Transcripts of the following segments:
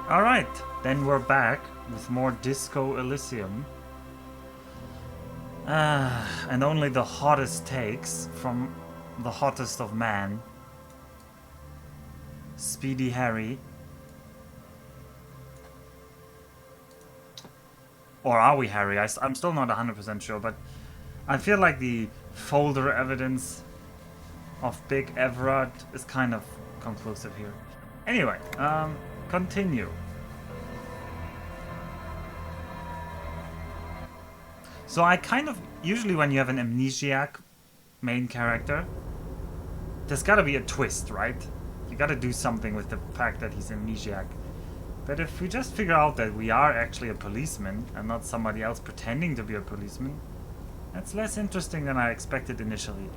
Alright, then we're back with more Disco Elysium. And only the hottest takes from the hottest of man. Speedy Harry. Or are we Harry? I'm still not 100% sure, but I feel like the folder evidence of Big Everard is kind of conclusive here. Anyway, continue. So I kind of, usually when you have an amnesiac main character, there's gotta be a twist, right? You gotta do something with the fact that he's amnesiac. But if we just figure out that we are actually a policeman and not somebody else pretending to be a policeman, that's less interesting than I expected initially.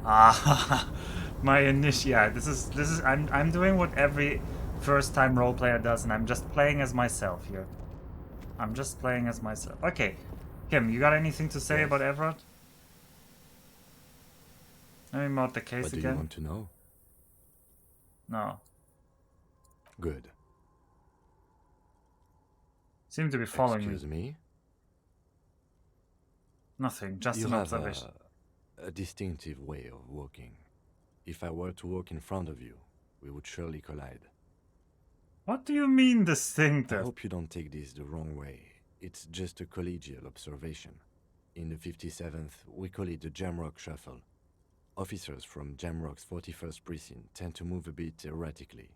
Ah, my initiate. This is I'm doing what every first time role player does, and I'm just playing as myself here. I'm just playing as myself. Okay, Kim, you got anything to say about Everard? Let me mod the case again. Do you want to know? No. Good. Seem to be following Excuse me? Nothing, just you an have observation. A distinctive way of walking. If I were to walk in front of you, we would surely collide. What do you mean distinctive? I hope you don't take this the wrong way. It's just a collegial observation. In the 57th, we call it the Jamrock Shuffle. Officers from Jamrock's 41st Precinct tend to move a bit erratically.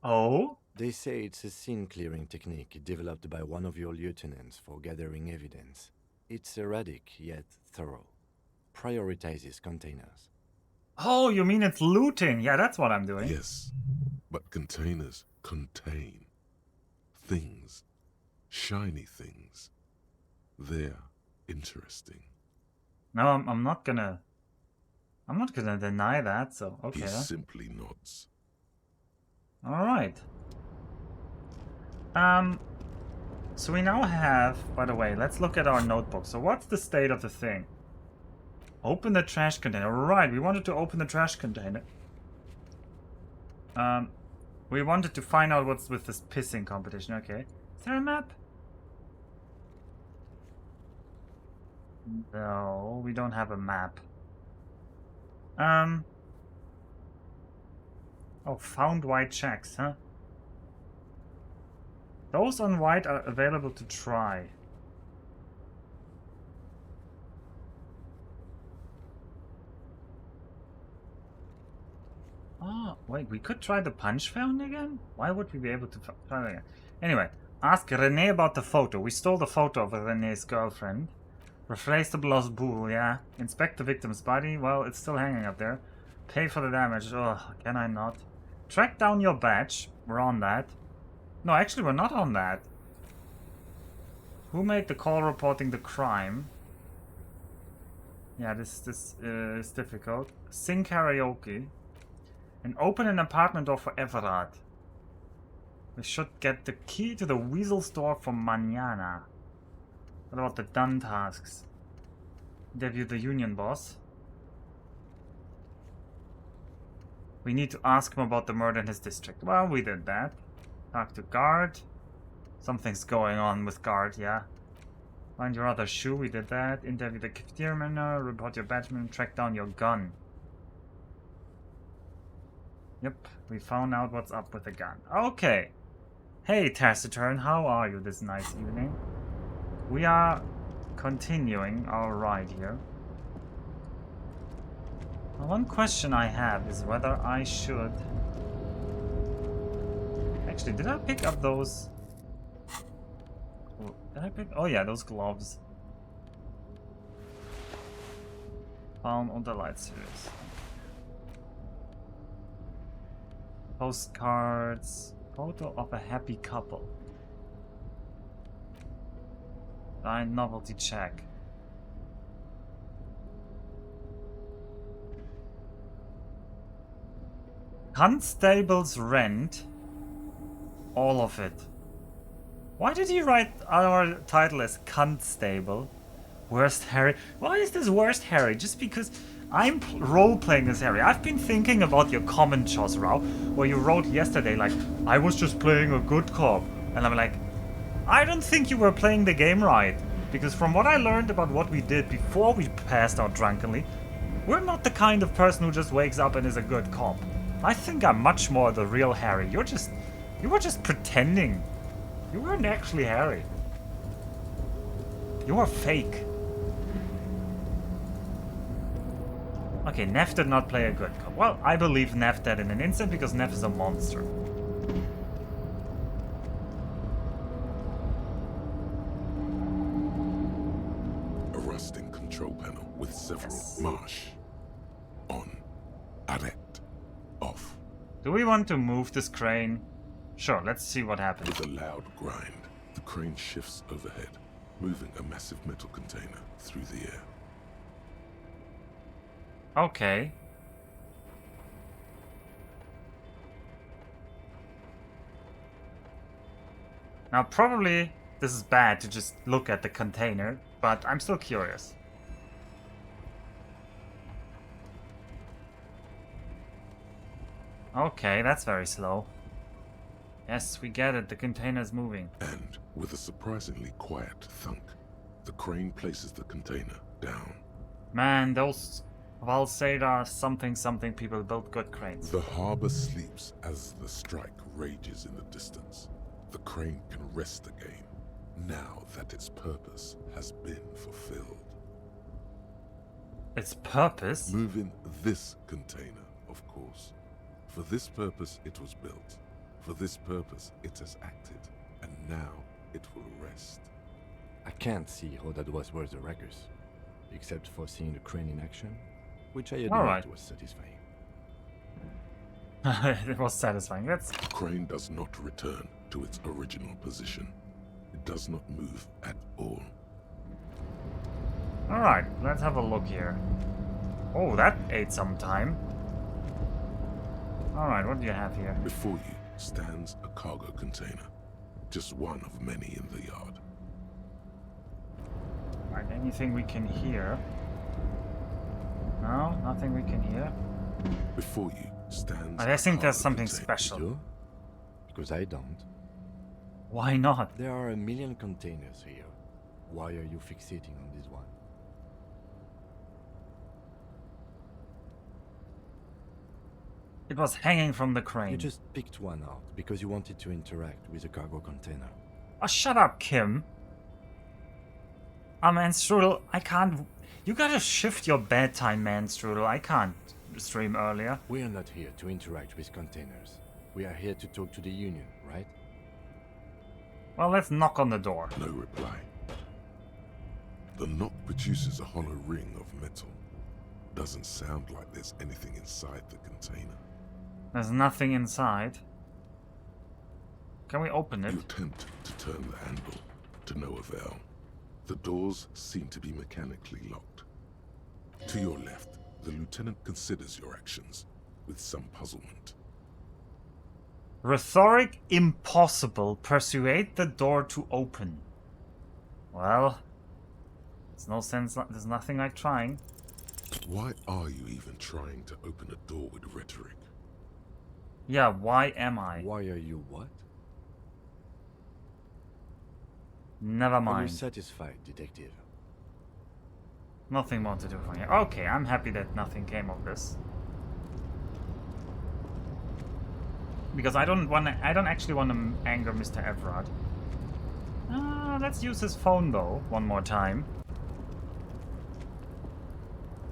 Oh? They say it's a scene-clearing technique developed by one of your lieutenants for gathering evidence. It's erratic, yet thorough. Prioritizes containers. Oh, you mean it's looting? Yeah, that's what I'm doing. Yes, but containers contain things, shiny things. They're interesting. No, I'm not gonna deny that, so okay. He simply nods. Alright. So we now have, by the way, let's look at our notebook. So what's the state of the thing? Open the trash container. Right, we wanted to open the trash container. We wanted to find out what's with this pissing competition. Okay. Is there a map? No, we don't have a map. Oh, found white checks, huh? Those on white are available to try. Oh, wait, we could try the punch found again? Why would we be able to try that again? Anyway, ask René about the photo. We stole the photo of René's girlfriend. Retrace the lost bull, yeah. Inspect the victim's body. Well, it's still hanging up there. Pay for the damage. Oh, can I not? Track down your badge. We're on that. No, actually, we're not on that. Who made the call reporting the crime? Yeah, this is difficult. Sing karaoke. And open an apartment door for Everard. We should get the key to the Weasel store for mañana. What about the done tasks? Interview the union boss. We need to ask him about the murder in his district. Well, we did that. Talk to guard. Something's going on with guard, yeah. Find your other shoe, we did that. Interview the cafeteria manager, report your badgeman, track down your gun. Yep, we found out what's up with the gun. Okay. Hey, Taciturn, how are you this nice evening? We are continuing our ride here. One question I have is whether I should... Actually, did I pick up those... Did I pick... Oh yeah, those gloves. Palm on the light series. Postcards. Photo of a happy couple. Signed novelty check. Constable's rent. All of it. Why did you write our title as Constable? Worst Harry? Why is this Worst Harry? Just because I'm role-playing as Harry. I've been thinking about your comment, Chosrao, where you wrote yesterday, like, I was just playing a good cop. And I'm like, I don't think you were playing the game right. Because from what I learned about what we did before we passed out drunkenly, we're not the kind of person who just wakes up and is a good cop. I think I'm much more the real Harry. You were just pretending. You weren't actually Harry. You were fake. Okay, Neff did not play a good cop. Well, I believe Neff dead in an instant because Neff is a monster. A rusting control panel with several marsh. On. Arrête. Off. Do we want to move this crane? Sure, let's see what happens. With a loud grind, the crane shifts overhead, moving a massive metal container through the air. Okay. Now, probably this is bad to just look at the container, but I'm still curious. Okay, that's very slow. Yes, we get it. The container's moving. And, with a surprisingly quiet thunk, the crane places the container down. Man, those Valseda something people build good cranes. The harbor sleeps as the strike rages in the distance. The crane can rest again, now that its purpose has been fulfilled. Its purpose? Moving this container, of course. For this purpose it was built. For this purpose it has acted. And now it will rest. I can't see how that was worth the records, except for seeing the crane in action, which I admit Alright. was satisfying. It was satisfying. That's... The crane does not return to its original position. It does not move at all. Alright, let's have a look here. Oh, that ate some time. Alright, what do you have here? Before you stands a cargo container, just one of many in the yard. Alright, anything we can hear? No, nothing we can hear. Before you stands I think a there's cargo something container. special. You do? Because I don't. Why not? There are a million containers here. Why are you fixating on this one? It was hanging from the You crane. just picked one out because you wanted to interact with a cargo container. Oh, shut up, Kim. Man, Strudel, I can't... You gotta shift your bedtime, man, Strudel. I can't stream earlier. We are not here to interact with containers. We are here to talk to the Union, right? Well, let's knock on the door. No reply. The knock produces a hollow ring of metal. Doesn't sound like there's anything inside the container. There's nothing inside. Can we open it? You attempt to turn the handle, to no avail. The doors seem to be mechanically locked. To your left, the lieutenant considers your actions with some puzzlement. Rhetoric impossible. Persuade the door to open. Well, there's no sense. There's nothing like trying. Why are you even trying to open a door with rhetoric? Yeah, why am I? Why are you what? Never Are you mind. satisfied, detective? Nothing more to do from here. Okay, I'm happy that nothing came of this. Because I don't actually want to anger Mr. Everard. Let's use his phone though, one more time.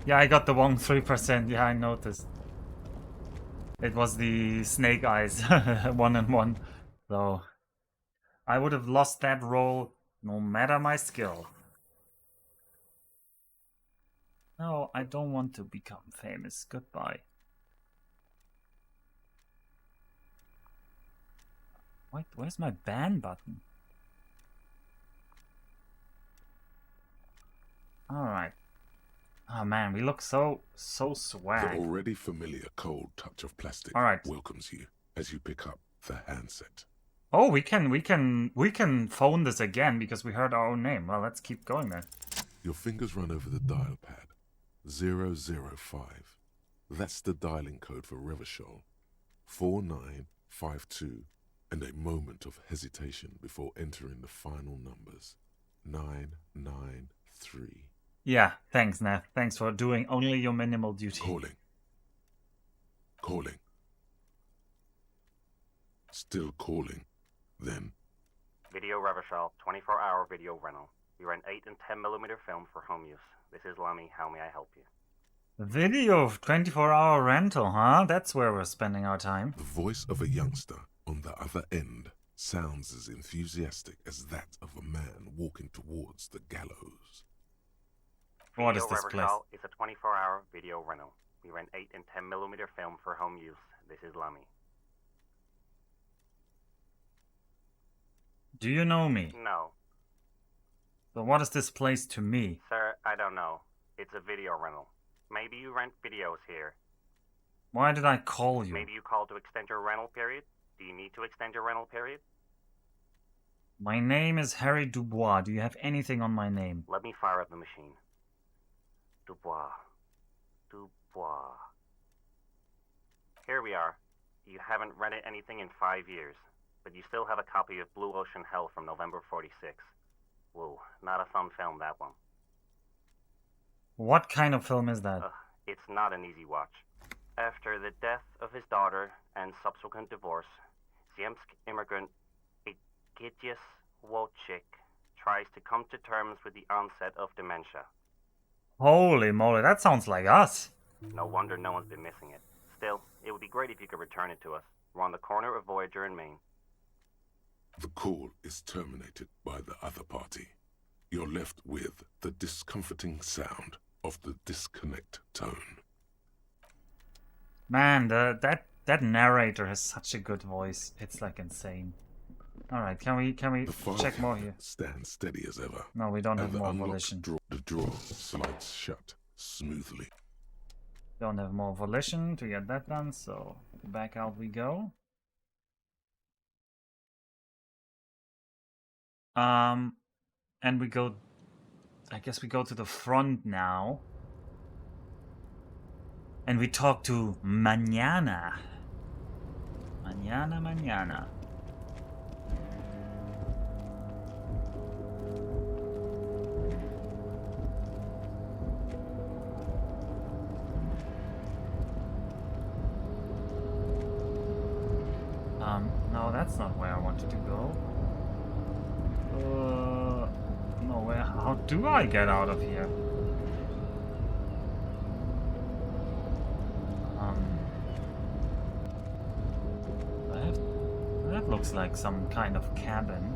Yeah, I got the wrong 3%. Yeah, I noticed. It was the snake eyes 1 and 1. So I would have lost that roll no matter my skill. No, I don't want to become famous. Goodbye. Wait, where's my ban button? Alright. Oh man, we look so The swag. already familiar cold touch of plastic All right. welcomes you as you pick up the handset. Oh, we can phone this again because we heard our own name. Well, let's keep going then. Your fingers run over the dial pad. 005. That's the dialing code for Revachol. 4952, and a moment of hesitation before entering the final numbers. 993. Yeah, thanks, Neff. Thanks for doing only your minimal duty. Calling. Calling. Still calling. Then. Video Revachol, 24-hour video rental. We rent 8 and 10mm film for home use. This is Lamy. How may I help you? Video 24-hour rental, huh? That's where we're spending our time. The voice of a youngster on the other end sounds as enthusiastic as that of a man walking towards the gallows. What is this place? It's a 24-hour video rental. We rent 8 and 10mm film for home use. This is Lamy. Do you know me? No. So what is this place to me? Sir, I don't know. It's a video rental. Maybe you rent videos here. Why did I call you? Maybe you called to extend your rental period? Do you need to extend your rental period? My name is Harry Dubois. Do you have anything on my name? Let me fire up the machine. Dubois. Dubois. Here we are. You haven't rented anything in 5 years, but you still have a copy of Blue Ocean Hell from November 46. Whoa, not a fun film, that one. What kind of film is that? It's not an easy watch. After the death of his daughter and subsequent divorce, Ziemsk immigrant Egidius Wojcik tries to come to terms with the onset of dementia. Holy moly, that sounds like us. No wonder no one's been missing it. Still, it would be great if you could return it to us. We're on the corner of Voyager and Maine. The call is terminated by the other party. You're left with the discomforting sound of the disconnect tone. Man, that narrator has such a good voice. It's like insane. All right, can we check more here? Stands steady as ever. No, we don't have And the more unlocked volition. the drawer slides shut smoothly. Don't have more volition to get that done, so back out we go. And we go, I guess we go to the front now. And we talk to Mañana. Mañana. No, that's not where I wanted to go. No, where? How do I get out of here? That looks like some kind of cabin.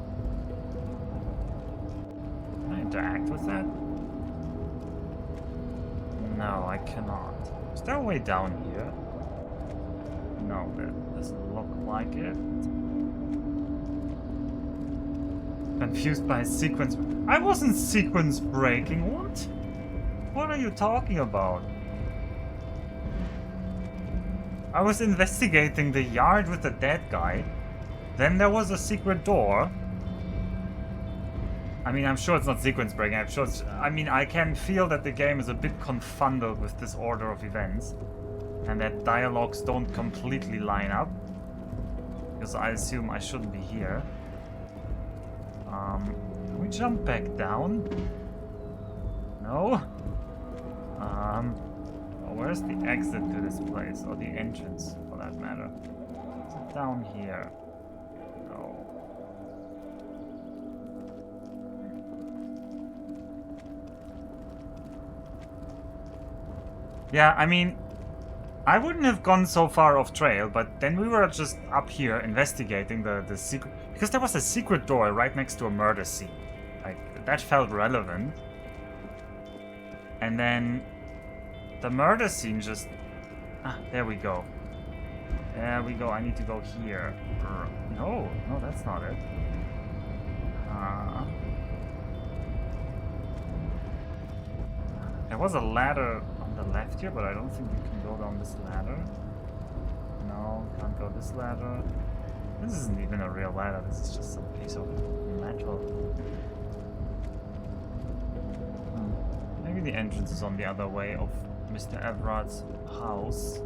Can I interact with that? No, I cannot. Is there a way down here? No, that doesn't look like it. Confused by sequence. I wasn't sequence breaking. What? What are you talking about? I was investigating the yard with the dead guy. Then there was a secret door. I mean, I'm sure it's not sequence breaking. I'm sure it's, I mean, I can feel that the game is a bit confounded with this order of events. And that dialogues don't completely line up. Because I assume I shouldn't be here. Can we jump back down? No? Where's the exit to this place? Or the entrance, for that matter? Is it down here? No. Yeah, I mean, I wouldn't have gone so far off trail, but then we were just up here investigating the secret... Because there was a secret door right next to a murder scene. Like, that felt relevant. And then... the murder scene just... Ah, there we go. There we go, I need to go here. No, that's not it. There was a ladder on the left here, but I don't think you can go down this ladder. No, can't go this ladder. This isn't even a real ladder, this is just some piece of metal. Maybe the entrance is on the other way of Mr. Everard's house.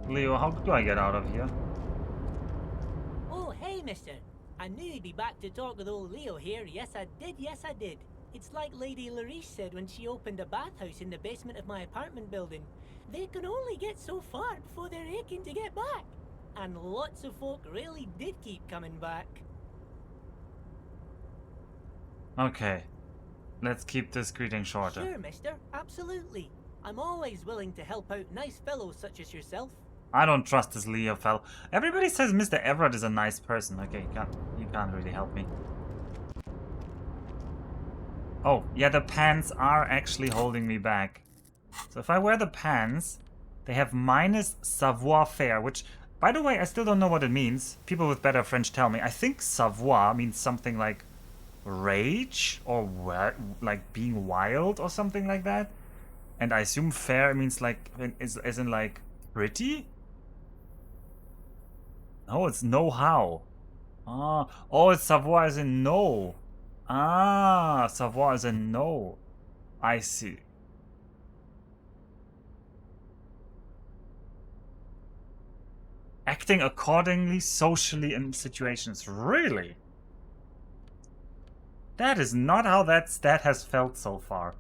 Leo, how do I get out of here? Oh, hey, mister. I knew you'd be back to talk with old Leo here. Yes, I did. Yes, I did. It's like Lady Larice said when she opened a bathhouse in the basement of my apartment building. They can only get so far before they're aching to get back. And lots of folk really did keep coming back. Okay. Let's keep this greeting shorter. Sure, mister. Absolutely. I'm always willing to help out nice fellows such as yourself. I don't trust this Leo fellow. Everybody says Mr. Everard is a nice person. Okay, you can't really help me. Oh, yeah, the pants are actually holding me back. So if I wear the pants, they have minus savoir-faire, which, by the way, I still don't know what it means. People with better French tell me. I think savoir means something like rage or like being wild or something like that. And I assume fair means like, as in like pretty? Oh, it's know-how. Ah, oh, it's savoir as in know. Ah, savoir as in know. I see. Acting accordingly, socially in situations. Really? That is not how that stat has felt so far.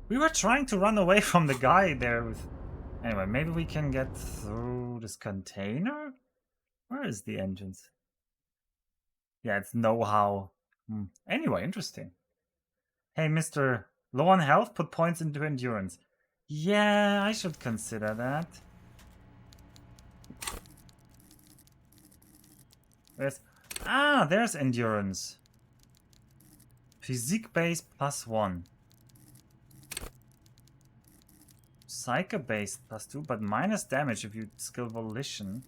We were trying to run away from the guy there with... Anyway, maybe we can get through this container? Where is the entrance? Yeah, it's know-how. Anyway, interesting. Hey, Mr. Low on health, put points into endurance. Yeah, I should consider that. There's endurance. Physique base +1. Psyche based +2, but minus damage if you skill volition.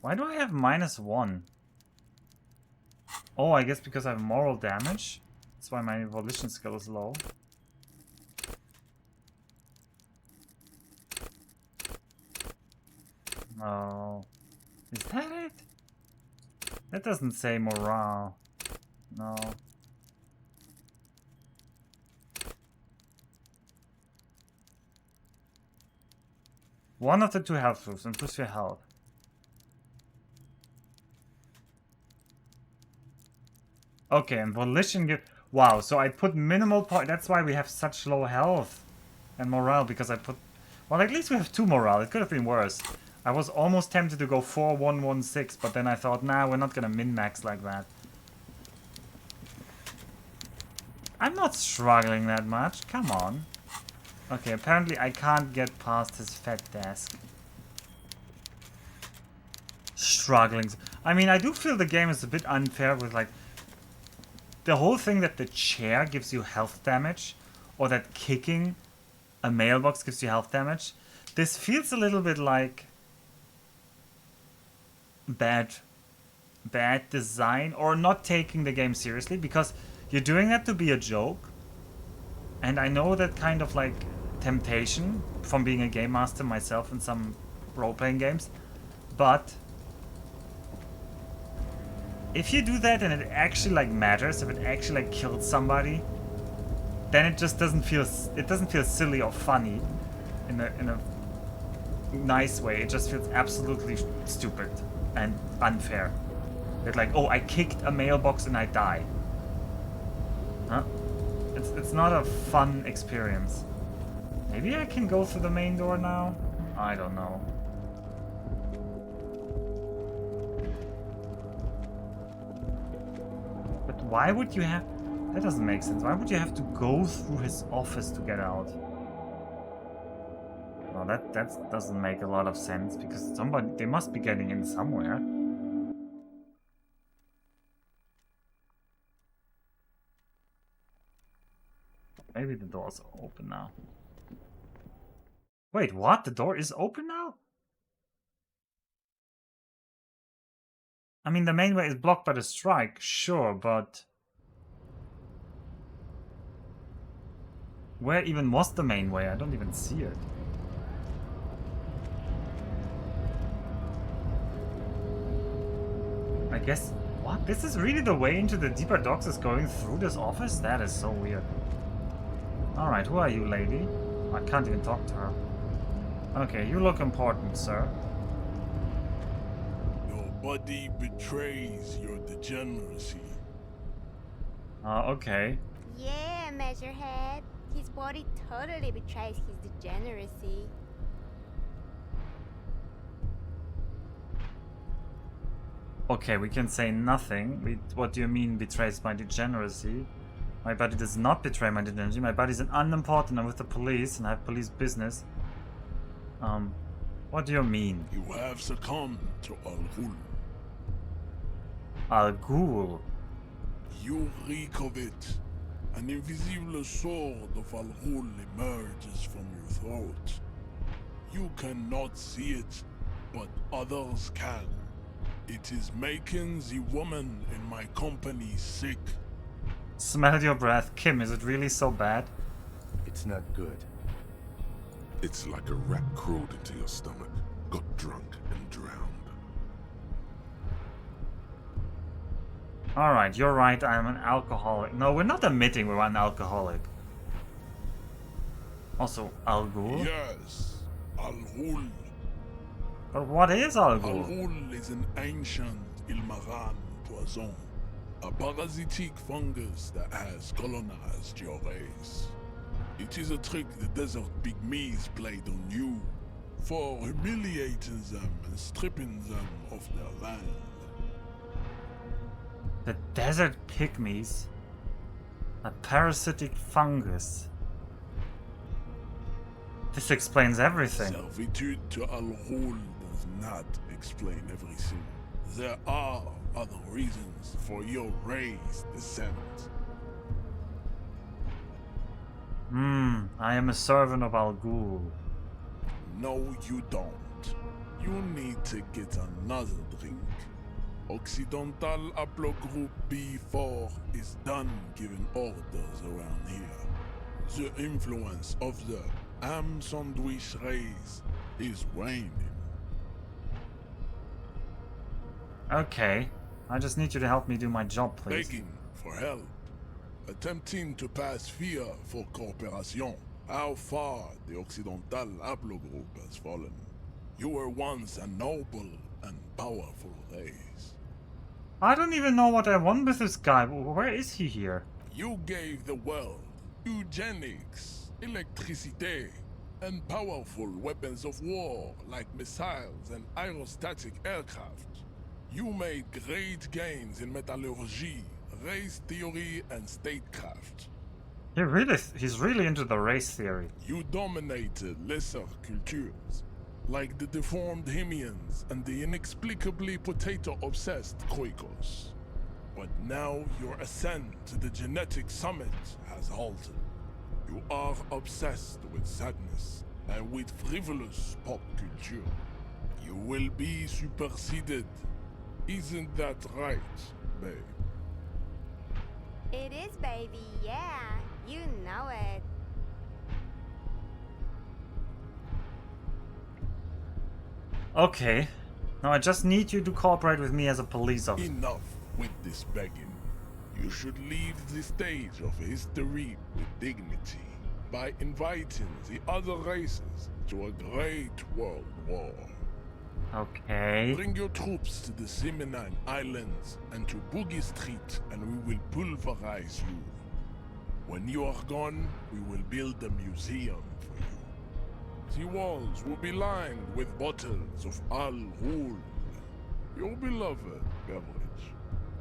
Why do I have -1? Oh, I guess because I have moral damage. That's why my volition skill is low. No. Is that it? That doesn't say morale. No. One of the two health roofs, improves your health. Okay, and volition give... Wow, so I put minimal point. That's why we have such low health and morale, because I put... Well, at least we have 2 morale. It could have been worse. I was almost tempted to go 4-1-1-6, but then I thought, nah, we're not gonna min-max like that. I'm not struggling that much. Come on. Okay, apparently I can't get past his fat desk. Struggling. I mean, I do feel the game is a bit unfair with, like, the whole thing that the chair gives you health damage, or that kicking a mailbox gives you health damage. This feels a little bit like bad design, or not taking the game seriously, because you're doing that to be a joke. And I know that kind of like temptation from being a game master myself in some role-playing games, but if you do that and it actually like matters, if it actually like kills somebody, then it just doesn't feel silly or funny in a nice way. It just feels absolutely stupid and unfair. It's like, oh, I kicked a mailbox and I die. Huh? It's not a fun experience. Maybe I can go through the main door now? I don't know. But why would you have... That doesn't make sense. Why would you have to go through his office to get out? Well, that doesn't make a lot of sense, because they must be getting in somewhere. Maybe the door's open now. Wait, what? The door is open now? I mean, the main way is blocked by the strike, sure, but... Where even was the main way? I don't even see it. I guess What? This is really the way into the deeper docks is going through this office? That is so weird. Alright, who are you, lady? I can't even talk to her. Okay, you look important, sir. Your body betrays your degeneracy. Okay. Yeah, Measurehead. His body totally betrays his degeneracy. Okay, we can say nothing. What do you mean betrays my degeneracy? My body does not betray my degeneracy. My body is an unimportant. I'm with the police and I have police business. What do you mean? You have succumbed to Al-Ghul. Al-Ghul. You reek of it. An invisible sword of Al-Ghul emerges from your throat. You cannot see it, but others can. It is making the woman in my company sick. Smell your breath. Kim, is it really so bad? It's not good. It's like a rat crawled into your stomach, got drunk and drowned. Alright, you're right, I'm an alcoholic. No, we're not admitting we're an alcoholic. Also, Al-Ghul? Yes, Al-Ghul. But what is Al-Ghul? Al-Ghul is an ancient Ilmaran poison. A parasitic fungus that has colonized your race. It is a trick the desert pygmies played on you for humiliating them and stripping them of their land. The desert pygmies? A parasitic fungus. This explains everything. Servitude to Al-Ghul does not explain everything. There are other reasons for your race descent. I am a servant of Al-Ghul. No, you don't. You need to get another drink. Occidental Haplogroup B4 is done giving orders around here. The influence of the ham sandwich race is waning. Okay. I just need you to help me do my job, please. Begging for help. Attempting to pass fear for cooperation. How far the Occidental Haplogroup has fallen. You were once a noble and powerful race. I don't even know what I want with this guy. Where is he here? You gave the world eugenics, electricity, and powerful weapons of war like missiles and aerostatic aircraft. You made great gains in metallurgy, race theory, and statecraft. He's really into the race theory. You dominated lesser cultures, like the deformed Hemians and the inexplicably potato-obsessed Khoikos. But now your ascent to the genetic summit has halted. You are obsessed with sadness and with frivolous pop culture. You will be superseded. Isn't that right, babe? It is, baby, yeah. You know it. Okay. Now I just need you to cooperate with me as a police officer. Enough with this begging. You should leave the stage of history with dignity by inviting the other races to a great world war. Okay. Bring your troops to the Simenine Islands and to Boogie Street and we will pulverize you. When you are gone, we will build a museum for you. The walls will be lined with bottles of Al-Ghul, your beloved beverage.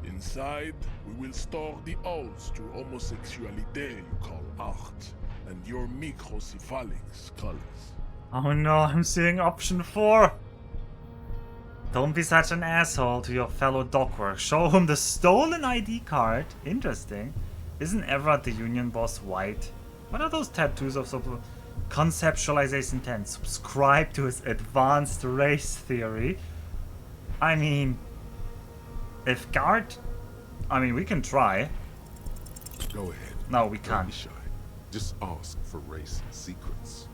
Inside, we will store the odes to homosexuality you call art, and your microcephalic skulls. Oh no, I'm seeing option 4. Don't be such an asshole to your fellow dockwork. Show him the stolen ID card. Interesting. Isn't Everard the union boss white? What are those tattoos of conceptualization 10? Subscribe to his advanced race theory. I mean, if guard... I mean, we can try. Go ahead. No, we Don't can't. be shy. Just ask for race secrets.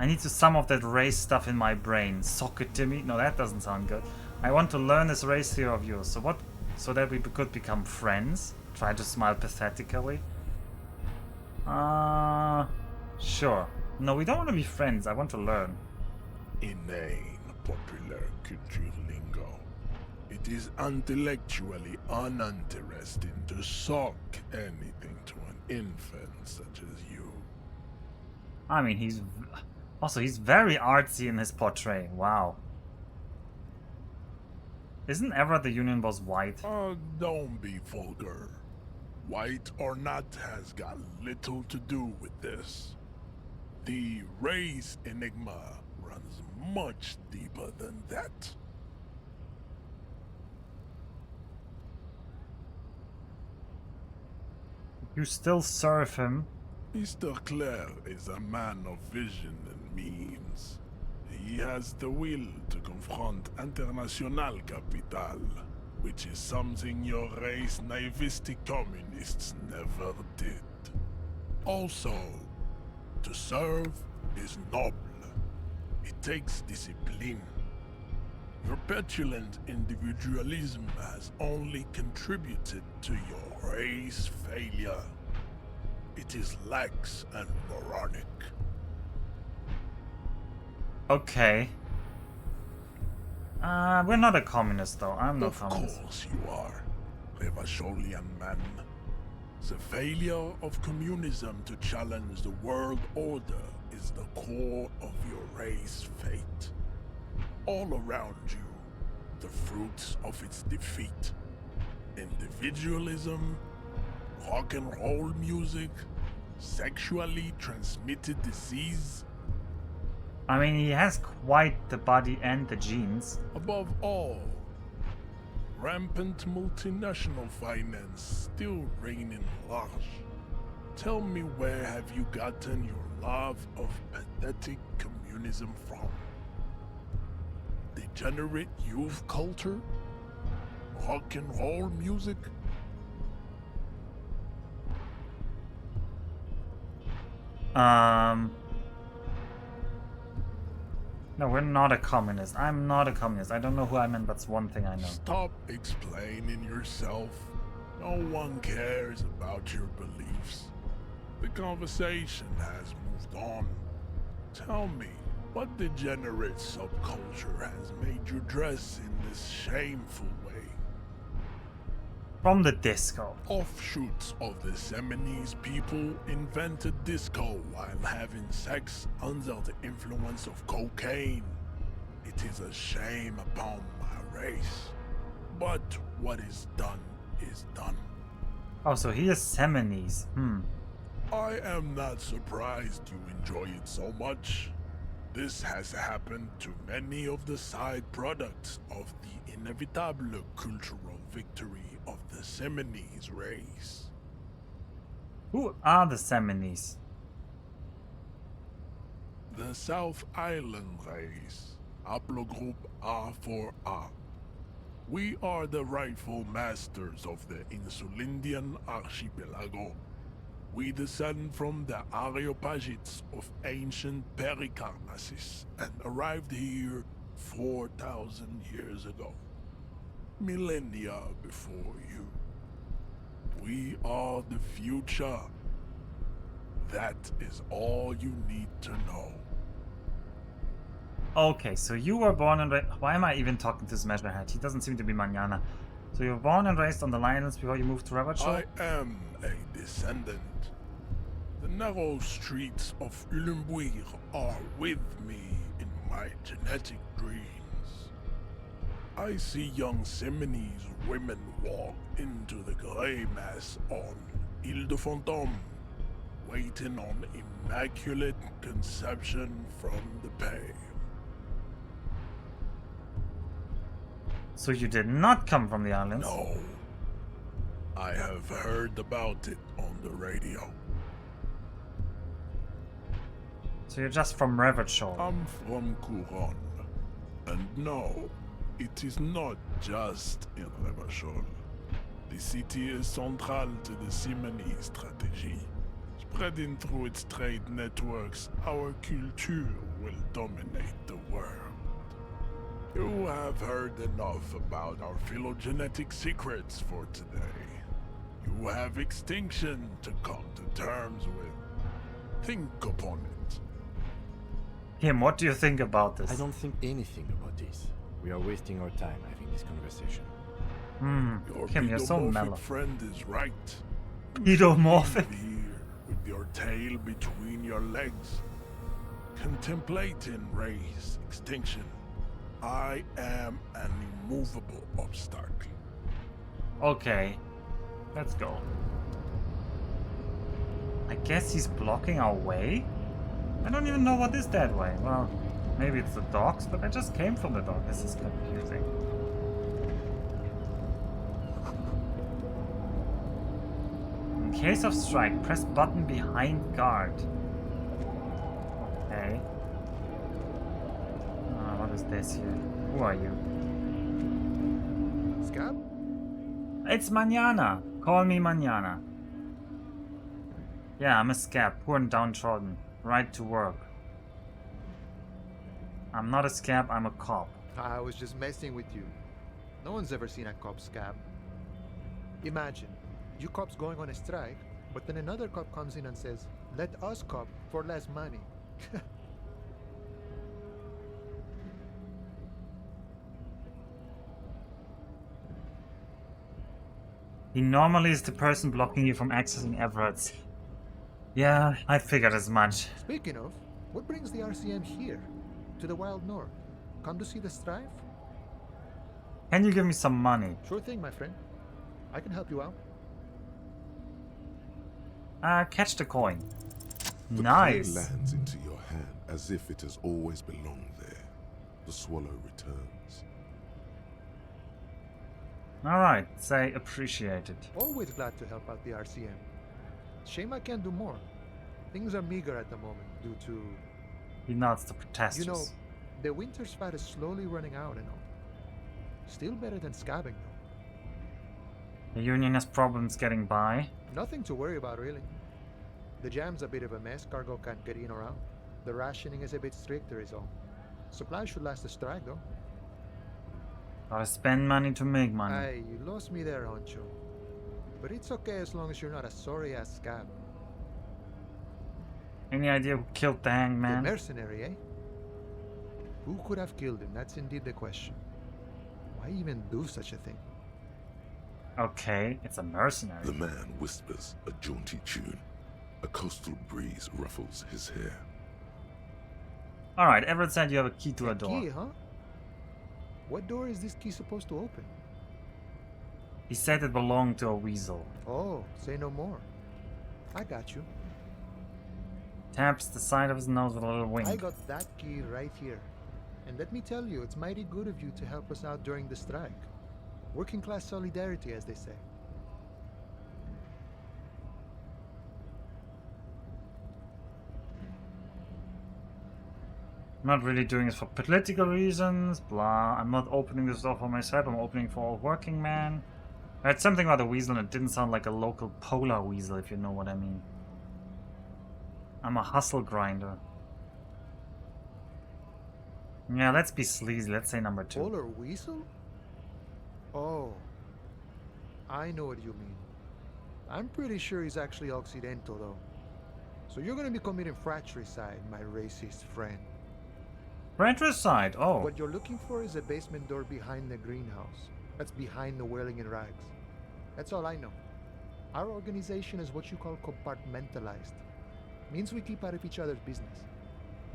I need to some of that race stuff in my brain. Sock it to me? No, that doesn't sound good. I want to learn this race theory of yours. So that we could become friends? Try to smile pathetically. Sure. No, we don't want to be friends. I want to learn. Inane popular culture lingo. It is intellectually uninteresting to sock anything to an infant such as you. I mean, he's very artsy in his portray. Wow. Isn't ever the Union boss white? Don't be vulgar. White or not has got little to do with this. The race enigma runs much deeper than that. You still serve him? Mr. Clare is a man of vision and means. He has the will to confront international capital, which is something your race naivistic communists never did. Also, to serve is noble. It takes discipline. Your petulant individualism has only contributed to your race failure. It is lax and moronic. Okay. We're not a communist though. I'm not communist. Of course you are, Revacholian man. The failure of communism to challenge the world order is the core of your race fate. All around you, the fruits of its defeat. Individualism, rock and roll music, sexually transmitted disease. I mean, he has quite the body and the genes. Above all, rampant multinational finance still reigning large. Tell me, where have you gotten your love of pathetic communism from? Degenerate youth culture? Rock and roll music? No, we're not a communist. I'm not a communist. I don't know who I meant, that's one thing I know. Stop explaining yourself. No one cares about your beliefs. The conversation has moved on. Tell me, what degenerate subculture has made you dress in this shameful way? From the disco. Offshoots of the Seminoles people invented disco while having sex under the influence of cocaine. It is a shame upon my race. But what is done is done. Oh, so he is Seminoles. I am not surprised you enjoy it so much. This has happened to many of the side products of the inevitable cultural victory of the Seminoles race. Who are the Seminoles? The South Island race, haplogroup A4A. We are the rightful masters of the Insulindian archipelago. We descend from the Areopagites of ancient Pericarnassus and arrived here 4,000 years ago. Millennia before you. We are the future. That is all you need to know. Okay, so you were born and raised... Why am I even talking to this measurehead? He doesn't seem to be manana. So you were born and raised on the islands before you moved to Ravachol? I am a descendant. The narrow streets of Ulimbuir are with me in my genetic dreams. I see young Seminoles women walk into the grey mass on Ile de Fantôme, waiting on immaculate conception from the pale. So you did not come from the islands? No. I have heard about it on the radio. So you're just from Ravachol? I'm from Couronne. And no, it is not just in Ravachol. The city is central to the Seminoles strategy. Spreading through its trade networks our culture will dominate the world. You have heard enough about our phylogenetic secrets for today. You have extinction to come to terms with. Think upon it. Kim, what do you think about I this? don't think anything about this. We are wasting our time having this conversation. Your Kim, you're so pedomorphic mellow. friend is right. Pedomorphic? Live here with your tail between your legs, contemplating race extinction. I am an immovable obstacle. Okay, let's go. I guess he's blocking our way? I don't even know what is that way. Well, maybe it's the docks, but I just came from the dock. This is confusing. In case of strike, press button behind guard. Okay. What is this here? Who are you? Scab? It's Manana. Call me Manana. Yeah, I'm a scab, poor and downtrodden. Right to work. I'm not a scab, I'm a cop. I was just messing with you. No one's ever seen a cop scab. Imagine, you cops going on a strike, but then another cop comes in and says, let us cop for less money. He normally is the person blocking you from accessing Everett's. Yeah, I figured as much. Speaking of, what brings the RCM here? To the wild north? Come to see the strife? Can you give me some money? Sure thing, my friend. I can help you out. Catch the coin. The Nice. clay lands into your hand as if it has always belonged there. The swallow returns. Alright, say appreciated. Always glad to help out the RCM. Shame I can't do more. Things are meager at the moment due to... He nods to protesters. You know, the winter's fat is slowly running out and all. Still better than scabbing though. The Union has problems getting by. Nothing to worry about really. The jam's a bit of a mess, cargo can't get in or out. The rationing is a bit stricter is all. Supplies should last the strike though. Gotta spend money to make money. Aye, you lost me there, Honcho. But it's okay as long as you're not a sorry-ass scab. Any idea who killed the The hangman? mercenary, eh? Who could have killed him? That's indeed the question. Why even do such a thing? Okay, it's a mercenary. The man whispers a jaunty tune. A coastal breeze ruffles his hair. Alright, Everett said you have a key to a door. Key, huh? What door is this key supposed to open? He said it belonged to a weasel. Oh, say no more. I got you. Taps the side of his nose with a little wink. I got that key right here. And let me tell you, it's mighty good of you to help us out during the strike. Working class solidarity, as they say. I'm not really doing this for political reasons, blah. I'm not opening this door for myself, I'm opening for a working man. I heard something about a weasel and it didn't sound like a local polar weasel, if you know what I mean. I'm a hustle grinder. Yeah, let's be sleazy, let's say number 2. Polar weasel? Oh. I know what you mean. I'm pretty sure he's actually Occidental, though. So you're gonna be committing fratricide, my racist friend. Fratricide, oh. What you're looking for is a basement door behind the greenhouse. That's behind the whirling in rags. That's all I know. Our organization is what you call compartmentalized. Means we keep out of each other's business.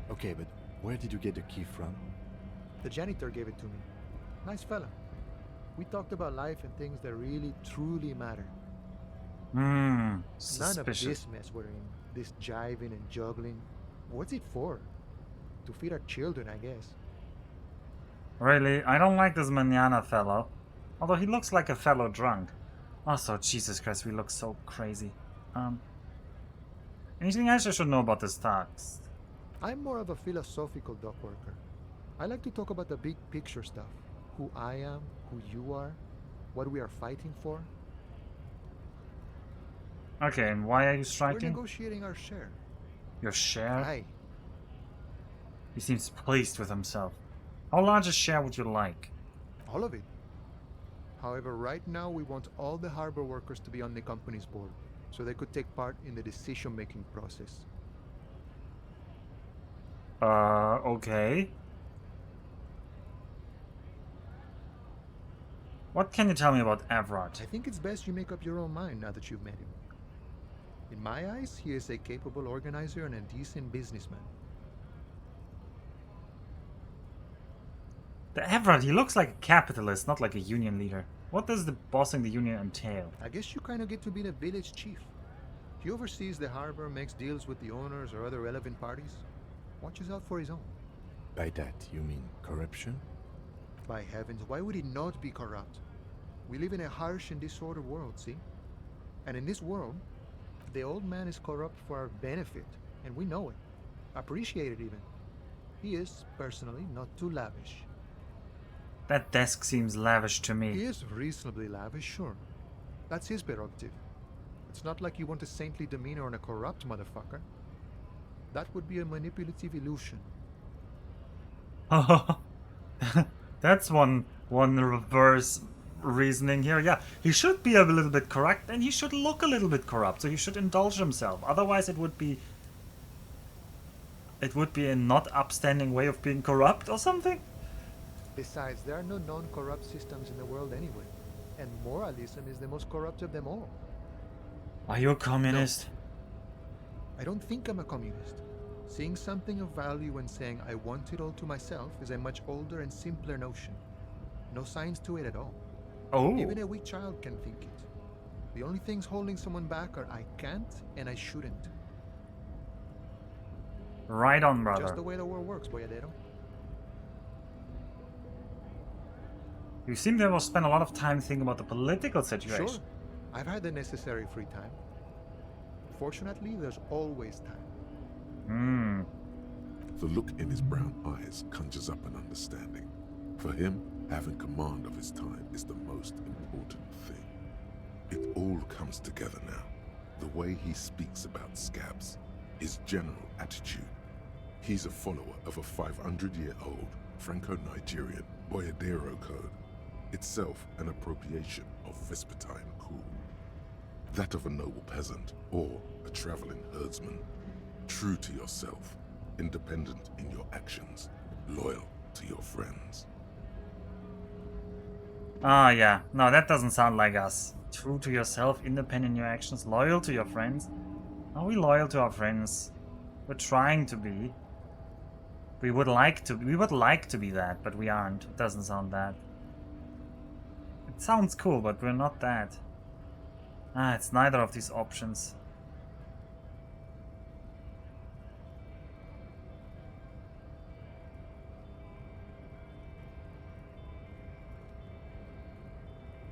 Okay, but where did you get the key from? The janitor gave it to me. Nice fella. We talked about life and things that really, truly matter. None of Suspicious. this mess we're in. This jiving and juggling. What's it for? To feed our children, I guess. Really? I don't like this manana fellow. Although he looks like a fellow drunk. Also, Jesus Christ, we look so crazy. Anything else I should know about this tax? I'm more of a philosophical dock worker. I like to talk about the big picture stuff. Who I am, who you are, what we are fighting for. Okay, and why are you We're striking? negotiating our share. Your share? Aye. He seems pleased with himself. How large a share would you like? All of it. However, right now we want all the harbor workers to be on the company's board, so they could take part in the decision-making process. Okay. What can you tell me about Evrod? I think it's best you make up your own mind now that you've met him. In my eyes, he is a capable organizer and a decent businessman. The Evrod, he looks like a capitalist, not like a union leader. What does the bossing the union entail? I guess you kind of get to be the village chief. He oversees the harbor, makes deals with the owners or other relevant parties, watches out for his own. By that, you mean corruption? By heavens, why would he not be corrupt? We live in a harsh and disordered world, see? And in this world, the old man is corrupt for our benefit, and we know it. Appreciate it even. He is, personally, not too lavish. That desk seems lavish to He me. is reasonably lavish, sure. That's his prerogative. It's not like you want a saintly demeanor on a corrupt motherfucker. That would be a manipulative illusion. That's one reverse reasoning here. Yeah, he should be a little bit corrupt, and he should look a little bit corrupt, so he should indulge himself. Otherwise it would be a not upstanding way of being corrupt or something. Besides, there are no non-corrupt systems in the world anyway. And moralism is the most corrupt of them all. Are you a communist? I don't think I'm a communist. Seeing something of value and saying I want it all to myself is a much older and simpler notion. No science to it at all. Oh. Even a weak child can think it. The only things holding someone back are I can't and I shouldn't. Right on, Just brother. the way the world works, boyadero. You seem to have spent a lot of time thinking about the political situation. Sure, I've had the necessary free time. Fortunately, there's always time. The look in his brown eyes conjures up an understanding. For him, having command of his time is the most important thing. It all comes together now. The way he speaks about scabs, his general attitude. He's a follower of a 500-year-old Franco-Nigerian Boyadero code, itself an appropriation of Vespertine cool. That of a noble peasant or a traveling herdsman. True to yourself, independent in your actions, loyal to your friends. Ah, yeah. No, that doesn't sound like us. True to yourself, independent in your actions, loyal to your friends. Are we loyal to our friends? We're trying to be. We would like to be that, but we aren't. It doesn't sound that. It sounds cool, but we're not that. Ah, it's neither of these options.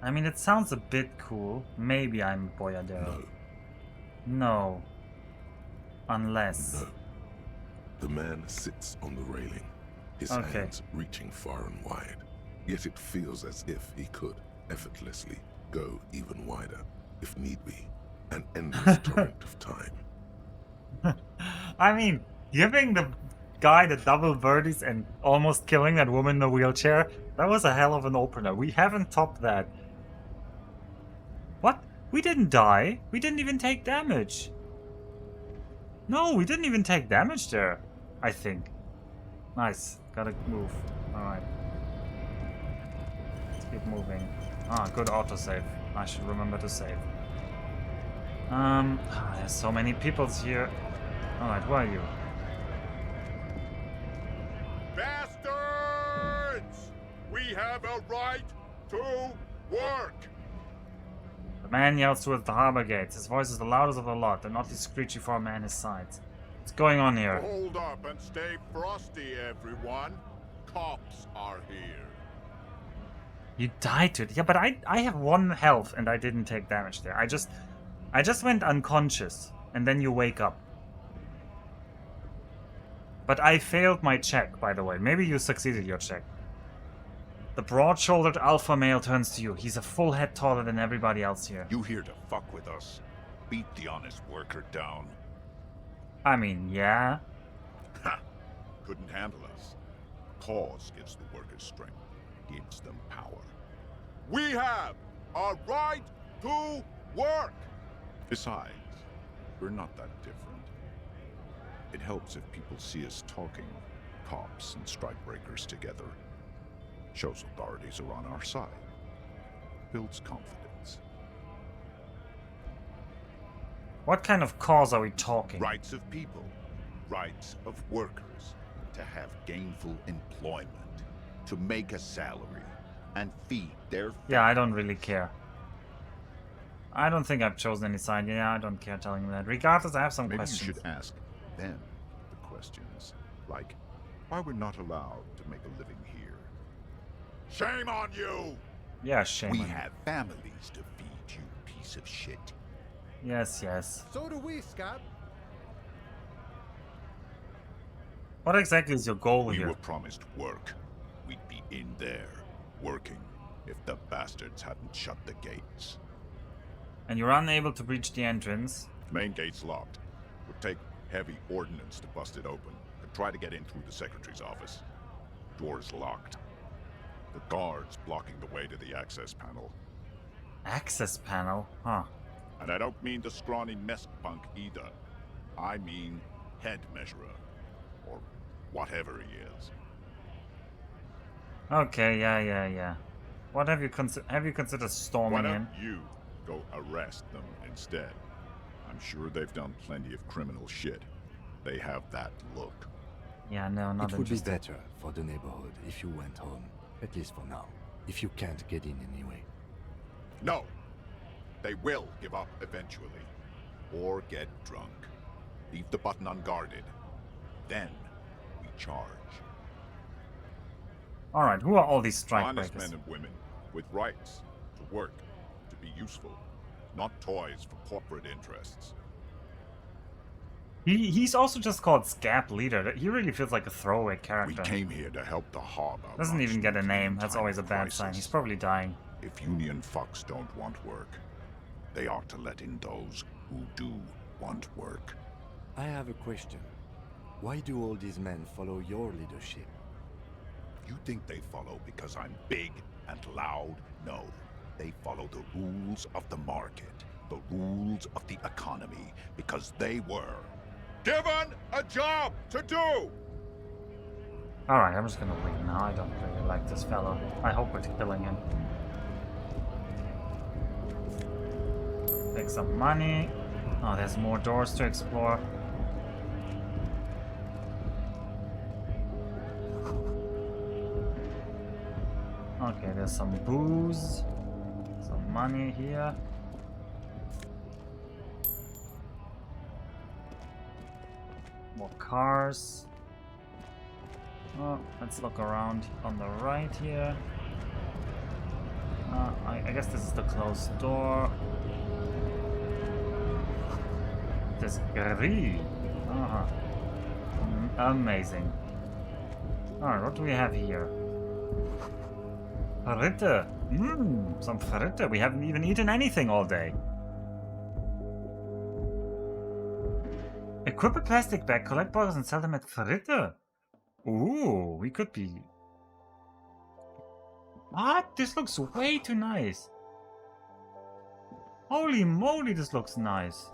I mean, it sounds a bit cool. Maybe I'm Boyadero. No, No. Unless. no. The man sits on the railing, his Okay. hands reaching far and wide. Yet it feels as if he could effortlessly go even wider, if need be, an endless torrent of time. I mean, giving the guy the double birdies and almost killing that woman in the wheelchair, that was a hell of an opener. We haven't topped that. What? We didn't die. We didn't even take damage. No, we didn't even take damage there, I think. Nice. Gotta move. Alright. Let's keep moving. Ah, good autosave. I should remember to save. There's so many peoples here. Alright, who are you? Bastards! We have a right to work! The man yells towards the harbor gates. His voice is the loudest of the lot, and not too screechy for a man his size. What's going on here? Hold up and stay frosty, everyone. Cops are here. You died to it. Yeah, but I have 1 health and I didn't take damage there. I just went unconscious and then you wake up. But I failed my check, by the way. Maybe you succeeded your check. The broad-shouldered alpha male turns to you. He's a full head taller than everybody else here. You here to fuck with us? Beat the honest worker down. I mean, yeah. Ha! couldn't handle us. Cause gives the workers strength, gives them power. We have a right to work! Besides, we're not that different. It helps if people see us talking, cops and strikebreakers together. Shows authorities are on our side. Builds confidence. What kind of cause are we talking? Rights of people. Rights of workers. To have gainful employment. To make a salary. And feed their Yeah, I don't really care. I don't think I've chosen any side. Yeah, I don't care telling you that. Regardless, I have some Maybe questions. you should ask them the questions. Like, why we're not allowed to make a living here. Shame on you! Yeah, shame We on you. have families to feed, you piece of shit. Yes, yes. So do we, Scott. What exactly is your goal We here? were promised work. We'd be in there, working, if the bastards hadn't shut the gates. And you're unable to breach the entrance. Main gate's locked. Would take heavy ordnance to bust it open. Could try to get in through the secretary's office. Door's locked. The guard's blocking the way to the access panel. Access panel? Huh. And I don't mean the scrawny mess punk either. I mean head measurer. Or whatever he is. Okay, yeah. What have you considered storming Why in? don't you go arrest them instead? I'm sure they've done plenty of criminal shit. They have that look. Yeah, no, not It would be interested. better for the neighborhood if you went home. At least for now. If you can't get in anyway. No! They will give up eventually. Or get drunk. Leave the button unguarded. Then we charge. Alright, who are all these Honest strikebreakers? men and women with rights to work, to be useful, not toys for corporate interests. He's also just called Scab Leader. He really feels like a throwaway We character. came here to help the harbor. Doesn't run even get a smoothly name. in That's time always a of bad sign. crisis. He's probably dying. If union fucks don't want work, they ought to let in those who do want work. I have a question. Why do all these men follow your leadership? You think they follow because I'm big and loud? No. They follow the rules of the market, the rules of the economy, because they were given a job to do! Alright, I'm just gonna leave now. I don't really like this fellow. I hope we're killing him. Take some money. Oh, there's more doors to explore. Okay, there's some booze. Some money here. More cars. Oh, let's look around on the right here. I guess this is the closed door. This grill. Uh-huh. Amazing. Alright, what do we have here? Fritte. Some fritte. We haven't even eaten anything all day. Equip a plastic bag, collect bottles and sell them at fritte. Ooh, we could be... What? This looks way too nice. Holy moly, this looks nice.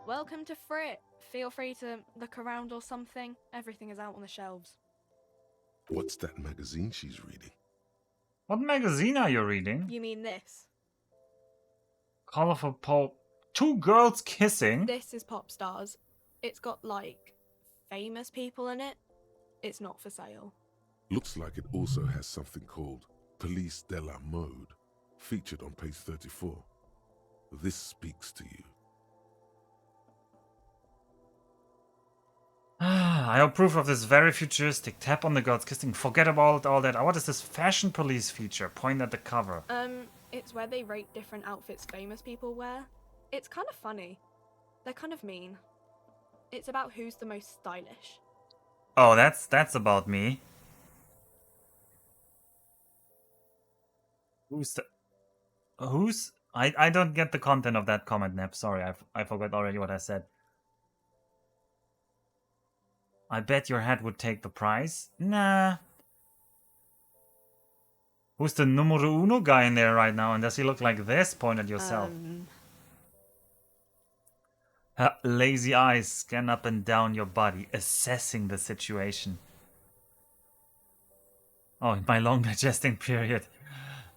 Welcome to Frit. Feel free to look around or something. Everything is out on the shelves. What's that magazine she's reading? What magazine are you reading? You mean this? Colorful pulp. Two girls kissing? This is Pop Stars. It's got, like, famous people in it. It's not for sale. Looks like it also has something called Police de la Mode, featured on page 34. This speaks to you. I approve of this very futuristic. Tap on the girls kissing. Forget about all that. What is this fashion police feature? Point at the cover. It's where they rate different outfits famous people wear. It's kind of funny. They're kind of mean. It's about who's the most stylish. Oh, that's about me. Who's I don't get the content of that comment, Nep. Sorry, I forgot already what I said. I bet your head would take the prize. Nah. Who's the numero uno guy in there right now? And does he look like this? Point at yourself. Her lazy eyes scan up and down your body, assessing the situation. Oh, in my long digesting period.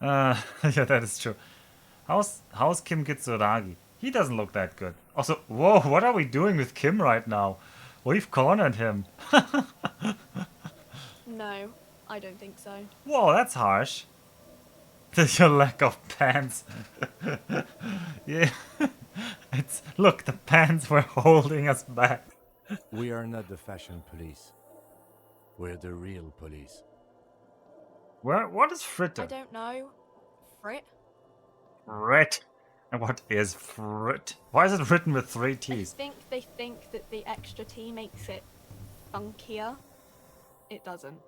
Yeah, that is true. How's Kim Kitsuragi? He doesn't look that good. Also, whoa, what are we doing with Kim right now? We've cornered him. No, I don't think so. Whoa, that's harsh. Your lack of pants. Yeah. Look, the pants were holding us back. We are not the fashion police. We're the real police. What is fritter? I don't know. Frit? Frit. And what is frit? Why is it written with 3 I T's? think they think that the extra T makes it funkier. It doesn't.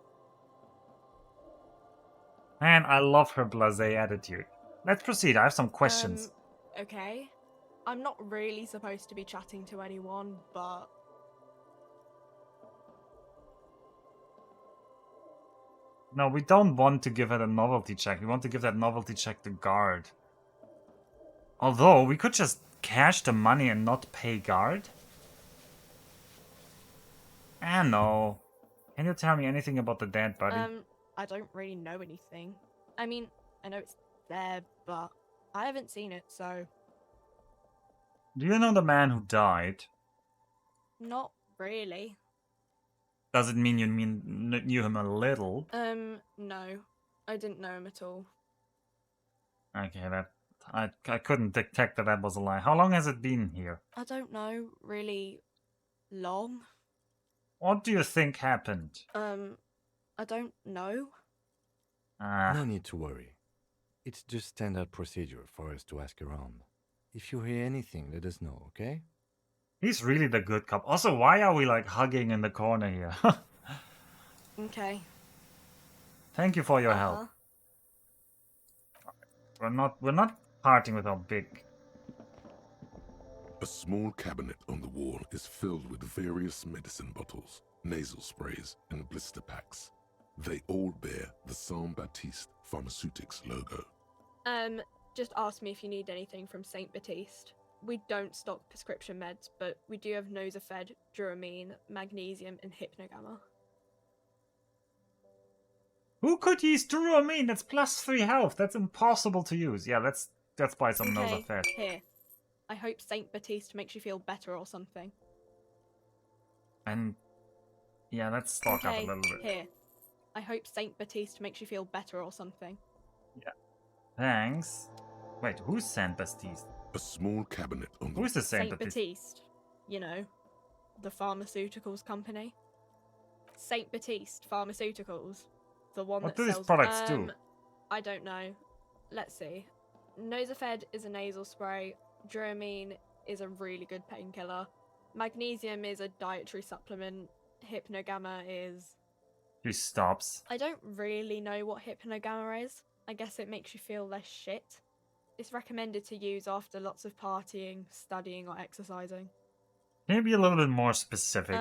Man, I love her blasé attitude. Let's proceed. I have some questions. Okay. I'm not really supposed to be chatting to anyone, but... No, we don't want to give it a novelty check. We want to give that novelty check to guard. Although, we could just cash the money and not pay guard. Ah, no. Can you tell me anything about the dead body? I don't really know anything. I mean, I know it's there, but I haven't seen it, so... Do you know the man who died? Not really. Does it mean you knew him a little? No. I didn't know him at all. Okay, I couldn't detect that was a lie. How long has it been here? I don't know, really long. What do you think happened? I don't know. No need to worry. It's just standard procedure for us to ask around. If you hear anything, let us know, okay? He's really the good cop. Also, why are we like hugging in the corner here? Okay. Thank you for your help. We're not parting with our big... A small cabinet on the wall is filled with various medicine bottles, nasal sprays, and blister packs. They all bear the Saint Baptiste Pharmaceutics logo. Just ask me if you need anything from Saint Baptiste. We don't stock prescription meds, but we do have Nosafed, Duramine, Magnesium, and Hypnogamma. Who could use Duramine? That's +3 health. That's impossible to use. Yeah, let's buy some Okay, Nosafed. here. I hope Saint Baptiste makes you feel better or something. And yeah, let's stock up a little bit. Here. I hope Saint Baptiste makes you feel better or something. Yeah. Thanks. Wait, who's Saint Baptiste? A small cabinet on the... Who's the Saint Saint Baptiste? Baptiste. You know, the pharmaceuticals company. Saint Baptiste Pharmaceuticals. The one What that do these sells... products do? I don't know. Let's see. Nosafed is a nasal spray. Duramine is a really good painkiller. Magnesium is a dietary supplement. Hypnogamma is... He stops. I don't really know what Hypnogamma is. I guess it makes you feel less shit. It's recommended to use after lots of partying, studying, or exercising. Can you be a little bit more specific?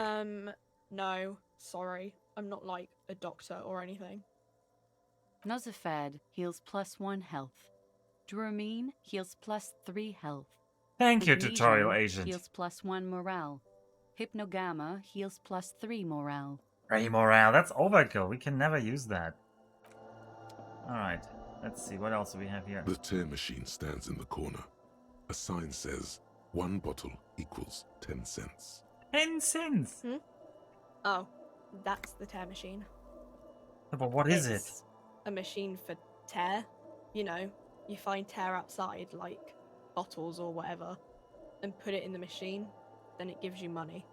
No. Sorry. I'm not like a doctor or anything. Nosafed heals +1 health. Duramine heals +3 health. Thank you, Magnesium tutorial agent. heals +1 morale. Hypnogamma heals +3 morale. Hey, morale, that's overkill. We can never use that. Alright, let's see. What else do we have here? The tear machine stands in the corner. A sign says, 1 bottle equals 10 cents. 10 cents? Oh, that's the tear machine. But what is it? It's a machine for tear. You know, you find tear outside, like bottles or whatever, and put it in the machine, then it gives you money.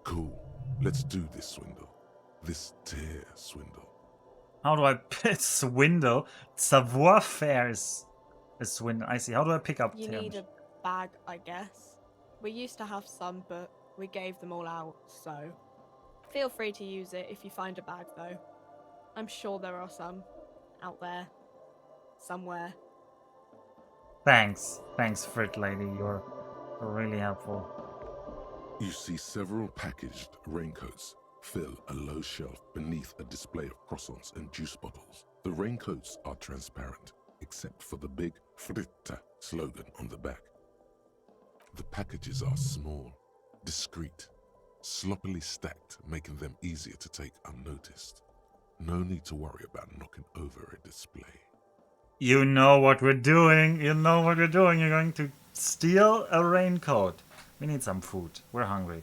Cool. Let's do this swindle. This tear swindle. How do I swindle? Savoir faire is a swindle. I see. How do I pick up You tear need machine? a bag, I guess. We used to have some, but we gave them all out, so... Feel free to use it if you find a bag, though. I'm sure there are some out there. Somewhere. Thanks. Thanks, Frit lady. You're really helpful. You see several packaged raincoats fill a low shelf beneath a display of croissants and juice bottles. The raincoats are transparent, except for the big Fritta slogan on the back. The packages are small, discreet, sloppily stacked, making them easier to take unnoticed. No need to worry about knocking over a display. You know what we're doing. You know what we're doing. You're going to steal a raincoat. We need some food. We're hungry.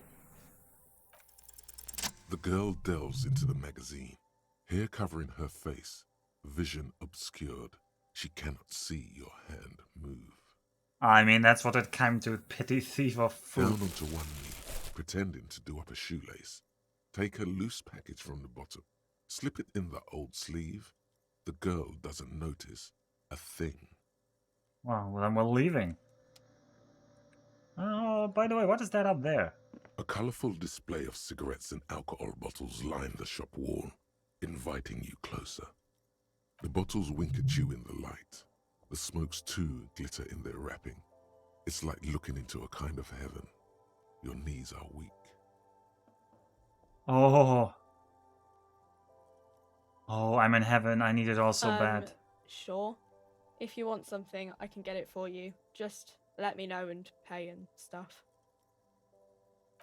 The girl delves into the magazine, hair covering her face, vision obscured. She cannot see your hand move. I mean, that's what it came to. Petty thief of Down food. onto one knee, pretending to do up a shoelace. Take a loose package from the bottom. Slip it in the old sleeve. The girl doesn't notice a thing. Well, then we're leaving. Oh, by the way, what is that up there? A colorful display of cigarettes and alcohol bottles line the shop wall, inviting you closer. The bottles wink at you in the light. The smokes too glitter in their wrapping. It's like looking into a kind of heaven. Your knees are weak. Oh. Oh, I'm in heaven. I need it all so bad. Sure. If you want something, I can get it for you. Just let me know and pay and stuff.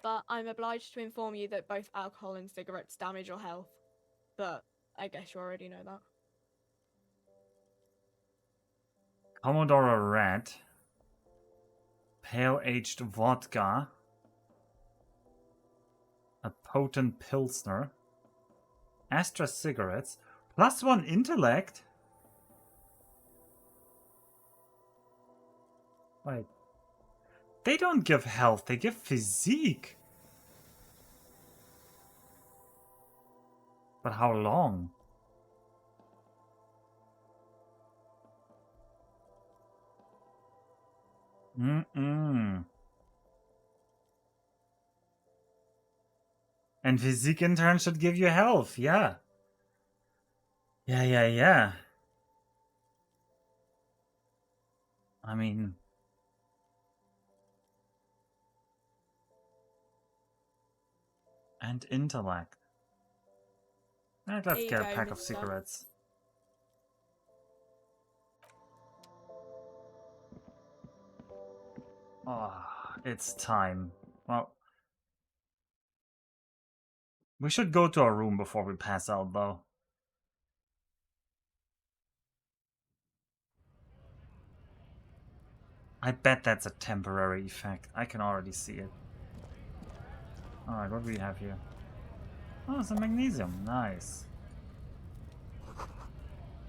But I'm obliged to inform you that both alcohol and cigarettes damage your health. But I guess you already know that. Commodore Red. Pale-aged vodka. A potent pilsner. Astra cigarettes. +1 intellect? Wait. They don't give health, they give physique. But how long? And physique in turn should give you health, yeah. Yeah. I mean... And intellect. Let's get a pack of cigarettes. Oh, it's time. Well... We should go to our room before we pass out, though. I bet that's a temporary effect. I can already see it. Alright, what do we have here? Oh, some magnesium. Nice.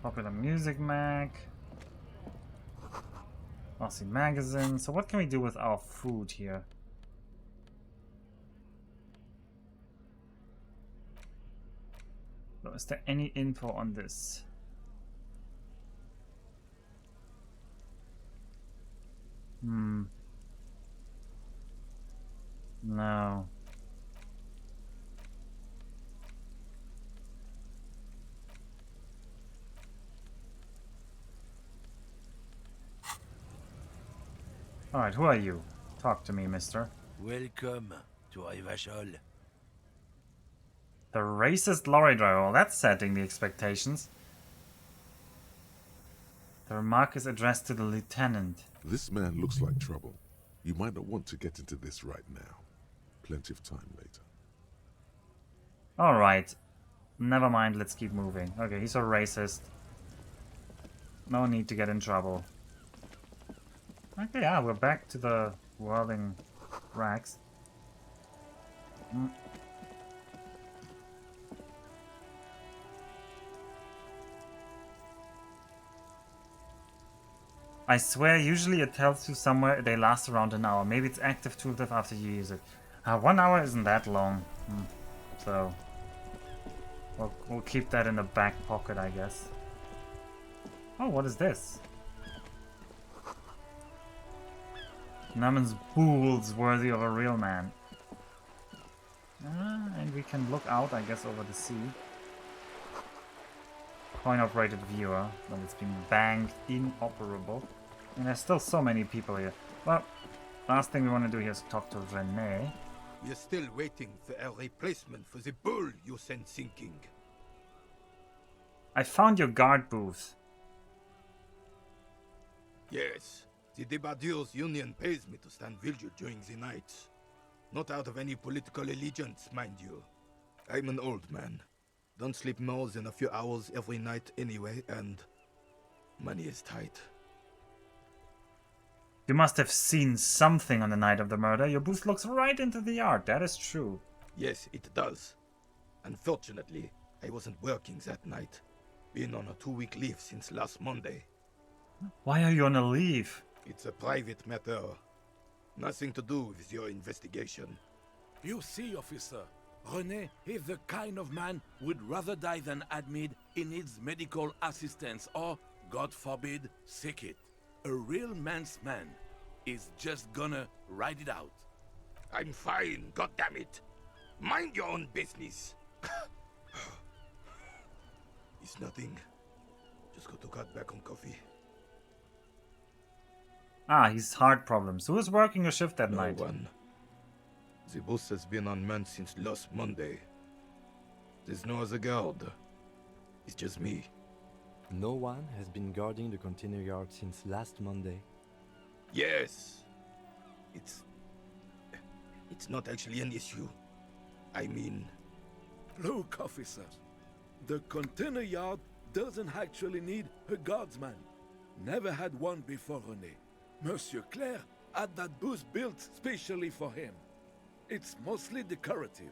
Popular Music Mag. Aussie Magazine. So what can we do with our food here? So is there any info on this? No. Alright, who are you? Talk to me, mister. Welcome to Rivachol. The racist lorry driver. Well, that's setting the expectations. The remark is addressed to the lieutenant. This man looks like trouble. You might not want to get into this right now. Plenty of time later. Alright. Never mind, let's keep moving. Okay, he's a racist. No need to get in trouble. Okay, yeah, we're back to the whirling rags. I swear, usually it tells you somewhere they last around an hour. Maybe it's active tooltip after you use it. 1 hour isn't that long. So, we'll keep that in the back pocket, I guess. Oh, what is this? Namen's bulls worthy of a real man. And we can look out, I guess, over the sea. Coin-operated viewer. Well, it's been banged inoperable. And there's still so many people here. Well, last thing we want to do here is talk to Renee. We are still waiting for a replacement for the bull you sent sinking. I found your guard booth. Yes, the Debardeurs Union pays me to stand vigil during the nights. Not out of any political allegiance, mind you. I'm an old man. Don't sleep more than a few hours every night anyway, and money is tight. You must have seen something on the night of the murder. Your booth looks right into the yard. That is true. Yes, it does. Unfortunately, I wasn't working that night. Been on a 2-week leave since last Monday. Why are you on a leave? It's a private matter. Nothing to do with your investigation. You see, officer, René is the kind of man who would rather die than admit he needs medical assistance or, God forbid, sick it. A real man's man is just gonna ride it out. I'm fine, goddammit. Mind your own business. It's nothing. Just got to cut back on coffee. Ah, he's heart problems. Who is working a shift that night? No one. The boss has been unmanned since last Monday. There's no other guard. It's just me. No one has been guarding the container yard since last Monday. Yes. It's not actually an issue. I mean... Look, officer. The container yard doesn't actually need a guardsman. Never had one before René. Monsieur Claire had that booth built specially for him. It's mostly decorative.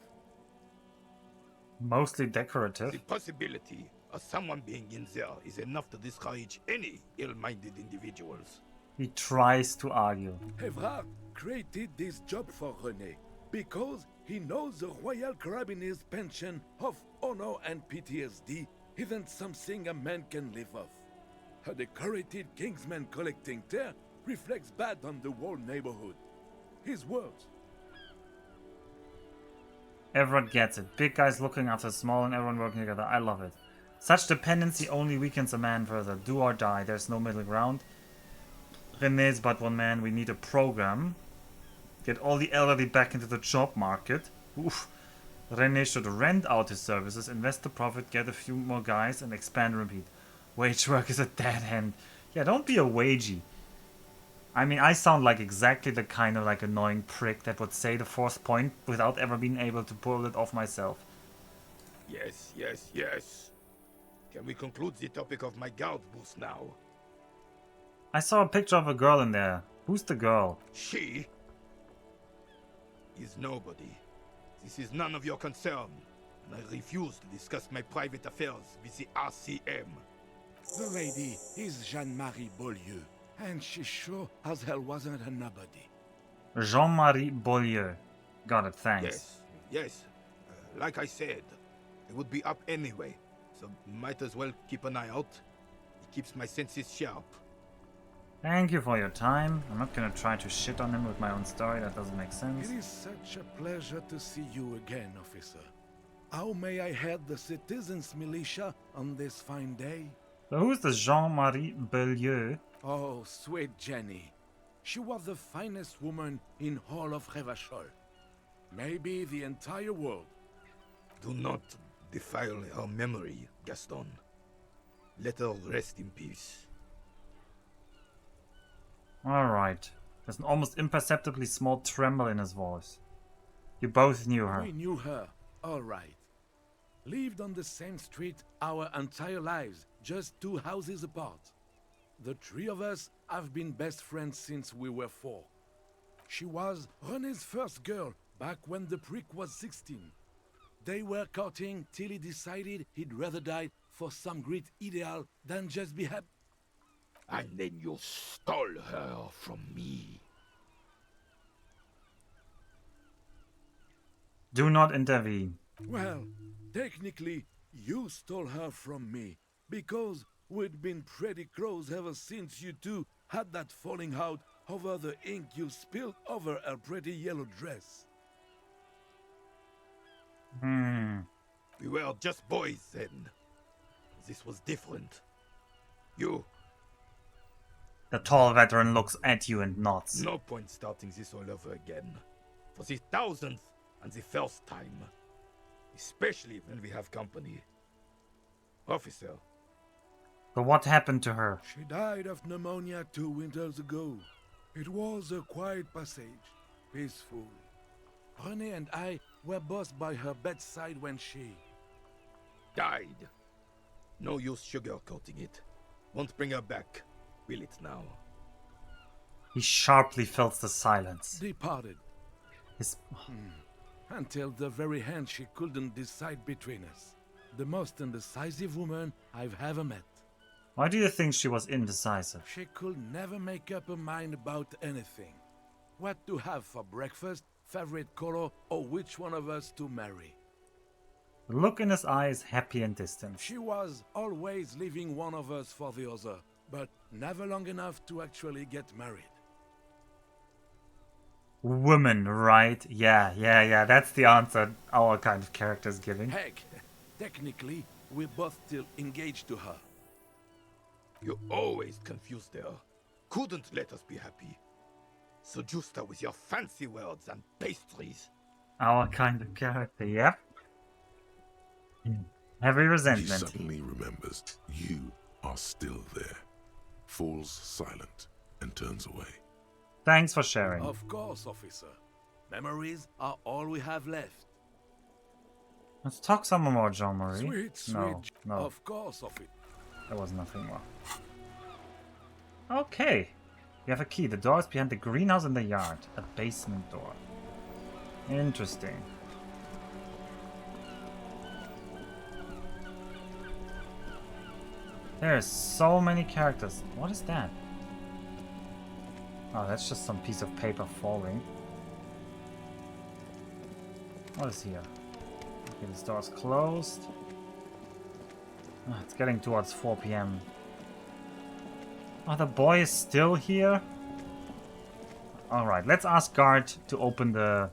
Mostly decorative? The possibility of someone being in there is enough to discourage any ill-minded individuals. He tries to argue. Evrard created this job for René because he knows the Royal Carabiniers' pension of honor and PTSD isn't something a man can live off. A decorated Kingsman collecting tear reflects bad on the whole neighborhood. His words. Everyone gets it. Big guys looking after small and everyone working together. I love it. Such dependency only weakens a man further. Do or die. There's no middle ground. René's but one man. We need a program. Get all the elderly back into the job market. Oof. René should rent out his services, invest the profit, get a few more guys, and expand and repeat. Wage work is a dead end. Yeah, don't be a wagey. I mean, I sound like exactly the kind of like annoying prick that would say the fourth point without ever being able to pull it off myself. Yes, yes, yes. Can we conclude the topic of my guard booth now? I saw a picture of a girl in there. Who's the girl? She is nobody. This is none of your concern, and I refuse to discuss my private affairs with the RCM. The lady is Jeanne-Marie Beaulieu, and she sure as hell wasn't a nobody. Jean-Marie Beaulieu. Got it, thanks. Yes, yes. Like I said, I would be up anyway, so might as well keep an eye out. It keeps my senses sharp. Thank you for your time. I'm not gonna try to shit on him with my own story, that doesn't make sense. It is such a pleasure to see you again, officer. How may I head the citizens' militia on this fine day? So who's the Jean-Marie Beaulieu? Oh, sweet Jenny. She was the finest woman in all of Revachol. Maybe the entire world. Do not defile her memory, Gaston. Let her rest in peace. Alright. There's an almost imperceptibly small tremble in his voice. You both knew her. We knew her, all right. Lived on the same street our entire lives, just 2 houses apart. The 3 of us have been best friends since we were 4. She was René's first girl back when the prick was 16. They were courting till he decided he'd rather die for some great ideal than just be happy. And then you stole her from me. Do not intervene. Well, technically, you stole her from me, because we'd been pretty close ever since you two had that falling out over the ink you spilled over her pretty yellow dress. We were just boys then. This was different. You... The tall veteran looks at you and nods. No point starting this all over again. For the 1000th and the first time. Especially when we have company. Officer. But what happened to her? She died of pneumonia 2 winters ago. It was a quiet passage, peaceful. René and I were both by her bedside when she... died. No use sugarcoating it. Won't bring her back. Will it now? He sharply fills the silence. Departed. His... Until the very hand she couldn't decide between us. The most indecisive woman I've ever met. Why do you think she was indecisive? She could never make up her mind about anything. What to have for breakfast, favorite color, or which one of us to marry. The look in his eye is happy and distant. She was always leaving one of us for the other, but never long enough to actually get married. Woman, right? Yeah. That's the answer our kind of character is giving. Heck, technically, we're both still engaged to her. You always confused her. Couldn't let us be happy. Seduced her with your fancy words and pastries. Our kind of character, yep. Heavy He resentment. suddenly remembers you are still there. Falls silent and turns away. Thanks for sharing. Of course, officer. Memories are all we have left. Let's talk some more, Jean-Marie. Sweet. No. Of course, officer. There was nothing more. Okay. We have a key. The door is behind the greenhouse in the yard. A basement door. Interesting. There's so many characters. What is that? Oh, that's just some piece of paper falling. What is here? Okay, this door is closed. Oh, it's getting towards 4 p.m. Oh, the boy is still here? Alright, let's ask guard to open the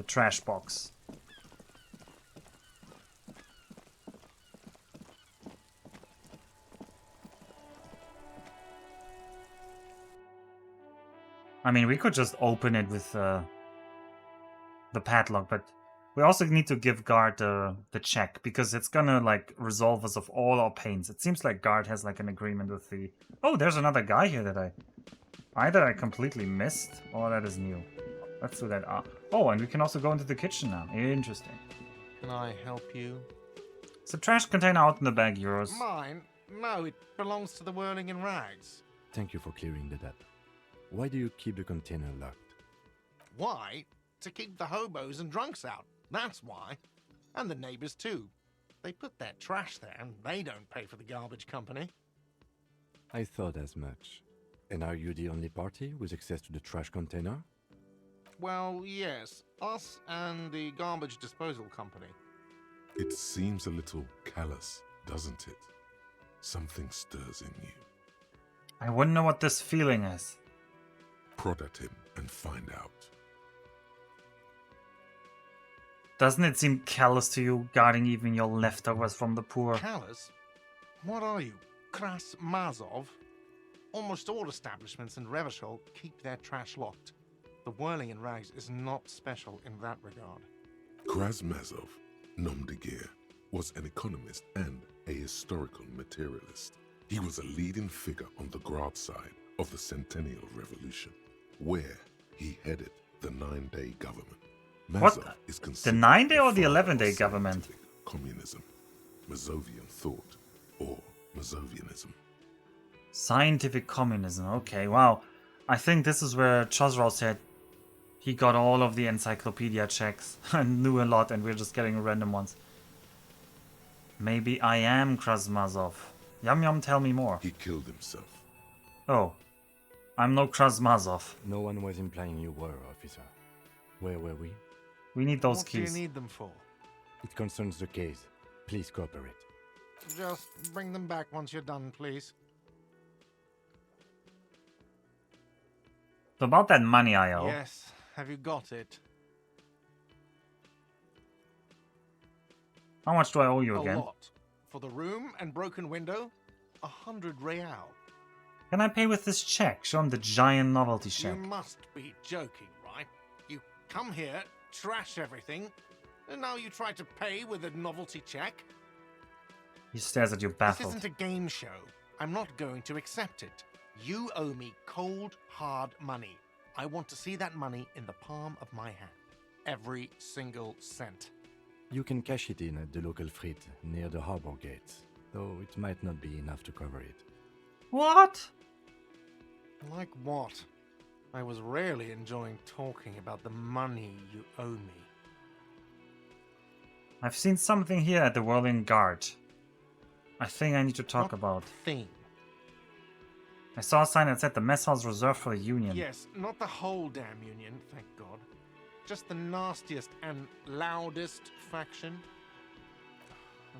trash box. I mean, we could just open it with the padlock, but we also need to give guard the check, because it's gonna, like, resolve us of all our pains. It seems like guard has, like, an agreement with the... Oh, there's another guy here that I completely missed, or that is new. Let's do that. Oh, and we can also go into the kitchen now. Interesting. Can I help you? It's a trash container out in the back, yours. Mine? No, it belongs to the Whirling in Rags. Thank you for clearing that up. Why do you keep the container locked? Why? To keep the hobos and drunks out. That's why. And the neighbors too. They put their trash there and they don't pay for the garbage company. I thought as much. And are you the only party with access to the trash container? Well, yes. Us and the garbage disposal company. It seems a little callous, doesn't it? Something stirs in you. I wouldn't know what this feeling is. Prod at him and find out. Doesn't it seem callous to you, guarding even your leftovers from the poor? Callous? What are you, Kras Mazov? Almost all establishments in Revachol keep their trash locked. The Whirling in Rags is not special in that regard. Krasmazov, nom de guerre, was an economist and a historical materialist. He was a leading figure on the Grad side of the Centennial Revolution, where he headed the 9-day government. What? Mazov is The considered 9-day or the father of 11-day government? scientific communism, Mazovian thought, or Mazovianism. Scientific communism. Okay, wow. I think this is where Chosrau said he got all of the encyclopedia checks and knew a lot, and we're just getting random ones. Maybe I am Krasmazov. Yum Yum, tell me more. He killed himself. Oh. I'm no Krasmazov. No one was implying you were, officer. Where were we? We need those What keys. do you need them for? It concerns the case. Please cooperate. Just bring them back once you're done, please. So about that money I owe. Yes, have you got it? How much do I owe you again? A lot. For the room and broken window, 100 real. Can I pay with this check? Show him the giant novelty check. You must be joking, right? You come here, trash everything, and now you try to pay with a novelty check? He stares at you This baffled. isn't a game show. I'm not going to accept it. You owe me cold, hard money. I want to see that money in the palm of my hand. Every single cent. You can cash it in at the local frit near the harbor gates, though it might not be enough to cover it. What? Like what? I was really enjoying talking about the money you owe me. I've seen something here at the Whirling Guard. I think I need to talk What about. thing? I saw a sign that said the mess hall's reserved for the Union. Yes, not the whole damn Union, thank God. Just the nastiest and loudest faction.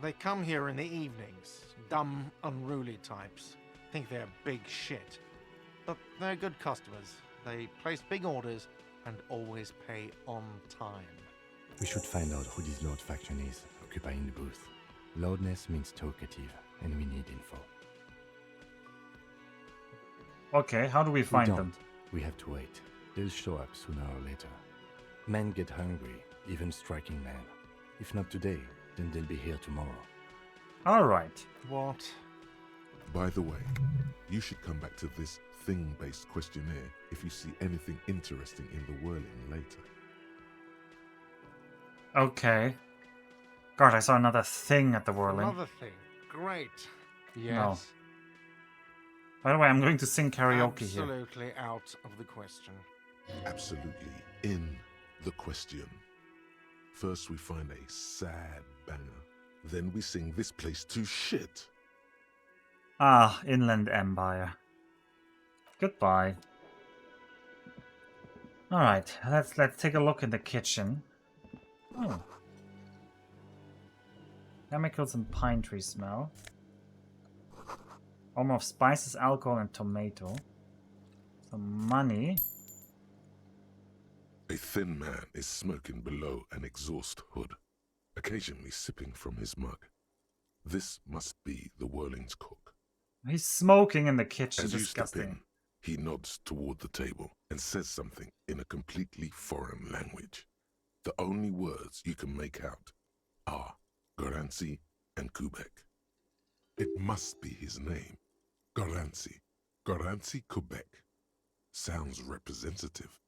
They come here in the evenings. Dumb, unruly types. Think they're big shit. But they're good customers. They place big orders and always pay on time. We should find out who this Lord faction is, occupying the booth. Loudness means talkative, and we need info. Okay, how do we find them? We have to wait. They'll show up sooner or later. Men get hungry, even striking men. If not today, then they'll be here tomorrow. Alright. What? By the way, you should come back to this thing-based questionnaire if you see anything interesting in the whirling later. Okay. God, I saw another thing at the Whirling. Another thing. Great. Yes. No. By the way, I'm going to sing karaoke here. Absolutely out of the question. Absolutely in the question. First we find a sad banger. Then we sing this place to shit. Ah, Inland Empire. Goodbye. Alright, let's take a look in the kitchen. Oh. Chemicals and pine tree smell. Aroma of spices, alcohol, and tomato. Some money. A thin man is smoking below an exhaust hood, occasionally sipping from his mug. This must be the Whirling's cook. He's smoking in the kitchen. As you step Disgusting. in, he nods toward the table and says something in a completely foreign language. The only words you can make out are Garancy and Quebec. It must be his name. Garancy. Garancy Quebec. Sounds representative.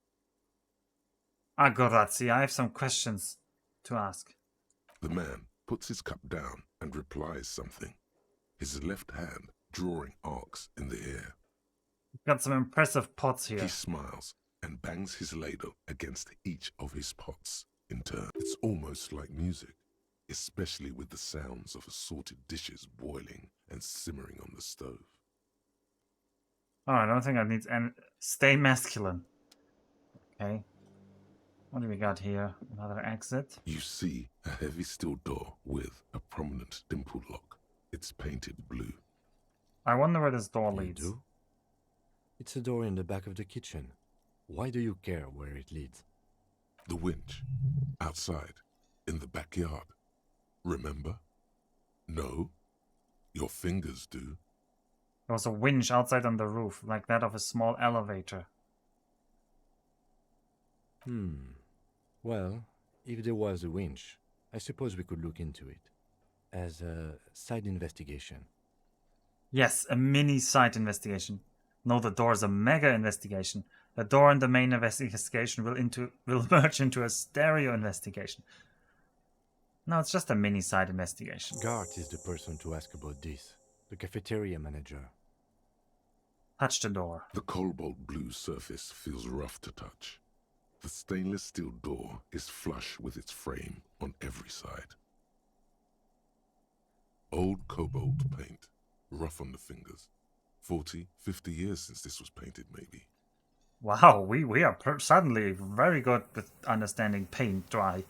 Ah, grazie. I have some questions to ask. The man puts his cup down and replies something, his left hand drawing arcs in the air. Got some impressive pots here. He smiles and bangs his ladle against each of his pots in turn. It's almost like music, especially with the sounds of assorted dishes boiling and simmering on the stove. Oh, I don't think I need any. Stay masculine. Okay. What do we got here? Another exit. You see a heavy steel door with a prominent dimple lock. It's painted blue. I wonder where this door You leads. do? It's a door in the back of the kitchen. Why do you care where it leads? The winch. Outside. In the backyard. Remember? No? Your fingers do. There was a winch outside on the roof, like that of a small elevator. Well, if there was a winch, I suppose we could look into it. As a side investigation. Yes, a mini site investigation. No, the door is a mega investigation. The door and the main investigation will merge into a stereo investigation. No, it's just a mini site investigation. Gart is the person to ask about this. The cafeteria manager. Touch the door. The cobalt blue surface feels rough to touch. The stainless steel door is flush with its frame on every side. Old cobalt paint, rough on the fingers. 40, 50 years since this was painted, maybe. Wow, we are suddenly very good with understanding paint dry.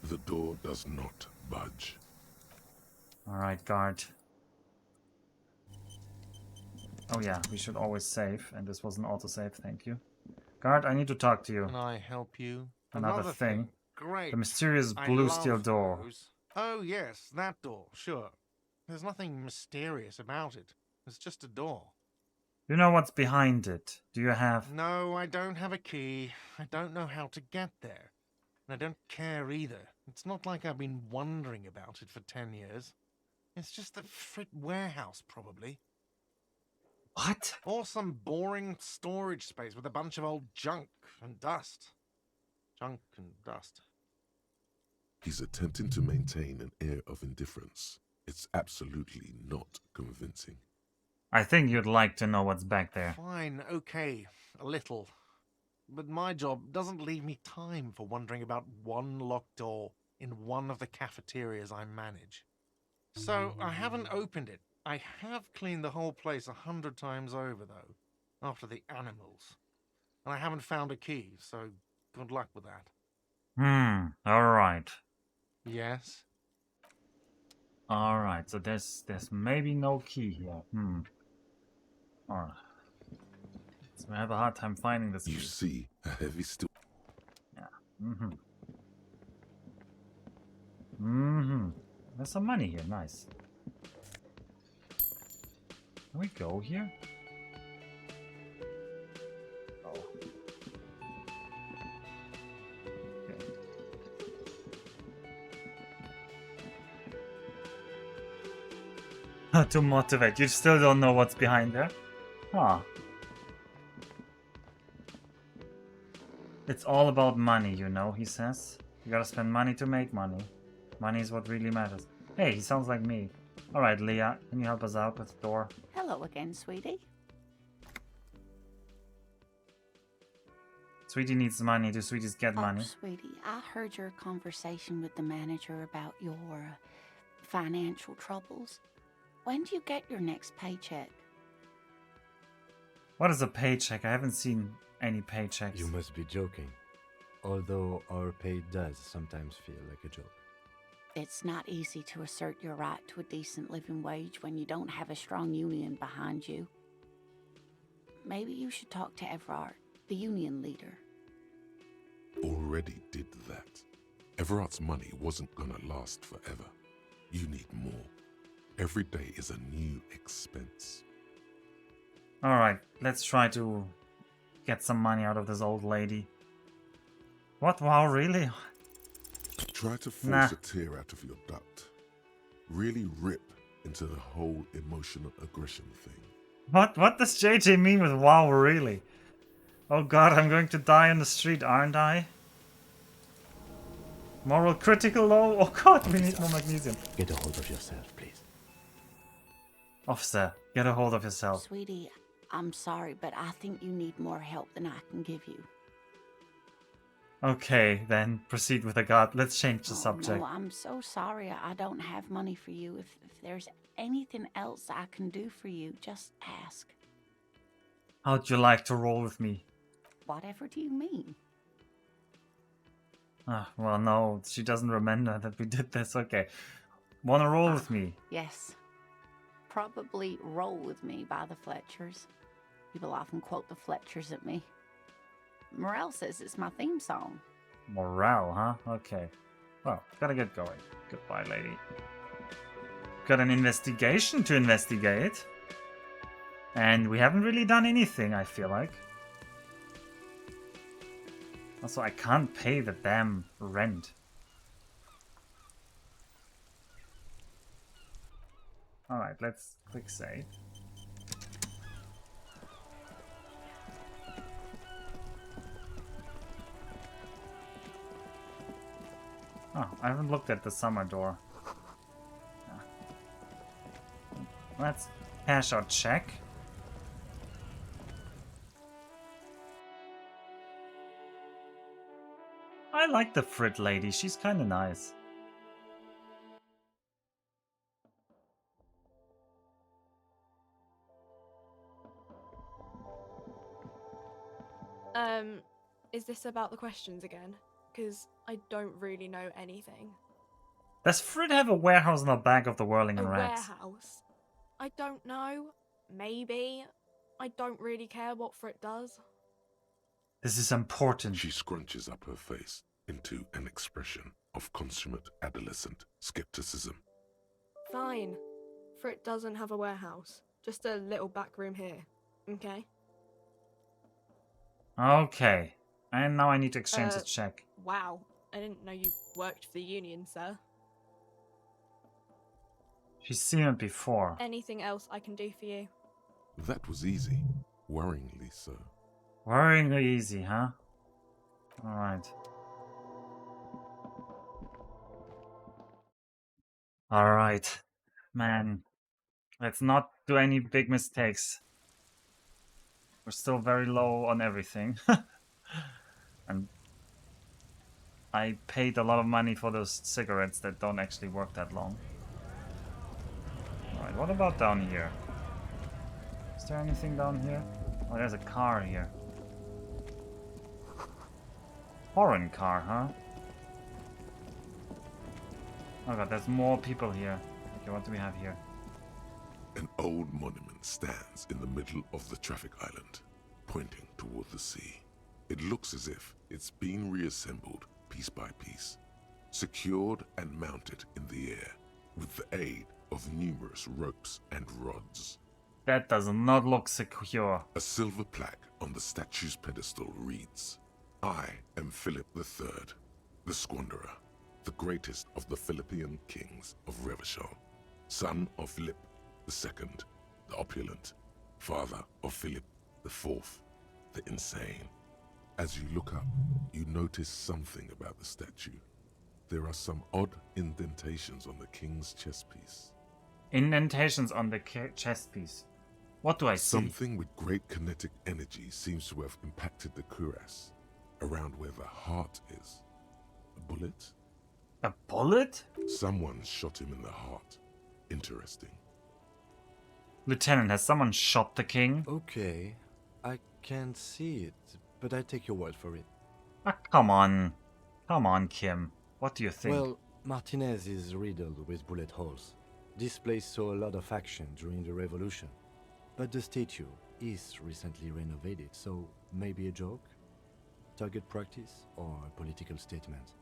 The door does not budge. Alright, guard. Oh yeah, we should always save, and this was an autosave, thank you. Guard, I need to talk to you. Can I help you? Another thing. Great. The mysterious I blue love steel door. those. Oh, yes, that door, sure. There's nothing mysterious about it. It's just a door. You know what's behind it? Do you have... No, I don't have a key. I don't know how to get there. And I don't care either. It's not like I've been wondering about it for 10 years. It's just the Frit warehouse, probably. What? Or some boring storage space with a bunch of old junk and dust. Junk and dust. He's attempting to maintain an air of indifference. It's absolutely not convincing. I think you'd like to know what's back there. Fine, okay, a little. But my job doesn't leave me time for wondering about one locked door in one of the cafeterias I manage. So I haven't opened it. I have cleaned the whole place 100 times over, though, after the animals. And I haven't found a key, so good luck with that. Alright. Yes? Alright, so there's maybe no key here. Alright. So I have a hard time finding this key. You see a heavy steel. Yeah. There's some money here, nice. Can we go here? Oh. Okay. To motivate. You still don't know what's behind there? Huh. It's all about money, you know, he says. You gotta spend money to make money. Money is what really matters. Hey, he sounds like me. Alright, Leah, can you help us out with the door? Hello again, sweetie. Sweetie needs money. Do sweeties get money? Sweetie, I heard your conversation with the manager about your financial troubles. When do you get your next paycheck? What is a paycheck? I haven't seen any paychecks. You must be joking. Although our pay does sometimes feel like a joke. It's not easy to assert your right to a decent living wage when you don't have a strong union behind you. Maybe you should talk to Everard, the union leader. Already did that. Everard's money wasn't gonna last forever. You need more. Every day is a new expense. Alright, let's try to get some money out of this old lady. What? Wow, really? Try to force a tear out of your duct. Really rip into the whole emotional aggression thing. What does JJ mean with wow, really? Oh god, I'm going to die on the street, aren't I? Moral critical though? Oh god, we need more magnesium. Get a hold of yourself, please. Officer, get a hold of yourself. Sweetie, I'm sorry, but I think you need more help than I can give you. Okay, then proceed with the god. Let's change the subject. No, I'm so sorry. I don't have money for you. If there's anything else I can do for you, just ask. How'd you like to roll with me? Whatever do you mean? Well, no, she doesn't remember that we did this. Okay. Wanna roll with me? Yes. Probably Roll With Me by the Fletchers. People often quote the Fletchers at me. Morel says it's my theme song. Morale, huh? Okay. Well, gotta get going. Goodbye, lady. Got an investigation to investigate. And we haven't really done anything, I feel like. Also, I can't pay the damn rent. Alright, let's click save. Oh, I haven't looked at the summer door. Let's cash our check. I like the Frit lady, she's kinda nice. Is this about the questions again? Because I don't really know anything. Does Frit have a warehouse in the back of the Whirling and Rags? Warehouse? I don't know. Maybe. I don't really care what Frit does. This is important. She scrunches up her face into an expression of consummate adolescent skepticism. Fine. Frit doesn't have a warehouse. Just a little back room here. Okay? Okay. And now I need to exchange the check. Wow. I didn't know you worked for the Union, sir. She's seen it before. Anything else I can do for you? That was easy. Worryingly so. Worryingly easy, huh? Alright. Alright. Man. Let's not do any big mistakes. We're still very low on everything. And I paid a lot of money for those cigarettes that don't actually work that long. Alright, what about down here? Is there anything down here? Oh, there's a car here. Foreign car, huh? Oh god, there's more people here. Okay, what do we have here? An old monument stands in the middle of the traffic island, pointing toward the sea. It looks as if it's been reassembled piece by piece, secured and mounted in the air with the aid of numerous ropes and rods. That does not look secure. A silver plaque on the statue's pedestal reads, "I am Philip III, the Squanderer, the greatest of the Philippian kings of Revachol, son of Philip II, the opulent, father of Philip IV, the insane." As you look up, you notice something about the statue. There are some odd indentations on the king's chest piece. Indentations on the chest piece. What do I see? Something with great kinetic energy seems to have impacted the cuirass, around where the heart is. A bullet? A bullet? Someone shot him in the heart. Interesting. Lieutenant, has someone shot the king? Okay, I can't see it, but I take your word for it. Ah, come on. Come on, Kim. What do you think? Well, Martinez is riddled with bullet holes. This place saw a lot of action during the revolution. But the statue is recently renovated, so maybe a joke? Target practice or a political statement?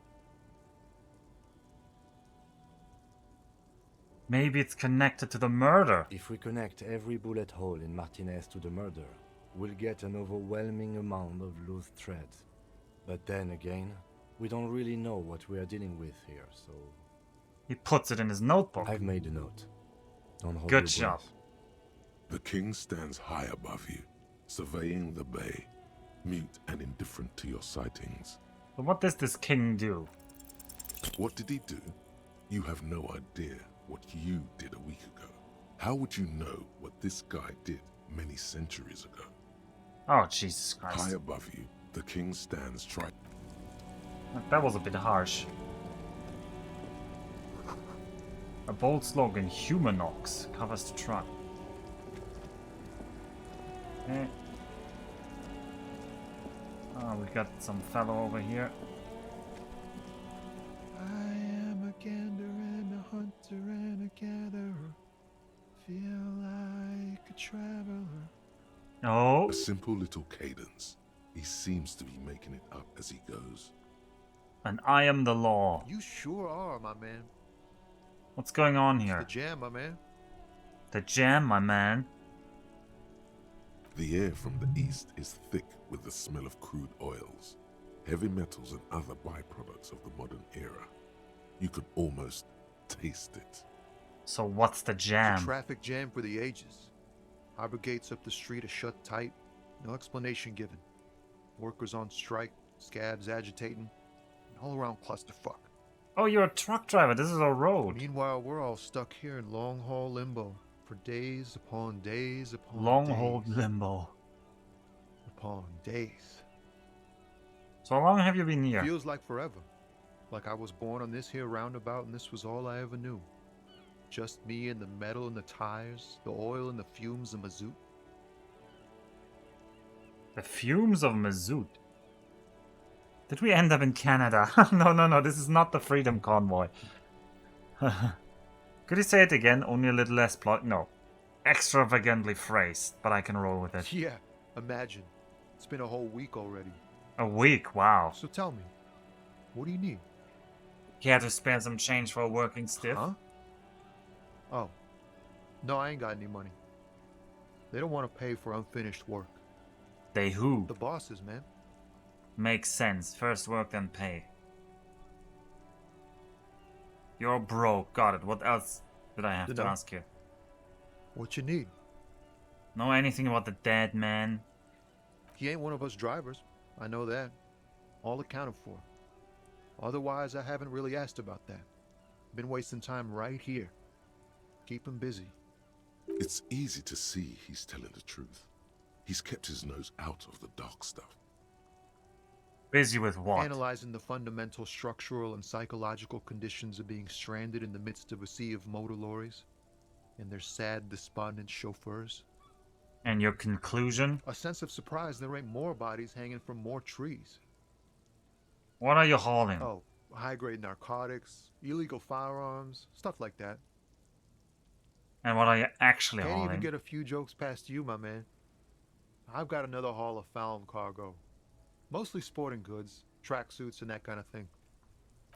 Maybe it's connected to the murder. If we connect every bullet hole in Martinez to the murder, we'll get an overwhelming amount of loose threads. But then again, we don't really know what we are dealing with here, so... He puts it in his notebook. I've made a note. Don't hold Good your job. breath. The king stands high above you, surveying the bay, mute and indifferent to your sightings. But what does this king do? What did he do? You have no idea what you did a week ago. How would you know what this guy did many centuries ago? Oh, Jesus Christ. High above you, the king stands That was a bit harsh. A bold slogan, Humanox, covers the truck. Okay. Oh, we got some fellow over here. I am a gander and a hunter and a gatherer. Feel like a traveler. Oh. A simple little cadence. He seems to be making it up as he goes. And I am the law. You sure are, my man. What's going on here? It's the jam, my man. The jam, my man. The air from the east is thick with the smell of crude oils, heavy metals and other byproducts of the modern era. You could almost taste it. So what's the It's jam? a traffic jam for the ages. Harbor gates up the street are shut tight. No explanation given. Workers on strike, scabs agitating, an all-around clusterfuck. Oh, you're a truck driver. This is a road. Meanwhile, we're all stuck here in long-haul limbo for days upon days upon Long-haul days limbo. upon days. So how long have you been here? Feels like forever. Like I was born on this here roundabout and this was all I ever knew. Just me and the metal and the tires, the oil and the fumes of mazout. The fumes of mazout. Did we end up in Canada? No, this is not the Freedom Convoy. Could you say it again? Only a little less plot? No. Extravagantly phrased, but I can roll with it. Yeah, imagine. It's been a whole week already. A week, wow. So tell me, what do you need? Care to spare some change for a working stiff? Huh? Oh. No, I ain't got any money. They don't want to pay for unfinished work. They who? The bosses, man. Makes sense. First work, then pay. You're broke. Got it. What else did I have to Dunno. ask you? What you need? Know anything about the dead man? He ain't one of us drivers. I know that. All accounted for. Otherwise, I haven't really asked about that. Been wasting time right here. Keep him busy. It's easy to see he's telling the truth. He's kept his nose out of the dark stuff. Busy with what? Analyzing the fundamental structural and psychological conditions of being stranded in the midst of a sea of motor lorries and their sad, despondent chauffeurs. And your conclusion? A sense of surprise there ain't more bodies hanging from more trees. What are you hauling? Oh, high-grade narcotics, illegal firearms, stuff like that. And what are you actually Can't hauling? even get a few jokes past you, my man. I've got another haul of found cargo. Mostly sporting goods, tracksuits, and that kind of thing.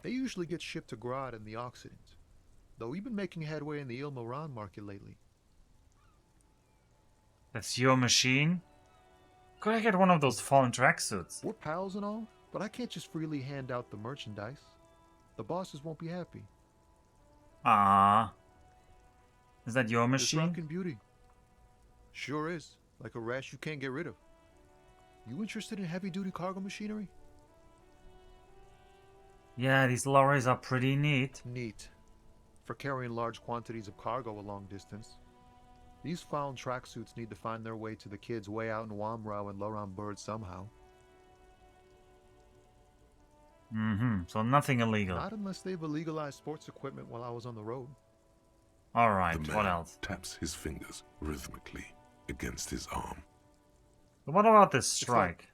They usually get shipped to Grad in the Occident, though we've been making headway in the Il-Moran market lately. That's your machine? Could I get one of those fallen tracksuits? We're pals and all, but I can't just freely hand out the merchandise. The bosses won't be happy. Ah. Is that your This machine? rockin' beauty. Sure is. Like a rash you can't get rid of. You interested in heavy-duty cargo machinery? Yeah, these lorries are pretty neat. Neat. For carrying large quantities of cargo a long distance. These found tracksuits need to find their way to the kids way out in Wamrau and Loran Bird somehow. Mm-hmm. So nothing illegal. Not unless they've illegalized sports equipment while I was on the road. Alright, The what man else? taps his fingers rhythmically against his arm. What about this It's strike?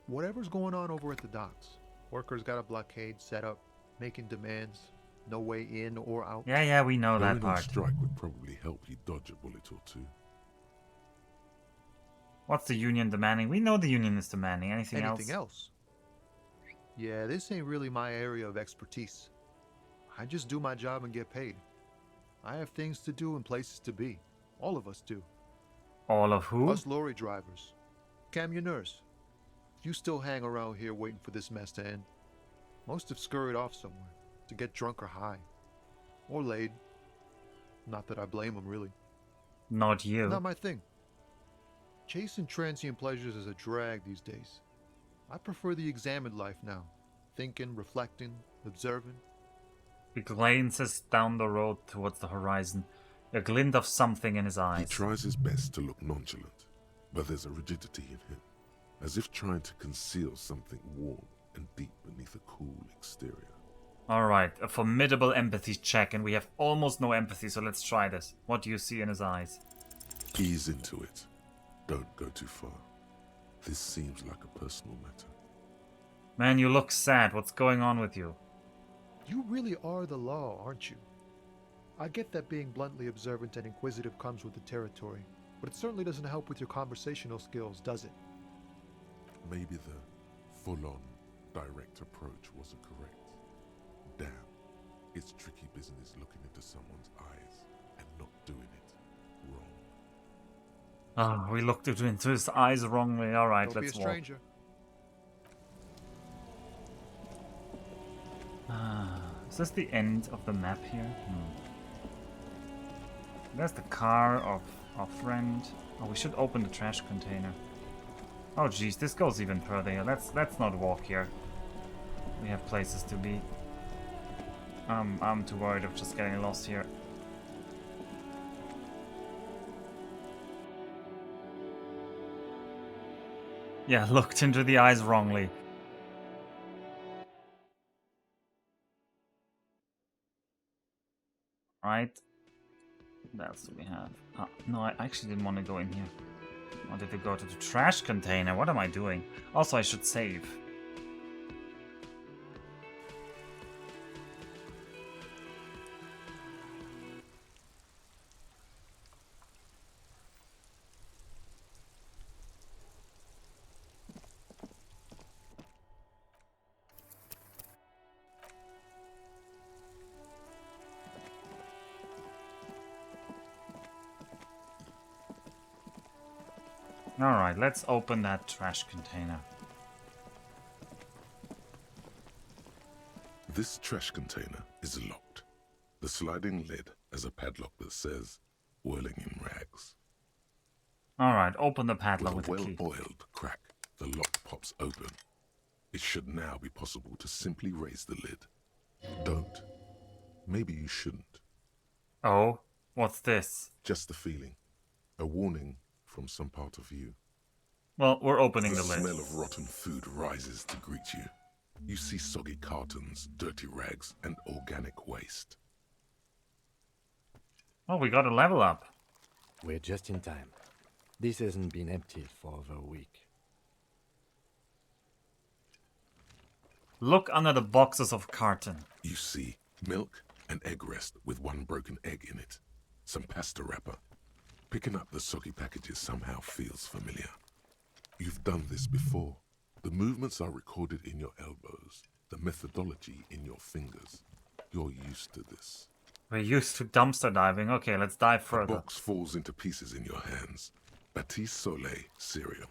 Whatever's going on over at the docks. Workers got a blockade set up, making demands. No way in or out. Yeah, we know that Going on part. strike would probably help you dodge a bullet or two. What's the union demanding? We know the union is demanding. Anything else? Yeah, this ain't really my area of expertise. I just do my job and get paid. I have things to do and places to be. All of us do. All of who? Us lorry drivers. Camionneurs. You still hang around here waiting for this mess to end. Most have scurried off somewhere to get drunk or high. Or laid. Not that I blame them, really. Not you. Not my thing. Chasing transient pleasures is a drag these days. I prefer the examined life now. Thinking, reflecting, observing. He glances down the road towards the horizon, a glint of something in his eyes. He tries his best to look nonchalant, but there's a rigidity in him, as if trying to conceal something warm and deep beneath a cool exterior. Alright, a formidable empathy check, and we have almost no empathy, so let's try this. What do you see in his eyes? Ease into it. Don't go too far. This seems like a personal matter. Man, you look sad. What's going on with you? You really are the law, aren't you? I get that being bluntly observant and inquisitive comes with the territory, but it certainly doesn't help with your conversational skills, does it? Maybe the full-on, direct approach wasn't correct. Damn, it's tricky business looking into someone's eyes and not doing it wrong. Oh, we looked into his eyes wrongly. Alright, Don't let's be a stranger. Is this the end of the map here? There's the car of our friend. Oh, we should open the trash container. Oh geez, this goes even further here. Let's not walk here. We have places to be. I'm too worried of just getting lost here. Yeah, looked into the eyes wrongly. Right. What else do we have? No, I actually didn't want to go in here. I wanted to go to the trash container. What am I doing? Also, I should save. Alright, let's open that trash container. This trash container is locked. The sliding lid has a padlock that says, whirling in rags. Alright, open the padlock with With a the key. well-oiled crack, the lock pops open. It should now be possible to simply raise the lid. Don't. Maybe you shouldn't. Oh, what's this? Just the feeling. A warning from some part of you. Well, we're opening the The lid. smell of rotten food rises to greet you. You see soggy cartons, dirty rags, and organic waste. Oh, we got a level up. We're just in time. This hasn't been emptied for over a week. Look under the boxes of carton. You see milk and egg rest with one broken egg in it. Some pasta wrapper. Picking up the soggy packages somehow feels familiar. You've done this before. The movements are recorded in your elbows, the methodology in your fingers. You're used to this. We're used to dumpster diving. Okay, let's dive The further. box falls into pieces in your hands. Batiste Soleil cereal.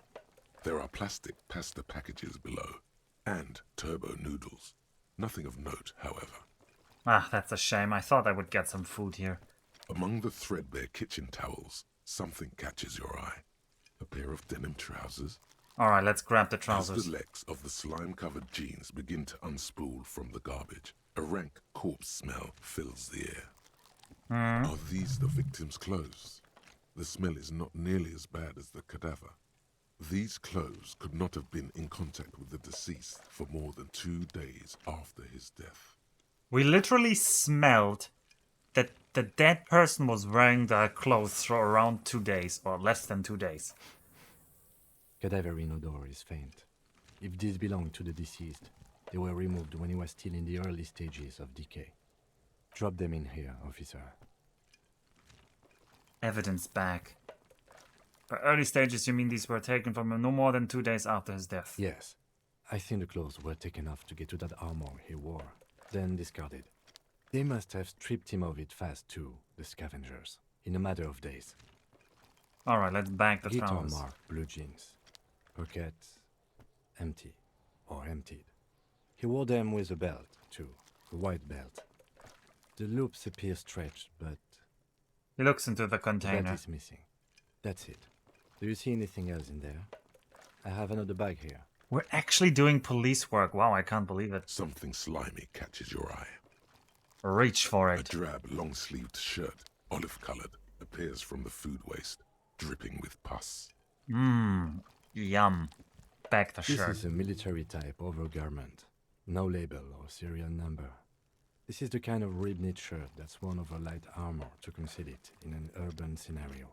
There are plastic pasta packages below, and turbo noodles. Nothing of note, however. Ah, that's a shame. I thought I would get some food here. Among the threadbare kitchen towels, something catches your eye. A pair of denim trousers. Alright, let's grab the As trousers. the legs of the slime-covered jeans begin to unspool from the garbage, a rank corpse smell fills the air. Are these the victim's clothes? The smell is not nearly as bad as the cadaver. These clothes could not have been in contact with the deceased for more than 2 days after his death. We literally smelled that the dead person was wearing their clothes for around 2 days, or less than 2 days. Cadaverine odor is faint. If these belong to the deceased, they were removed when he was still in the early stages of decay. Drop them in here, officer. Evidence bag. By early stages, you mean these were taken from him no more than 2 days after his death? Yes. I think the clothes were taken off to get to that armor he wore, then discarded. They must have stripped him of it fast too, the scavengers, in a matter of days. Alright, let's bag the Guitar trousers. mark blue jeans. Pockets empty or emptied. He wore them with a belt, too, a white belt. The loops appear stretched, but He looks into the the belt container. is missing. That's it. Do you see anything else in there? I have another bag here. We're actually doing police work. Wow, I can't believe it. Something slimy catches your eye. Reach for A it. drab, long-sleeved shirt, olive-colored, appears from the food waste, dripping with pus. Yum. Back the This shirt. is a military type overgarment. No label or serial number. This is the kind of rib-knit shirt that's worn over light armor to conceal it in an urban scenario.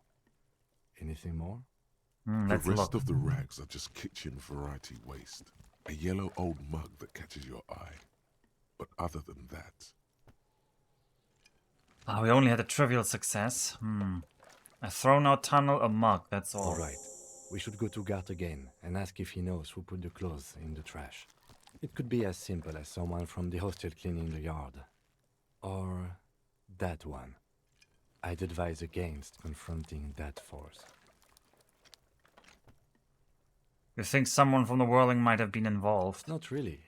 Anything more? The Let's rest look. of the rags are just kitchen variety waste. A yellow old mug that catches your eye. But other than that, Ah, we only had a trivial success. A thrown-out tunnel, a mug, that's all. All right. We should go to Gart again and ask if he knows who put the clothes in the trash. It could be as simple as someone from the hostel cleaning the yard. Or that one. I'd advise against confronting that force. You think someone from the whirling might have been involved? Not really.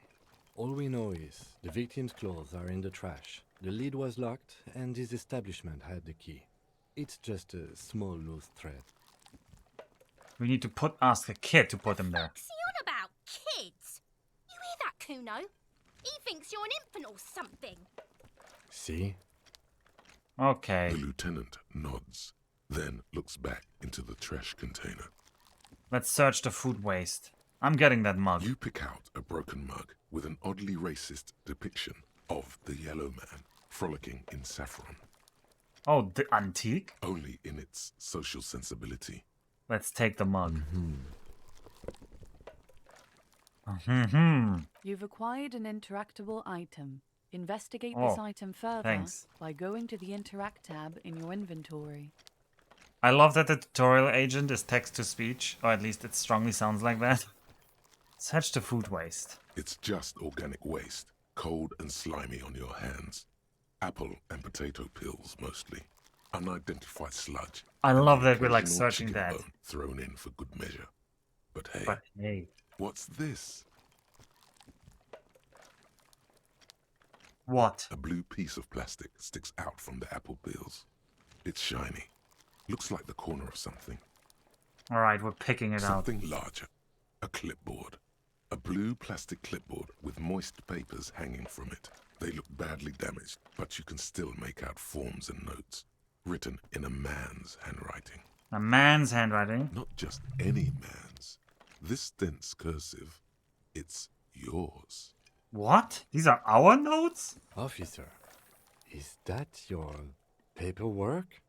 All we know is the victim's clothes are in the trash. The lid was locked and his establishment had the key. It's just a small loose thread. We need to ask a kid to put him there. What's he on about? Kids? You hear that, Kuno? He thinks you're an infant or something. See? Okay, the lieutenant nods, then looks back into the trash container. let's search the food waste. I'm getting that mug. You pick out a broken mug with an oddly racist depiction of the yellow man frolicking in saffron. Oh, the antique? Only in its social sensibility. Let's take the mug. You've acquired an interactable item. Investigate this Oh, item further thanks. by going to the Interact tab in your inventory. I love that the tutorial agent is text-to-speech, or at least it strongly sounds like that. Search the food waste. It's just organic waste, cold and slimy on your hands. Apple and potato peels, mostly. Unidentified sludge. I and love the that we're like occasional searching chicken that. bone thrown in for good measure. But hey, But hey. what's this? What? A blue piece of plastic sticks out from the apple peels. It's shiny. Looks like the corner of something. Alright, we're picking it out. Something larger. A clipboard. A blue plastic clipboard with moist papers hanging from it. They look badly damaged, but you can still make out forms and notes, written in a man's handwriting. A man's handwriting? Not just any man's. This dense cursive, it's yours. What? These are our notes? Officer, is that your paperwork?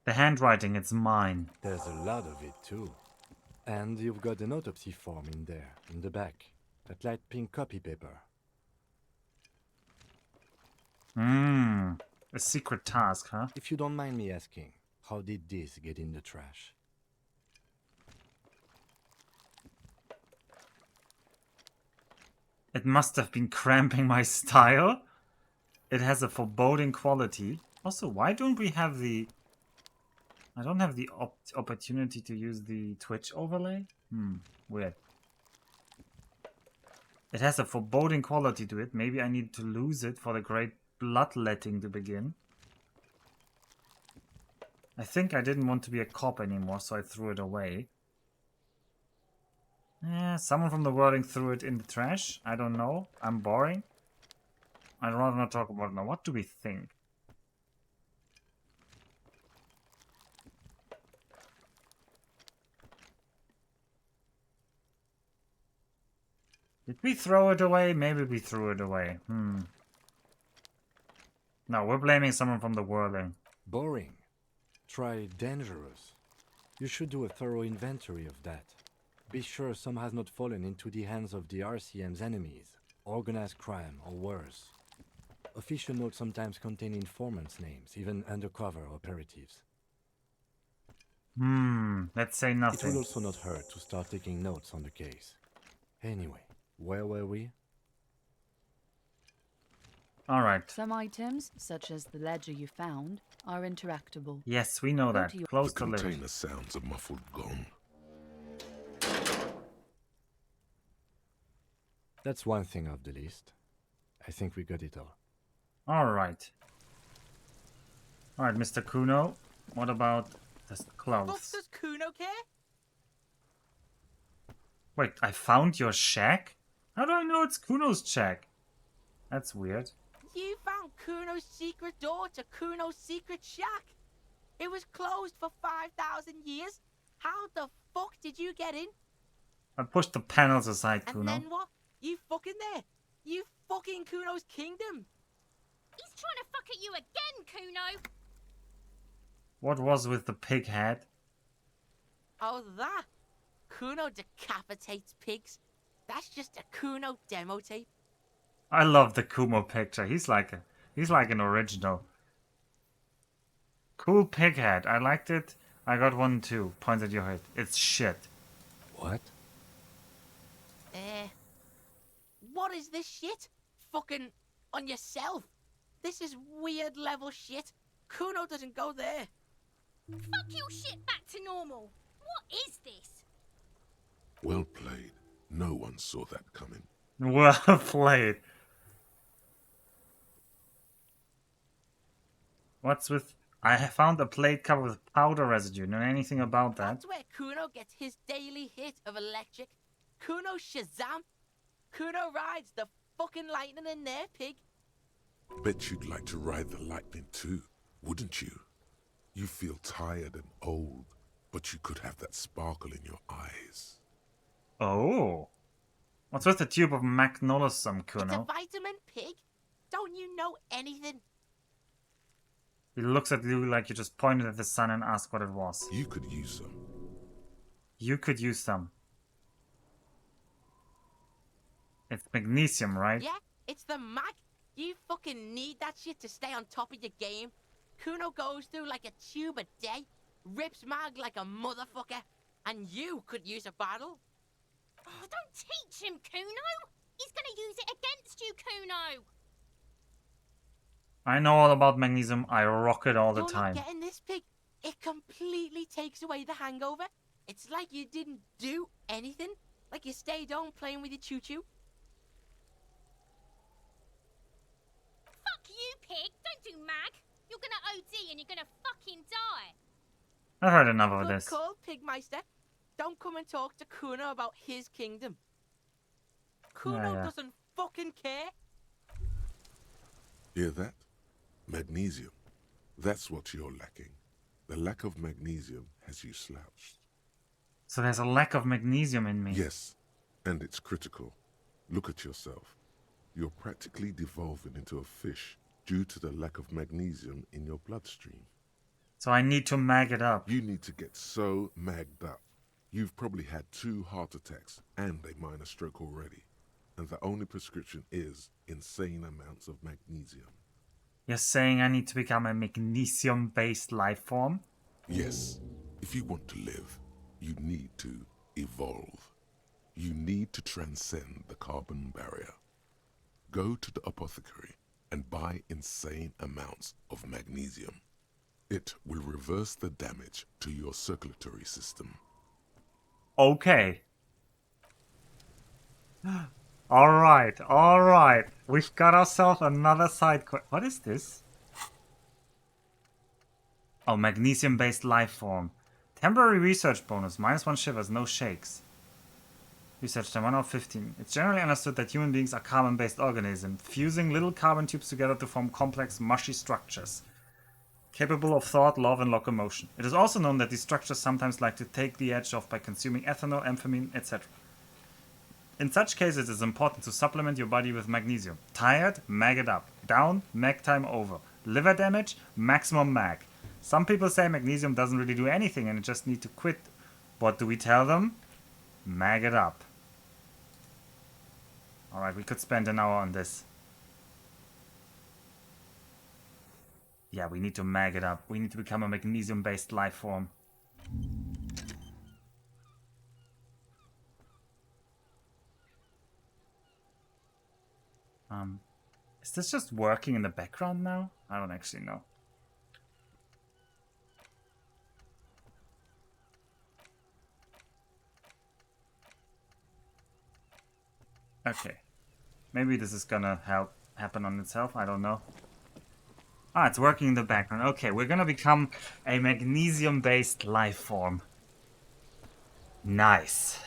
The handwriting, it's mine. There's a lot of it, too. And you've got an autopsy form in there, in the back. That light pink copy paper. A secret task, huh? If you don't mind me asking, how did this get in the trash? It must have been cramping my style. It has a foreboding quality. Also, why don't we have the... I don't have the opportunity to use the Twitch overlay? Weird. It has a foreboding quality to it. Maybe I need to lose it for the great bloodletting to begin. I think I didn't want to be a cop anymore, so I threw it away. Someone from the wording threw it in the trash. I don't know. I'm boring. I'd rather not talk about it now. What do we think? Did we throw it away? Maybe we threw it away. No, we're blaming someone from the whirling. Boring. Try dangerous. You should do a thorough inventory of that. Be sure some has not fallen into the hands of the RCM's enemies, organized crime or worse. Official notes sometimes contain informants' names, even undercover operatives. Let's say nothing. It will also not hurt to start taking notes on the case. Anyway, where were we? Alright. Some items, such as the ledger you found, are interactable. Yes, we know that. Close the the lid. container sounds a muffled gong. That's one thing off the list. I think we got it all. Alright. Alright, Mr. Kuno. What about the clothes? What does Kuno care? Wait, I found your shack? How do I know it's Kuno's shack? That's weird. You found Kuno's secret door to Kuno's secret shack. It was closed for 5,000 years. How the fuck did you get in? I pushed the panels aside, And Kuno. then what? You fucking there. You fucking Kuno's kingdom. He's trying to fuck at you again, Kuno. What was with the pig head? Oh, that? Kuno decapitates pigs. That's just a Kuno demo tape. I love the Kumo picture. He's like an original. Cool pig head. I liked it. I got one too. Point at your head. It's shit. What? What is this shit? Fucking on yourself. This is weird level shit. Kuno doesn't go there. Fuck your shit back to normal. What is this? Well played. No one saw that coming. Well played. What's with... I found a plate covered with powder residue. Know anything about that? That's where Kuno gets his daily hit of electric. Kuno Shazam. Kuno rides the fucking lightning in there, pig. Bet you'd like to ride the lightning too, wouldn't you? You feel tired and old, but you could have that sparkle in your eyes. Oh. What's with the tube of magnolism, It's a Kuno? vitamin, pig. Don't you know anything? He looks at you like you just pointed at the sun and asked what it was. You could use some. You could use some. It's magnesium, right? Yeah, it's the mag. You fucking need that shit to stay on top of your game. Kuno goes through like a tube a day, rips mag like a motherfucker, and you could use a bottle. Oh, don't teach him, Kuno. He's gonna use it against you, Kuno. I know all about magnesium. I rock it all the You're time. not getting this, pig. It completely takes away the hangover. It's like you didn't do anything. Like you stayed home playing with your choo-choo. pig. Don't do mag. You're gonna OD and you're gonna fucking die. I've heard enough of Good this. call, Pigmeister. Don't come and talk to Kuno about his kingdom. Kuno yeah. doesn't fucking care. Hear that? Magnesium. That's what you're lacking. The lack of magnesium has you slouched. So there's a lack of magnesium in me. Yes, and it's critical. Look at yourself. You're practically devolving into a fish due to the lack of magnesium in your bloodstream. So I need to mag it up. You need to get so magged up. You've probably had 2 heart attacks and a minor stroke already. And the only prescription is insane amounts of magnesium. You're saying I need to become a magnesium-based life form? Yes. If you want to live, you need to evolve. You need to transcend the carbon barrier. Go to the apothecary and buy insane amounts of magnesium. It will reverse the damage to your circulatory system. Okay. Alright. We've got ourselves another side quest. What is this? Oh, magnesium-based life form. Temporary research bonus. -1 shivers, no shakes. Research time 1 out of 15. It's generally understood that human beings are carbon-based organisms, fusing little carbon tubes together to form complex, mushy structures, capable of thought, love, and locomotion. It is also known that these structures sometimes like to take the edge off by consuming ethanol, amphetamine, etc. In such cases, it is important to supplement your body with magnesium. Tired? Mag it up. Down? Mag time over. Liver damage? Maximum mag. Some people say magnesium doesn't really do anything and it just need to quit. What do we tell them? Mag it up. Alright, we could spend an hour on this. Yeah, we need to mag it up. We need to become a magnesium-based life form. Is this just working in the background now? I don't actually know. Okay. Maybe this is gonna happen on itself, I don't know. Ah, it's working in the background. Okay, we're gonna become a magnesium-based life form. Nice.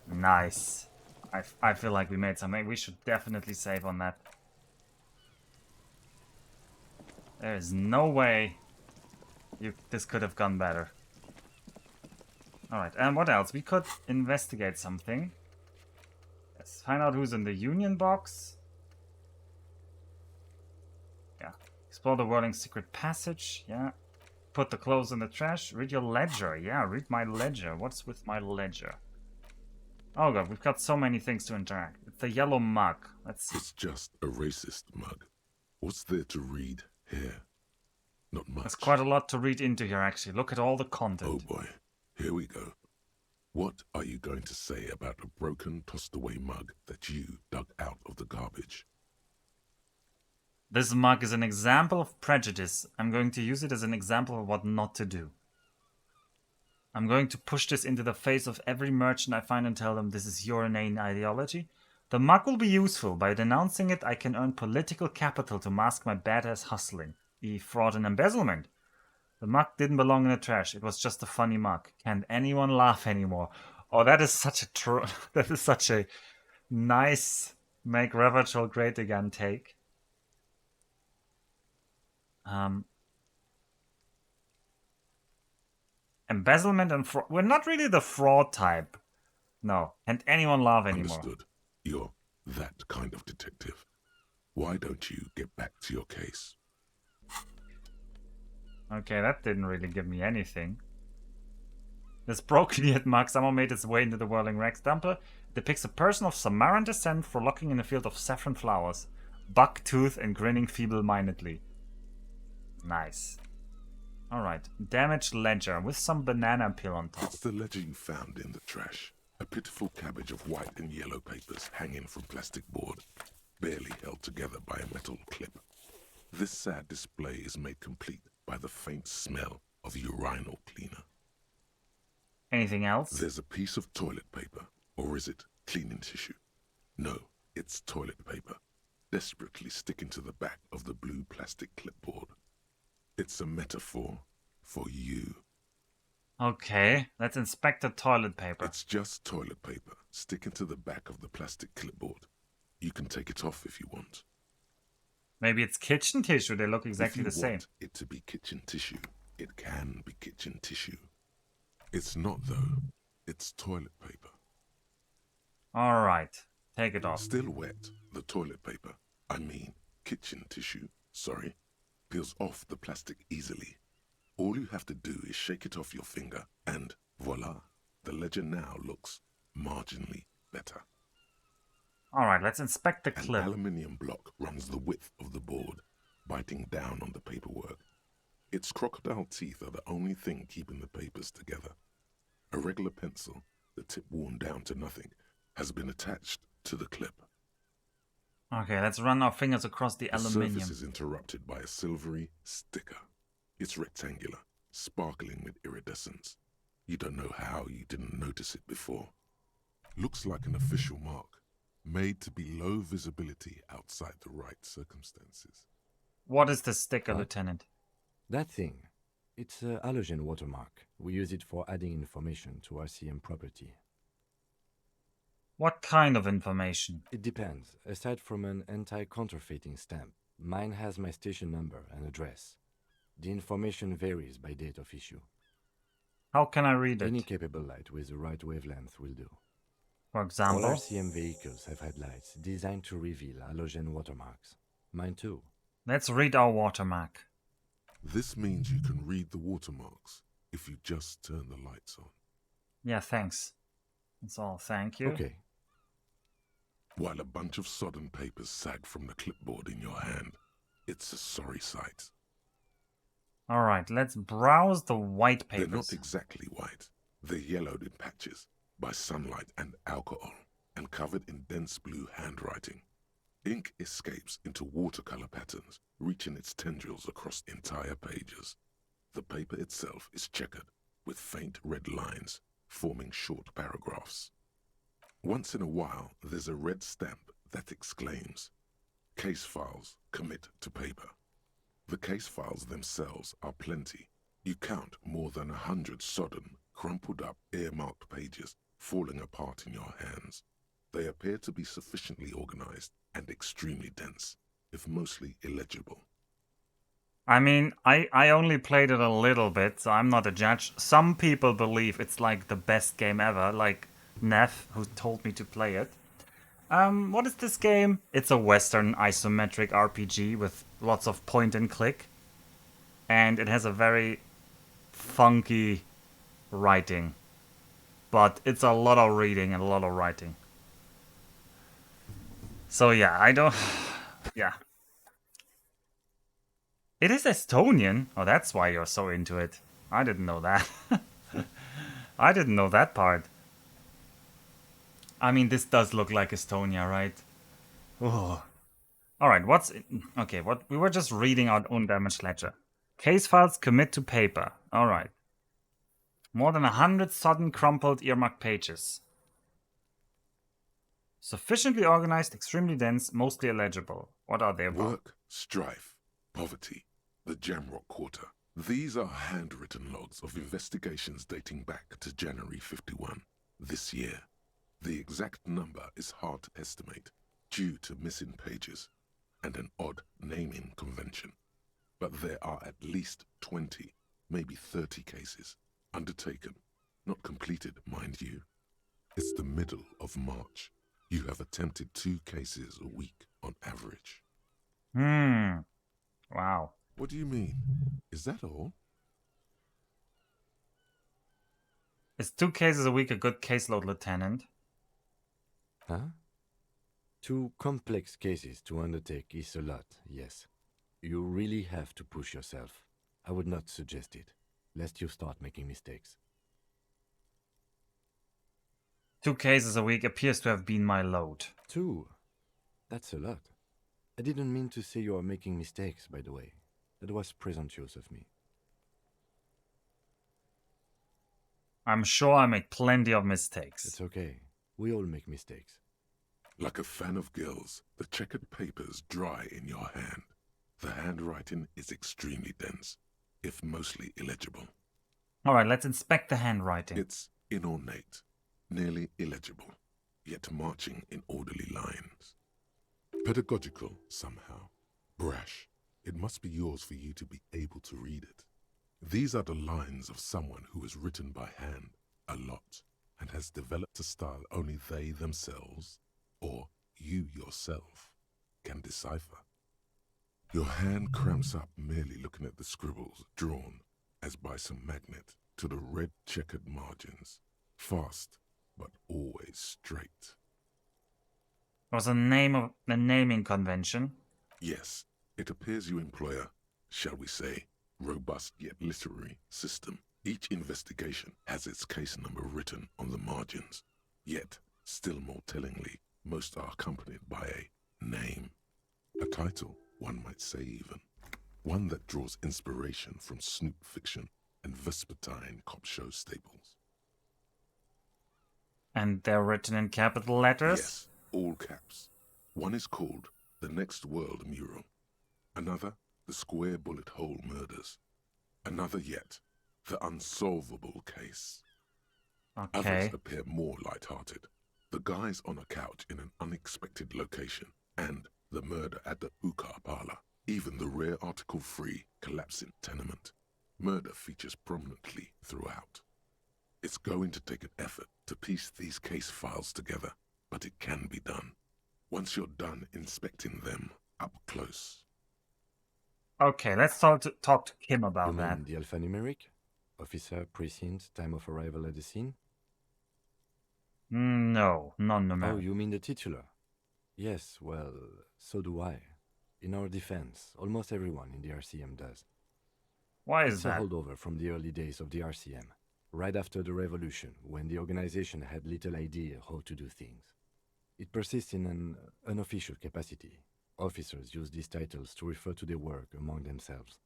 Nice. I feel like we made something. We should definitely save on that. There is no way this could have gone better. Alright, and what else? We could investigate something. Let's find out who's in the Union box. Yeah. Explore the whirling secret passage. Yeah. Put the clothes in the trash. Read your ledger. Yeah, read my ledger. What's with my ledger? Oh god, we've got so many things to interact. It's the yellow mug. Let's see. It's just a racist mug. What's there to read here? Not much. There's quite a lot to read into here, actually. Look at all the content. Oh boy, here we go. What are you going to say about a broken, tossed-away mug that you dug out of the garbage? This mug is an example of prejudice. I'm going to use it as an example of what not to do. I'm going to push this into the face of every merchant I find and tell them this is your inane ideology. The mug will be useful. By denouncing it, I can earn political capital to mask my badass hustling, fraud and embezzlement. The mug didn't belong in the trash. It was just a funny mug. Can't anyone laugh anymore? Oh, that is such a that is such a nice make Ravatrol great again take. Embezzlement and fraud. We're not really the fraud type. No. Can't anyone laugh anymore? Understood. You're that kind of detective. Why don't you get back to your case? Okay, that didn't really give me anything. This broken yet mug somehow made its way into the whirling rags dumper. It depicts a person of Samaran descent frolicking in a field of saffron flowers, buck-toothed and grinning feeble-mindedly. Nice. Alright, damaged ledger with some banana peel on top. It's the ledger you found in the trash. A pitiful cabbage of white and yellow papers hanging from plastic board, barely held together by a metal clip. This sad display is made complete by the faint smell of urinal cleaner. Anything else? There's a piece of toilet paper, or is it cleaning tissue? No, it's toilet paper. desperately sticking to the back of the blue plastic clipboard. It's a metaphor for you. Okay, let's inspect the toilet paper. It's just toilet paper sticking to the back of the plastic clipboard. You can take it off if you want. Maybe it's kitchen tissue. They look exactly the If you same. want it to be kitchen tissue, it can be kitchen tissue. It's not, though. It's toilet paper. All right, take it off. Still wet, the toilet paper, I mean kitchen tissue, sorry, peels off the plastic easily. All you have to do is shake it off your finger, and voila, the ledger now looks marginally better. All right, let's inspect the An clip. aluminium block runs the width of the board, biting down on the paperwork. Its crocodile teeth are the only thing keeping the papers together. A regular pencil, the tip worn down to nothing, has been attached to the clip. Okay, let's run our fingers across the aluminium. The surface is interrupted by a silvery sticker. It's rectangular, sparkling with iridescence. You don't know how you didn't notice it before. Looks like an official mark, made to be low visibility outside the right circumstances. What is the sticker, Lieutenant? That thing. It's a halogen watermark. We use it for adding information to RCM property. What kind of information? It depends. Aside from an anti-counterfeiting stamp, mine has my station number and address. The information varies by date of issue. How can I read it? Any capable light with the right wavelength will do. For example? All RCM vehicles have headlights designed to reveal halogen watermarks. Mine too. Let's read our watermark. This means you can read the watermarks if you just turn the lights on. Yeah, thanks. That's all, thank you. Okay. While a bunch of sodden papers sag from the clipboard in your hand, it's a sorry sight. All right, let's browse the white papers. They're not exactly white. They're yellowed in patches by sunlight and alcohol, and covered in dense blue handwriting. Ink escapes into watercolor patterns, reaching its tendrils across entire pages. The paper itself is checkered, with faint red lines, forming short paragraphs. Once in a while, there's a red stamp that exclaims, "Case files commit to paper." The case files themselves are plenty. You count more than 100 sodden, crumpled up, earmarked pages falling apart in your hands. They appear to be sufficiently organized and extremely dense, if mostly illegible. I mean, I only played it a little bit, so I'm not a judge. Some people believe it's like the best game ever, like Neff, who told me to play it. What is this game? It's a Western isometric RPG with lots of point and click. And it has a very funky writing. But it's a lot of reading and a lot of writing. So yeah, I don't... yeah. It is Estonian. Oh, that's why you're so into it. I didn't know that. I didn't know that part. I mean, this does look like Estonia, right? Oh. Alright, what's... okay, what we were just reading our own damage ledger. Case files commit to paper. Alright. More than 100 sodden crumpled earmarked pages. Sufficiently organized, extremely dense, mostly illegible. What are they about? Work, strife, poverty, the Jamrock Quarter. These are handwritten logs of investigations dating back to January 51, this year. The exact number is hard to estimate, due to missing pages and an odd naming convention. But there are at least 20, maybe 30 cases, undertaken, not completed, mind you. It's the middle of March. You have attempted 2 cases a week on average. Wow. What do you mean? Is that all? Is 2 cases a week a good caseload, Lieutenant? Huh? 2 complex cases to undertake is a lot, yes. You really have to push yourself. I would not suggest it, lest you start making mistakes. 2 cases a week appears to have been my load. 2? That's a lot. I didn't mean to say you are making mistakes, by the way. That was presumptuous of me. I'm sure I make plenty of mistakes. It's okay. We all make mistakes. Like a fan of gills, the checkered papers dry in your hand. The handwriting is extremely dense, if mostly illegible. Alright, let's inspect the handwriting. It's inornate, nearly illegible, yet marching in orderly lines. Pedagogical, somehow. Brash. It must be yours for you to be able to read it. These are the lines of someone who has written by hand a lot and has developed a style only they themselves, or you yourself, can decipher. Your hand cramps up merely looking at the scribbles drawn, as by some magnet, to the red checkered margins. Fast, but always straight. Was the name of the naming convention? Yes, it appears you employ a, shall we say, robust yet literary system. Each investigation has its case number written on the margins. Yet, still more tellingly, most are accompanied by a name. A title, one might say even. One that draws inspiration from snoop fiction and vespertine cop show staples. And they're written in capital letters? Yes, all caps. One is called The Next World Mural. Another, The Square Bullet Hole Murders. Another yet, The Unsolvable Case. Okay. Others appear more light-hearted. The guys on a couch in an unexpected location, and the murder at the hookah parlor. Even the rare article-free collapsing tenement. Murder features prominently throughout. It's going to take an effort to piece these case files together, but it can be done. Once you're done inspecting them up close. Okay, let's talk to Kim about You that. mean the alphanumeric? Officer, precinct, time of arrival at the scene? No, non-numeric. Oh, you mean the titular? Yes, well, so do I. In our defense, almost everyone in the RCM does. Why is It's that? a holdover from the early days of the RCM, right after the revolution, when the organization had little idea how to do things. It persists in an unofficial capacity. Officers use these titles to refer to their work among themselves.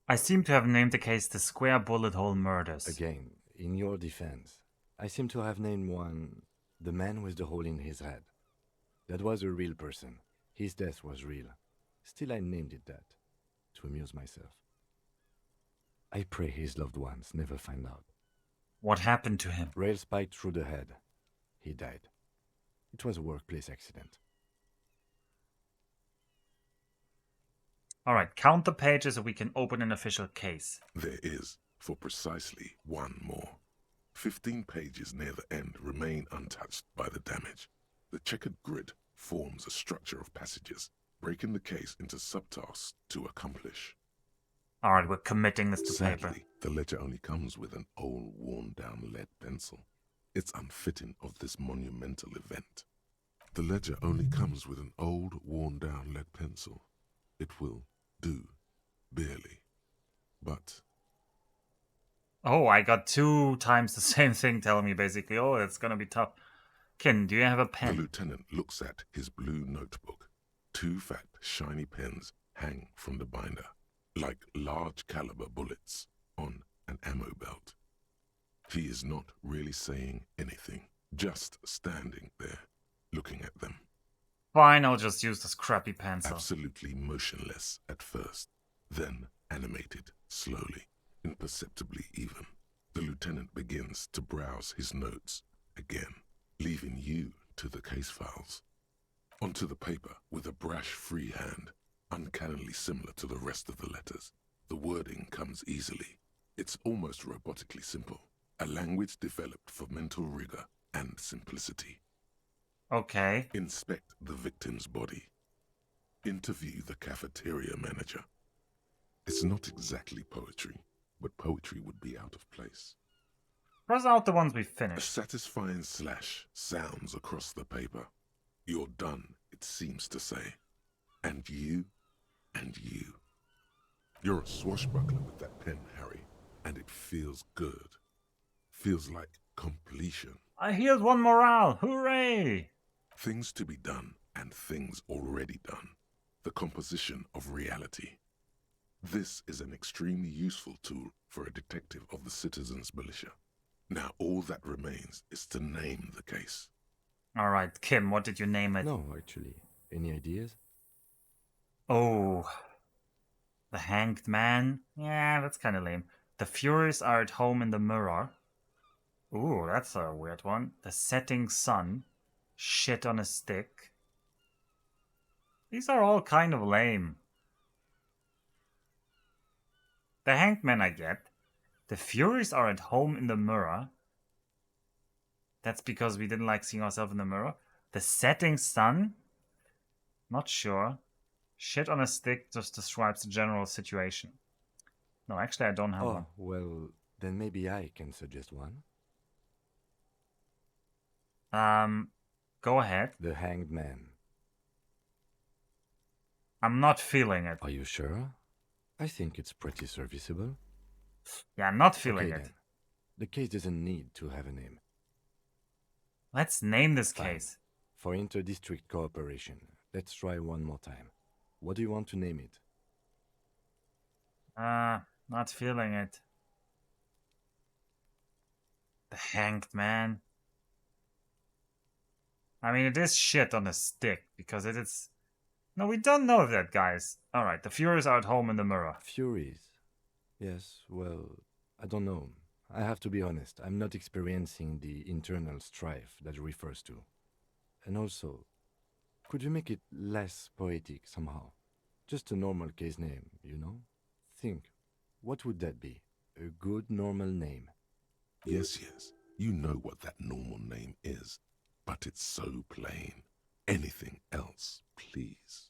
I seem to have named the case the Square Bullet Hole Murders. Again, in your defense, I seem to have named one the man with the hole in his head. That was a real person. His death was real. Still, I named it that, to amuse myself. I pray his loved ones never find out. What happened to him? Rail spiked through the head. He died. It was a workplace accident. Alright, count the pages so we can open an official case. There is, for precisely one more. 15 pages near the end remain untouched by the damage. The checkered grid forms a structure of passages, breaking the case into subtasks to accomplish. Alright, we're committing this to paper. Sadly, the ledger only comes with an old, worn-down lead pencil. It's unfitting of this monumental event. The ledger only comes with an old, worn-down lead pencil. It will do, barely. But... Oh, I got 2 times the same thing telling me basically, oh, it's gonna be tough. Ken, do you have a pen? The lieutenant looks at his blue notebook. 2 fat, shiny pens hang from the binder, like large caliber bullets on an ammo belt. He is not really saying anything, just standing there, looking at them. Fine, I'll just use this crappy pencil. Absolutely motionless at first, then animated slowly, imperceptibly even. The lieutenant begins to browse his notes again, leaving you to the case files. Onto the paper with a brash free hand, uncannily similar to the rest of the letters. The wording comes easily. It's almost robotically simple, a language developed for mental rigor and simplicity. Okay. Inspect the victim's body. Interview the cafeteria manager. It's not exactly poetry, but poetry would be out of place. Cross out the ones we A finished. satisfying slash sounds across the paper. You're done, it seems to say. And you, and you. You're a swashbuckler with that pen, Harry, and it feels good. Feels like completion. I healed 1 morale! Hooray! Things to be done and things already done. The composition of reality. This is an extremely useful tool for a detective of the citizens' militia. Now all that remains is to name the case. Alright, Kim, what did you name it? No, actually. Any ideas? Oh, the Hanged Man? Yeah, that's kind of lame. The Furies are at home in the mirror. Ooh, that's a weird one. The Setting Sun. Shit on a Stick. These are all kind of lame. The Hanged Man I get. The Furies are at home in the mirror. That's because we didn't like seeing ourselves in the mirror. The Setting Sun? Not sure. Shit on a Stick just describes the general situation. No, actually I don't have one. Well, then maybe I can suggest one. Go ahead. The Hanged Man. I'm not feeling it. Are you sure? I think it's pretty serviceable. Yeah, I'm not feeling it. Then. The case doesn't need to have a name. Let's name this Fine. case. For inter-district cooperation, let's try one more time. What do you want to name it? Not feeling it. The Hanged Man. I mean, it is shit on a stick, because it is... No, we don't know that, guys. Alright, the Furies are at home in the mirror. Furies? Yes, well, I don't know. I have to be honest, I'm not experiencing the internal strife that it refers to. And also, could you make it less poetic somehow? Just a normal case name, you know? Think, what would that be? A good normal name? Yes, you know what that normal name is, but it's so plain. Anything else, please.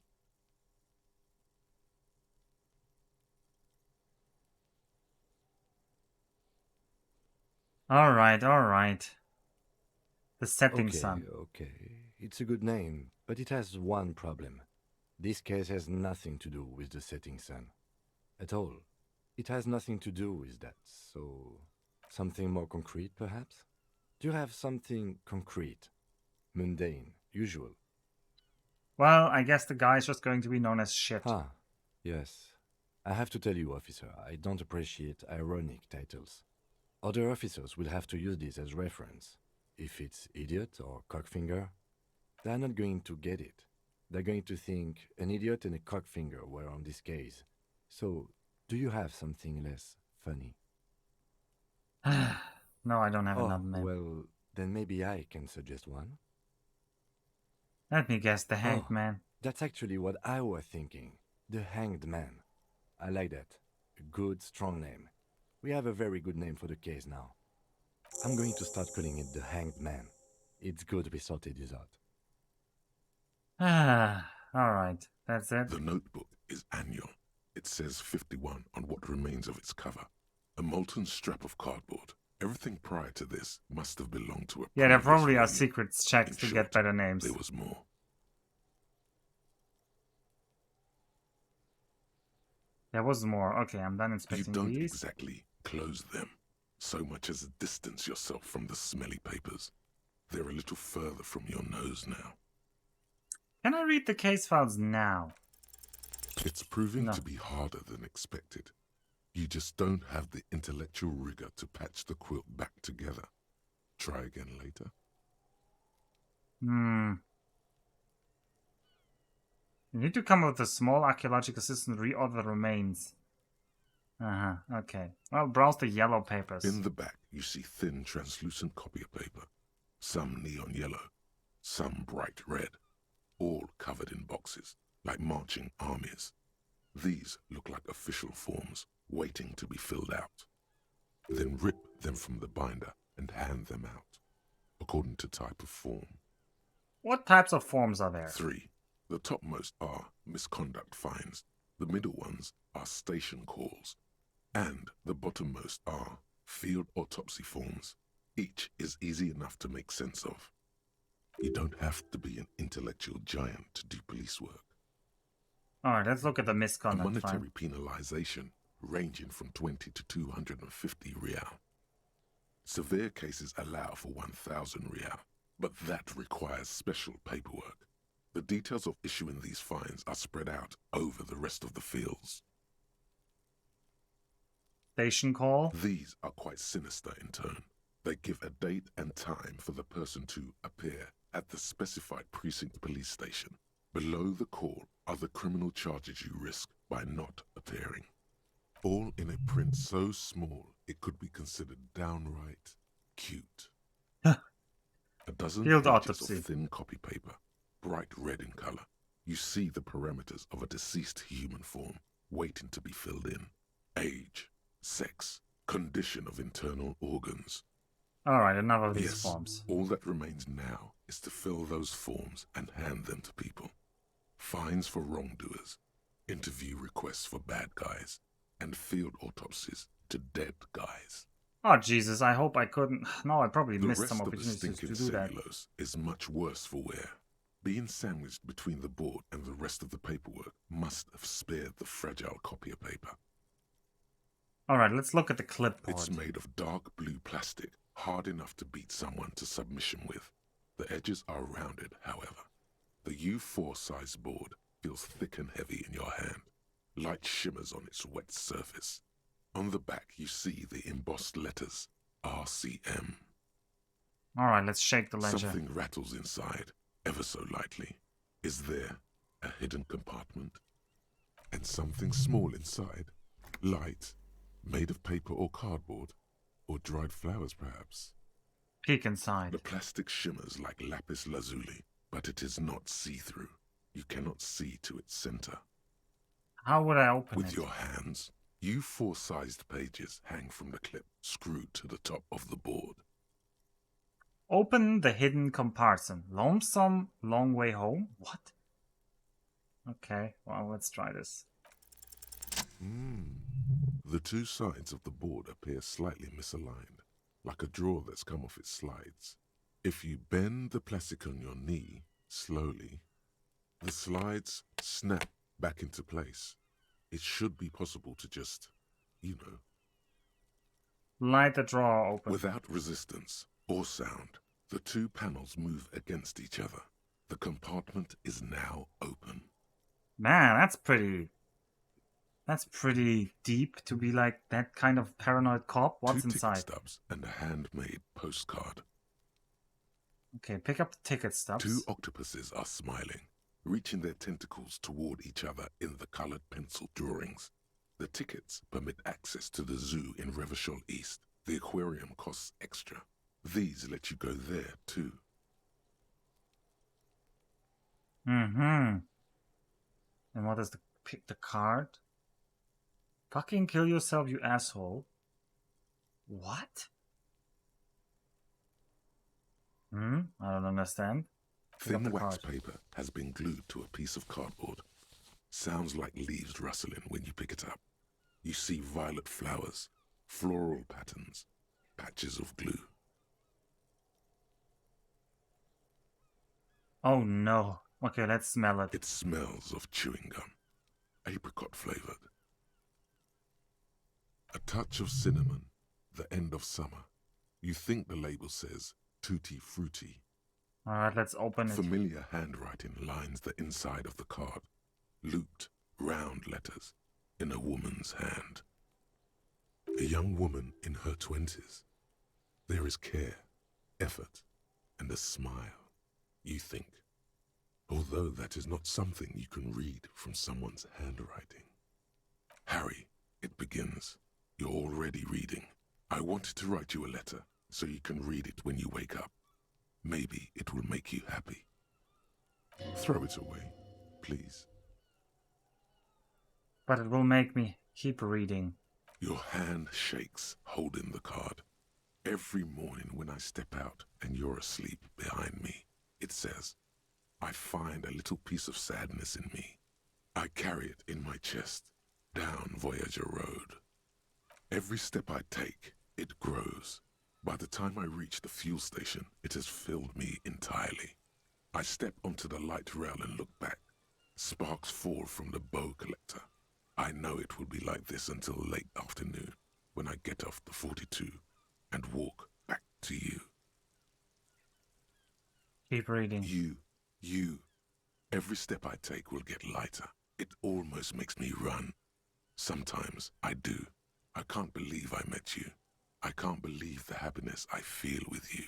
Alright. The Setting Sun. Okay, it's a good name, but it has one problem. This case has nothing to do with the Setting Sun. At all. It has nothing to do with that, so... Something more concrete, perhaps? Do you have something concrete? Mundane, usual? Well, I guess the guy is just going to be known as shit. Yes. I have to tell you, officer, I don't appreciate ironic titles. Other officers will have to use this as reference. If it's idiot or cockfinger, they're not going to get it. They're going to think an idiot and a cockfinger were on this case. So, do you have something less funny? No, I don't have another name. Well, then maybe I can suggest one. Let me guess, the Hanged Man. That's actually what I was thinking. The Hanged Man. I like that. A good, strong name. We have a very good name for the case now. I'm going to start calling it the Hanged Man. It's good we sorted this out. Alright, that's it. The notebook is annual. It says 51 on what remains of its cover. A molten strap of cardboard. Everything prior to this must have belonged to a... Yeah, there probably are volume. secrets checks to get better names. There was more. There was more. Okay, I'm done inspecting You don't these. exactly close them, so much as distance yourself from the smelly papers. They're a little further from your nose now. Can I read the case files now? It's proving to be harder than expected. You just don't have the intellectual rigor to patch the quilt back together. Try again later. You need to come up with a small archaeological system to reorder the remains. Okay. Well, browse the yellow papers. In the back, you see thin, translucent copy paper. Some neon yellow, some bright red. All covered in boxes, like marching armies. These look like official forms, waiting to be filled out. Then rip them from the binder and hand them out, according to type of form. What types of forms are there? 3. The topmost are misconduct fines, the middle ones are station calls, and the bottommost are field autopsy forms. Each is easy enough to make sense of. You don't have to be an intellectual giant to do police work. Alright, let's look at the A misconduct monetary fine. penalization ranging from 20 to 250 real. Severe cases allow for 1,000 real, but that requires special paperwork. The details of issuing these fines are spread out over the rest of the fields. Station call? These are quite sinister in tone. They give a date and time for the person to appear at the specified precinct police station. Below the call are the criminal charges you risk by not appearing. All in a print so small it could be considered downright cute. A dozen Field pages autopsy. of thin copy paper, bright red in color. You see the parameters of a deceased human form waiting to be filled in. Age, sex, condition of internal organs. Alright, another of these Yes, forms. all that remains now is to fill those forms and hand them to people. Fines for wrongdoers, interview requests for bad guys, and field autopsies to dead guys. Oh Jesus, I hope I couldn't. No, I probably The missed rest some of the opportunities to stinking do that. cellulose is much worse for wear. Being sandwiched between the board and the rest of the paperwork must have spared the fragile copier paper. Alright, let's look at the clipboard. It's made of dark blue plastic, hard enough to beat someone to submission with. The edges are rounded, however. The U4 size board feels thick and heavy in your hand. Light shimmers on its wet surface. On the back you see the embossed letters, RCM. Alright, let's shake the ledger. Something rattles inside, ever so lightly. Is there a hidden compartment? And something small inside, light, made of paper or cardboard, or dried flowers perhaps. Peek inside. The plastic shimmers like lapis lazuli, but it is not see-through. You cannot see to its center. How would I open With it? your hands, U4 sized pages hang from the clip, screwed to the top of the board. Open the hidden compartment. Lonesome long way home? What? Okay, well, let's try this. The two sides of the board appear slightly misaligned, like a drawer that's come off its slides. If you bend the plastic on your knee, slowly, the slides snap back into place. It should be possible to just, you know, Light the drawer open. without resistance or sound, the two panels move against each other. The compartment is now open. Man, that's pretty deep to be like that kind of paranoid cop. What's Two inside? ticket stubs and a handmade postcard. Okay, pick up the ticket stubs. Two octopuses are smiling, reaching their tentacles toward each other in the colored pencil drawings. The tickets permit access to the zoo in Revachol East. The aquarium costs extra. These let you go there, too. And what is pick the card? Fucking kill yourself, you asshole. What? I don't understand. Pick up Thin the wax card. paper has been glued to a piece of cardboard. Sounds like leaves rustling when you pick it up. You see violet flowers, floral patterns, patches of glue. Oh no. Okay, let's smell it. It smells of chewing gum, apricot flavored. A touch of cinnamon, the end of summer. You think the label says tutti frutti. Alright, let's open it. Familiar handwriting lines the inside of the card. Looped, round letters in a woman's hand. A young woman in her 20s. There is care, effort, and a smile, you think. Although that is not something you can read from someone's handwriting. Harry, it begins. You're already reading. I wanted to write you a letter so you can read it when you wake up. Maybe it will make you happy. Throw it away, please. But it will make me keep reading. Your hand shakes, holding the card. Every morning when I step out and you're asleep behind me, it says, I find a little piece of sadness in me. I carry it in my chest, down Voyager Road. Every step I take, it grows. By the time I reach the fuel station, it has filled me entirely. I step onto the light rail and look back. Sparks fall from the bow collector. I know it will be like this until late afternoon, when I get off the 42 and walk back to you. Keep reading. You. Every step I take will get lighter. It almost makes me run. Sometimes I do. I can't believe I met you. I can't believe the happiness I feel with you.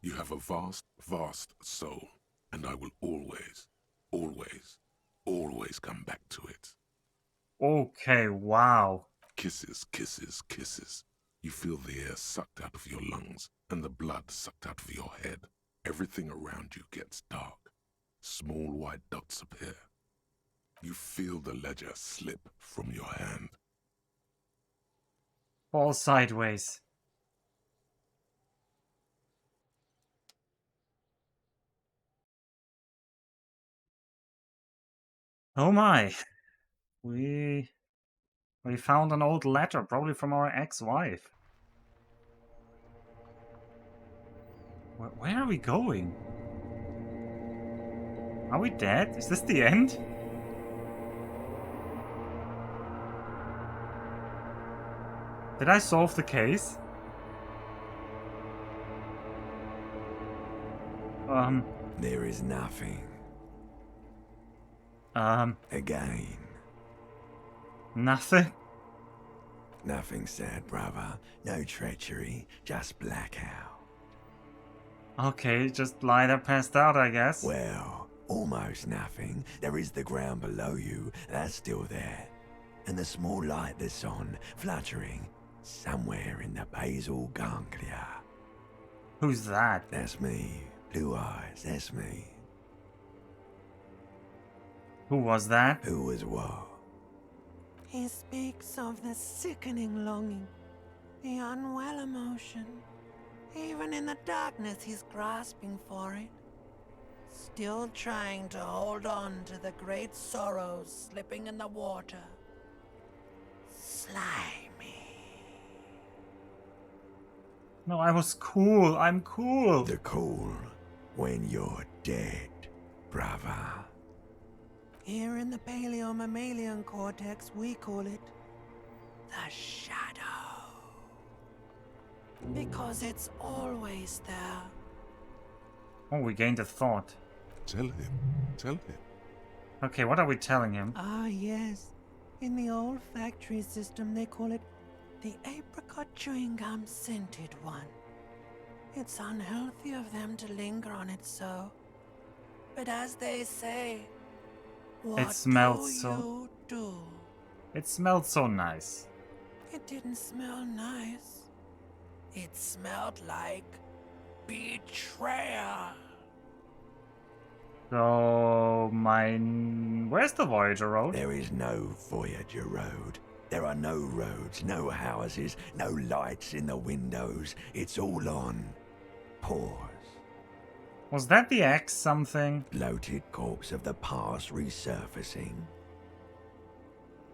You have a vast, vast soul, and I will always, always, always come back to it. Okay, wow. Kisses, kisses, kisses. You feel the air sucked out of your lungs and the blood sucked out of your head. Everything around you gets dark. Small white dots appear. You feel the ledger slip from your hand. Fall sideways. Oh my. We found an old letter, probably from our ex-wife. Where are we going? Are we dead? Is this the end? Did I solve the case? There is nothing. Again. Nothing? Nothing sad, brother. No treachery, just blackout. Okay, just lie there passed out, I guess. Well, almost nothing. There is the ground below you, that's still there. And the small light that's on, fluttering, somewhere in the basal ganglia. Who's that? That's me. Blue eyes, that's me. Who was that? Who was what? He speaks of the sickening longing, the unwell emotion. Even in the darkness, he's grasping for it. Still trying to hold on to the great sorrows slipping in the water. Slimy. No, I was cool. I'm cool. The cool when you're dead, brother. Here in the paleo-mammalian cortex, we call it the shadow. Because it's always there. Oh, we gained a thought. Tell him. Tell him. Okay, what are we telling him? Ah, yes. In the old factory system, they call it the apricot chewing gum scented one. It's unhealthy of them to linger on it so. But as they say, what It smelled do so. you do? It smelled so nice. It didn't smell nice. It smelled like betrayal. So, where's the Voyager Road? There is no Voyager Road. There are no roads, no houses, no lights in the windows. It's all on pause. Was that the X something? Bloated corpse of the past resurfacing.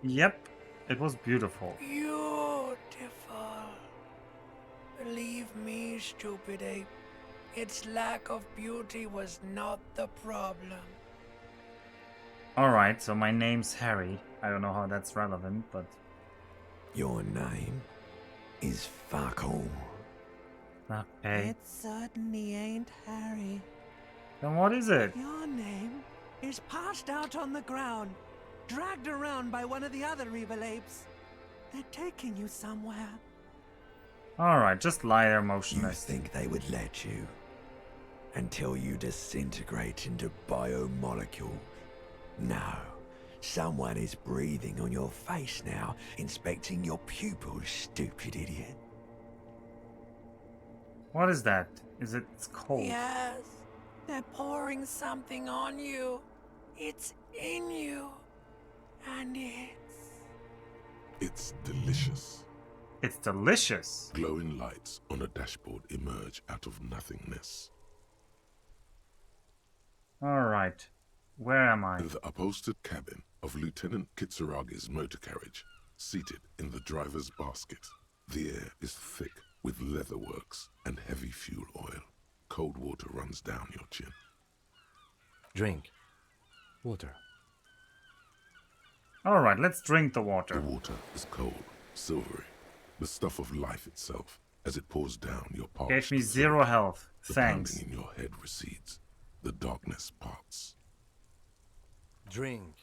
Yep, it was beautiful. Beautiful. Believe me, stupid ape. Its lack of beauty was not the problem. Alright, so my name's Harry. I don't know how that's relevant, but... Your name is fuck all. Okay. It certainly ain't Harry. Then what is it? Your name is passed out on the ground, dragged around by one of the other evil apes. They're taking you somewhere. Alright, just lie there You motionless. think they would let you? Until you disintegrate into biomolecules? No. Someone is breathing on your face now, inspecting your pupils, stupid idiot. What is that? It's cold. Yes, they're pouring something on you. It's in you. And It's delicious. It's delicious. Glowing lights on a dashboard emerge out of nothingness. Alright. Where am I? In the upholstered cabin of Lieutenant Kitsuragi's motor carriage, seated in the driver's basket. The air is thick with leatherworks and heavy fuel oil. Cold water runs down your chin. Drink. Water. Alright, let's drink the water. The water is cold, silvery, the stuff of life itself, as it pours down your parched Gave me throat. 0 health. The Thanks. pounding in your head recedes. The darkness parts. Drink.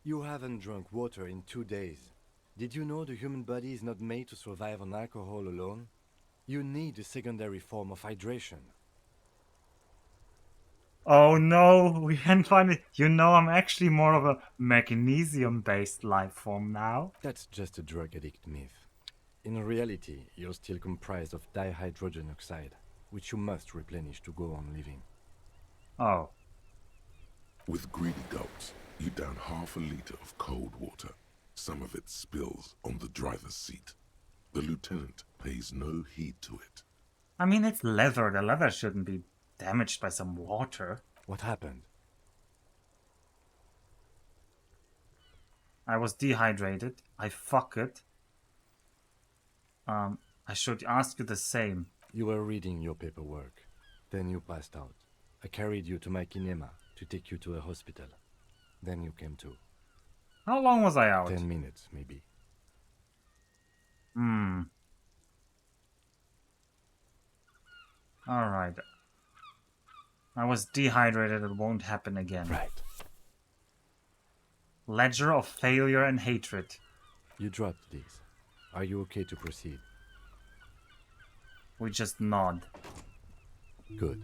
You haven't drunk water in 2 days. Did you know the human body is not made to survive on alcohol alone? You need a secondary form of hydration. Oh no, we can finally. You know, I'm actually more of a magnesium-based life form now. That's just a drug addict myth. In reality, you're still comprised of dihydrogen oxide, which you must replenish to go on living. Oh. With greedy gulps, you down half a liter of cold water. Some of it spills on the driver's seat. The lieutenant pays no heed to it. I mean, it's leather. The leather shouldn't be damaged by some water. What happened? I was dehydrated. I fuck it. I should ask you the same. You were reading your paperwork. Then you passed out. I carried you to my kinema to take you to a hospital. Then you came to. How long was I out? 10 minutes, maybe. Alright. I was dehydrated. It won't happen again. Right. Ledger of failure and hatred. You dropped these. Are you okay to proceed? We just nod. Good.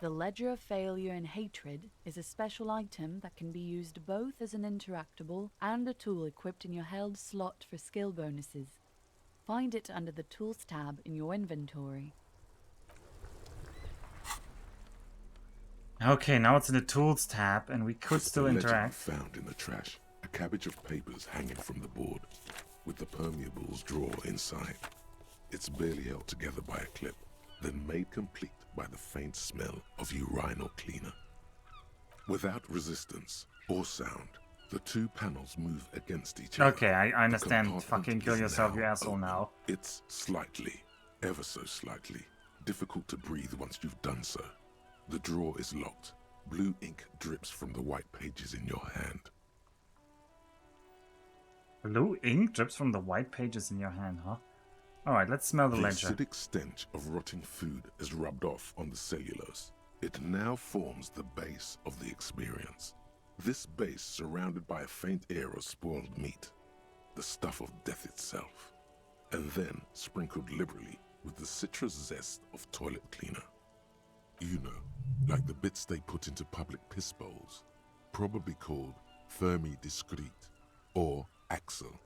The Ledger of Failure and Hatred is a special item that can be used both as an interactable and a tool equipped in your held slot for skill bonuses. Find it under the Tools tab in your inventory. Okay, now it's in the Tools tab, and we could still The interact. ledger found in the trash. A cabbage of papers hanging from the board, with the permeables drawer inside. It's barely held together by a clip, then made complete by the faint smell of urinal cleaner. Without resistance or sound, the two panels move against each other. Okay, I The understand. compartment Fucking kill is yourself, you now asshole open. now. It's slightly, ever so slightly, difficult to breathe once you've done so. The drawer is locked. Blue ink drips from the white pages in your hand. Blue ink drips from the white pages in your hand, huh? Alright, let's smell the The ledger. acidic stench of rotting food is rubbed off on the cellulose. It now forms the base of the experience. This base surrounded by a faint air of spoiled meat, the stuff of death itself, and then sprinkled liberally with the citrus zest of toilet cleaner. You know, like the bits they put into public piss bowls, probably called Fermi Discrete, or Axel,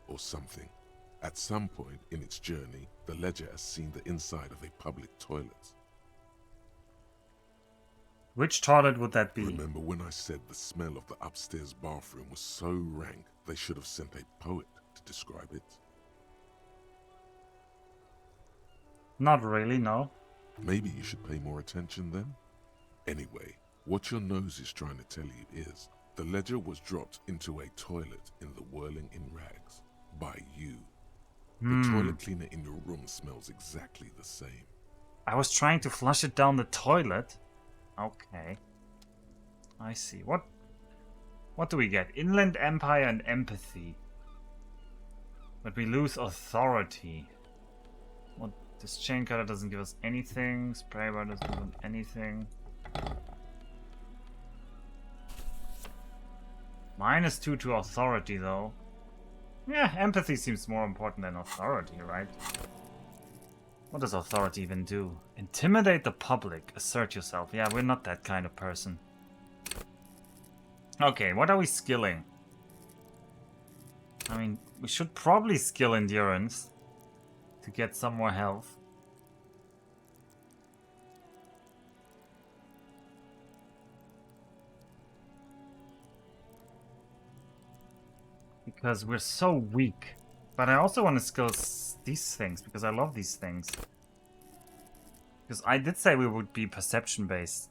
or something. At some point in its journey, the ledger has seen the inside of a public toilet. Which toilet would that be? Remember when I said the smell of the upstairs bathroom was so rank they should have sent a poet to describe it? Not really, no. Maybe you should pay more attention then? Anyway, what your nose is trying to tell you is the ledger was dropped into a toilet in the whirling in rags by you. The toilet cleaner in your room smells exactly the same. I was trying to flush it down the toilet. Okay. I see. What do we get? Inland Empire and Empathy. But we lose authority. What? This chain cutter doesn't give us anything. Spray bar doesn't give us anything. -2 to authority, though. Yeah, empathy seems more important than authority, right? What does authority even do? Intimidate the public. Assert yourself. Yeah, we're not that kind of person. Okay, what are we skilling? I mean, we should probably skill endurance to get some more health. Because we're so weak. But I also want to skill these things, because I love these things. Because I did say we would be perception-based.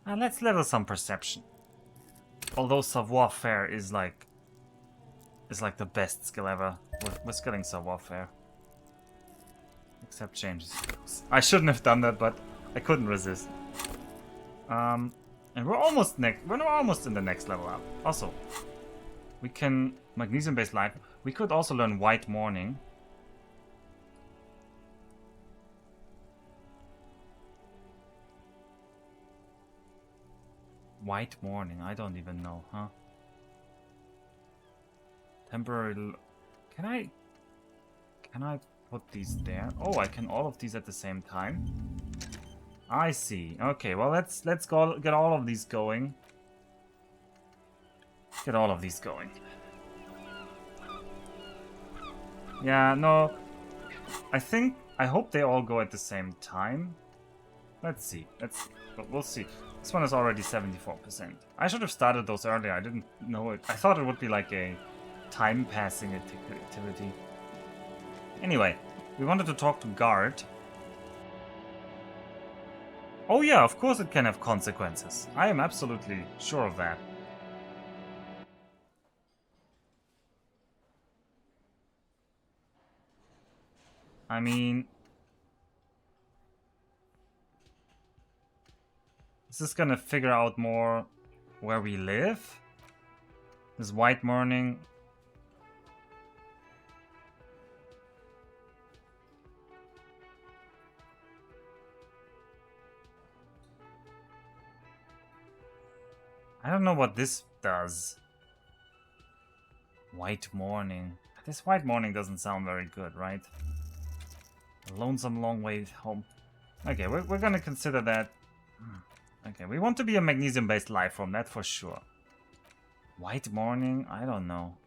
Let's level some perception. Although savoir-faire is like the best skill ever. We're skilling savoir-faire. Except change skills. I shouldn't have done that, but I couldn't resist. And we're almost in the next level up. Also, we can magnesium-based life. We could also learn White Morning. White Morning, I don't even know, huh? Temporary. Can I put these there? Oh, I can all of these at the same time. I see. Okay, well let's go get all of these going. Get all of these going. Yeah, no. I hope they all go at the same time. Let's see. We'll see. This one is already 74%. I should have started those earlier. I didn't know it. I thought it would be like a time passing activity. Anyway, we wanted to talk to Guard. Oh yeah, of course it can have consequences. I am absolutely sure of that. I mean... Is this gonna figure out more where we live? This white morning... I don't know what this does. White morning. This white morning doesn't sound very good, right? A lonesome long way home. Okay, we're gonna consider that. Okay, we want to be a magnesium-based life form, that for sure. White morning? I don't know.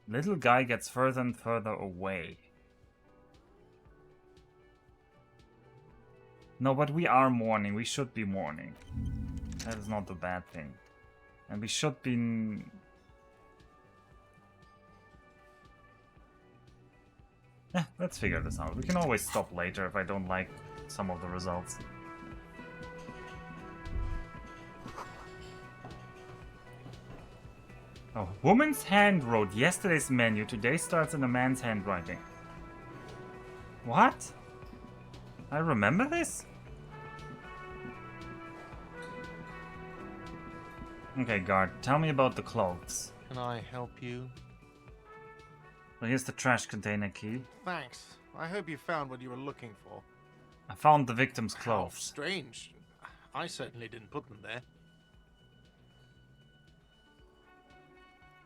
Little guy gets further and further away. No, but we are mourning. We should be mourning. That is not a bad thing. And we should be... Yeah, let's figure this out. We can always stop later if I don't like some of the results. Oh, woman's hand wrote yesterday's menu. Today starts in a man's handwriting. What? I remember this? Okay, Guard, tell me about the clothes. Can I help you? Well, here's the trash container key. Thanks. I hope you found what you were looking for. I found the victim's How clothes. strange. I certainly didn't put them there.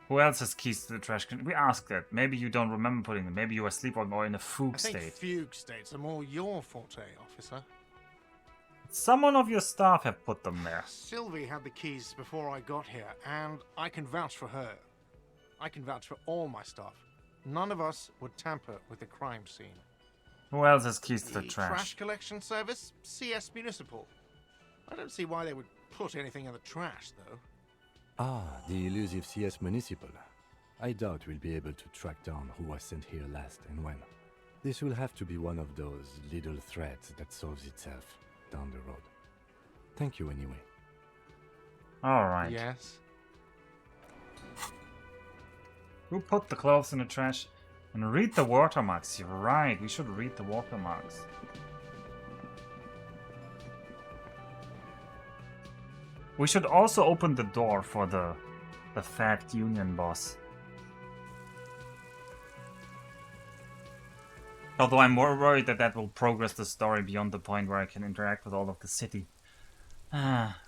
Who else has keys to the trash container? We asked that. Maybe you don't remember putting them. Maybe you were sleepwalking or in a fugue I think state. fugue states are more your forte, officer. Someone of your staff have put them there. Sylvie had the keys before I got here, and I can vouch for her. I can vouch for all my staff. None of us would tamper with the crime scene. Who else has keys to the Trash trash? collection service? CS Municipal. I don't see why they would put anything in the trash, though. Ah, the elusive CS Municipal. I doubt we'll be able to track down who was sent here last and when. This will have to be one of those little threads that solves itself down the road. Thank you anyway. Alright. Yes? Who put the clothes in the trash? And read the watermarks. You're right, we should read the watermarks. We should also open the door for the fat union boss. Although I'm more worried that that will progress the story beyond the point where I can interact with all of the city.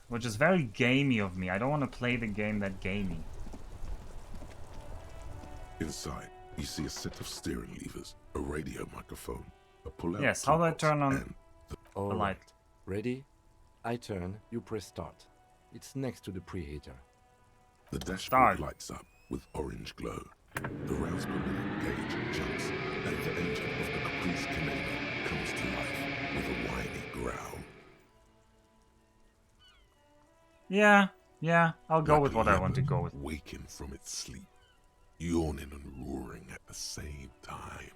Which is very gamey of me. I don't want to play the game that gamey. Inside, you see a set of steering levers, a radio microphone, a pull-out. Yes, how do I turn on and the light? Ready? I turn, you press start. It's next to the preheater. The dashboard lights up with orange glow. The rouse per minute gauge jumps, and the engine of the Caprice Canadian comes to life with a whiny growl. Yeah, I'll go with what I want to go with. Waking from its sleep, yawning and roaring at the same time.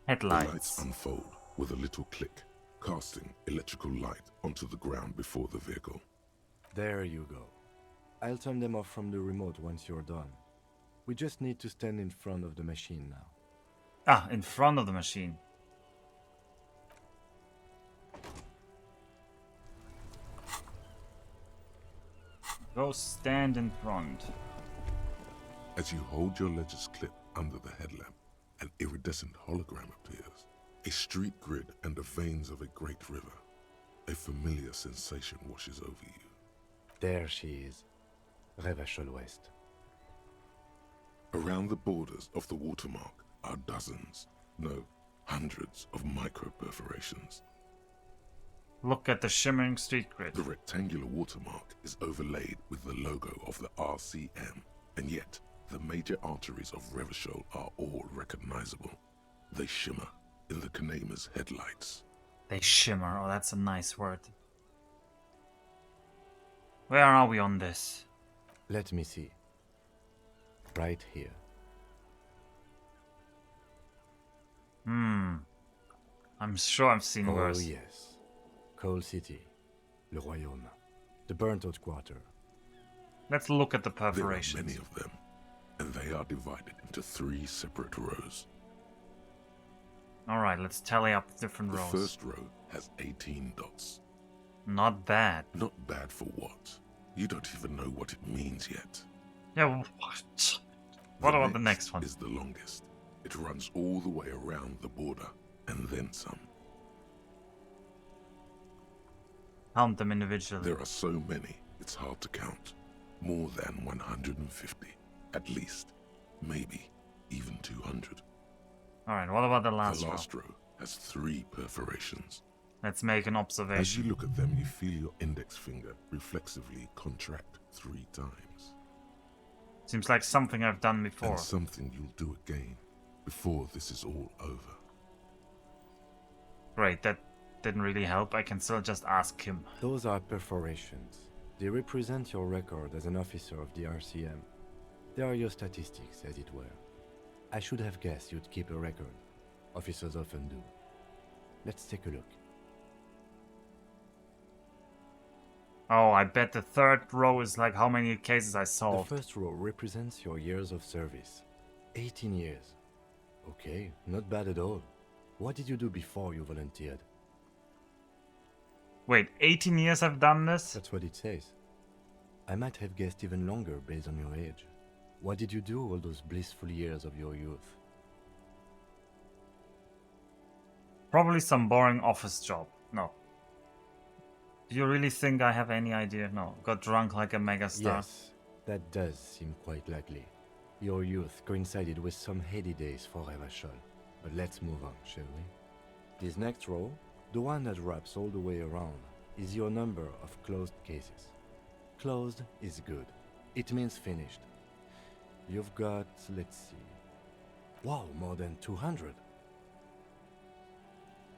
Headlights. The lights unfold with a little click, casting electrical light onto the ground before the vehicle. There you go. I'll turn them off from the remote once you're done. We just need to stand in front of the machine now. Ah, in front of the machine. Go stand in front. As you hold your ledger's clip under the headlamp, an iridescent hologram appears. A street grid and the veins of a great river. A familiar sensation washes over you. There she is. Revachol West. Around the borders of the watermark are dozens, no, hundreds of micro-perforations. Look at the shimmering street grid. The rectangular watermark is overlaid with the logo of the RCM, and yet the major arteries of Revachol are all recognizable. They shimmer in the Kanema's headlights. They shimmer. Oh, that's a nice word. Where are we on this? Let me see. Right here. I'm sure I've seen worse. Oh yes. Coal City. Le Royaume. The burnt-out quarter. Let's look at the perforations. There are many of them, and they are divided into 3 separate rows. Alright, let's tally up the different rows. The first row has 18 dots. Not bad. Not bad for what? You don't even know what it means yet. Yeah, what about the next one? Is the longest. It runs all the way around the border, and then some. Count them individually. There are so many, it's hard to count. More than 150, at least. Maybe even 200. Alright, what about the last row? The last row has 3 perforations. Let's make an observation. As you look at them, you feel your index finger reflexively contract 3 times. Seems like something I've done before. And something you'll do again before this is all over. Great, that didn't really help. I can still just ask him. Those are perforations. They represent your record as an officer of the RCM. They are your statistics, as it were. I should have guessed you'd keep a record. Officers often do. Let's take a look. Oh, I bet the third row is like how many cases I solved. The first row represents your years of service. 18 years. Okay, not bad at all. What did you do before you volunteered? Wait, 18 years I've done this? That's what it says. I might have guessed even longer based on your age. What did you do all those blissful years of your youth? Probably some boring office job. No. Do you really think I have any idea? No. Got drunk like a megastar? Yes, that does seem quite likely. Your youth coincided with some heady days for Revachol. But let's move on, shall we? This next row, the one that wraps all the way around, is your number of closed cases. Closed is good. It means finished. You've got, let's see... Wow, more than 200.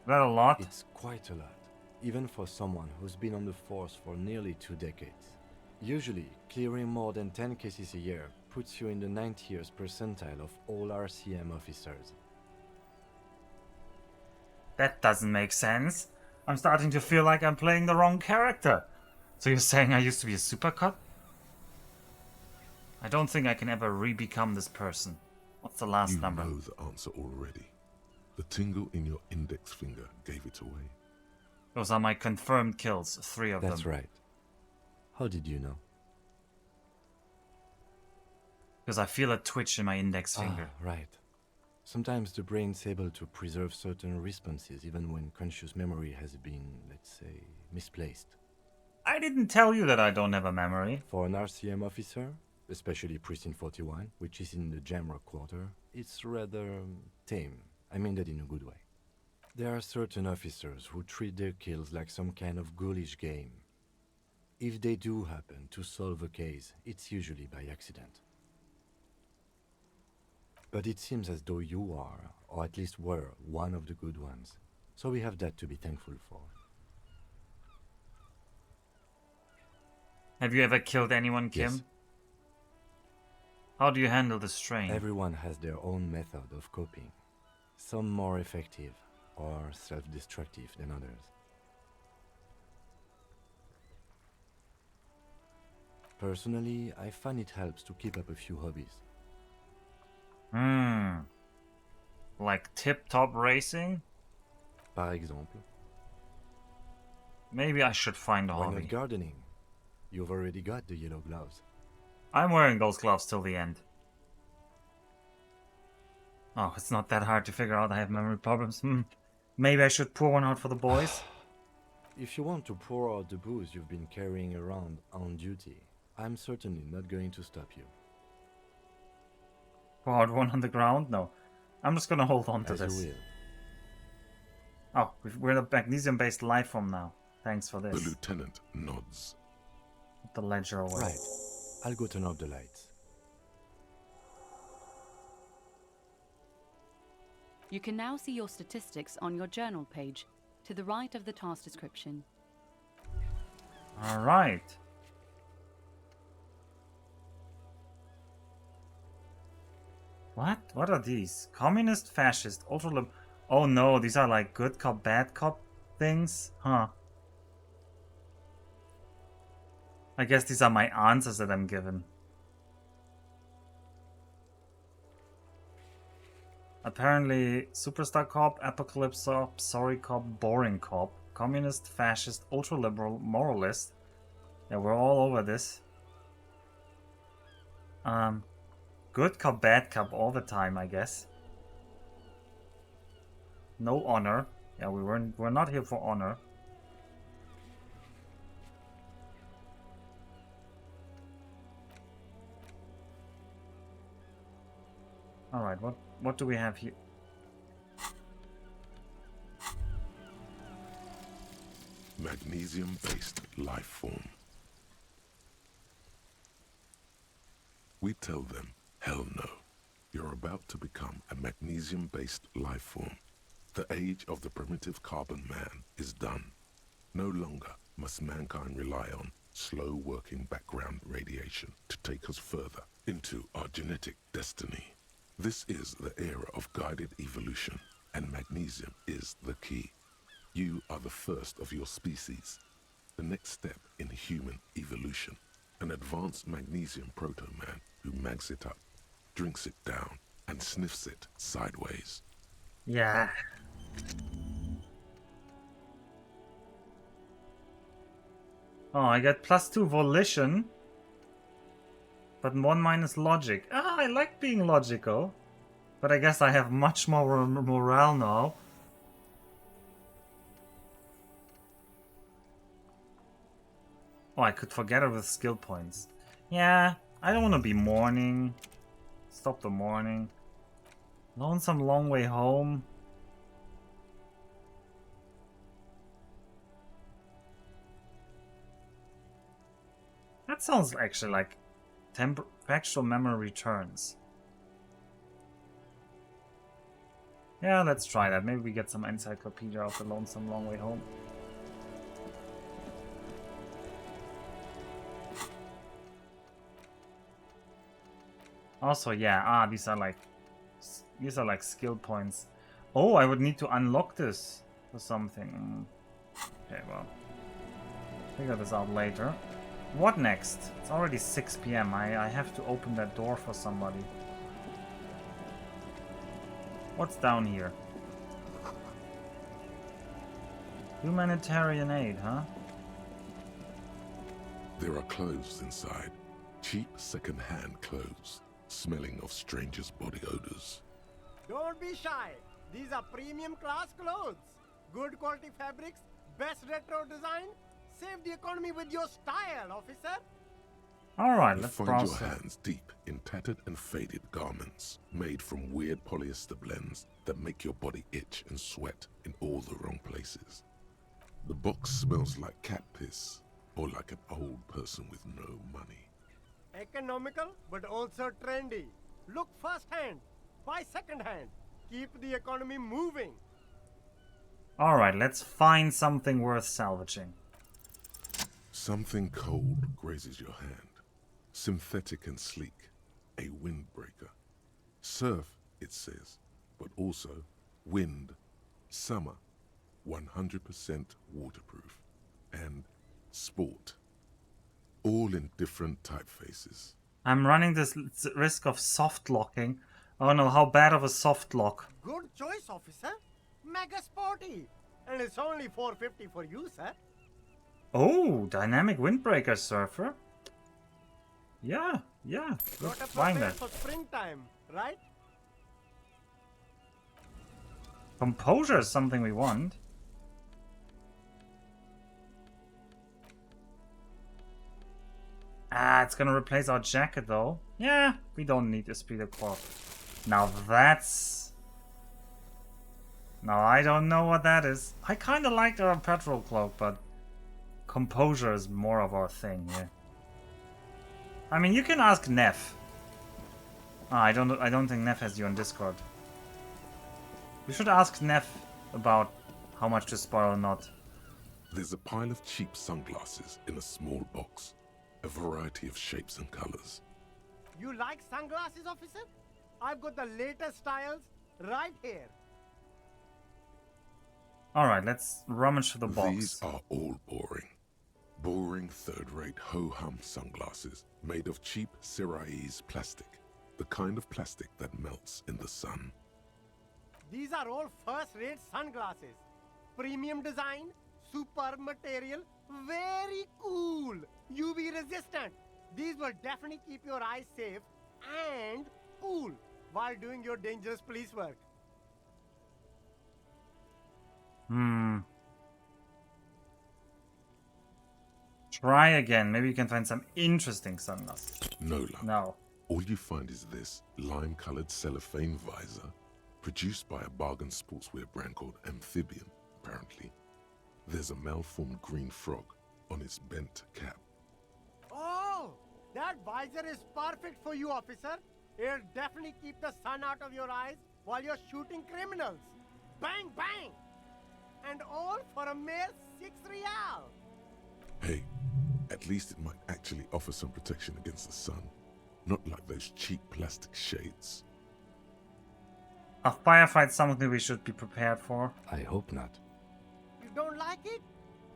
That a lot? It's quite a lot, even for someone who's been on the force for nearly 2 decades. Usually, clearing more than 10 cases a year puts you in the 90th percentile of all RCM officers. That doesn't make sense. I'm starting to feel like I'm playing the wrong character. So you're saying I used to be a supercut? I don't think I can ever re-become this person. What's the last number? You know the answer already. The tingle in your index finger gave it away. Those are my confirmed kills, 3 of them. That's right. How did you know? Because I feel a twitch in my index finger. Right. Sometimes the brain's able to preserve certain responses even when conscious memory has been, let's say, misplaced. I didn't tell you that I don't have a memory. For an RCM officer, especially Precinct 41, which is in the Jamrock quarter, it's rather tame. I mean that in a good way. There are certain officers who treat their kills like some kind of ghoulish game. If they do happen to solve a case, it's usually by accident. But it seems as though you are, or at least were, one of the good ones. So we have that to be thankful for. Have you ever killed anyone, Kim? Yes. How do you handle the strain? Everyone has their own method of coping. Some more effective or self-destructive than others. Personally, I find it helps to keep up a few hobbies. Like tip-top racing? Par exemple. Maybe I should find a Why hobby. not gardening? You've already got the yellow gloves. I'm wearing those gloves till the end. Oh, it's not that hard to figure out I have memory problems. Maybe I should pour one out for the boys? If you want to pour out the booze you've been carrying around on duty, I'm certainly not going to stop you. Pour out one on the ground? No. I'm just gonna hold on to As this. you will. Oh, we're a magnesium-based life form now. Thanks for this. The lieutenant nods. Put the ledger away. Right. I'll go turn off the lights. You can now see your statistics on your journal page, to the right of the task description. Alright. What? What are these? Communist, fascist, ultra. Oh no, these are like good cop, bad cop things? Huh. I guess these are my answers that I'm given. Apparently, superstar cop, apocalypse cop, sorry cop, boring cop, communist, fascist, ultra-liberal, moralist. Yeah, we're all over this. Good cop, bad cop all the time, I guess. No honor. Yeah, we're not here for honor. Alright, what do we have here? Magnesium-based life form. We tell them, hell no. You're about to become a magnesium-based life form. The age of the primitive carbon man is done. No longer must mankind rely on slow-working background radiation to take us further into our genetic destiny. This is the era of guided evolution, and magnesium is the key. You are the first of your species, the next step in human evolution. An advanced magnesium proto-man who mags it up, drinks it down, and sniffs it sideways. Yeah. Oh, I got +2 volition. But 1 minus logic. Ah, I like being logical. But I guess I have much more morale now. Oh, I could forget it with skill points. Yeah, I don't want to be mourning. Stop the mourning. Lonesome long way home. That sounds actually like factual memory returns. Yeah, let's try that. Maybe we get some encyclopedia of the lonesome long way home. Also, yeah, these are like skill points. Oh, I would need to unlock this or something. Okay, well, figure this out later. What next? It's already 6 PM. I have to open that door for somebody. What's down here? Humanitarian aid, huh? There are clothes inside. Cheap second-hand clothes, smelling of strangers' body odors. Don't be shy. These are premium class clothes. Good quality fabrics, best retro design. Save the economy with your style, officer. Alright, You let's find browse. your hands deep in tattered and faded garments made from weird polyester blends that make your body itch and sweat in all the wrong places. The box smells like cat piss or like an old person with no money. Economical, but also trendy. Look first-hand, buy second-hand. Keep the economy moving. Alright, let's find something worth salvaging. Something cold grazes your hand. Synthetic and sleek. A windbreaker. Surf, it says, but also wind, summer, 100% waterproof, and sport. All in different typefaces. I'm running this risk of soft locking. Oh no, how bad of a soft lock. Good choice, officer. Mega sporty. And it's only $4.50 for you, sir. Oh, dynamic windbreaker surfer. Yeah, let's Gotta find prepare that. for springtime, right? Composure is something we want. Ah, it's gonna replace our jacket though. Yeah, we don't need esprit de corps. Now that's No, I don't know what that is. I kind of like our petrol cloak, but composure is more of our thing here. I mean, you can ask Neff. Oh, I don't think Neff has you on Discord. You should ask Neff about how much to spoil or not. There's a pile of cheap sunglasses in a small box. A variety of shapes and colors. You like sunglasses, officer? I've got the latest styles right here. Alright, let's rummage through the box. These are all boring. Boring third-rate ho-hum sunglasses made of cheap Syrahese plastic. The kind of plastic that melts in the sun. These are all first-rate sunglasses. Premium design, superb material, very cool. UV resistant. These will definitely keep your eyes safe and cool while doing your dangerous police work. Try again. Maybe you can find some interesting sunglasses. No luck. No. All you find is this lime-colored cellophane visor, produced by a bargain sportswear brand called Amphibian, apparently. There's a malformed green frog on its bent cap. Oh, that visor is perfect for you, officer. It'll definitely keep the sun out of your eyes while you're shooting criminals. Bang, bang! And all for a mere 6 real. Hey, at least it might actually offer some protection against the sun. Not like those cheap plastic shades. A firefight something we should be prepared for? I hope not. You don't like it?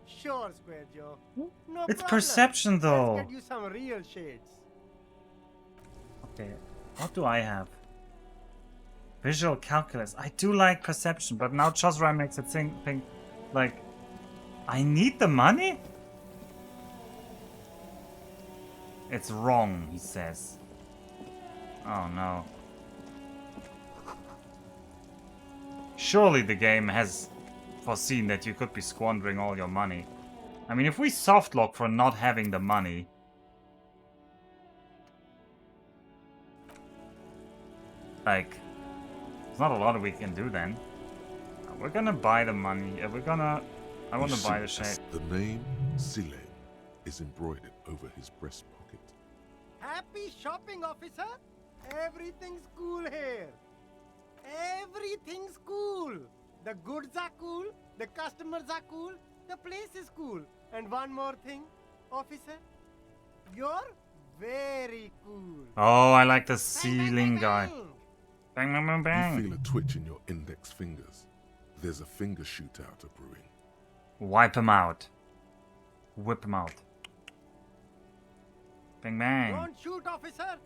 Sure, Square Joe. No It's problem. perception though. Let's get you some real shades. Okay, what do I have? Visual calculus. I do like perception, but now Chosrai makes it think like, I need the money? It's wrong, he says. Oh no. Surely the game has foreseen that you could be squandering all your money. I mean, if we softlock for not having the money... Like, there's not a lot we can do then. We're gonna buy the money. We're gonna... I want to buy the shade. The name Sile is embroidered over his breast pocket. Happy shopping, officer. Everything's cool here. Everything's cool. The goods are cool. The customers are cool. The place is cool. And one more thing, officer. You're very cool. Oh, I like the ceiling guy. Bang, bang, bang, You bang. feel a twitch in your index fingers. There's a finger shootout brewing. Wipe him out. Whip him out. Bang, bang. Don't shoot, officer.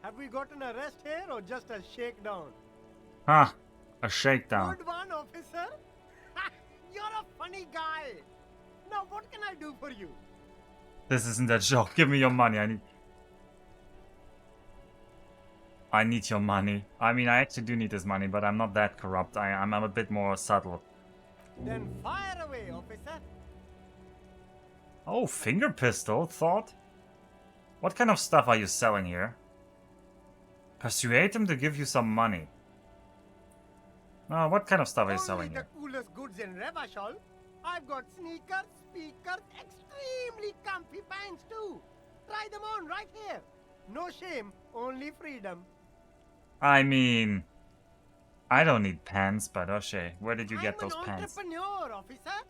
Have we got an arrest here or just a shakedown? Huh. A shakedown. Good one, officer. You're a funny guy. Now, what can I do for you? This isn't a joke. Give me your money. I need your money. I mean, I actually do need this money, but I'm not that corrupt. I'm a bit more subtle. Then fire away, officer. Oh, finger pistol, thought? What kind of stuff are you selling here? Persuade him to give you some money. What kind of stuff are you selling Only here? the coolest goods in Revachol. I've got sneakers, speakers, extremely comfy pants too. Try them on right here. No shame, only freedom. I mean, I don't need pants, but Oshay, where did you get I'm those an pants? entrepreneur, officer.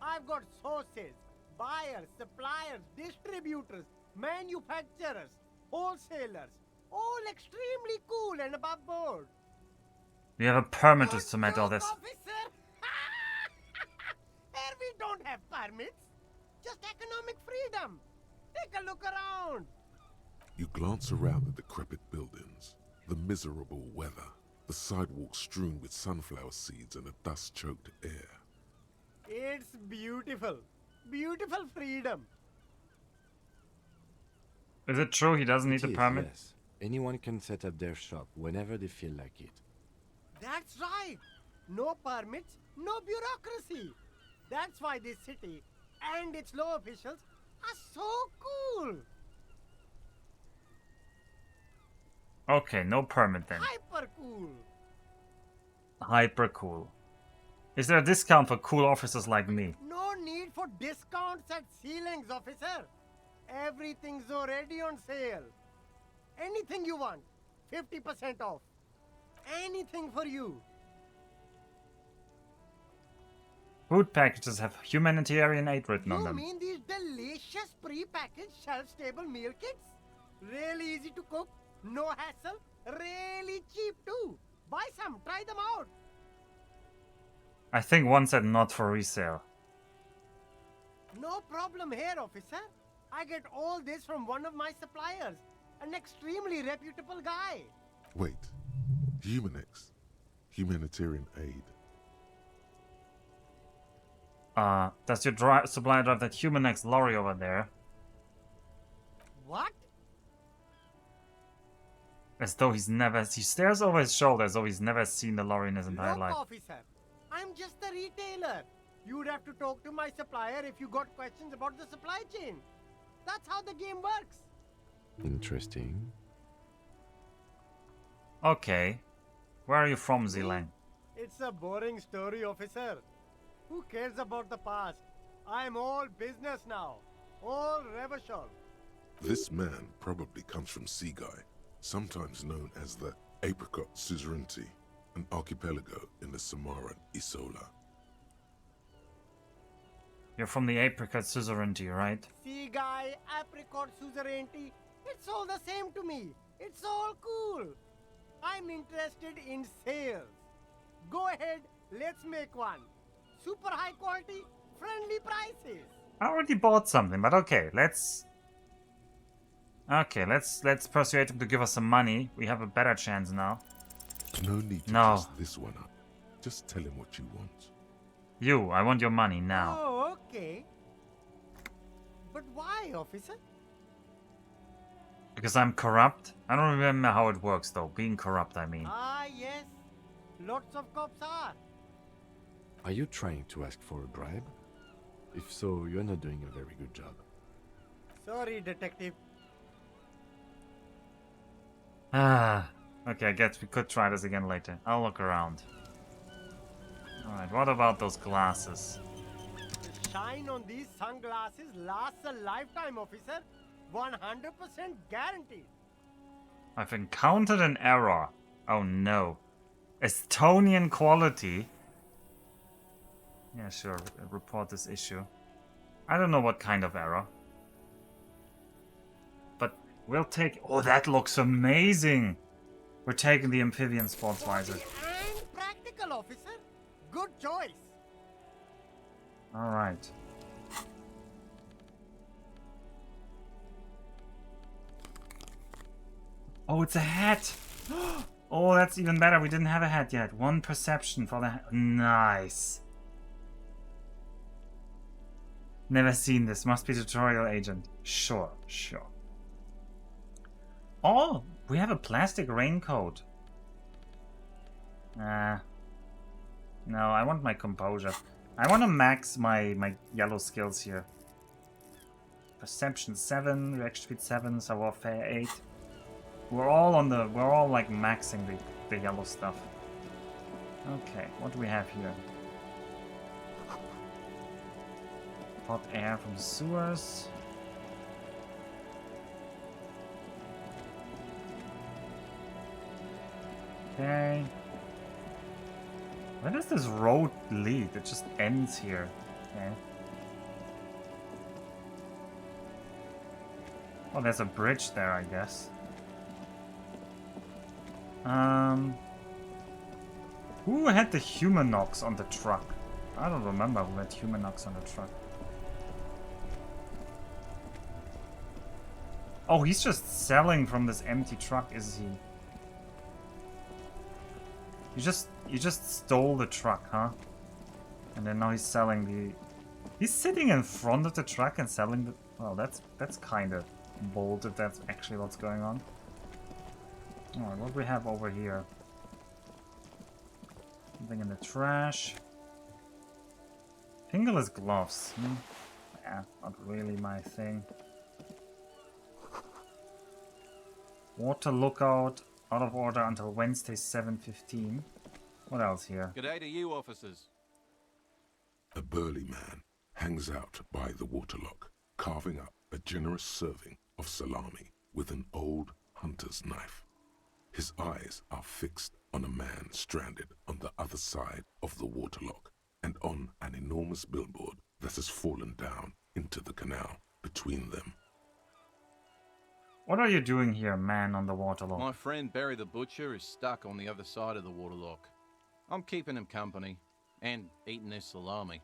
I've got sources, buyers, suppliers, distributors, manufacturers, wholesalers, all extremely cool and above board. We have a permit to submit all this. Officer! Here we don't have permits, just economic freedom. Take a look around. You glance around the decrepit buildings, the miserable weather, the sidewalks strewn with sunflower seeds and a dust-choked air. It's beautiful. Beautiful freedom. Is it true he doesn't need It the is, permit? Yes. Anyone can set up their shop whenever they feel like it. That's right. No permits, no bureaucracy. That's why this city and its law officials are so cool. Okay, no permit then. Hyper cool. Hyper cool. Is there a discount for cool officers like me? No need for discounts at ceilings, officer. Everything's already on sale. Anything you want, 50% off. Anything for you. Food packages have humanitarian aid written on You them. mean these delicious pre-packaged shelf-stable meal kits? Really easy to cook, no hassle, really cheap too. Buy some, try them out. I think one said not for resale. No problem here, officer. I get all this from one of my suppliers, an extremely reputable guy. Wait. Humanex. Humanitarian aid. Does your supplier drive that Humanex lorry over there? What? As though he stares over his shoulder as though he's never seen the lorry in his entire Look, life. officer, I'm just a retailer. You'd have to talk to my supplier if you got questions about the supply chain. That's how the game works. Interesting. Okay. Where are you from, Zilang? It's a boring story, officer. Who cares about the past? I'm all business now. All revolution. This man probably comes from Seaguy, sometimes known as the Apricot Suzerainty, an archipelago in the Samoan Isola. You're from the Apricot Suzerainty, right? Sea guy, apricot suzerainty. It's all the same to me. It's all cool. I'm interested in sales. Go ahead, let's make one. Super high quality, friendly prices. I already bought something, but okay, let's persuade him to give us some money. We have a better chance now. No need to No. mess this one up. Just tell him what you want. I want your money now. Oh, okay. But why, officer? Because I'm corrupt? I don't remember how it works though. Being corrupt, I mean. Ah, yes. Lots of cops are. Are you trying to ask for a bribe? If so, you're not doing a very good job. Sorry, detective. Okay, I guess we could try this again later. I'll look around. Alright, what about those glasses? The shine on these sunglasses lasts a lifetime, officer. 100% guaranteed. I've encountered an error. Oh no. Estonian quality. Yeah, sure. Report this issue. I don't know what kind of error. But we'll take... Oh, that looks amazing! We're taking the amphibian sports visor. And practical, officer. Good choice. Alright. Oh, it's a hat! Oh, that's even better. We didn't have a hat yet. 1 perception for the hat. Nice. Never seen this. Must be tutorial agent. Sure. Oh, we have a plastic raincoat. No, I want my composure. I want to max my yellow skills here. Perception 7, reaction speed 7, savoir-faire 8. We're all like maxing the yellow stuff. Okay, what do we have here? Hot air from the sewers. Okay. Where does this road lead? It just ends here. Okay. Oh, there's a bridge there, I guess. Who had the humanox on the truck? I don't remember who had humanox on the truck. Oh, he's just selling from this empty truck, is he? You just stole the truck, huh? And then now he's selling the... He's sitting in front of the truck and selling the... Well, that's kind of bold if that's actually what's going on. Alright, what do we have over here? Something in the trash. Fingerless gloves. Yeah, not really my thing. Water lookout. Out of order until Wednesday 7:15. What else here? Good day to you, officers. a burly man hangs out by the waterlock, carving up a generous serving of salami with an old hunter's knife. His eyes are fixed on a man stranded on the other side of the waterlock and on an enormous billboard that has fallen down into the canal between them. What are you doing here, man on the waterlock? My friend Barry the Butcher is stuck on the other side of the waterlock. I'm keeping him company and eating his salami.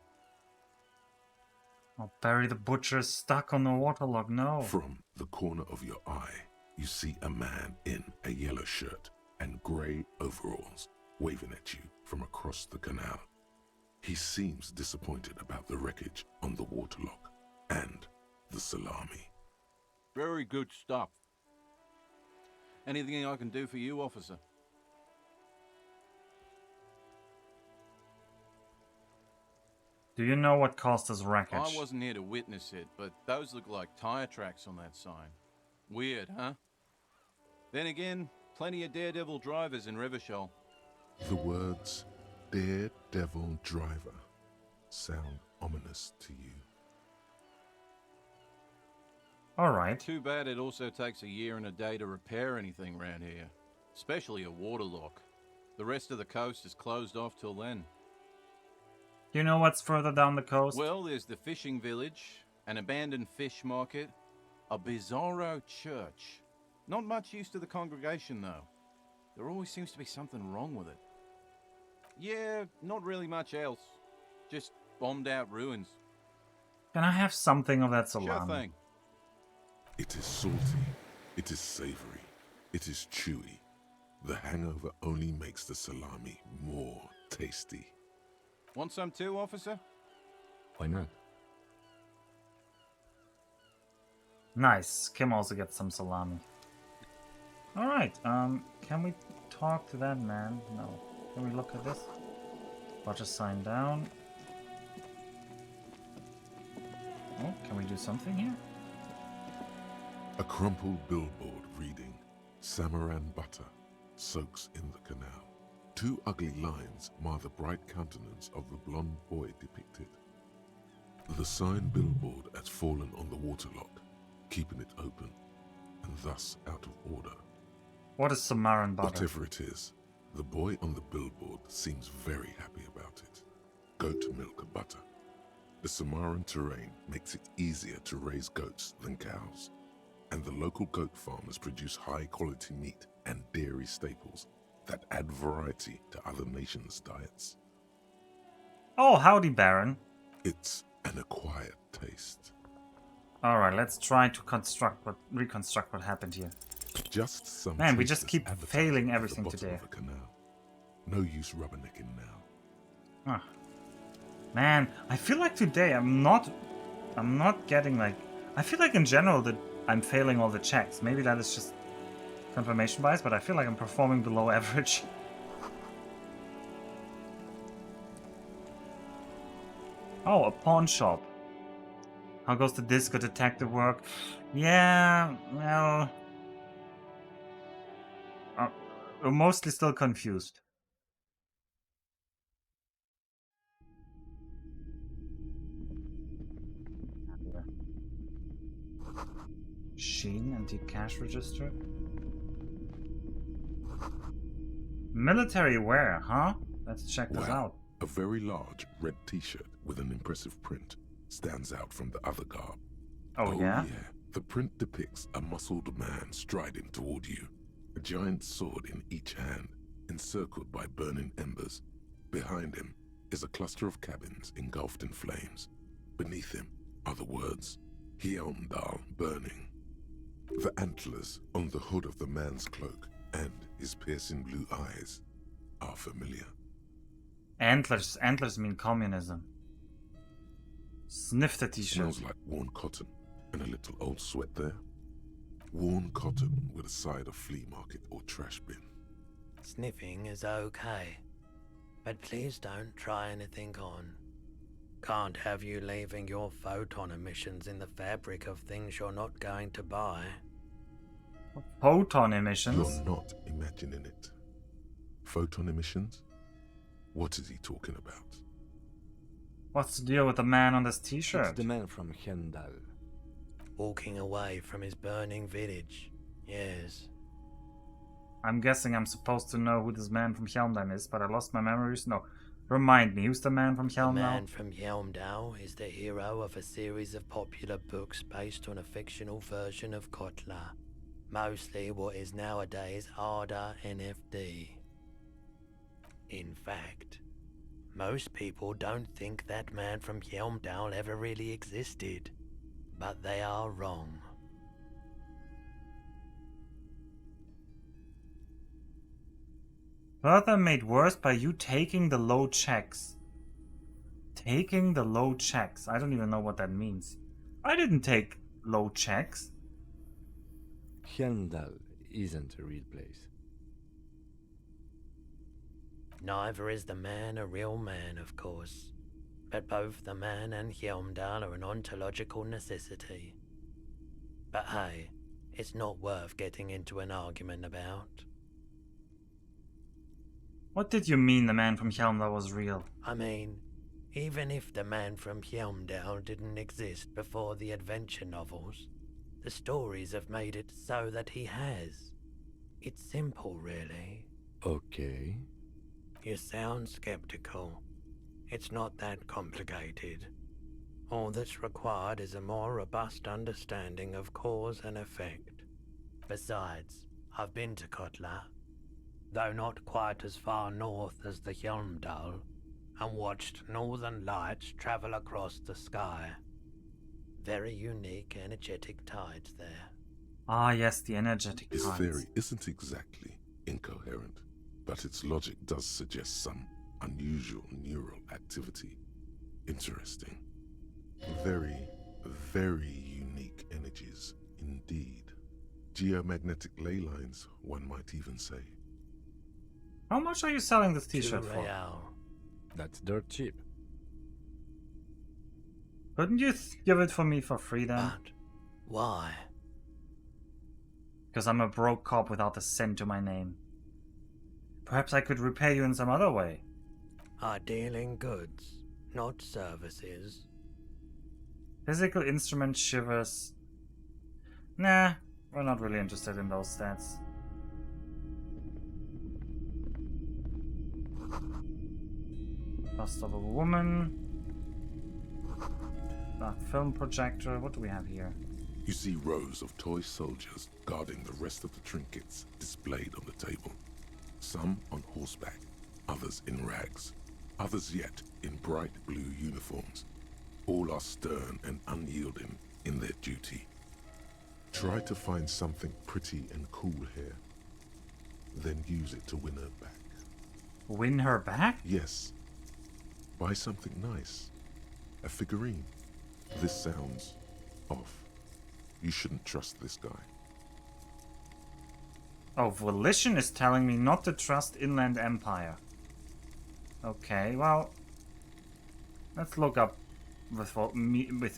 Oh, Barry the Butcher is stuck on the waterlock, no. From the corner of your eye, you see a man in a yellow shirt and grey overalls waving at you from across the canal. He seems disappointed about the wreckage on the waterlock and the salami. Very good stuff. Anything I can do for you, officer? Do you know what caused this wreckage? I wasn't here to witness it, but those look like tire tracks on that sign. Weird, huh? Then again, plenty of daredevil drivers in Rivershell. The words Daredevil Driver sound ominous to you. Alright. Too bad it also takes a year and a day to repair anything around here. Especially a waterlock. The rest of the coast is closed off till then. Do you know what's further down the coast? Well, there's the fishing village, an abandoned fish market, a bizarro church. Not much use to the congregation, though. There always seems to be something wrong with it. Yeah, not really much else. Just bombed out ruins. Can I have something of that salami? Sure thing. It is salty, it is savory, it is chewy. The hangover only makes the salami more tasty. Want some too, officer? Why not? Nice. Kim also gets some salami. Alright, can we talk to that man? No. Can we look at this? Watch a sign down. Oh, can we do something here? A crumpled billboard reading, Samaran butter soaks in the canal. Two ugly lines mar the bright countenance of the blonde boy depicted. The sign billboard has fallen on the waterlock, keeping it open, and thus out of order. What is Samaran butter? Whatever it is, the boy on the billboard seems very happy about it. Goat milk butter. The Samaran terrain makes it easier to raise goats than cows, and the local goat farmers produce high-quality meat and dairy staples that add variety to other nations' diets. Oh, howdy, Baron. It's an acquired taste. Alright, let's try to reconstruct what happened here. Just some Man, we just traces keep advertised failing at the everything bottom today. of a canal. No use rubbernecking now. Ah. Man, I feel like today I'm not getting like... I feel like in general that I'm failing all the checks. Maybe that is just confirmation bias, but I feel like I'm performing below average. Oh, a pawn shop. How goes the disco detective work? Yeah, well... I'm mostly still confused. Sheen, antique cash register. Military wear, huh? Let's check this out. A very large red t-shirt with an impressive print stands out from the other garb. Oh, yeah? The print depicts a muscled man striding toward you, a giant sword in each hand, encircled by burning embers. Behind him is a cluster of cabins engulfed in flames. Beneath him are the words, Hyondal burning. The antlers on the hood of the man's cloak and his piercing blue eyes are familiar. Antlers mean communism. Sniff the t-shirt. Smells like worn cotton and a little old sweat there. Worn cotton with a side of flea market or trash bin. Sniffing is okay, but please don't try anything on. Can't have you leaving your photon emissions in the fabric of things you're not going to buy. Photon emissions? You're not imagining it. Photon emissions? What is he talking about? What's the deal with the man on this It's t-shirt? the man from Hendal. Walking away from his burning village. Yes. I'm guessing I'm supposed to know who this man from Helmdam is, but I lost my memories. No. Remind me, who's the man from The Helmdam? man from Helmdal is the hero of a series of popular books based on a fictional version of Kotla. Mostly what is nowadays Arda NFD. In fact, most people don't think that man from Helmdal ever really existed. But they are wrong. Further made worse by you taking the low checks. Taking the low checks. I don't even know what that means. I didn't take low checks. Hendal isn't a real place. Neither is the man a real man, of course. But both the man and Helmdal are an ontological necessity. But hey, it's not worth getting into an argument about. What did you mean the man from Helmdal was real? I mean, even if the man from Helmdal didn't exist before the adventure novels, the stories have made it so that he has. It's simple, really. Okay. You sound skeptical. It's not that complicated. All that's required is a more robust understanding of cause and effect. Besides, I've been to Kotla, though not quite as far north as the Helmdal, and watched northern lights travel across the sky. Very unique, energetic tides there. Ah, yes, the energetic Its tides. theory isn't exactly incoherent, but its logic does suggest some unusual neural activity. Interesting. Very, very unique energies indeed. Geomagnetic ley lines, one might even say. How much are you selling this t-shirt for? Real. That's dirt cheap. Couldn't you give it for me for free then? But why? Because I'm a broke cop without a cent to my name. Perhaps I could repay you in some other way. I deal in goods, not services. Physical instrument shivers. Nah, we're not really interested in those stats. Bust of a woman. Dark film projector. What do we have here? You see rows of toy soldiers guarding the rest of the trinkets displayed on the table. Some on horseback, others in rags, others yet in bright blue uniforms. All are stern and unyielding in their duty. Try to find something pretty and cool here, then use it to win her back. Win her back? Yes. Buy something nice. A figurine. This sounds off. You shouldn't trust this guy. Oh, Volition is telling me not to trust Inland Empire. Okay, well, let's look up with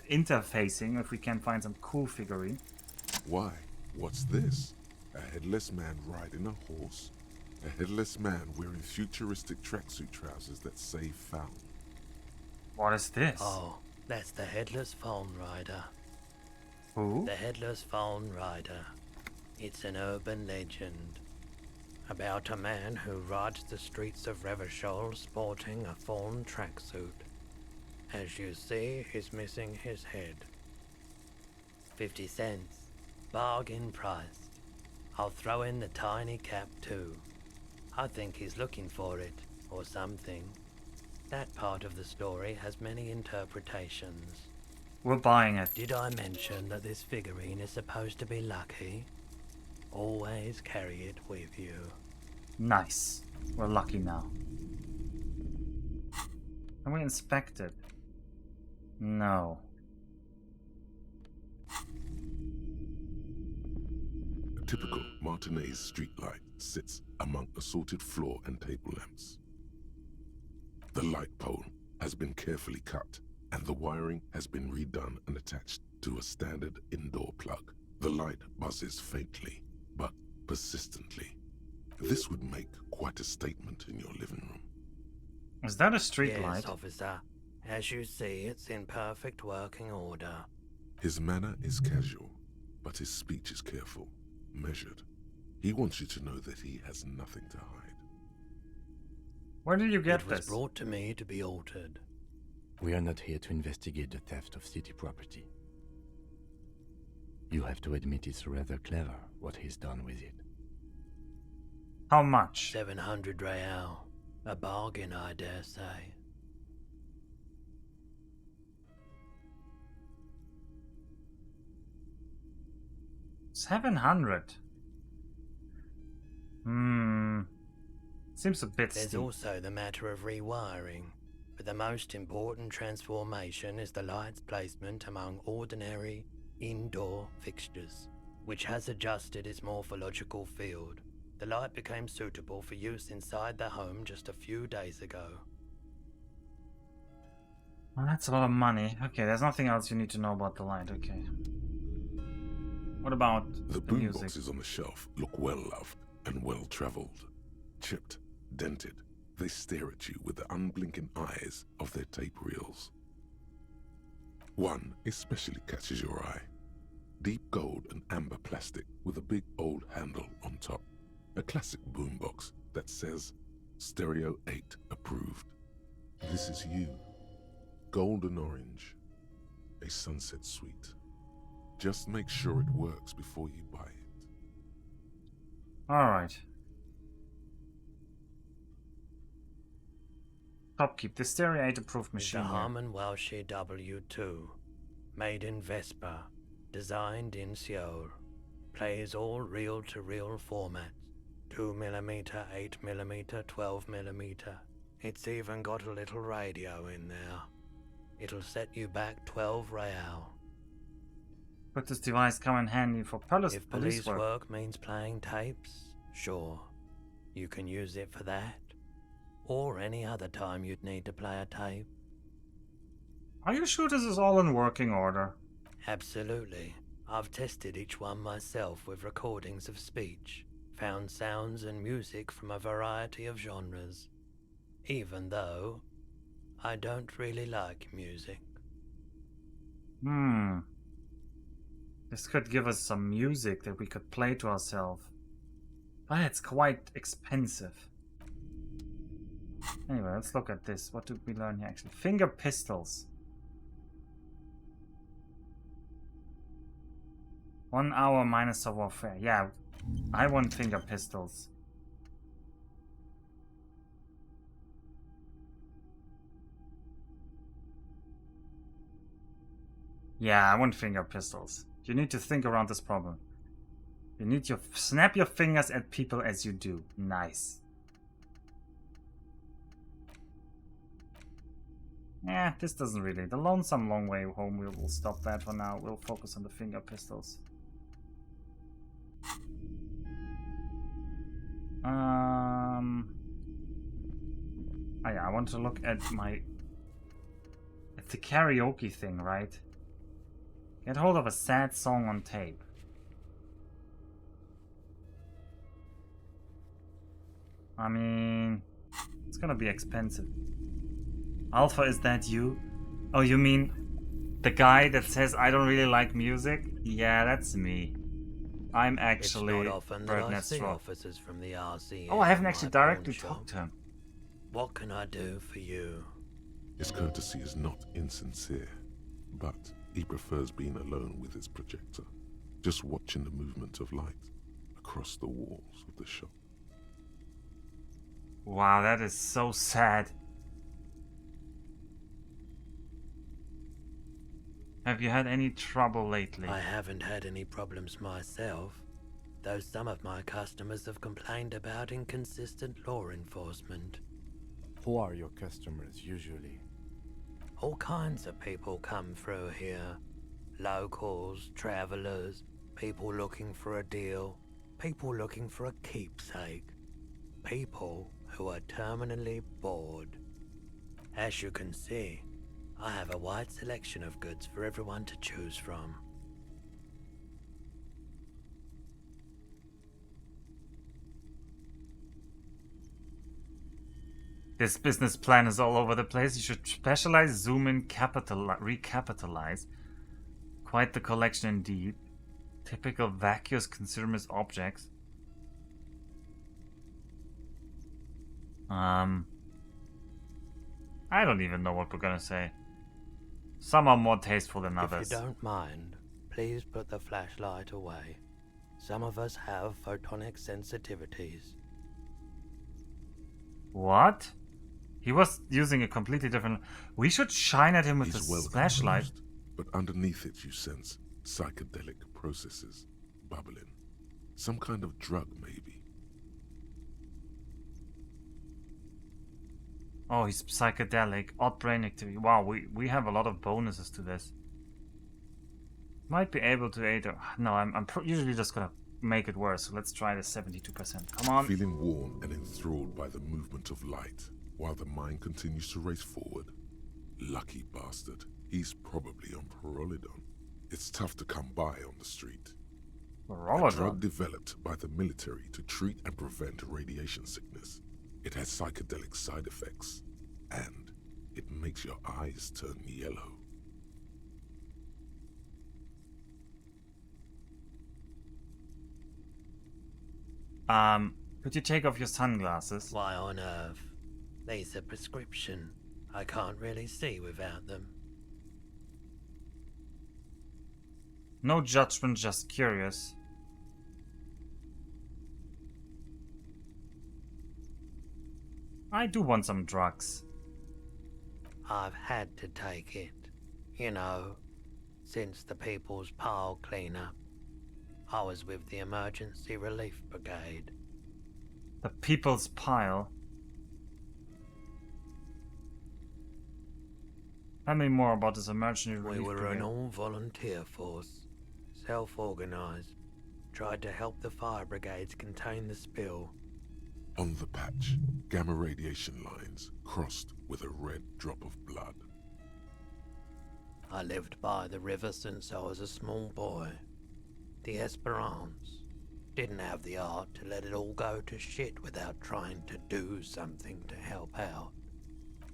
interfacing if we can find some cool figurine. Why? What's this? A headless man riding a horse? A headless man wearing futuristic tracksuit trousers that say found. What is this? Oh, that's the Headless Phone Rider. Who? The Headless Phone Rider. It's an urban legend about a man who rides the streets of Revachol sporting a fawn tracksuit. As you see, he's missing his head. 50 cents. Bargain price. I'll throw in the tiny cap too. I think he's looking for it, or something. That part of the story has many interpretations. We're buying it. Did I mention that this figurine is supposed to be lucky? Always carry it with you. Nice. We're lucky now. Can we inspect it? No. A typical Martinez streetlight sits among assorted floor and table lamps. The light pole has been carefully cut, and the wiring has been redone and attached to a standard indoor plug. The light buzzes faintly, but persistently. This would make quite a statement in your living room. Is that a street Yes, light? officer. As you see, it's in perfect working order. His manner is casual, but his speech is careful, measured. He wants you to know that he has nothing to hide. Where did you get It was this? brought to me to be altered. We are not here to investigate the theft of city property. You have to admit it's rather clever what he's done with it. How much? 700 real. A bargain, I dare say. $700. Seems a bit There's steep. also the matter of rewiring. But the most important transformation is the light's placement among ordinary indoor fixtures, which has adjusted its morphological field. The light became suitable for use inside the home just a few days ago. Well, that's a lot of money. Okay, there's nothing else you need to know about the light. Okay. What about The music? boomboxes on the shelf look well-loved and well-traveled. Chipped, dented, they stare at you with the unblinking eyes of their tape reels. One especially catches your eye. Deep gold and amber plastic with a big old handle on top. A classic boombox that says, Stereo 8 approved. This is you. Golden orange. A sunset suite. Just make sure it works before you buy it. Alright. Topkeep. The Stereo 8 approved It's machine. the here. Harman Welsh W2, made in Vespa, designed in Seoul. Plays all reel-to-reel formats. 2mm, 8mm, 12mm. It's even got a little radio in there. It'll set you back 12 real. Could this device come in handy for If police work means playing tapes, sure. You can use it for that. Or any other time you'd need to play a tape. Are you sure this is all in working order? Absolutely. I've tested each one myself with recordings of speech, found sounds and music from a variety of genres. Even though I don't really like music. This could give us some music that we could play to ourselves. But it's quite expensive. Anyway, let's look at this. What did we learn here actually? Finger pistols. 1 hour minus of warfare. Yeah, I want finger pistols. Yeah, I want finger pistols. You need to think around this problem. You need to snap your fingers at people as you do. Nice. Yeah, this doesn't really. The Lonesome Long Way Home, we will stop that for now. We'll focus on the finger pistols. Oh yeah, I want to look at my... It's the karaoke thing, right? Get hold of a sad song on tape. I mean... It's gonna be expensive. Alpha, is that you? Oh, you mean the guy that says I don't really like music? Yeah, that's me. I'm actually It's not often that I Birdnet see Straw. officers from the RCA. Oh, I haven't in actually my pawn directly shop. talked to him. What can I do for you? His courtesy is not insincere, but he prefers being alone with his projector, just watching the movement of light across the walls of the shop. Wow, that is so sad. Have you had any trouble lately? I haven't had any problems myself, though some of my customers have complained about inconsistent law enforcement. Who are your customers usually? All kinds of people come through here. Locals, travelers, people looking for a deal, people looking for a keepsake, people who are terminally bored. As you can see, I have a wide selection of goods for everyone to choose from. This business plan is all over the place. You should specialize, zoom in, recapitalize. Quite the collection indeed. Typical vacuous consumerist objects. I don't even know what we're gonna say. Some are more tasteful than others. If you don't mind, please put the flashlight away. Some of us have photonic sensitivities. What? He was using a completely different... We should shine at him with He's the well flashlight. composed, but underneath it you sense psychedelic processes bubbling. Some kind of drug, maybe. Oh, he's psychedelic. Odd brain activity. Wow, we have a lot of bonuses to this. Might be able to aid or... No, I'm usually just gonna make it worse. So let's try the 72%. Come on. Feeling warm and enthralled by the movement of light, while the mind continues to race forward. Lucky bastard. He's probably on Pyrrolidon. It's tough to come by on the street. Pyrrolidon? A drug developed by the military to treat and prevent radiation sickness. It has psychedelic side effects, and it makes your eyes turn yellow. Could you take off your sunglasses? Why on earth? These are prescription. I can't really see without them. No judgment, just curious. I do want some drugs. I've had to take it. You know, since the People's Pile cleanup. I was with the Emergency Relief Brigade. The People's Pile? Tell me more about this Emergency Relief We were Brigade. an all-volunteer force. Self-organized. Tried to help the fire brigades contain the spill. On the patch, gamma radiation lines crossed with a red drop of blood. I lived by the river since I was a small boy. The Esperance didn't have the art to let it all go to shit without trying to do something to help out.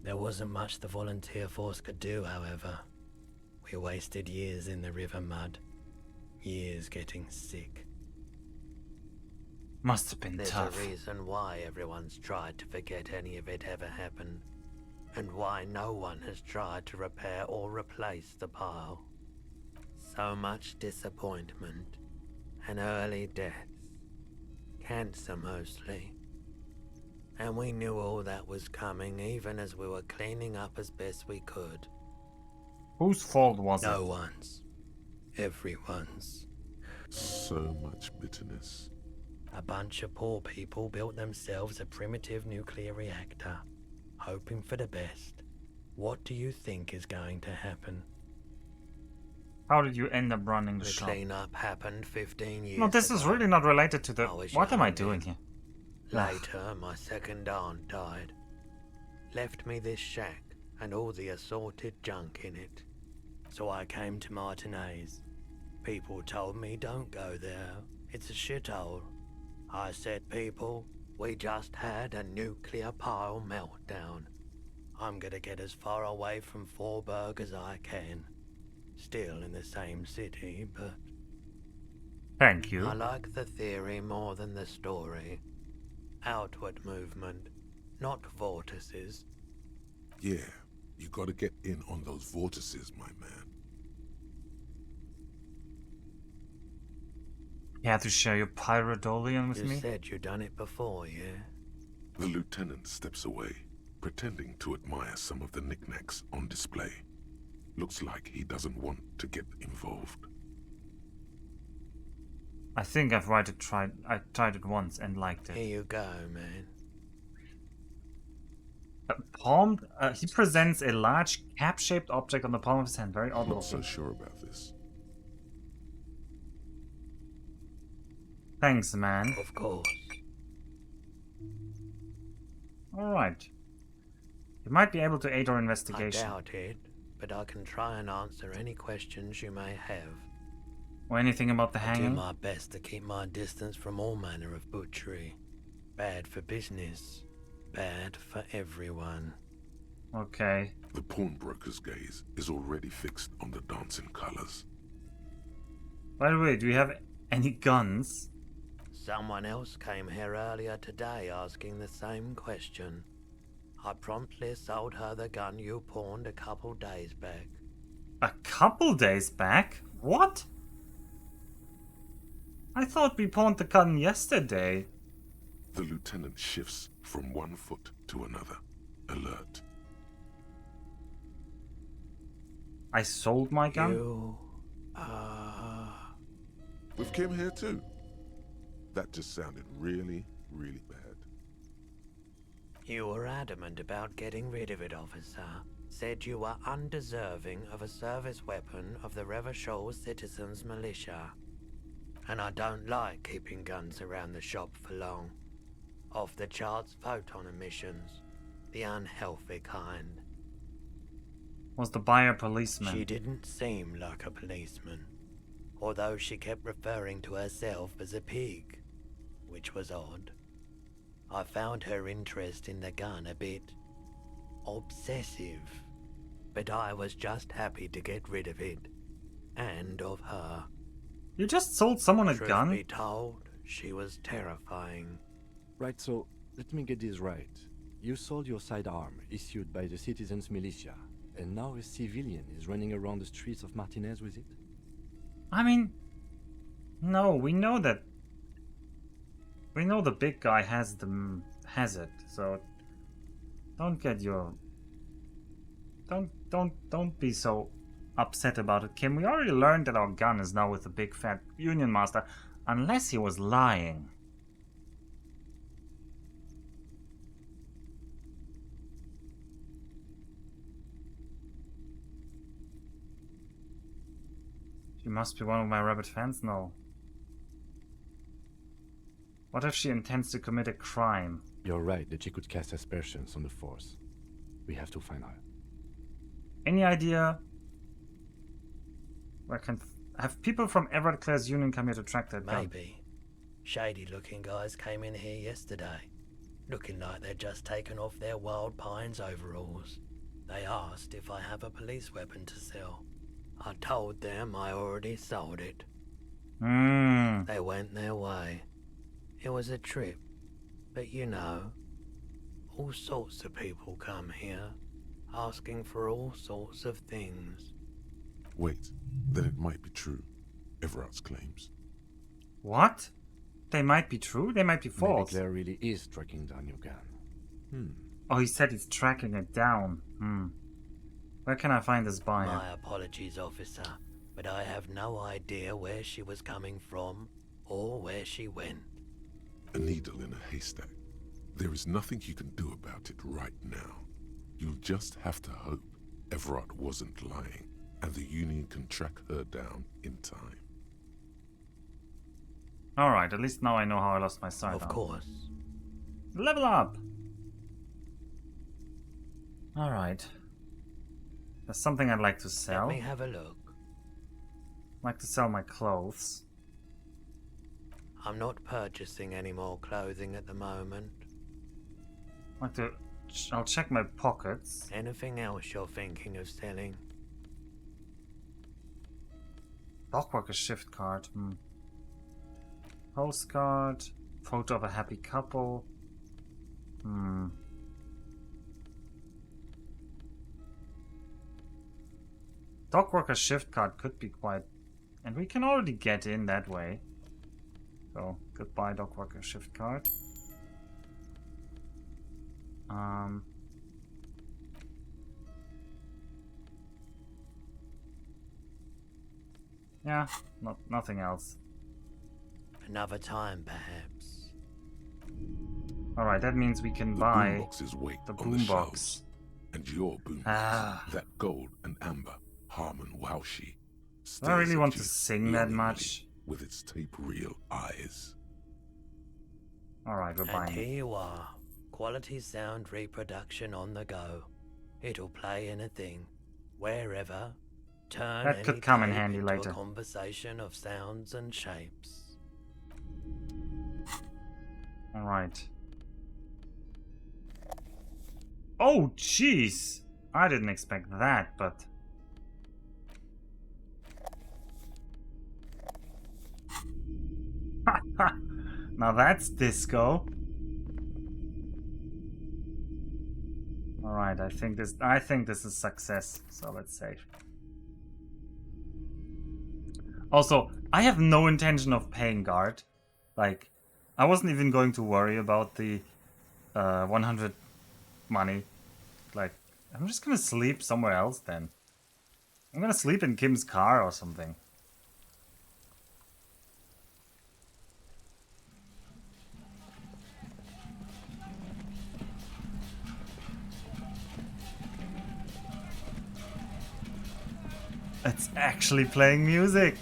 There wasn't much the volunteer force could do, however. We wasted years in the river mud. Years getting sick. Must have been There's tough. a reason why everyone's tried to forget any of it ever happened. And why no one has tried to repair or replace the pile. So much disappointment and early deaths. Cancer mostly. And we knew all that was coming even as we were cleaning up as best we could. Whose fault was it? No one's. Everyone's. So much bitterness. A bunch of poor people built themselves a primitive nuclear reactor, hoping for the best. What do you think is going to happen? How did you end up running the The shop? cleanup happened 15 years No, this is ago. really not related to the... was What am I young doing then. here? Later, my second aunt died. Left me this shack and all the assorted junk in it. So I came to Martinez. People told me don't go there. It's a shithole. I said, people, we just had a nuclear pile meltdown. I'm gonna get as far away from Forburg as I can. Still in the same city, but... Thank you. I like the theory more than the story. Outward movement, not vortices. Yeah, you gotta get in on those vortices, my man. You had to share your pyrodolian with You me? said you'd done it before, yeah? The lieutenant steps away, pretending to admire some of the knickknacks on display. Looks like he doesn't want to get involved. I think I tried it once and liked it. Here you go, man. He presents a large cap-shaped object on the palm of his hand. Very odd Not so looking. sure about this. Thanks, man. Of course. Alright. You might be able to aid our I investigation. doubt it, but I can try and answer any questions you may have. Or anything about the I do hanging? my best to keep my distance from all manner of butchery. Bad for business, bad for everyone. Okay. The pawnbroker's gaze is already fixed on the dancing colors. By the way, do you have any guns? Someone else came here earlier today asking the same question. I promptly sold her the gun you pawned a couple days back. A couple days back? What? I thought we pawned the gun yesterday. The lieutenant shifts from one foot to another, alert. I sold my gun? With Kim here too. That just sounded really, really bad. You were adamant about getting rid of it, officer. Said you were undeserving of a service weapon of the Revachol Citizens Militia. And I don't like keeping guns around the shop for long. Off the charts photon emissions. The unhealthy kind. Was the buyer a policeman? She didn't seem like a policeman. Although she kept referring to herself as a pig. Which was odd. I found her interest in the gun a bit obsessive, but I was just happy to get rid of it, and of her. You just sold someone a Truth gun? be told, she was terrifying. Right, so let me get this right. You sold your sidearm, issued by the Citizens Militia, and now a civilian is running around the streets of Martinez with it? I mean, no, we know that. We know the big guy has it, so don't get your. Don't be so upset about it, Kim. We already learned that our gun is now with the big fat Union Master, unless he was lying. She must be one of my rabbit fans? No. What if she intends to commit a crime? You're right that she could cast aspersions on the force. We have to find her. Any idea where can have people from Everett Clare's union come here to track that gun? Maybe. Shady looking guys came in here yesterday, looking like they'd just taken off their Wild Pines overalls. They asked if I have a police weapon to sell. I told them I already sold it. They went their way. It was a trip, but you know, all sorts of people come here, asking for all sorts of things. Wait, then it might be true. Everard's claims. What? They might be true, they might be false. Maybe Claire really is tracking down your gun. Oh, he said he's tracking it down. Where can I find this buyer? My apologies, officer, but I have no idea where she was coming from or where she went. A needle in a haystack. There is nothing you can do about it right now. You'll just have to hope Everard wasn't lying, and the Union can track her down in time. Alright, at least now I know how I lost my sidearm. Of course. Level up! Alright. There's something I'd like to sell. Let me have a look. I'd like to sell my clothes. I'm not purchasing any more clothing at the moment. I'll check my pockets. Anything else you're thinking of selling? Dockworker shift card. Postcard. Photo of a happy couple. Dockworker shift card could be quite... And we can already get in that way. So, goodbye Dockworker shift card. Yeah, nothing else. Another time, perhaps. Alright, that means we can The buy boombox's weight the on the boombox. shelves, and your boombox, that gold and amber Harmon Waushi, I really stares want at to you sing that longingly much. with its tape-reel eyes. Alright, we're And buying here it. you are. Quality sound reproduction on the go. It'll play anything, wherever. Turn That any could come in tape handy into later. A conversation of sounds and shapes. Alright. Oh, jeez! I didn't expect that, but... Now that's disco. Alright, I think this is success, so let's save. Also, I have no intention of paying guard. Like, I wasn't even going to worry about the 100 money. Like, I'm just gonna sleep somewhere else then. I'm gonna sleep in Kim's car or something. It's actually playing music.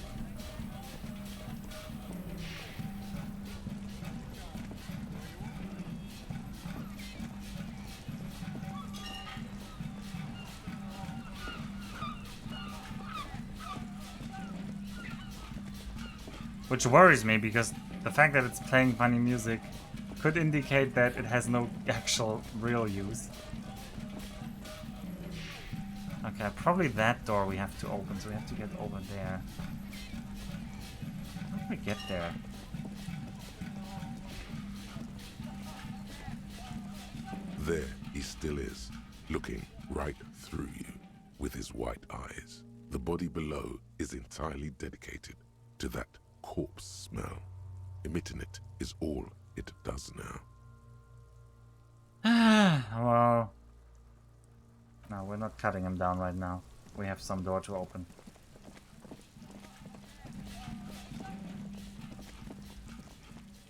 Which worries me, because the fact that it's playing funny music could indicate that it has no actual real use. Okay, probably that door we have to open, so we have to get over there. How do we get there? There he still is, looking right through you with his white eyes. The body below is entirely dedicated to that corpse smell. Emitting it is all it does now. Well... No, we're not cutting him down right now. We have some door to open.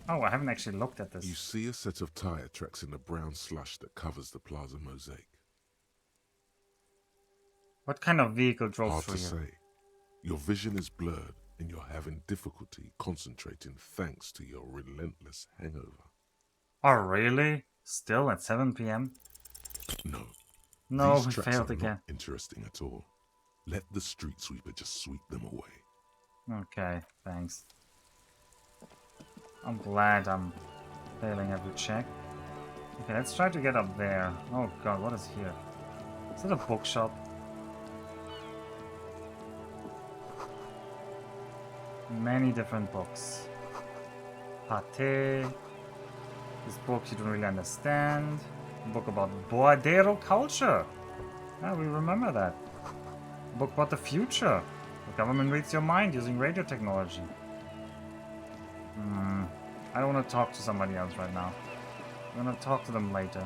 Oh, I haven't actually looked at this. You see a set of tire tracks in the brown slush that covers the plaza mosaic. What kind of vehicle drove Hard through to here? say. Your vision is blurred and you're having difficulty concentrating thanks to your relentless hangover. Oh, really? Still at 7 PM? No. No, These we tracks failed are again. not interesting at all. Let the street sweeper just sweep them away. Okay, thanks. I'm glad I'm failing every check. Okay, let's try to get up there. Oh god, what is here? Is it a bookshop? Many different books. Pate. This book you don't really understand. A book about Boadero culture. Yeah, we remember that. A book about the future. The government reads your mind using radio technology. I don't want to talk to somebody else right now. I'm gonna talk to them later.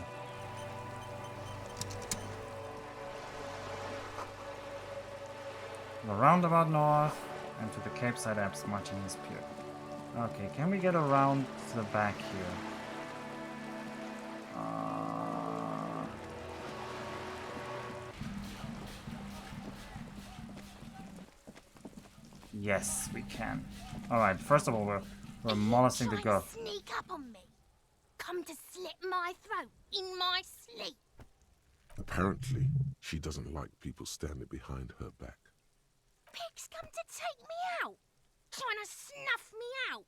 The roundabout north and to the Cape Side Apps Martinez Pier. Okay, can we get around to the back here? Yes, we can. Alright, first of all, we're molesting the girl. Sneak up on me. Come to slit my throat in my sleep. Apparently, she doesn't like people standing behind her back. Pig's come to take me out. Trying to snuff me out.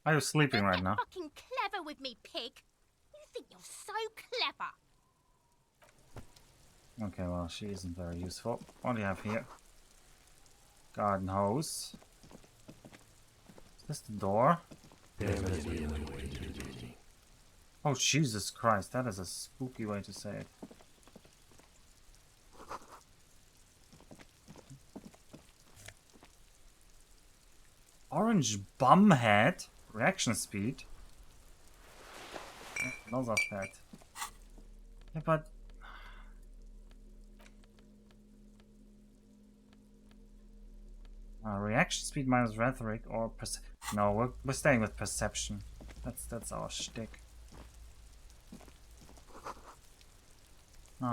Are you sleeping right now? Fucking clever with me, pig. You think you're so clever. Okay, well, she isn't very useful. What do you have here? Garden hose. Is this the door? Oh, Jesus Christ, that is a spooky way to say it. Orange bum head. Reaction speed. Lots of that. Yeah, but... reaction speed minus rhetoric or no, we're staying with perception. That's our shtick.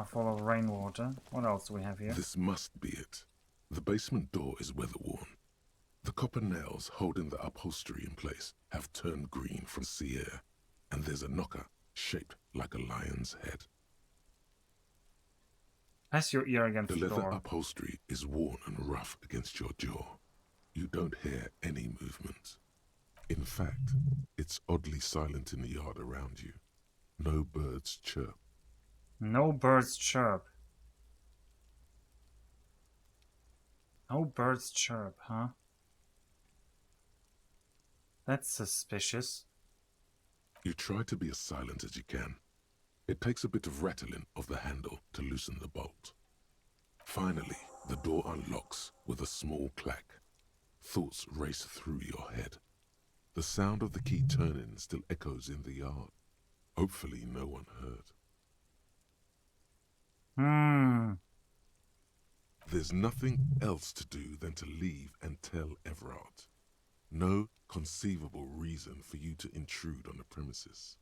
Full of rainwater. What else do we have here? This must be it. The basement door is weather-worn. The copper nails holding the upholstery in place have turned green from sea air, and there's a knocker shaped like a lion's head. Press your ear against the leather door. upholstery is worn and rough against your jaw. You don't hear any movement. In fact, it's oddly silent in the yard around you. No birds chirp, No birds chirp. No birds chirp, huh? That's suspicious. You try to be as silent as you can. It takes a bit of rattling of the handle to loosen the bolt. Finally, the door unlocks with a small clack. Thoughts race through your head. The sound of the key turning still echoes in the yard. Hopefully no one heard. There's nothing else to do than to leave and tell Everard. No conceivable reason for you to intrude on the premises.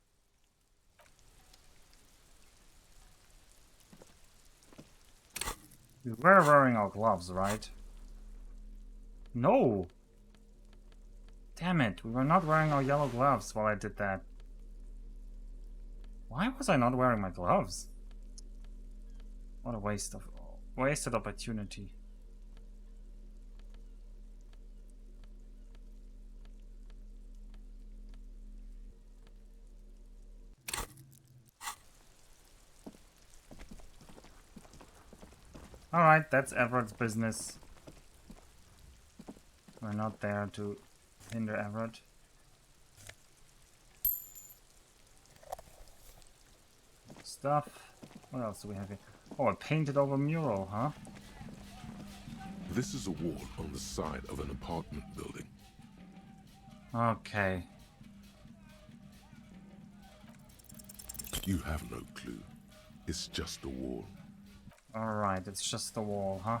We were wearing our gloves, right? No! Damn it, we were not wearing our yellow gloves while I did that. Why was I not wearing my gloves? What a wasted opportunity. Alright, that's Everett's business. We're not there to hinder Everett. Stuff. What else do we have here? Oh, a painted over mural, huh? This is a wall on the side of an apartment building. Okay. You have no clue. It's just a wall. Alright, it's just a wall, huh?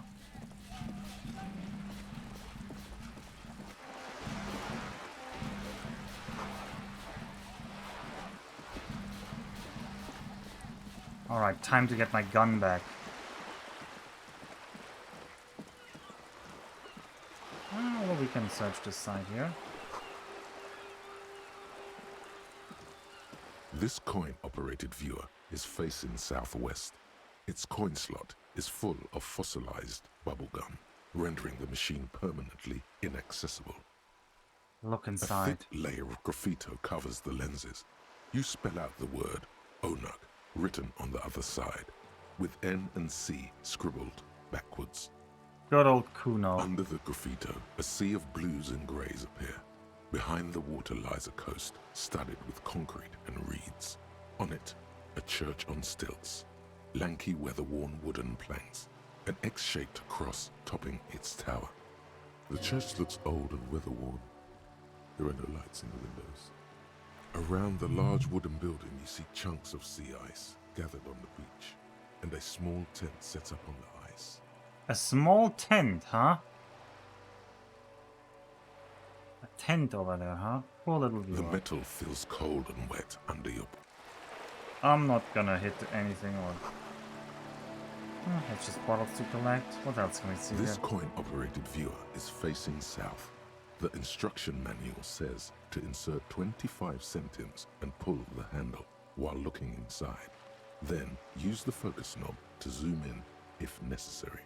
Alright, time to get my gun back. Well, we can search this side here. This coin-operated viewer is facing southwest. Its coin slot is full of fossilized bubblegum, rendering the machine permanently inaccessible. Look A inside. thick layer of graffito covers the lenses. You spell out the word Onuk written on the other side, with N and C scribbled backwards. Good old Kuno. Under the graffito, a sea of blues and greys appear. Behind the water lies a coast, studded with concrete and reeds. On it, a church on stilts, lanky weather-worn wooden planks, an X-shaped cross topping its tower. The church looks old and weather-worn. There are no lights in the windows. Around the large wooden building, you see chunks of sea ice gathered on the beach, and a small tent set up on the ice. A small tent, huh? A tent over there, huh? Poor little viewer. The metal feels cold and wet under your... I'm not gonna hit anything or... it's just bottles to collect. What else can we see This here? coin-operated viewer is facing south. The instruction manual says to insert 25 centimes and pull the handle while looking inside. Then use the focus knob to zoom in if necessary.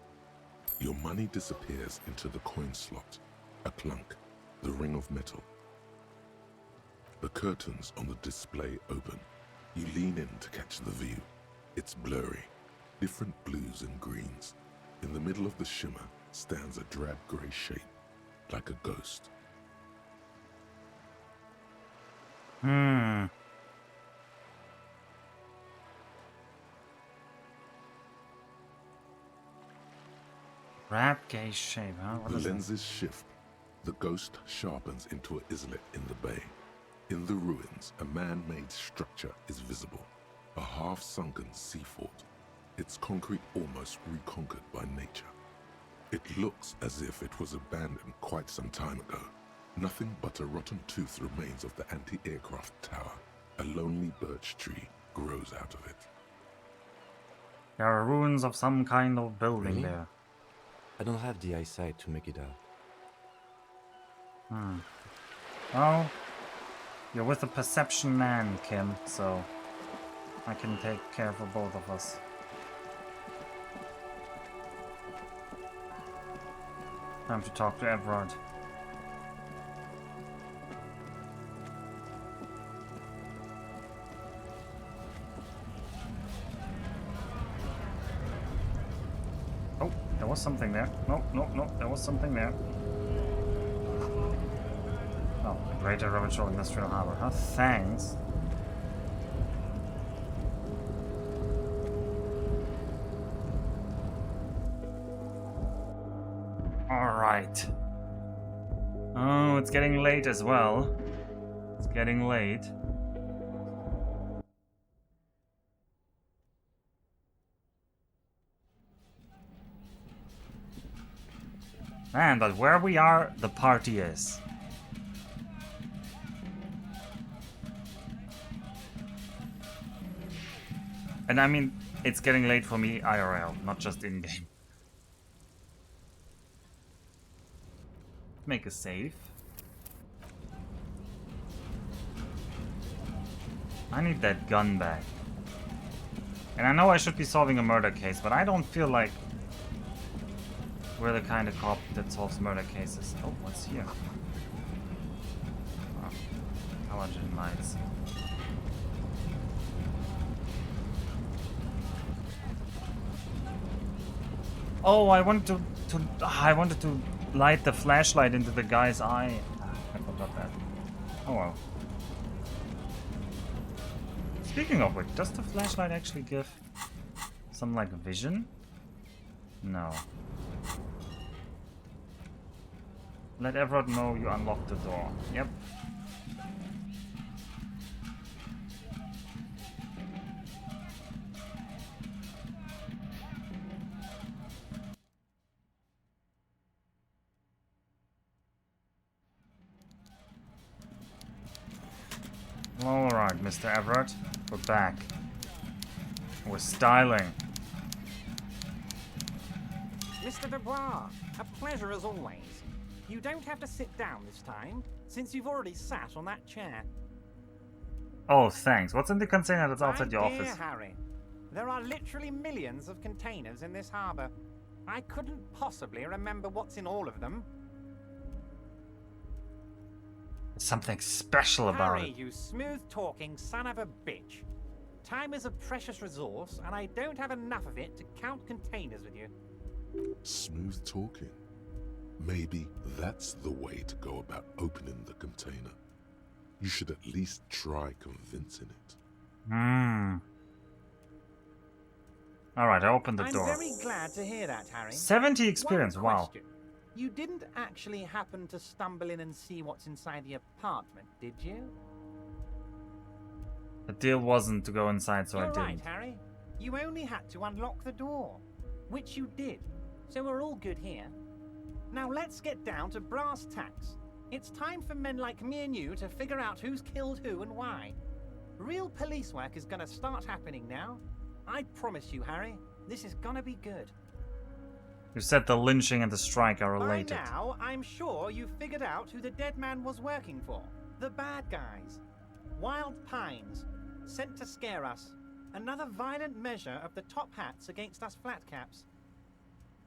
Your money disappears into the coin slot. A clunk, the ring of metal. The curtains on the display open. You lean in to catch the view. It's blurry, different blues and greens. In the middle of the shimmer stands a drab grey shape, like a ghost. Drab gay shape, huh? What The is that? lenses shift. The ghost sharpens into an islet in the bay. In the ruins, a man-made structure is visible. A half-sunken sea fort. Its concrete almost reconquered by nature. It looks as if it was abandoned quite some time ago. Nothing but a rotten tooth remains of the anti-aircraft tower. A lonely birch tree grows out of it. There are ruins of some kind of building Really? there. I don't have the eyesight to make it out. Well, you're with a perception man, Kim, so I can take care for both of us. Time to talk to Everard. was something there. No, no, no, there was something there. Oh, the Greater Provincial Industrial Harbor, huh? Thanks. Alright. Oh, it's getting late as well. It's getting late. Man, but where we are, the party is. And I mean, it's getting late for me IRL, not just in-game. Make a save. I need that gun back. And I know I should be solving a murder case, but I don't feel like we're the kind of cop that solves murder cases. Oh, what's here? Oh, halogen lights. Oh, I wanted to light the flashlight into the guy's eye. I forgot that. Oh well. Speaking of which, does the flashlight actually give some like vision? No. Let Everett know you unlocked the door. Yep. Alright, Mr. Everett. We're back. We're styling. Mr. Dubois, a pleasure as always. You don't have to sit down this time, since you've already sat on that chair. Oh, thanks. What's in the container that's outside your My dear office? Harry, there are literally millions of containers in this harbour. I couldn't possibly remember what's in all of them. There's something special about Harry, it. you smooth-talking son of a bitch. Time is a precious resource, and I don't have enough of it to count containers with you. Smooth talking. Maybe that's the way to go about opening the container. You should at least try convincing it. Hmm. Alright, I opened the door. I'm very glad to hear that, Harry. 70 experience, One wow. question. You didn't actually happen to stumble in and see what's inside the apartment, did you? The deal wasn't to go inside, so I You're didn't. right, Harry. You only had to unlock the door, which you did. So we're all good here. Now let's get down to brass tacks. It's time for men like me and you to figure out who's killed who and why. Real police work is gonna start happening now. I promise you, Harry, this is gonna be good. You said the lynching and the strike are related. By now, I'm sure you've figured out who the dead man was working for. The bad guys. Wild Pines. Sent to scare us. Another violent measure of the top hats against us flatcaps.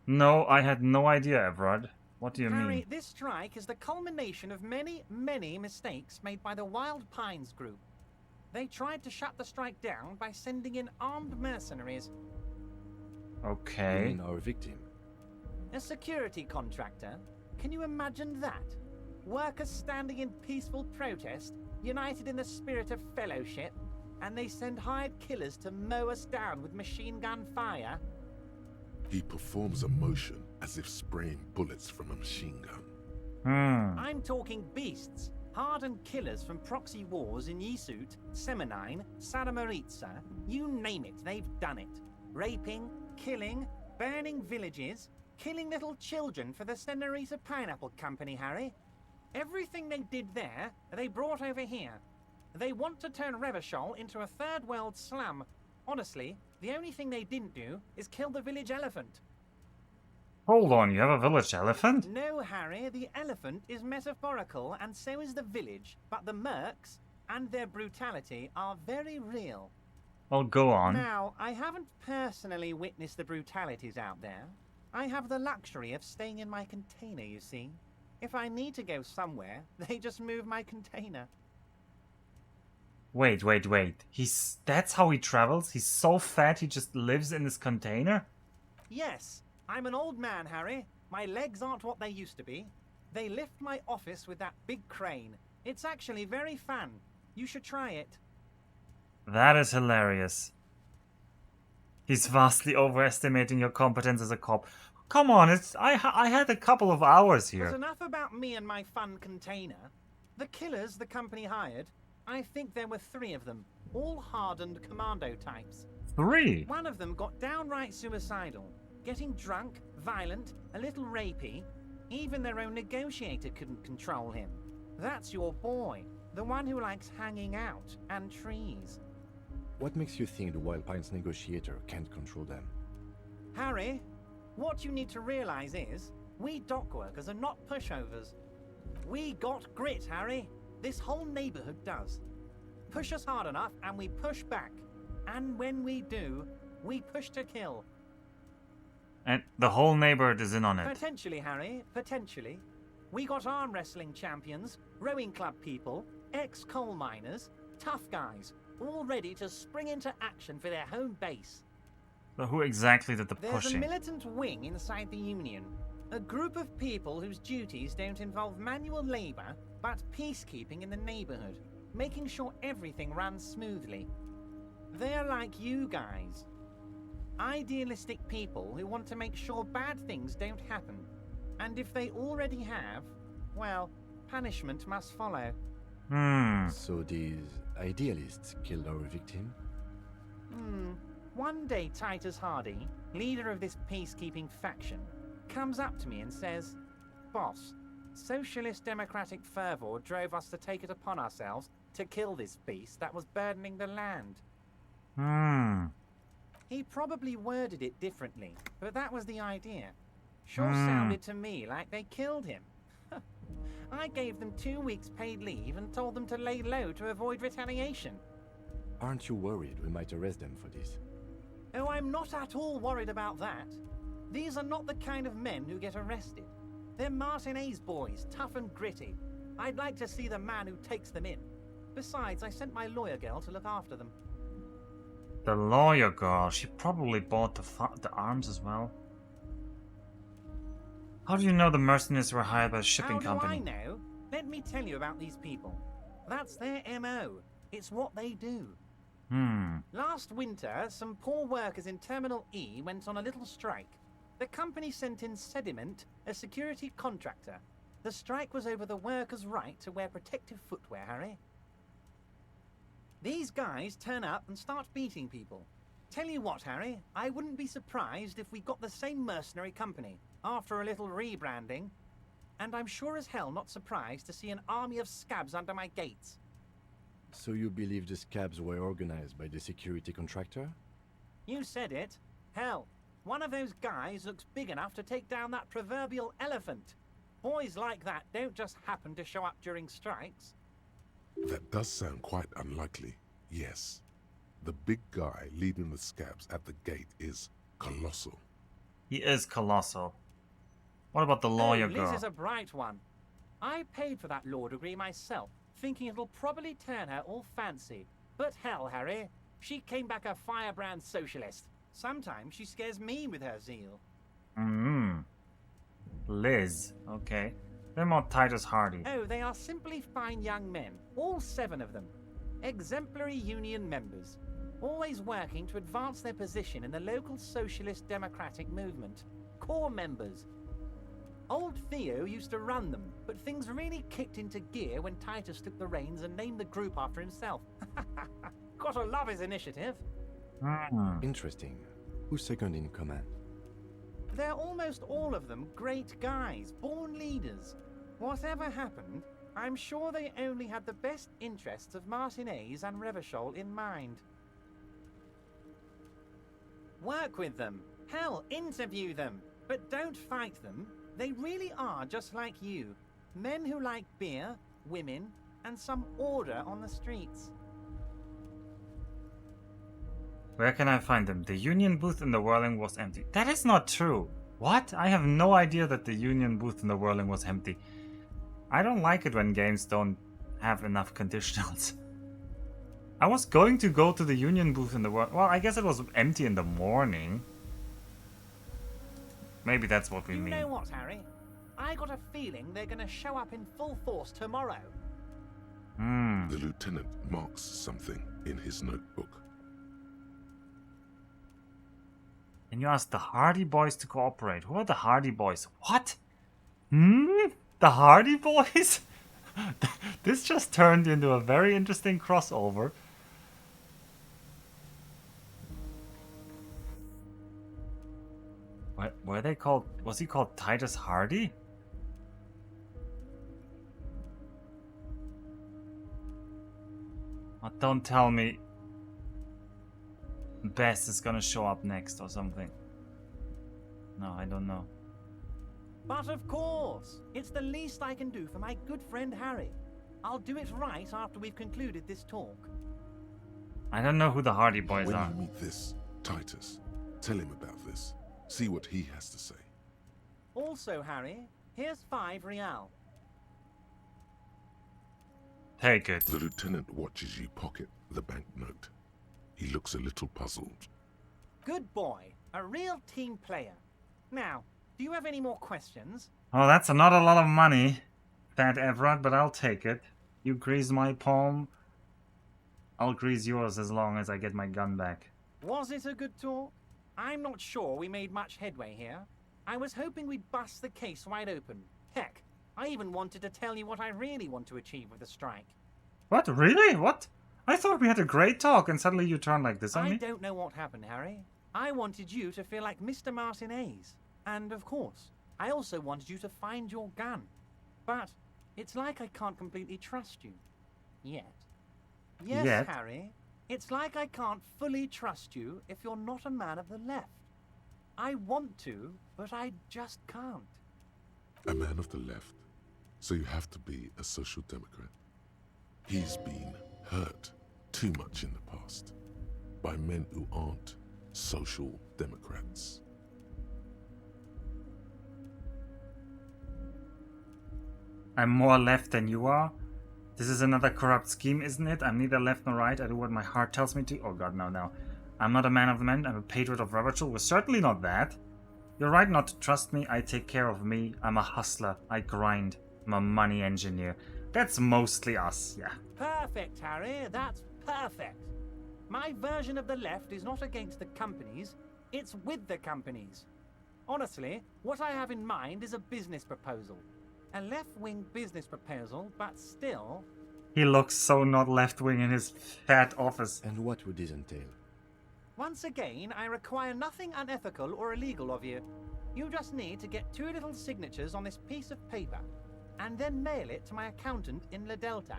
No, I had no idea, Everard. What do you Harry, mean? this strike is the culmination of many, many mistakes made by the Wild Pines group. They tried to shut the strike down by sending in armed mercenaries. Okay. You mean our victim? A security contractor? Can you imagine that? Workers standing in peaceful protest, united in the spirit of fellowship, and they send hired killers to mow us down with machine gun fire? He performs a motion as if spraying bullets from a machine gun. I'm talking beasts. Hardened killers from proxy wars in Yisut, Semenine, Saramaritsa, you name it, they've done it. Raping, killing, burning villages, killing little children for the Senorita Pineapple Company, Harry. Everything they did there, they brought over here. They want to turn Revachol into a third world slum. Honestly, the only thing they didn't do is kill the village elephant. Hold on, you have a village elephant? No, Harry, the elephant is metaphorical and so is the village, but the mercs and their brutality are very real. Well, go on. Now, I haven't personally witnessed the brutalities out there. I have the luxury of staying in my container, you see. If I need to go somewhere, they just move my container. Wait. That's how he travels? He's so fat he just lives in his container? Yes, I'm an old man, Harry. My legs aren't what they used to be. They lift my office with that big crane. It's actually very fun. You should try it. That is hilarious. He's vastly overestimating your competence as a cop. Come on, I had a couple of hours But here. enough about me and my fun container. The killers the company hired, I think there were 3 of them, all hardened commando types. 3? One of them got downright suicidal, getting drunk, violent, a little rapey. Even their own negotiator couldn't control him. That's your boy, the one who likes hanging out and trees. What makes you think the Wild Pines negotiator can't control them? Harry, what you need to realize is, we dock workers are not pushovers. We got grit, Harry. This whole neighborhood does. Push us hard enough and we push back. And when we do, we push to kill. And the whole neighborhood is in on it. Potentially, Harry, potentially. We got arm wrestling champions, rowing club people, ex-coal miners, tough guys, all ready to spring into action for their home base. So who exactly did the There's pushing? a militant wing inside the Union. A group of people whose duties don't involve manual labor, but peacekeeping in the neighborhood, making sure everything runs smoothly. They're like you guys. Idealistic people who want to make sure bad things don't happen. And if they already have, well, punishment must follow. So these idealists killed our victim? One day Titus Hardy, leader of this peacekeeping faction, comes up to me and says, "Boss, socialist democratic fervor drove us to take it upon ourselves to kill this beast that was burdening the land." He probably worded it differently, but that was the idea. Sure sounded to me like they killed him. I gave them 2 weeks paid leave and told them to lay low to avoid retaliation. Aren't you worried we might arrest them for this? Oh, I'm not at all worried about that. These are not the kind of men who get arrested. They're Martinez boys, tough and gritty. I'd like to see the man who takes them in. Besides, I sent my lawyer girl to look after them. The lawyer girl, she probably bought the arms as well. How do you know the mercenaries were hired by a shipping company? How do I know? Let me tell you about these people. That's their MO. It's what they do. Last winter, some poor workers in Terminal E went on a little strike. The company sent in Sediment, a security contractor. The strike was over the workers' right to wear protective footwear, Harry. These guys turn up and start beating people. Tell you what, Harry, I wouldn't be surprised if we got the same mercenary company after a little rebranding. And I'm sure as hell not surprised to see an army of scabs under my gates. So you believe the scabs were organized by the security contractor? You said it. Hell, one of those guys looks big enough to take down that proverbial elephant. Boys like that don't just happen to show up during strikes. That does sound quite unlikely, yes. The big guy leading the scabs at the gate is colossal. He is colossal. What about the lawyer Liz girl? is a bright one. I paid for that law degree myself, thinking it'll probably turn her all fancy. But hell, Harry, she came back a firebrand socialist. Sometimes she scares me with her zeal. Liz, okay. They're more Titus Hardy. Oh, they are simply fine young men, all 7 of them. Exemplary union members, always working to advance their position in the local socialist democratic movement. Core members. Old Theo used to run them, but things really kicked into gear when Titus took the reins and named the group after himself. Gotta love his initiative. Interesting. Who's second in command? They're almost all of them great guys, born leaders. Whatever happened, I'm sure they only had the best interests of Martinez and Revachol in mind. Work with them. Hell, interview them. But don't fight them. They really are just like you. Men who like beer, women, and some order on the streets. Where can I find them? The Union booth in the Whirling was empty. That is not true. What? I have no idea that the Union booth in the Whirling was empty. I don't like it when games don't have enough conditionals. I was going to go to the Union booth in the Whirling. Well, I guess it was empty in the morning. Maybe that's what we You mean. know what, Harry? I got a feeling they're gonna show up in full force tomorrow. The lieutenant marks something in his notebook. And you ask the Hardy Boys to cooperate. Who are the Hardy Boys? What? The Hardy Boys? This just turned into a very interesting crossover. What were they called? Was he called Titus Hardy? Oh, don't tell me Bess is gonna show up next or something. No, I don't know. But of course, it's the least I can do for my good friend Harry. I'll do it right after we've concluded this talk. I don't know who the Hardy Boys When are. you meet this Titus, tell him about this. See what he has to say. Also, Harry, here's 5 real. Take it. The lieutenant watches you pocket the banknote. He looks a little puzzled. Good boy, a real team player. Now, do you have any more questions? Oh, that's not a lot of money, Fat Everett, but I'll take it. You grease my palm, I'll grease yours as long as I get my gun back. Was it a good talk? I'm not sure we made much headway here. I was hoping we'd bust the case wide open. Heck, I even wanted to tell you what I really want to achieve with the strike. What? Really? What? I thought we had a great talk and suddenly you turn like this on me? I don't know what happened, Harry. I wanted you to feel like Mr. Martinez. And of course, I also wanted you to find your gun. But it's like I can't completely trust you. Yet. Yes, Yet? Harry. It's like I can't fully trust you if you're not a man of the left. I want to, but I just can't. A man of the left, so you have to be a social democrat. He's been hurt too much in the past by men who aren't social democrats. I'm more left than you are? This is another corrupt scheme, isn't it? I'm neither left nor right. I do what my heart tells me to. Oh god, no. I'm not a man of the men. I'm a patriot of Rubberchel. We're certainly not that. You're right not to trust me. I take care of me. I'm a hustler. I grind. I'm a money engineer. That's mostly us, yeah. Perfect, Harry. That's perfect. My version of the left is not against the companies. It's with the companies. Honestly, what I have in mind is a business proposal. A left-wing business proposal, but still... He looks so not left-wing in his fat office. And what would this entail? Once again, I require nothing unethical or illegal of you. You just need to get 2 little signatures on this piece of paper, and then mail it to my accountant in La Delta.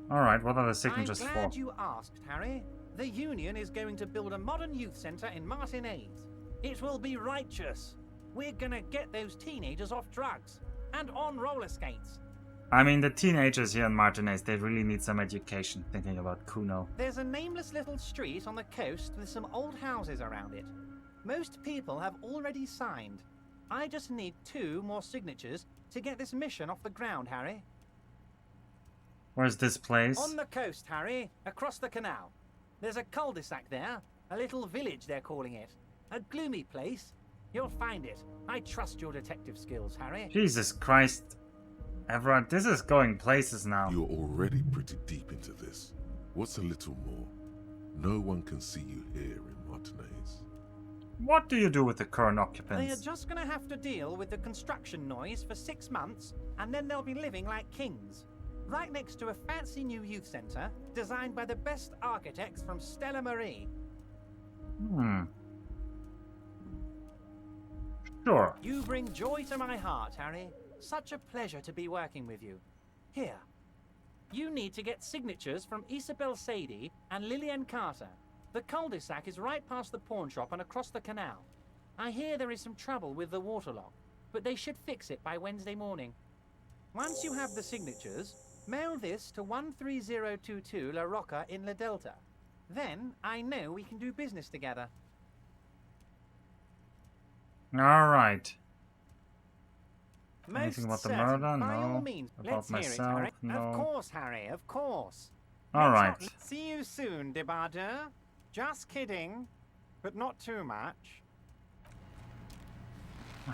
Alright, what are the signatures I'm for? glad you asked, Harry. The Union is going to build a modern youth centre in Martinez. It will be righteous. We're gonna get those teenagers off drugs and on roller skates. I mean, the teenagers here in Martinez, they really need some education, thinking about Kuno. There's a nameless little street on the coast with some old houses around it. Most people have already signed. I just need 2 more signatures to get this mission off the ground, Harry. Where's this place? On the coast, Harry, across the canal. There's a cul-de-sac there, a little village they're calling it. A gloomy place. You'll find it. I trust your detective skills, Harry. Jesus Christ. Everett, this is going places now. You're already pretty deep into this. What's a little more? No one can see you here in Martinez. What do you do with the current They are occupants? just gonna have to deal with the construction noise for 6 months, and then they'll be living like kings. Right next to a fancy new youth centre, designed by the best architects from Stella Marie. Sure. You bring joy to my heart, Harry. Such a pleasure to be working with you. Here. You need to get signatures from Isabel Sadie and Lillian Carter. The cul-de-sac is right past the pawn shop and across the canal. I hear there is some trouble with the water lock, but they should fix it by Wednesday morning. Once you have the signatures, mail this to 13022 La Rocca in La Delta. Then I know we can do business together. Alright. Most Anything about the certain, murder? by all No. means. About Let's hear it, myself? Harry. No. Of course, Harry, of course. Alright. See you soon, Debardeur. Just kidding, but not too much.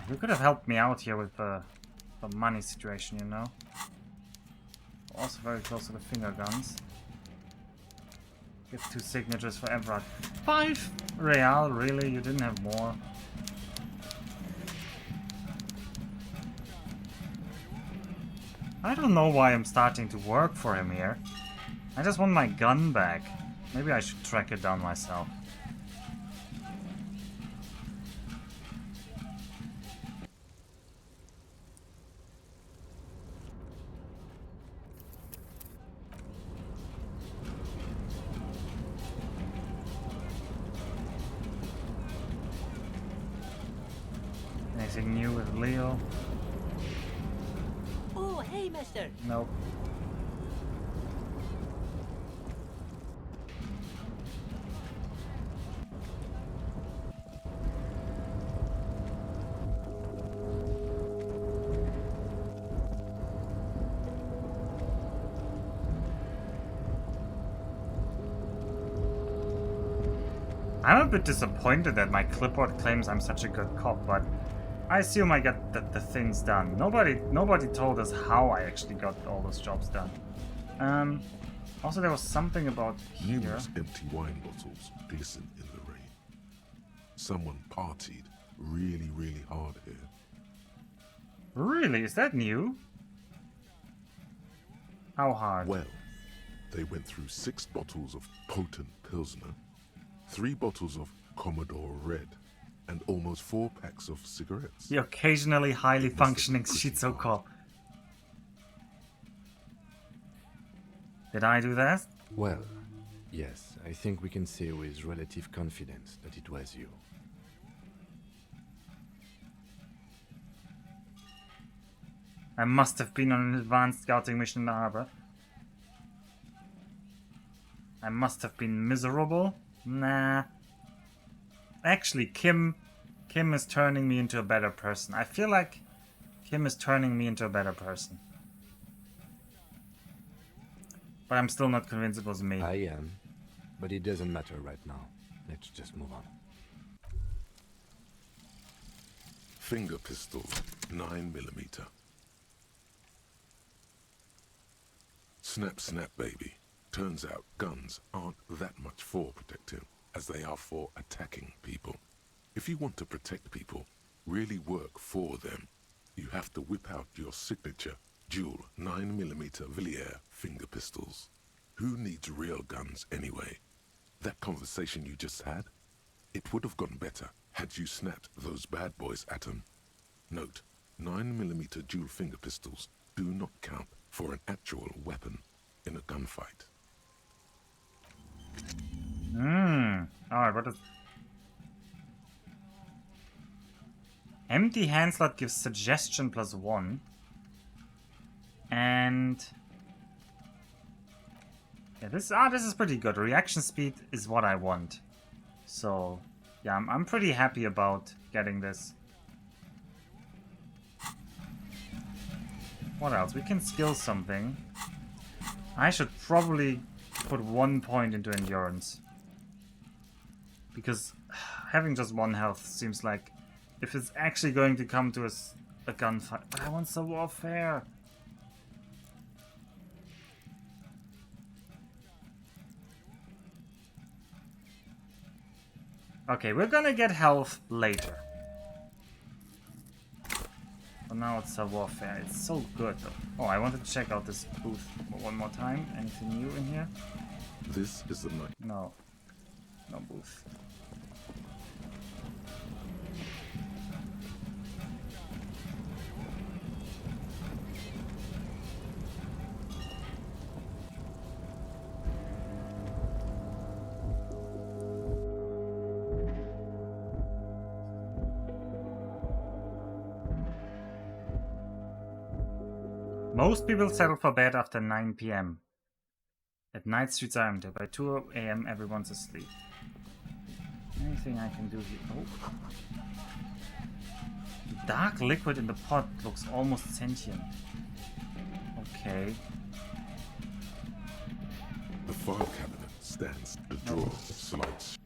You could have helped me out here with the money situation, you know. Also very close to the finger guns. Give 2 signatures for Everard. 5 real, really? You didn't have more? I don't know why I'm starting to work for him here. I just want my gun back. Maybe I should track it down myself. Anything new with Leo? Oh, hey, mister. Nope. I'm a bit disappointed that my clipboard claims I'm such a good cop, but I assume I get the things done. Nobody told us how I actually got all those jobs done. Also, there was something about here. Numerous empty wine bottles glisten in the rain. Someone partied really, really hard here. Really? Is that new? How hard? Well, they went through 6 bottles of potent Pilsner, 3 bottles of Commodore Red, and almost 4 packs of cigarettes. The occasionally highly functioning schizo cop. Did I do that? Well, yes, I think we can say with relative confidence that it was you. I must have been on an advanced scouting mission in the harbor. I must have been miserable. Nah. Actually, Kim is turning me into a better person. I feel like Kim is turning me into a better person. But I'm still not convinced it was me. I am, but it doesn't matter right now. Let's just move on. Finger pistol, 9mm. Snap, snap, baby. Turns out guns aren't that much for protecting as they are for attacking people. If you want to protect people, really work for them, you have to whip out your signature dual 9mm Villiers finger pistols. Who needs real guns anyway? That conversation you just had? It would have gone better had you snapped those bad boys at them. Note, 9mm dual finger pistols do not count for an actual weapon in a gunfight. Alright, what is... Empty hand slot gives suggestion +1. And... yeah, this is pretty good. Reaction speed is what I want. So, yeah, I'm pretty happy about getting this. What else? We can skill something. I should probably put 1 point into endurance. Because having just 1 health seems like if it's actually going to come to a gunfight. But I want some warfare. Okay, we're gonna get health later. But now it's a warfare. It's so good though. Oh, I wanted to check out this booth one more time. Anything new in here? This is the night. No. No booth. Most people settle for bed after 9 p.m. At night, streets are empty. By 2 a.m., everyone's asleep. Anything I can do here? Oh. The dark liquid in the pot looks almost sentient. Okay. The file cabinets stands to draw slight.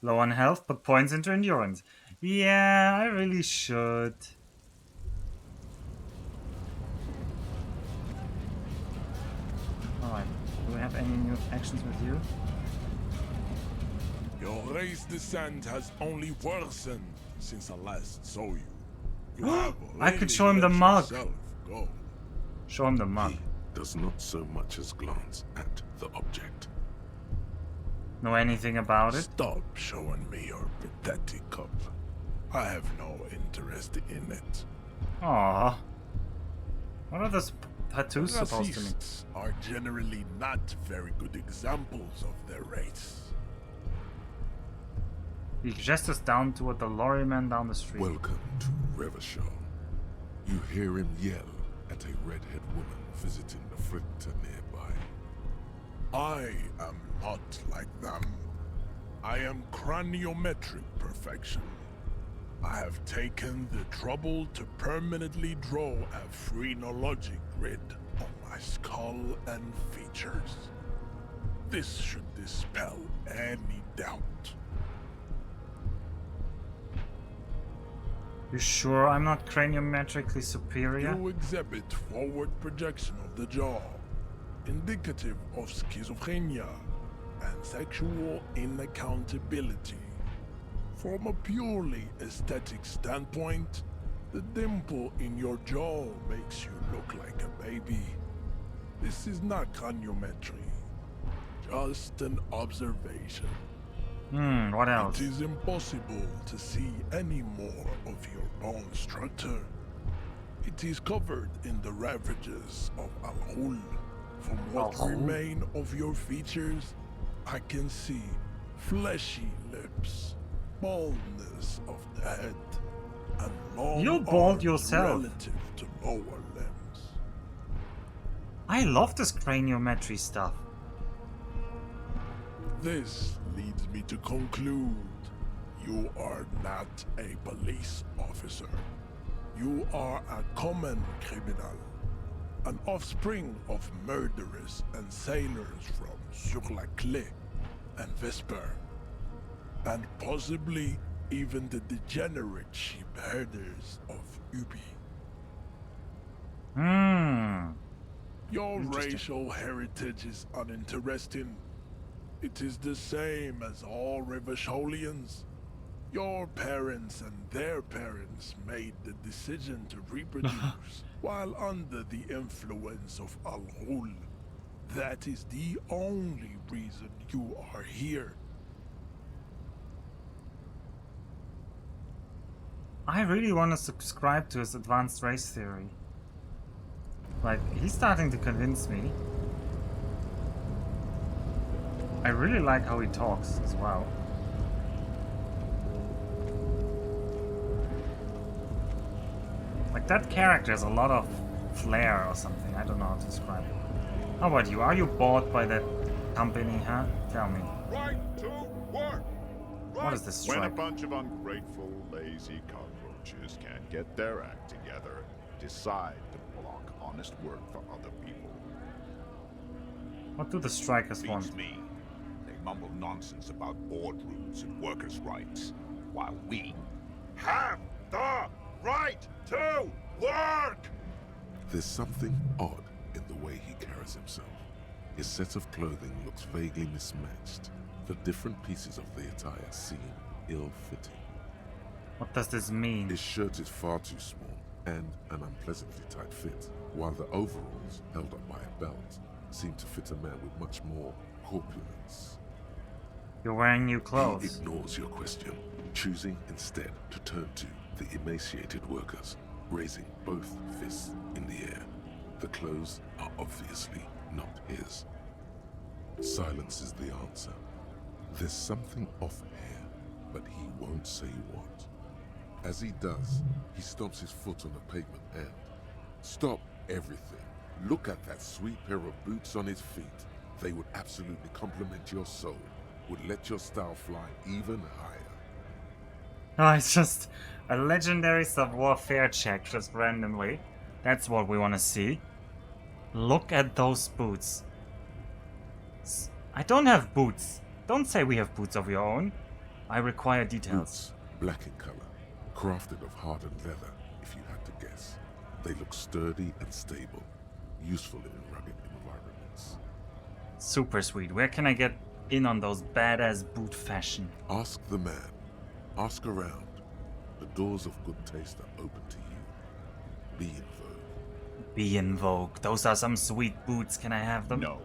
Low on health, put points into endurance. Yeah, I really should. Alright, do we have any new actions with you? Your race descent has only worsened since I last saw you. You have I could really show him the let mug. yourself go. Show him the mug. He does not so much as glance at the object. Know anything about it? Stop showing me your pathetic cup. I have no interest in it. Aww. What are those tattoos supposed to mean? Racists are generally not very good examples of their race. He gestures down toward the lorryman down the street. Welcome to Revachol. You hear him yell at a redhead woman visiting the fritter nearby. I am not like them. I am craniometric perfection. I have taken the trouble to permanently draw a phrenologic grid on my skull and features. This should dispel any doubt. You sure I'm not craniometrically superior? You exhibit forward projection of the jaw, indicative of schizophrenia and sexual inaccountability. From a purely aesthetic standpoint, the dimple in your jaw makes you look like a baby. This is not craniometry, just an observation. What else? It is impossible to see any more of your bone structure. It is covered in the ravages of Al-Hul. From what Al-Hul? remain of your features, I can see fleshy lips, baldness of the head, and long You're bald arms yourself. relative to lower limbs. I love this craniometry stuff. This leads me to conclude you are not a police officer. You are a common criminal, an offspring of murderers and sailors from Sur-la-Clé and Vesper, and possibly even the degenerate sheep herders of Ubi. Your racial heritage is uninteresting. It is the same as all Revacholians. Your parents and their parents made the decision to reproduce while under the influence of Al-Hul. That is the only reason you are here. I really want to subscribe to his advanced race theory. Like, he's starting to convince me. I really like how he talks as well. Like, that character has a lot of flair or something. I don't know how to describe it. How about you? Are you bored by that company, huh? Tell me. Right to work! What is this When a strike? bunch of ungrateful, lazy cockroaches can't get their act together, decide to block honest work for other people. What do the strikers want? Beats me. They mumble nonsense about boardrooms and workers' rights, while we have the right to work! There's something odd in the way he carries himself. His set of clothing looks vaguely mismatched. The different pieces of the attire seem ill-fitting. What does this mean? His shirt is far too small and an unpleasantly tight fit, while the overalls, held up by a belt, seem to fit a man with much more corpulence. You're wearing new He clothes. ignores your question, choosing instead to turn to the emaciated workers, raising both fists in the air. The clothes are obviously not his. Silence is the answer. There's something off here, but he won't say what. As he does, he stomps his foot on the pavement and... Stop everything. Look at that sweet pair of boots on his feet. They would absolutely complement your soul, would let your style fly even higher. Oh, it's just a legendary savoir-faire check, just randomly. That's what we want to see. Look at those boots. I don't have boots. Don't say we have boots of your own. I require details. Boots, black in color, crafted of hardened leather, if you had to guess. They look sturdy and stable, useful in rugged environments. Super sweet. Where can I get in on those badass boot fashion? Ask the man. Ask around. The doors of good taste are open to you. Be in vogue. Be in vogue. Those are some sweet boots. Can I have them? No.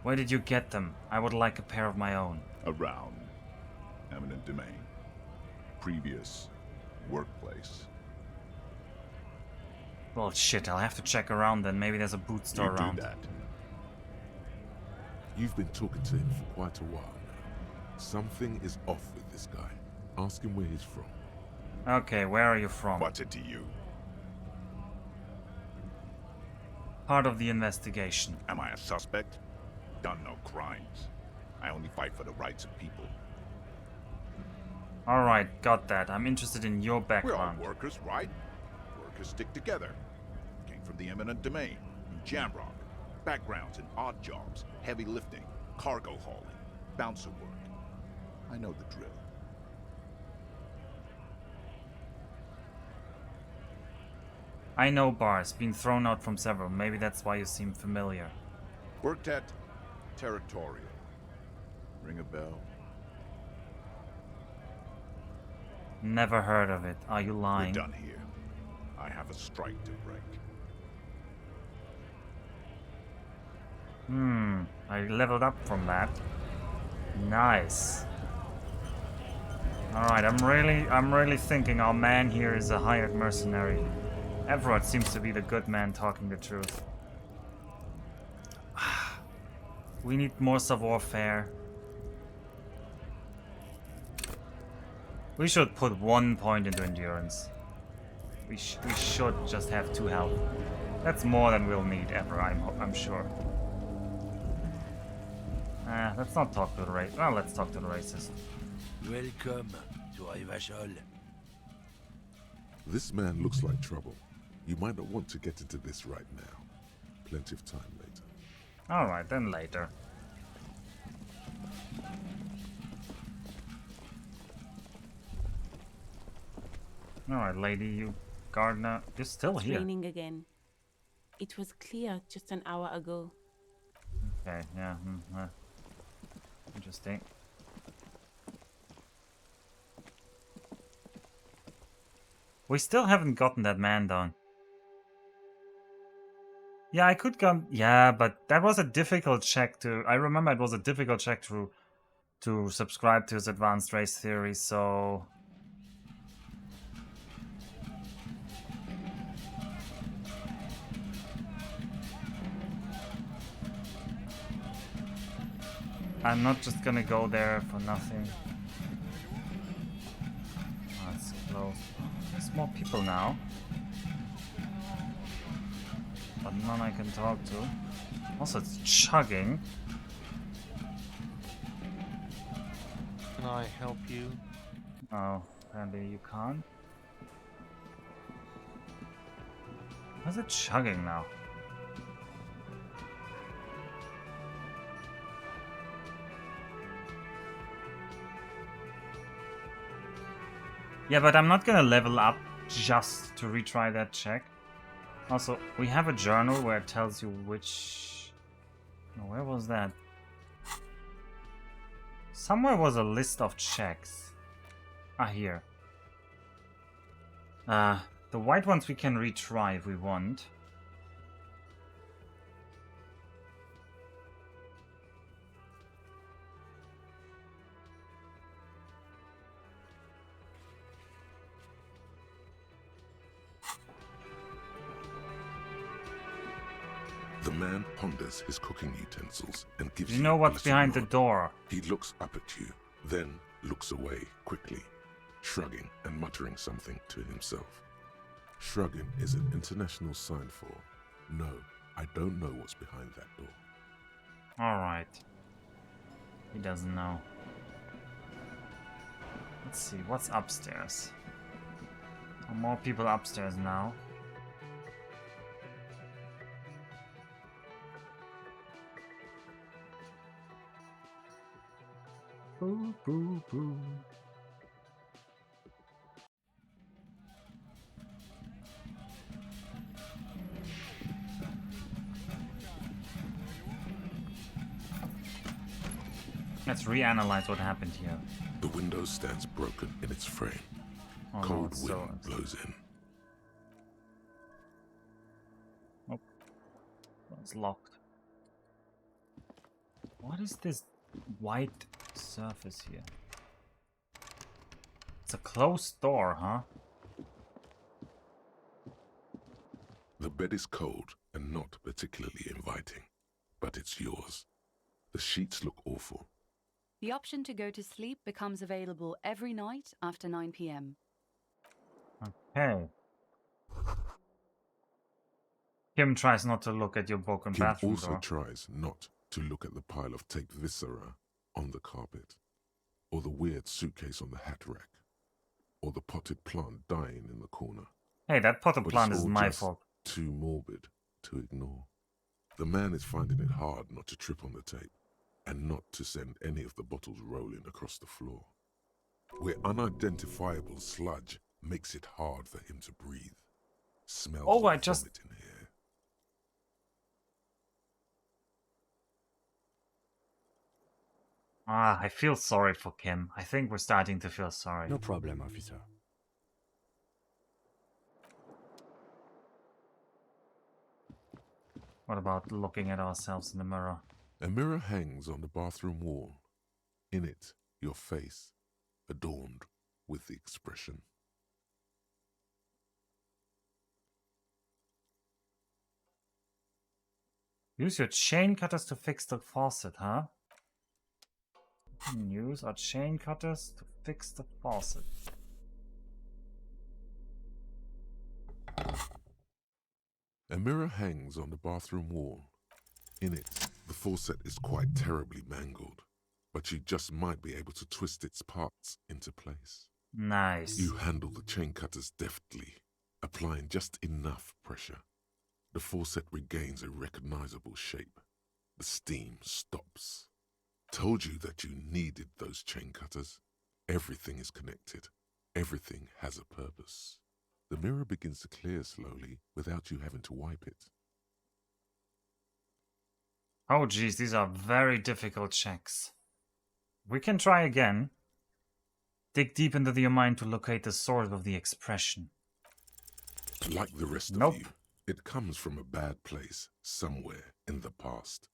Where did you get them? I would like a pair of my own. Around. Eminent domain. Previous workplace. Well, shit, I'll have to check around then. Maybe there's a boot store You around. do that. You've been talking to him for quite a while now. Something is off with this guy. Ask him where he's from. Okay, where are you from? What's it to you? Part of the investigation. Am I a suspect? Done no crimes. I only fight for the rights of people. Alright, got that. I'm interested in your We're all background. workers, right? Workers stick together. Came from the eminent domain, in Jamrock. Backgrounds in odd jobs, heavy lifting, cargo hauling, bouncer work. I know the drill. I know bars. Been thrown out from several. Maybe that's why you seem familiar. Worked at Territorial. Ring a bell? Never heard of it. Are you lying? We're done here. I have a strike to break. I leveled up from that. Nice. Alright, I'm really thinking our man here is a hired mercenary. Everett seems to be the good man talking the truth. We need more savoir-faire. We should put 1 point into endurance. We should just have 2 health. That's more than we'll need ever, I'm sure. Let's not talk to the race. Well, let's talk to the racist. Welcome to Rivachol. This man looks like trouble. You might not want to get into this right now. Plenty of time later. Alright, then later. Alright, lady, you gardener, you're still It's here. raining again. It was clear just an hour ago. Okay, yeah, interesting. We still haven't gotten that man down. Yeah, I could go. Yeah, but that was a difficult check to. I remember it was a difficult check to subscribe to his advanced race theory. So I'm not just gonna go there for nothing. Oh, it's close. There's more people now. But none I can talk to. Also, it's chugging. Can I help you? Oh, apparently you can't. Why is it chugging now? Yeah, but I'm not gonna level up just to retry that check. Also, we have a journal where it tells you which... No, where was that? Somewhere was a list of checks. Ah, here. The white ones we can retry if we want. The man ponders his cooking utensils and gives You know what's a behind the nod. door. He looks up at you, then looks away quickly, shrugging and muttering something to himself. Shrugging is an international sign for, no, I don't know what's behind that door. Alright. He doesn't know. Let's see, what's upstairs? Are more people upstairs now? Boo, boo, boo. Let's reanalyze what happened here. The window stands broken in its frame. Oh, Cold no, wind blows in. Oh, it's locked. What is this white surface here? It's a closed door, huh? The bed is cold and not particularly inviting, but it's yours. The sheets look awful. The option to go to sleep becomes available every night after 9 p.m. Okay. Kim tries not to look at your broken Kim bathroom also door. tries not to look at the pile of taped viscera on the carpet, or the weird suitcase on the hat rack, or the potted plant dying in the corner. Hey, that potted But plant it's is all my just fault. too morbid to ignore. The man is finding it hard not to trip on the tape, and not to send any of the bottles rolling across the floor, where unidentifiable sludge makes it hard for him to breathe. Smells Oh, like I just... vomit in here. Ah, I feel sorry for Kim. I think we're starting to feel sorry. No problem, officer. What about looking at ourselves in the mirror? A mirror hangs on the bathroom wall. In it, your face, adorned with the expression. Use your chain cutters to fix the faucet, huh? Use our chain cutters to fix the faucet. A mirror hangs on the bathroom wall. In it, the faucet is quite terribly mangled, but you just might be able to twist its parts into place. Nice. You handle the chain cutters deftly, applying just enough pressure. The faucet regains a recognizable shape. The steam stops. Told you that you needed those chain cutters. Everything is connected. Everything has a purpose. The mirror begins to clear slowly without you having to wipe it. Oh geez, these are very difficult checks. We can try again. Dig deep into your mind to locate the source of the expression. Like the rest Nope. of you, it comes from a bad place somewhere in the past.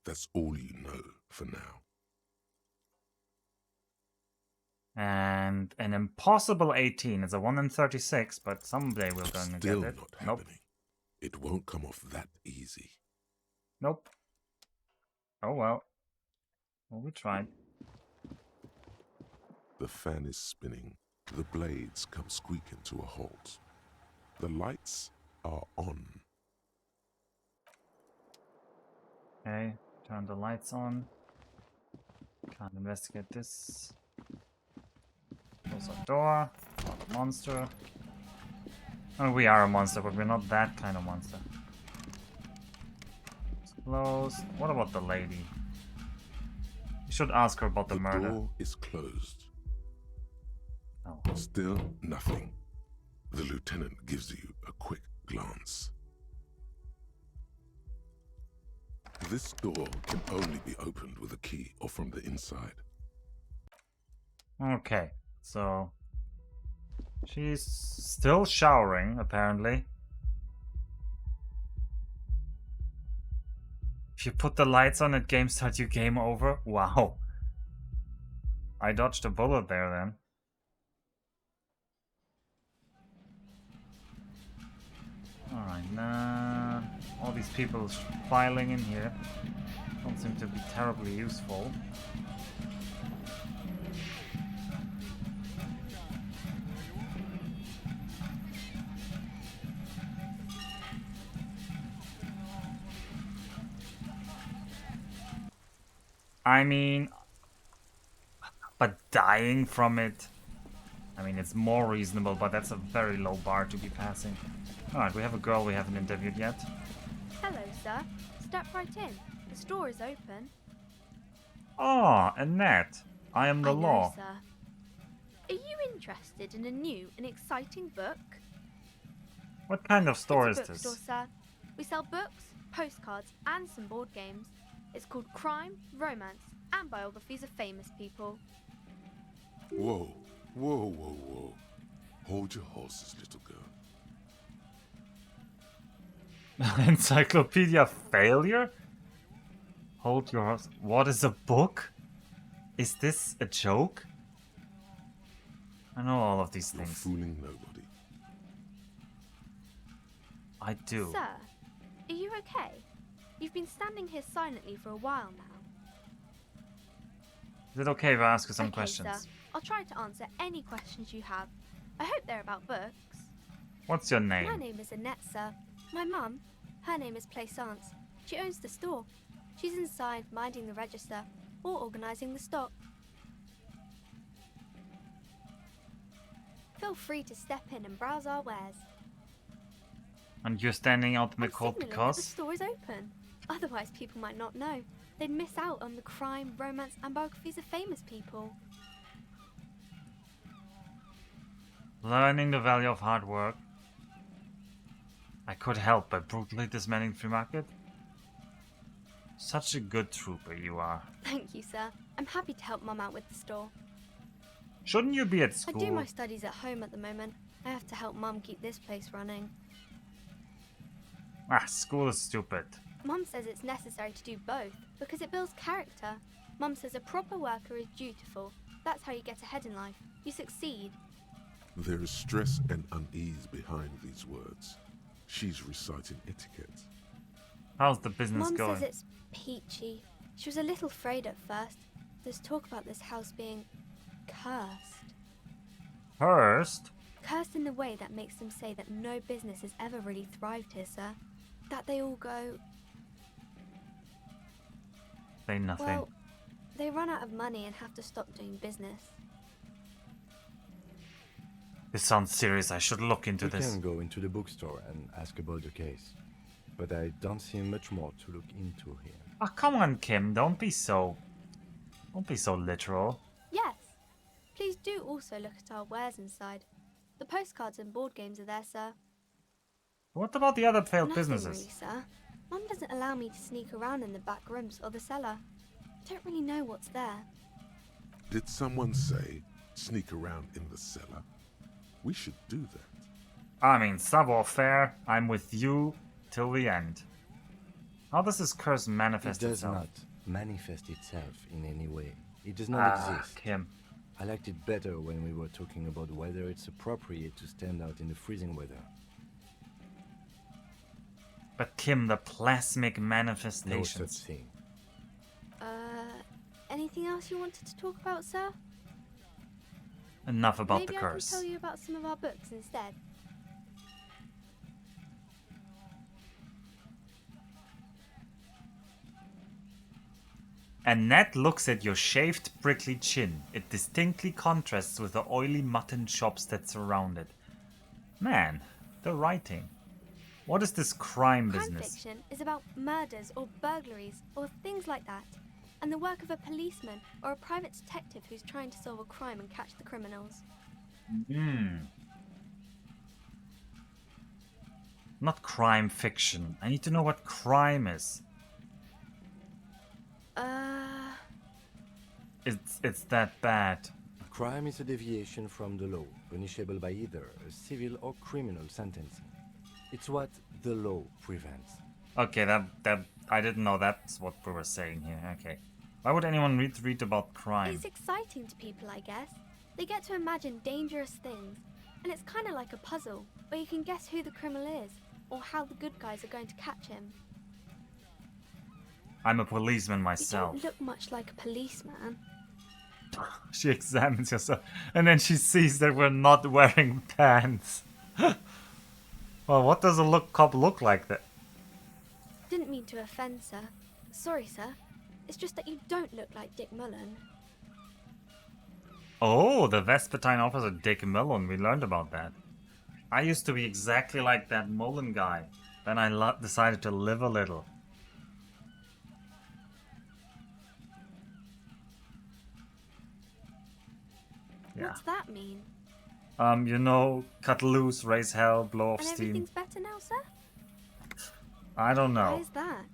That's all you know for now. And an impossible 18. It's a 1 in 36, but someday we're going to Still get it. not Nope. happening. It won't come off that easy. Nope. Oh well. Well, we tried. The fan is spinning. The blades come squeaking to a halt. The lights are on. Okay, turn the lights on. Can't investigate this. Close our door. Not a monster. Oh, we are a monster, but we're not that kind of monster. It's closed. What about the lady? You should ask her about the murder. The door is closed. Oh. Still nothing. The lieutenant gives you a quick glance. This door can only be opened with a key or from the inside. Okay, so she's still showering, apparently. If you put the lights on at game start, you game over? Wow. I dodged a bullet there then. Alright, nah. All these people filing in here don't seem to be terribly useful. I mean, But dying from it, I mean, it's more reasonable, but that's a very low bar to be passing. Alright, we have a girl we haven't interviewed yet. Hello, sir. Step right in. The store is open. Ah, Annette. I am the I know, law. sir. Are you interested in a new and exciting book? What kind of store is It's a bookstore, this? sir. We sell books, postcards, and some board games. It's called Crime, Romance, and Biographies of Famous People. Whoa, whoa, whoa, whoa. Hold your horses, little girl. Encyclopedia failure? Hold your horse. What is a book? Is this a joke? I know all of these You're things. fooling nobody. I do. Sir, are you okay? You've been standing here silently for a while now. Is it okay if I ask you some Okay, questions? sir. I'll try to answer any questions you have. I hope they're about books. What's your name? My name is Annette, sir. My mum, her name is Plaisance. She owns the store. She's inside minding the register or organising the stock. Feel free to step in and browse our wares. And you're standing out in the I'm cold signalling that the because? store is open. Otherwise, people might not know. They'd miss out on the crime, romance, and biographies of famous people. Learning the value of hard work. I could help by brutally dismantling the free market. Such a good trooper you are. Thank you, sir. I'm happy to help Mum out with the store. Shouldn't you be at I do school? my studies at home at the moment. I have to help Mum keep this place running. Ah, school is stupid. Mum says it's necessary to do both because it builds character. Mum says a proper worker is dutiful. That's how you get ahead in life. You succeed. There is stress and unease behind these words. She's reciting etiquette. How's the business Mum going? says it's peachy. She was a little afraid at first. There's talk about this house being cursed. First? Cursed in the way that makes them say that no business has ever really thrived here, sir. That they all go, Say nothing. well, they run out of money and have to stop doing business. This sounds serious. I should look into You this. can go into the bookstore and ask about the case. But I don't see much more to look into here. Oh, come on, Kim. Don't be so literal. Yes. Please do also look at our wares inside. The postcards and board games are there, sir. What about the other failed Nothing businesses? really, sir. Mum doesn't allow me to sneak around in the back rooms or the cellar. I don't really know what's there. Did someone say sneak around in the cellar? We should do that. I mean, savoir-faire. I'm with you till the end. How does this curse manifest It does itself? not manifest itself in any way. It does not exist. Kim. I liked it better when we were talking about whether it's appropriate to stand out in the freezing weather. But Kim, the plasmic No manifestations. such thing. Anything else you wanted to talk about, sir? Enough about Maybe the I curse. can tell you about some of our books instead. Annette looks at your shaved, prickly chin. It distinctly contrasts with the oily mutton chops that surround it. Man, the writing. What is this crime Crime business? fiction is about murders or burglaries or things like that, and the work of a policeman or a private detective who's trying to solve a crime and catch the criminals. Not crime fiction. I need to know what crime is. It's that bad. Crime is a deviation from the law, punishable by either a civil or criminal sentencing. It's what the law prevents. Okay, that I didn't know that's what we were saying here. Okay. Why would anyone read about crime? It's exciting to people, I guess. They get to imagine dangerous things, and it's kind of like a puzzle, where you can guess who the criminal is, or how the good guys are going to catch him. I'm a policeman You myself. don't look much like a policeman. She examines yourself, and then she sees that we're not wearing pants. Well, what does a cop look like that? Didn't mean to offend, sir. Sorry, sir. It's just that you don't look like Dick Mullen. Oh, the Vespertine officer Dick Mullen. We learned about that. I used to be exactly like that Mullen guy. Then I decided to live a little. Yeah. What's that mean? You know, cut loose, raise hell, blow off And steam. everything's better now, sir? I don't Why know. is that?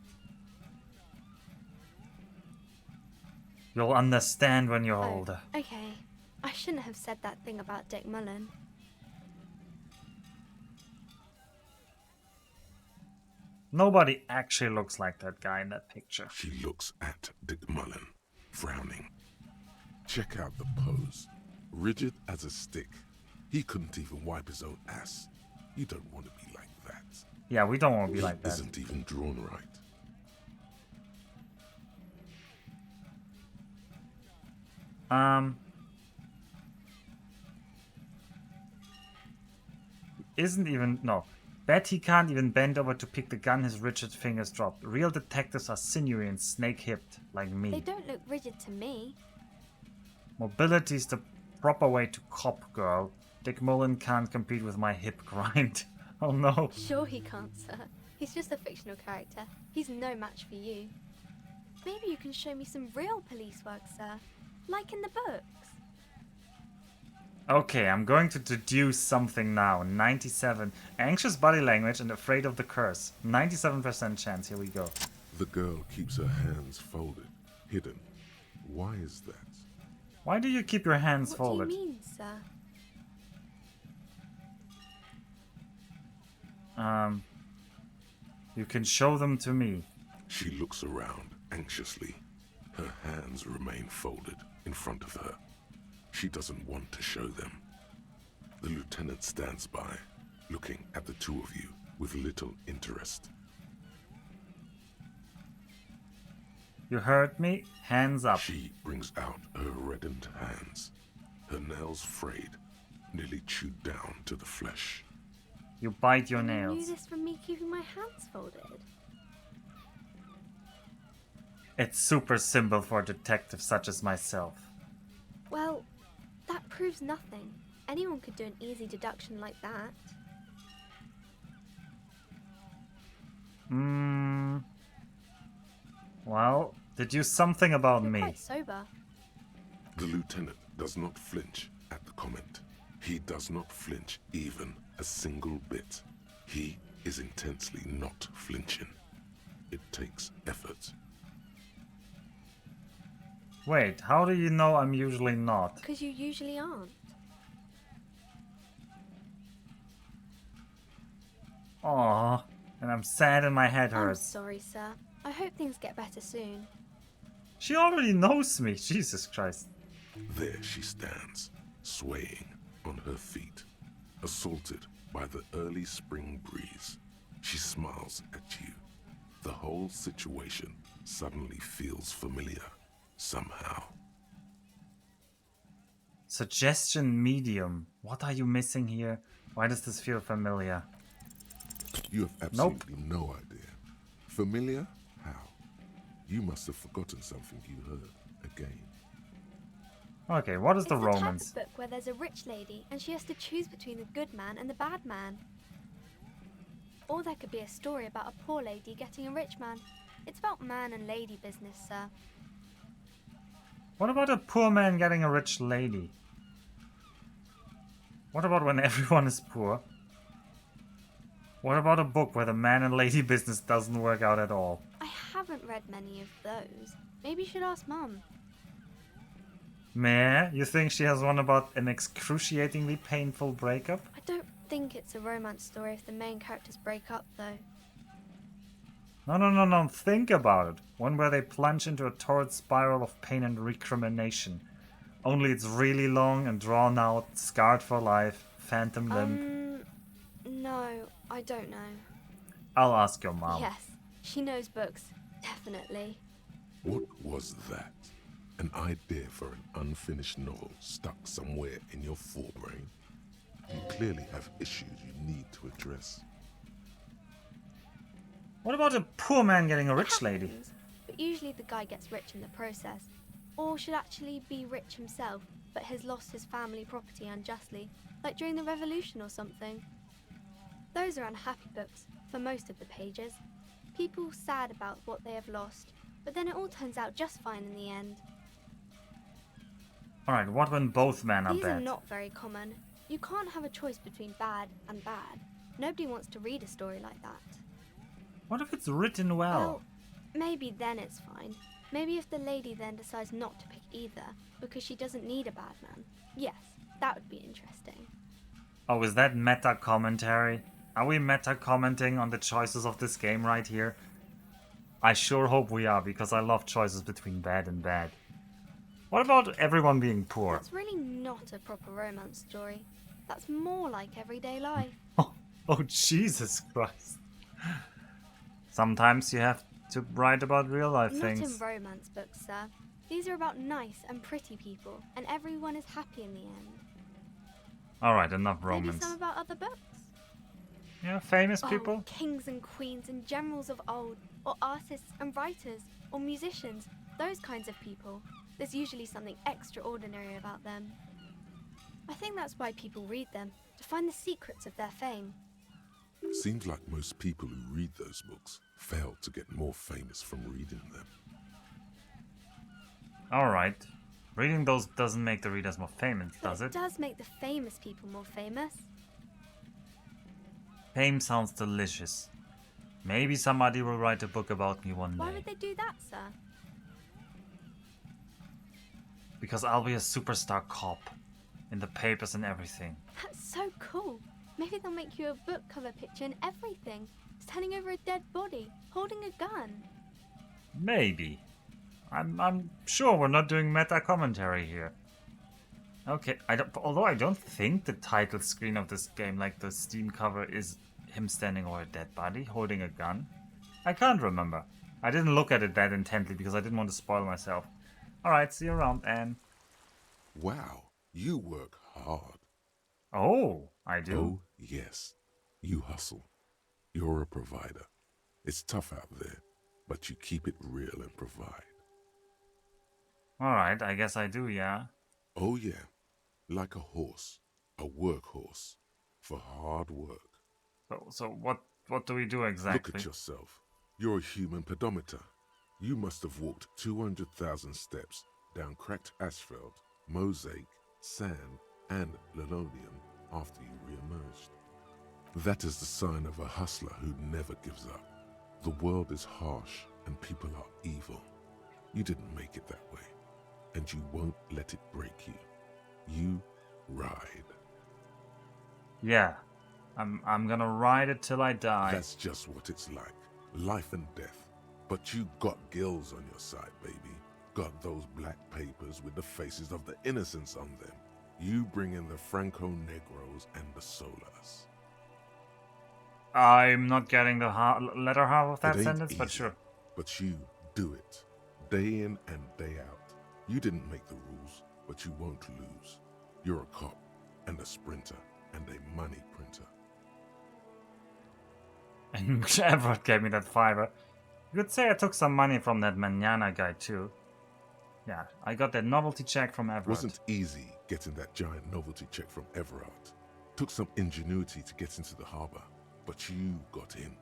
You'll understand when you're Oh, older. okay. I shouldn't have said that thing about Dick Mullen. Nobody actually looks like that guy in that picture. She looks at Dick Mullen, frowning. Check out the pose. Rigid as a stick. He couldn't even wipe his own ass. You don't want to be like that. Yeah, we don't want to be like He that. isn't even drawn right. Isn't even... No. Bet he can't even bend over to pick the gun his rigid fingers dropped. Real detectives are sinewy and snake-hipped, like me. They don't look rigid to me. Mobility's the proper way to cop, girl. Dick Mullen can't compete with my hip grind. Oh no. Sure he can't, sir. He's just a fictional character. He's no match for you. Maybe you can show me some real police work, sir. Like in the books. Okay, I'm going to deduce something now. 97. Anxious body language and afraid of the curse. 97% chance. Here we go. The girl keeps her hands folded, hidden. Why is that? Why do you keep your hands What folded? do you mean, sir? You can show them to me. She looks around anxiously. Her hands remain folded in front of her. She doesn't want to show them. The lieutenant stands by, looking at the two of you with little interest. You heard me? Hands up. She brings out her reddened hands, her nails frayed, nearly chewed down to the flesh. You bite your You nails. knew this from me keeping my hands folded. It's super simple for a detective such as myself. Well, that proves nothing. Anyone could do an easy deduction like that. Well, deduce something about You're me. quite sober. The lieutenant does not flinch at the comment. He does not flinch even a single bit. He is intensely not flinching. It takes effort. Wait, how do you know I'm usually not? Because you usually aren't. Aww, and I'm sad and my head I'm hurts. sorry, sir. I hope things get better soon. She already knows me, Jesus Christ. There she stands, swaying on her feet, assaulted by the early spring breeze. She smiles at you. The whole situation suddenly feels familiar, somehow. Suggestion medium. What are you missing here? Why does this feel familiar? You have absolutely no idea. Familiar? How? You must have forgotten something you heard again. Okay, what is the It's romance? the type of book where there's a rich lady and she has to choose between the good man and the bad man. Or there could be a story about a poor lady getting a rich man. It's about man and lady business, sir. What about a poor man getting a rich lady? What about when everyone is poor? What about a book where the man and lady business doesn't work out at all? I haven't read many of those. Maybe you should ask Mum. Meh, you think she has one about an excruciatingly painful breakup? I don't think it's a romance story if the main characters break up, though. No, think about it. One where they plunge into a torrid spiral of pain and recrimination. Only it's really long and drawn out, scarred for life, phantom limb. No, I don't know. I'll ask your mom. Yes, she knows books, definitely. What was that? An idea for an unfinished novel stuck somewhere in your forebrain? You clearly have issues you need to address. What about a poor man getting a rich lady? But usually the guy gets rich in the process. Or should actually be rich himself. but has lost his family property unjustly, like during the revolution or something. Those are unhappy books for most of the pages. People sad about what they have lost, but then it all turns out just fine in the end. Alright, what when both men are These are bad? not very common. You can't have a choice between bad and bad. Nobody wants to read a story like that. What if it's written well? Well, maybe then it's fine. Maybe if the lady then decides not to pick either, because she doesn't need a bad man. Yes, that would be interesting. Oh, is that meta commentary? Are we meta commenting on the choices of this game right here? I sure hope we are, because I love choices between bad and bad. What about everyone being poor? That's really not a proper romance story. That's more like everyday life. Oh, Jesus Christ. Sometimes you have to write about real life Not things. in romance books, sir. These are about nice and pretty people, and everyone is happy in the end. Alright, enough Maybe romance. some about other books. Yeah, famous Oh, people? kings and queens and generals of old, or artists and writers, or musicians, those kinds of people. There's usually something extraordinary about them. I think that's why people read them, to find the secrets of their fame. Seems like most people who read those books fail to get more famous from reading them. Alright. Reading those doesn't make the readers more famous, does It it? does make the famous people more famous. Fame sounds delicious. Maybe somebody will write a book about me one Why day. would they do that, sir? Because I'll be a superstar cop. In the papers and everything. That's so cool. Maybe they'll make you a book cover picture and everything. Standing over a dead body, holding a gun. Maybe. I'm sure we're not doing meta commentary here. Okay, although I don't think the title screen of this game, like the Steam cover, is him standing over a dead body, holding a gun. I can't remember. I didn't look at it that intently because I didn't want to spoil myself. Alright, see you around, Anne. Wow, you work hard. Oh, I do? Oh, yes. You hustle. You're a provider. It's tough out there, but you keep it real and provide. Alright, I guess I do, yeah. Oh, yeah. Like a horse. A workhorse. For hard work. So what do we do exactly? Look at yourself. You're a human pedometer. You must have walked 200,000 steps down cracked asphalt, mosaic, sand, and linoleum after you re-emerged. That is the sign of a hustler who never gives up. The world is harsh and people are evil. You didn't make it that way, and you won't let it break you. You ride. Yeah, I'm gonna ride it till I die. That's just what it's like. Life and death. But you got gills on your side, baby. Got those black papers with the faces of the innocents on them. You bring in the Franco Negros and the Solas. I'm not getting the letter half of that It ain't sentence, but easy, sure. But you do it. Day in and day out. You didn't make the rules, but you won't lose. You're a cop, and a sprinter, and a money printer. And Everett gave me that fiver. You could say I took some money from that Manana guy too. Yeah, I got that novelty check from Everett. Wasn't easy getting that giant novelty check from Everett. Took some ingenuity to get into the harbor, but you got in,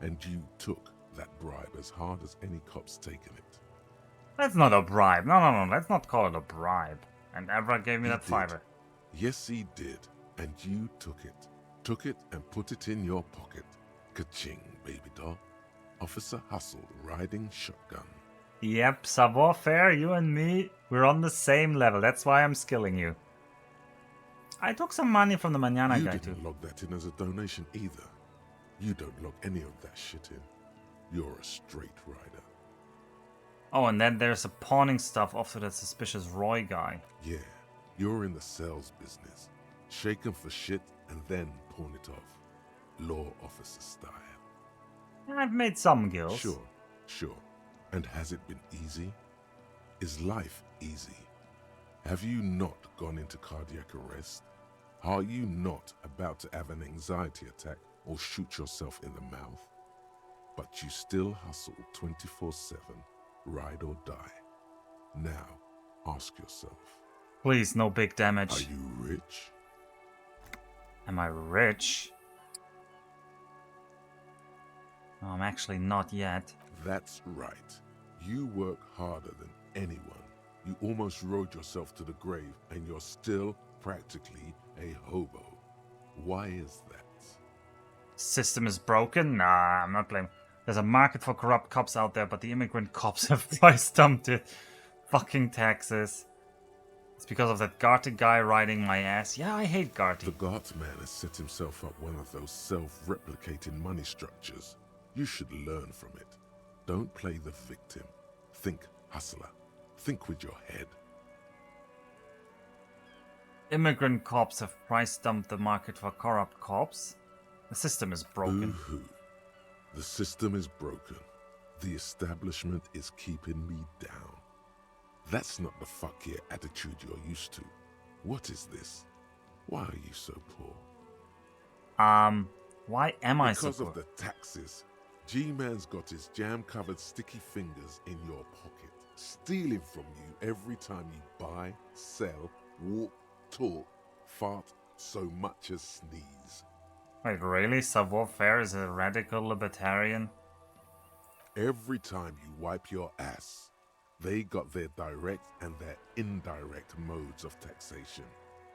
and you took that bribe as hard as any cop's taken it. That's not a bribe. No, let's not call it a bribe. And Everett gave me He that did. fiver. Yes, he did, and you took it. Took it and put it in your pocket. Ka-ching, baby doll. Officer Hustle riding shotgun. Yep, savoir-faire, you and me, we're on the same level. That's why I'm skilling you. I took some money from the Manana You guy didn't too. log that in as a donation either. You don't log any of that shit in. You're a straight rider. Oh, and then there's a pawning stuff off to that suspicious Roy guy. Yeah, you're in the sales business. Shake 'em for shit and then pawn it off. Law officer style. I've made some gills. Sure. And has it been easy? Is life easy? Have you not gone into cardiac arrest? Are you not about to have an anxiety attack or shoot yourself in the mouth? But you still hustle 24/7, ride or die. Now, ask yourself, Please, no big damage. Are you rich? Am I rich? No, I'm actually not yet. That's right. You work harder than anyone. You almost rode yourself to the grave, and you're still practically a hobo. Why is that? System is broken? Nah, I'm not blaming. There's a market for corrupt cops out there, but the immigrant cops have price dumped it. Fucking taxes. It's because of that Garty guy riding my ass. Yeah, I hate Garty. The Garth man has set himself up one of those self-replicating money structures. You should learn from it. Don't play the victim. Think hustler. Think with your head. Immigrant cops have price dumped the market for corrupt cops. The system is broken. Boo-hoo. The system is broken. The establishment is keeping me down. That's not the fuck yeah attitude you're used to. What is this? Why are you so poor? Why am I so poor? Because poor? of the taxes. G-Man's got his jam-covered sticky fingers in your pocket, stealing from you every time you buy, sell, walk, talk, fart, so much as sneeze. Wait, really? Savoir-faire is a radical libertarian? Every time you wipe your ass, they got their direct and their indirect modes of taxation.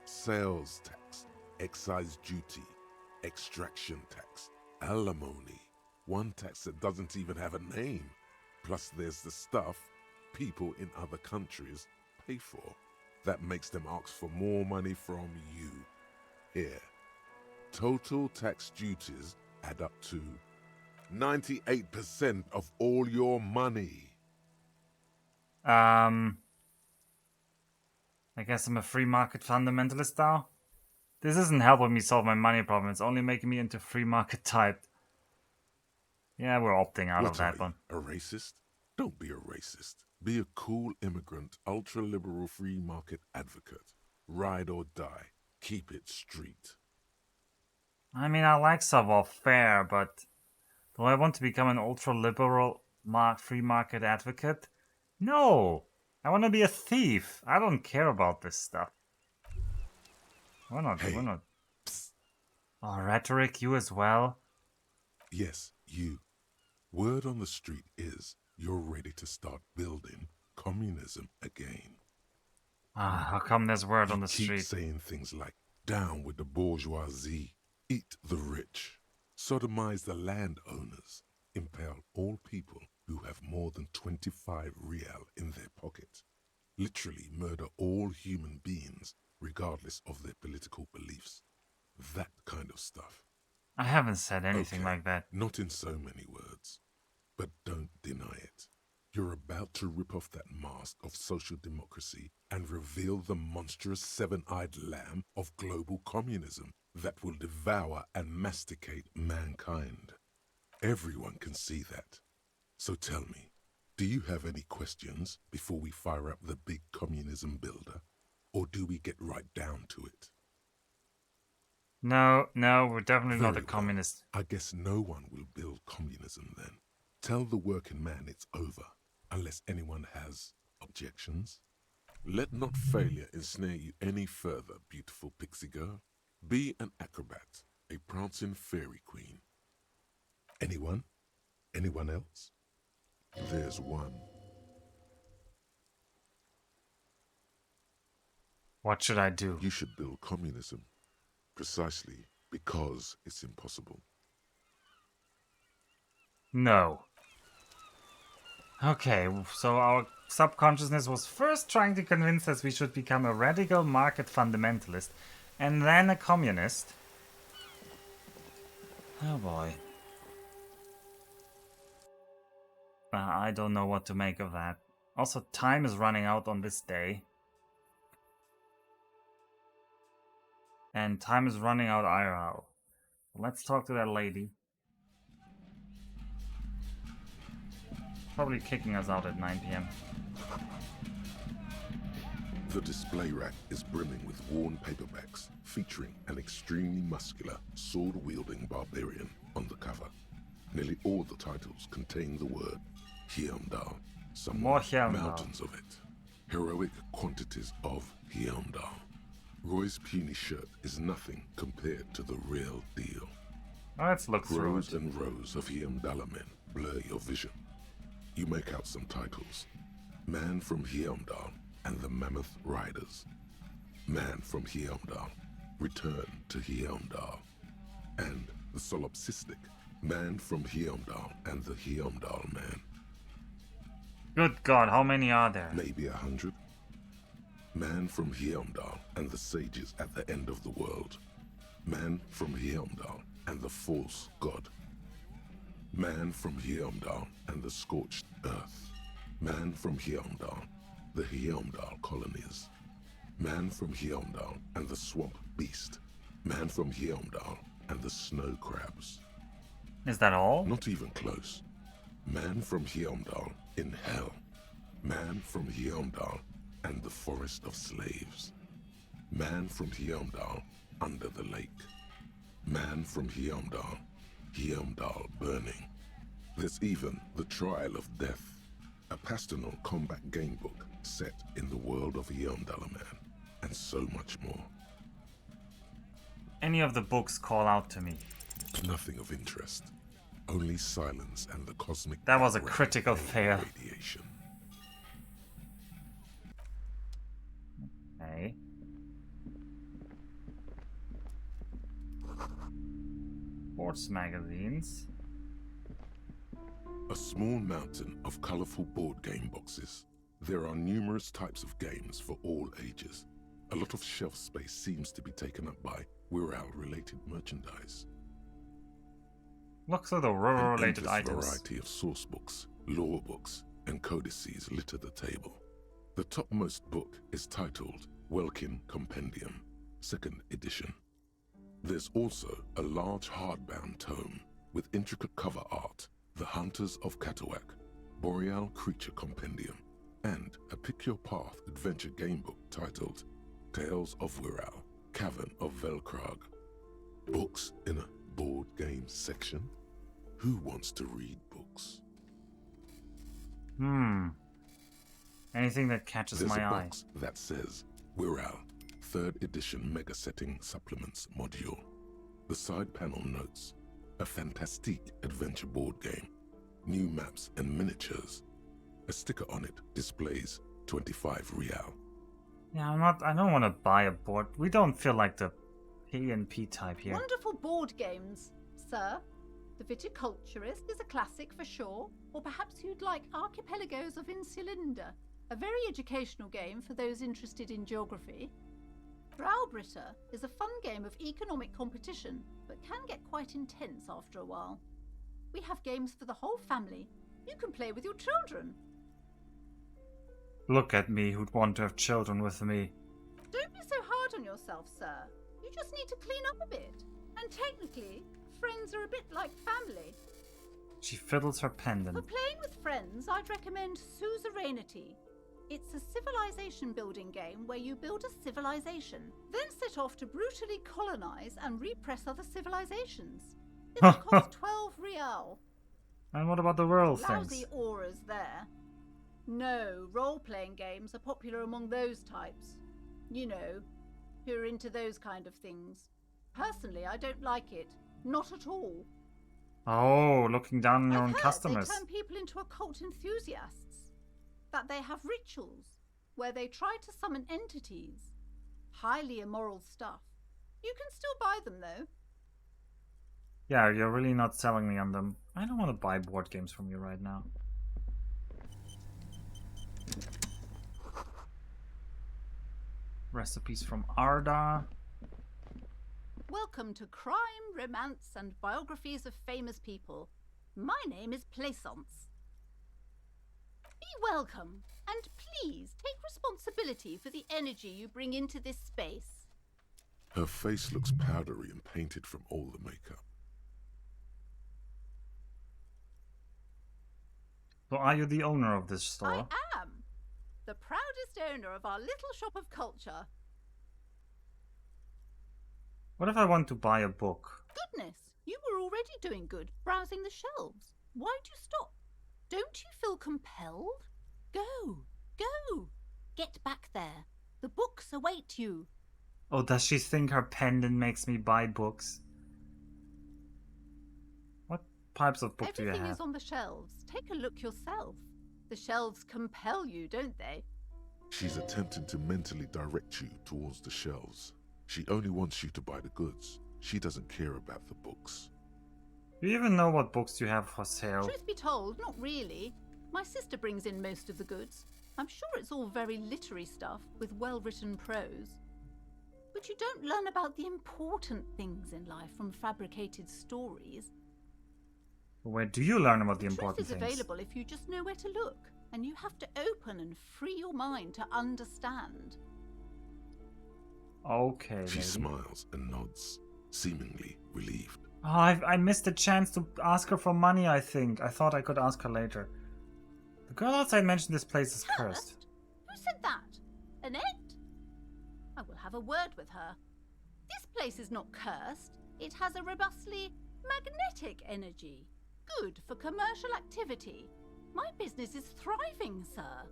Sales tax, excise duty, extraction tax, alimony. One tax that doesn't even have a name. Plus there's the stuff people in other countries pay for. That makes them ask for more money from you. Here. Total tax duties add up to 98% of all your money. I guess I'm a free market fundamentalist now? This isn't helping me solve my money problem, it's only making me into free market type. Yeah, we're opting out of that one. A racist? Don't be a racist. Be a cool immigrant, ultra-liberal free market advocate. Ride or die. Keep it street. I mean, I like savoir-faire, but do I want to become an ultra-liberal free market advocate? No! I want to be a thief. I don't care about this stuff. We're not. Psst. Oh, rhetoric, you as well? Yes, you. Word on the street is you're ready to start building communism again. How come there's word on the street? Keep saying things like, down with the bourgeoisie, eat the rich, sodomize the landowners, impale all people who have more than 25 real in their pocket, literally murder all human beings regardless of their political beliefs. That kind of stuff. I haven't said anything like that. Not in so many words. But don't deny it. You're about to rip off that mask of social democracy and reveal the monstrous seven-eyed lamb of global communism that will devour and masticate mankind. Everyone can see that. So tell me, do you have any questions before we fire up the big communism builder? Or do we get right down to it? No, we're definitely not a communist. I guess no one will build communism then. Tell the working man it's over, unless anyone has objections. Let not failure ensnare you any further, beautiful pixie girl. Be an acrobat, a prancing fairy queen. Anyone? Anyone else? There's one. What should I do? You should build communism. Precisely because it's impossible. No. Okay, so our subconsciousness was first trying to convince us we should become a radical market fundamentalist, and then a communist. Oh boy. I don't know what to make of that. Also, time is running out on this day. And time is running out IRL. Let's talk to that lady. Probably kicking us out at 9 PM. The display rack is brimming with worn paperbacks featuring an extremely muscular, sword-wielding barbarian on the cover. Nearly all the titles contain the word Hyundai, some More Hyundai. mountains of it. Heroic quantities of Hyamdal. Roy's puny shirt is nothing compared to the real deal. Let's look through Rows it. and rows of Hyamdalamen blur your vision. You make out some titles. Man from Hyamdal and the Mammoth Riders. Man from Hyamdal, Return to Hyamdal. And the solipsistic Man from Hyamdal and the Hyamdal Man. Good God, how many are there? Maybe 100. Man from Hyamdal and the sages at the end of the world. Man from Hyamdal and the false god. Man from Hyamdal and the scorched earth. Man from Hyamdal, the Hyamdal colonies. Man from Hyamdal and the swamp beast. Man from Hyamdal and the snow crabs. Is that all? Not even close. Man from Hyamdal in hell. Man from Hyamdal and the forest of slaves. Man from Hyamdal under the lake. Man from Hyamdal, Hyamdal burning. There's even the Trial of Death, a pastoral combat gamebook set in the world of Hyamdalaman, and so much more. Any of the books call out to me. Nothing of interest. Only silence and the cosmic. That was a critical fail. Radiation. Okay. Sports magazines. A small mountain of colorful board game boxes. There are numerous types of games for all ages. A lot of shelf space seems to be taken up by Wirral-related merchandise. Look through the rural-related An endless items. variety of source books, lore books, and codices litter the table. The topmost book is titled Welkin Compendium, 2nd edition. There's also a large hardbound tome with intricate cover art, The Hunters of Katawak, Boreal Creature Compendium, and a Pick Your Path adventure gamebook titled Tales of Wirral, Cavern of Velkrag. Books in a board game section? Who wants to read books? Anything that catches There's my a eye. box that says Wirral, 3rd edition Mega Setting Supplements Module. The side panel notes, a fantastique adventure board game, new maps and miniatures. A sticker on it displays 25 real. Yeah, I don't want to buy a board. We don't feel like the P&P type here. Wonderful board games, sir. The Viticulturist is a classic for sure, or perhaps you'd like Archipelagos of Insulinda, a very educational game for those interested in geography. Browbritter is a fun game of economic competition, but can get quite intense after a while. We have games for the whole family. You can play with your children. Look at me, who'd want to have children with me. Don't be so hard on yourself, sir. You just need to clean up a bit. And technically, friends are a bit like family. She fiddles her pendant. For playing with friends, I'd recommend Suzerainty. It's a civilization building game where you build a civilization, then set off to brutally colonize and repress other civilizations. It'll cost 12 real. And what about the rural Lousy things? auras there. No, role-playing games are popular among those types. You know, who are into those kind of things. Personally, I don't like it. Not at all. Oh, looking down on your I've own heard customers. They turn people into occult enthusiasts. That they have rituals where they try to summon entities. Highly immoral stuff. You can still buy them though. Yeah, you're really not selling me on them. I don't want to buy board games from you right now. Recipes from Arda. Welcome to Crime, Romance and Biographies of Famous People. My name is Plaisance. Be welcome, and please take responsibility for the energy you bring into this space. Her face looks powdery and painted from all the makeup. So are you the owner of this store? I am the proudest owner of our little shop of culture. What if I want to buy a book? Goodness, you were already doing good, browsing the shelves. Why'd you stop? Don't you feel compelled? Go, go. Get back there. The books await you. Oh, does she think her pendant makes me buy books? What types of books do you Everything have? is on the shelves. Take a look yourself. The shelves compel you, don't they? She's attempting to mentally direct you towards the shelves. She only wants you to buy the goods. She doesn't care about the books. Do you even know what books you have for sale? Truth be told, not really. My sister brings in most of the goods. I'm sure it's all very literary stuff with well-written prose. But you don't learn about the important things in life from fabricated stories. Where do you learn about the Truth important is things? available if you just know where to look. And you have to open and free your mind to understand. Okay, She lady. smiles and nods, seemingly relieved. Oh, I missed the chance to ask her for money, I think. I thought I could ask her later. The girl outside mentioned this place is cursed. Who said that? Annette? I will have a word with her. This place is not cursed. It has a robustly magnetic energy. Good for commercial activity. My business is thriving, sir.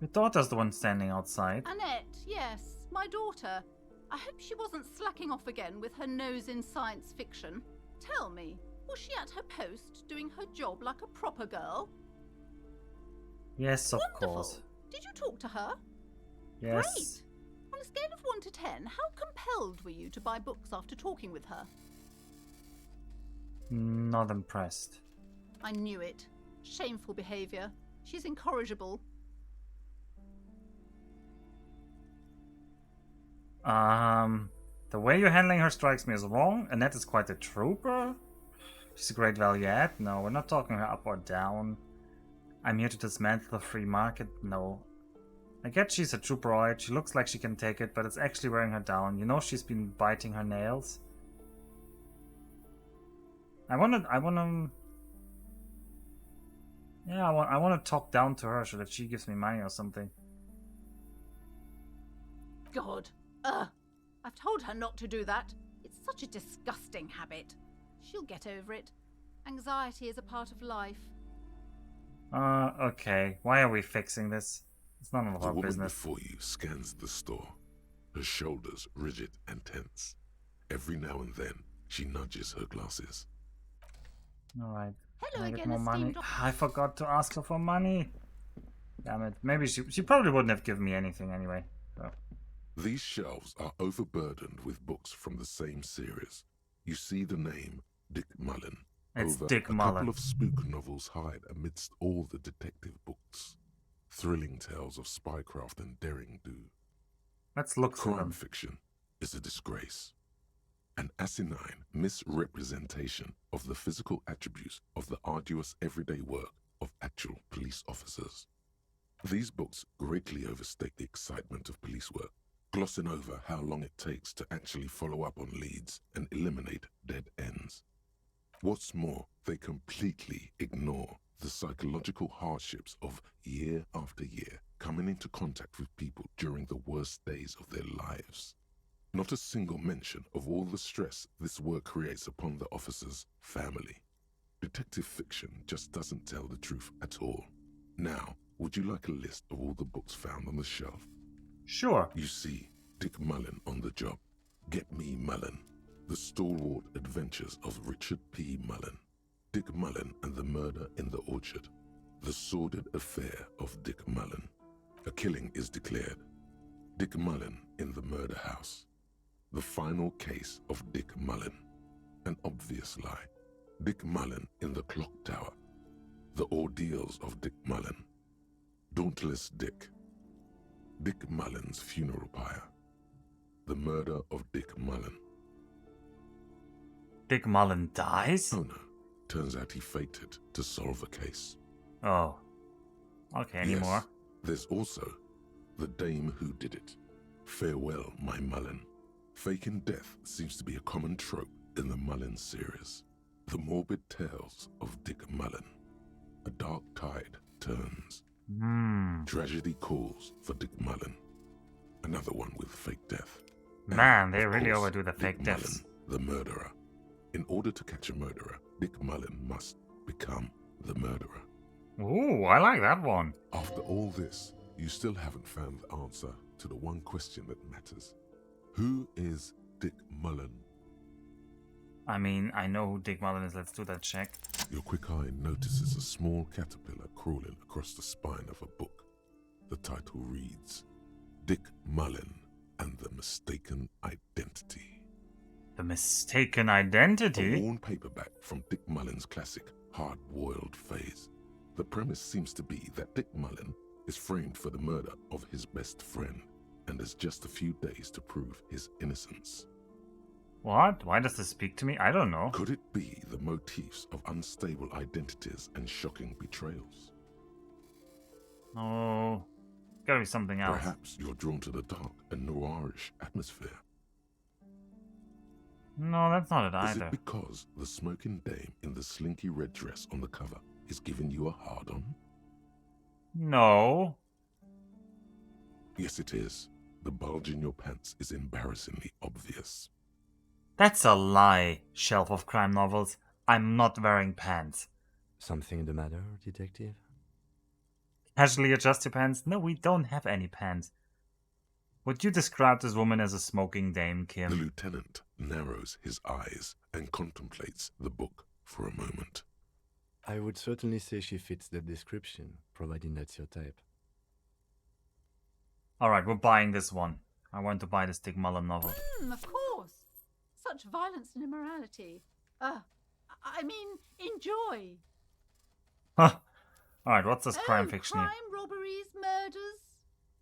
Your daughter's the one standing outside. Annette, yes, my daughter. I hope she wasn't slacking off again with her nose in science fiction. Tell me, was she at her post doing her job like a proper girl? Yes, of Wonderful. course. Did you talk to her? Yes. Great. On a scale of 1 to 10, how compelled were you to buy books after talking with her? Not impressed. I knew it. Shameful behaviour. She's incorrigible. The way you're handling her strikes me as wrong. Annette is quite a trooper. She's a great value add. No, we're not talking her up or down. I'm here to dismantle the free market. No. I get she's a trooperoid. She looks like she can take it, but it's actually wearing her down. You know she's been biting her nails. I wanna talk down to her so that she gives me money or something. God. I've told her not to do that. It's such a disgusting habit. She'll get over it. Anxiety is a part of life. Okay. Why are we fixing this? It's none of The our woman business. before you scans the store, her shoulders rigid and tense. Every now and then, she nudges her glasses. Alright. Hello Can I get again, more money? esteemed I forgot to ask her for money. Damn it. Maybe she probably wouldn't have given me anything anyway. So. These shelves are overburdened with books from the same series. You see the name Dick Mullen. It's over Dick a Mullen. couple of spook novels hide amidst all the detective books. Thrilling tales of spycraft and daring do. Let's look through Crime them. fiction is a disgrace. An asinine misrepresentation of the physical attributes of the arduous everyday work of actual police officers. These books greatly overstate the excitement of police work, glossing over how long it takes to actually follow up on leads and eliminate dead ends. What's more, they completely ignore the psychological hardships of year after year coming into contact with people during the worst days of their lives. Not a single mention of all the stress this work creates upon the officer's family. Detective fiction just doesn't tell the truth at all. Now, would you like a list of all the books found on the shelf? Sure. You see Dick Mullen on the job. Get Me Mullen. The Stalwart Adventures of Richard P. Mullen. Dick Mullen and the Murder in the Orchard. The Sordid Affair of Dick Mullen. A killing is declared. Dick Mullen in the Murder House. The Final Case of Dick Mullen. An Obvious Lie. Dick Mullen in the Clock Tower. The Ordeals of Dick Mullen. Dauntless Dick. Dick Mullen's Funeral Pyre. The Murder of Dick Mullen. Dick Mullen dies? Oh no. Turns out he faked it to solve a case. Oh. Okay, any Yes, more? There's also The Dame Who Did It. Farewell, My Mullen. Faking death seems to be a common trope in the Mullen series. The morbid tales of Dick Mullen. A dark tide turns. Tragedy calls for Dick Mullen. Another one with fake death. Man, they Of really course, overdo the Dick fake deaths. Mullen, the murderer. In order to catch a murderer, Dick Mullen must become the murderer. Ooh, I like that one. After all this, You still haven't found the answer to the one question that matters. Who is Dick Mullen? I mean, I know who Dick Mullen is. Let's do that check. Your quick eye notices a small caterpillar crawling across the spine of a book. The title reads, Dick Mullen and the Mistaken Identity. The Mistaken Identity? A worn paperback from Dick Mullen's classic hard-boiled phase. The premise seems to be that Dick Mullen is framed for the murder of his best friend and has just a few days to prove his innocence. What? Why does this speak to me? I don't know. Could it be the motifs of unstable identities and shocking betrayals? Oh, gotta be something else. Perhaps you're drawn to the dark and noirish atmosphere. No, that's not it Is either. it because the smoking dame in the slinky red dress on the cover is giving you a hard-on? No. Yes, it is. The bulge in your pants is embarrassingly obvious. That's a lie, shelf of crime novels. I'm not wearing pants. Something the matter, detective? Casually adjust your pants? No, we don't have any pants. Would you describe this woman as a smoking dame, Kim? The lieutenant narrows his eyes and contemplates the book for a moment. I would certainly say she fits that description, providing that's your type. Alright, we're buying this one. I want to buy this Dick Mullen novel. Of course. Such violence and immorality. I mean, enjoy. Huh. Alright, what's this crime fiction crime, here? robberies, murders,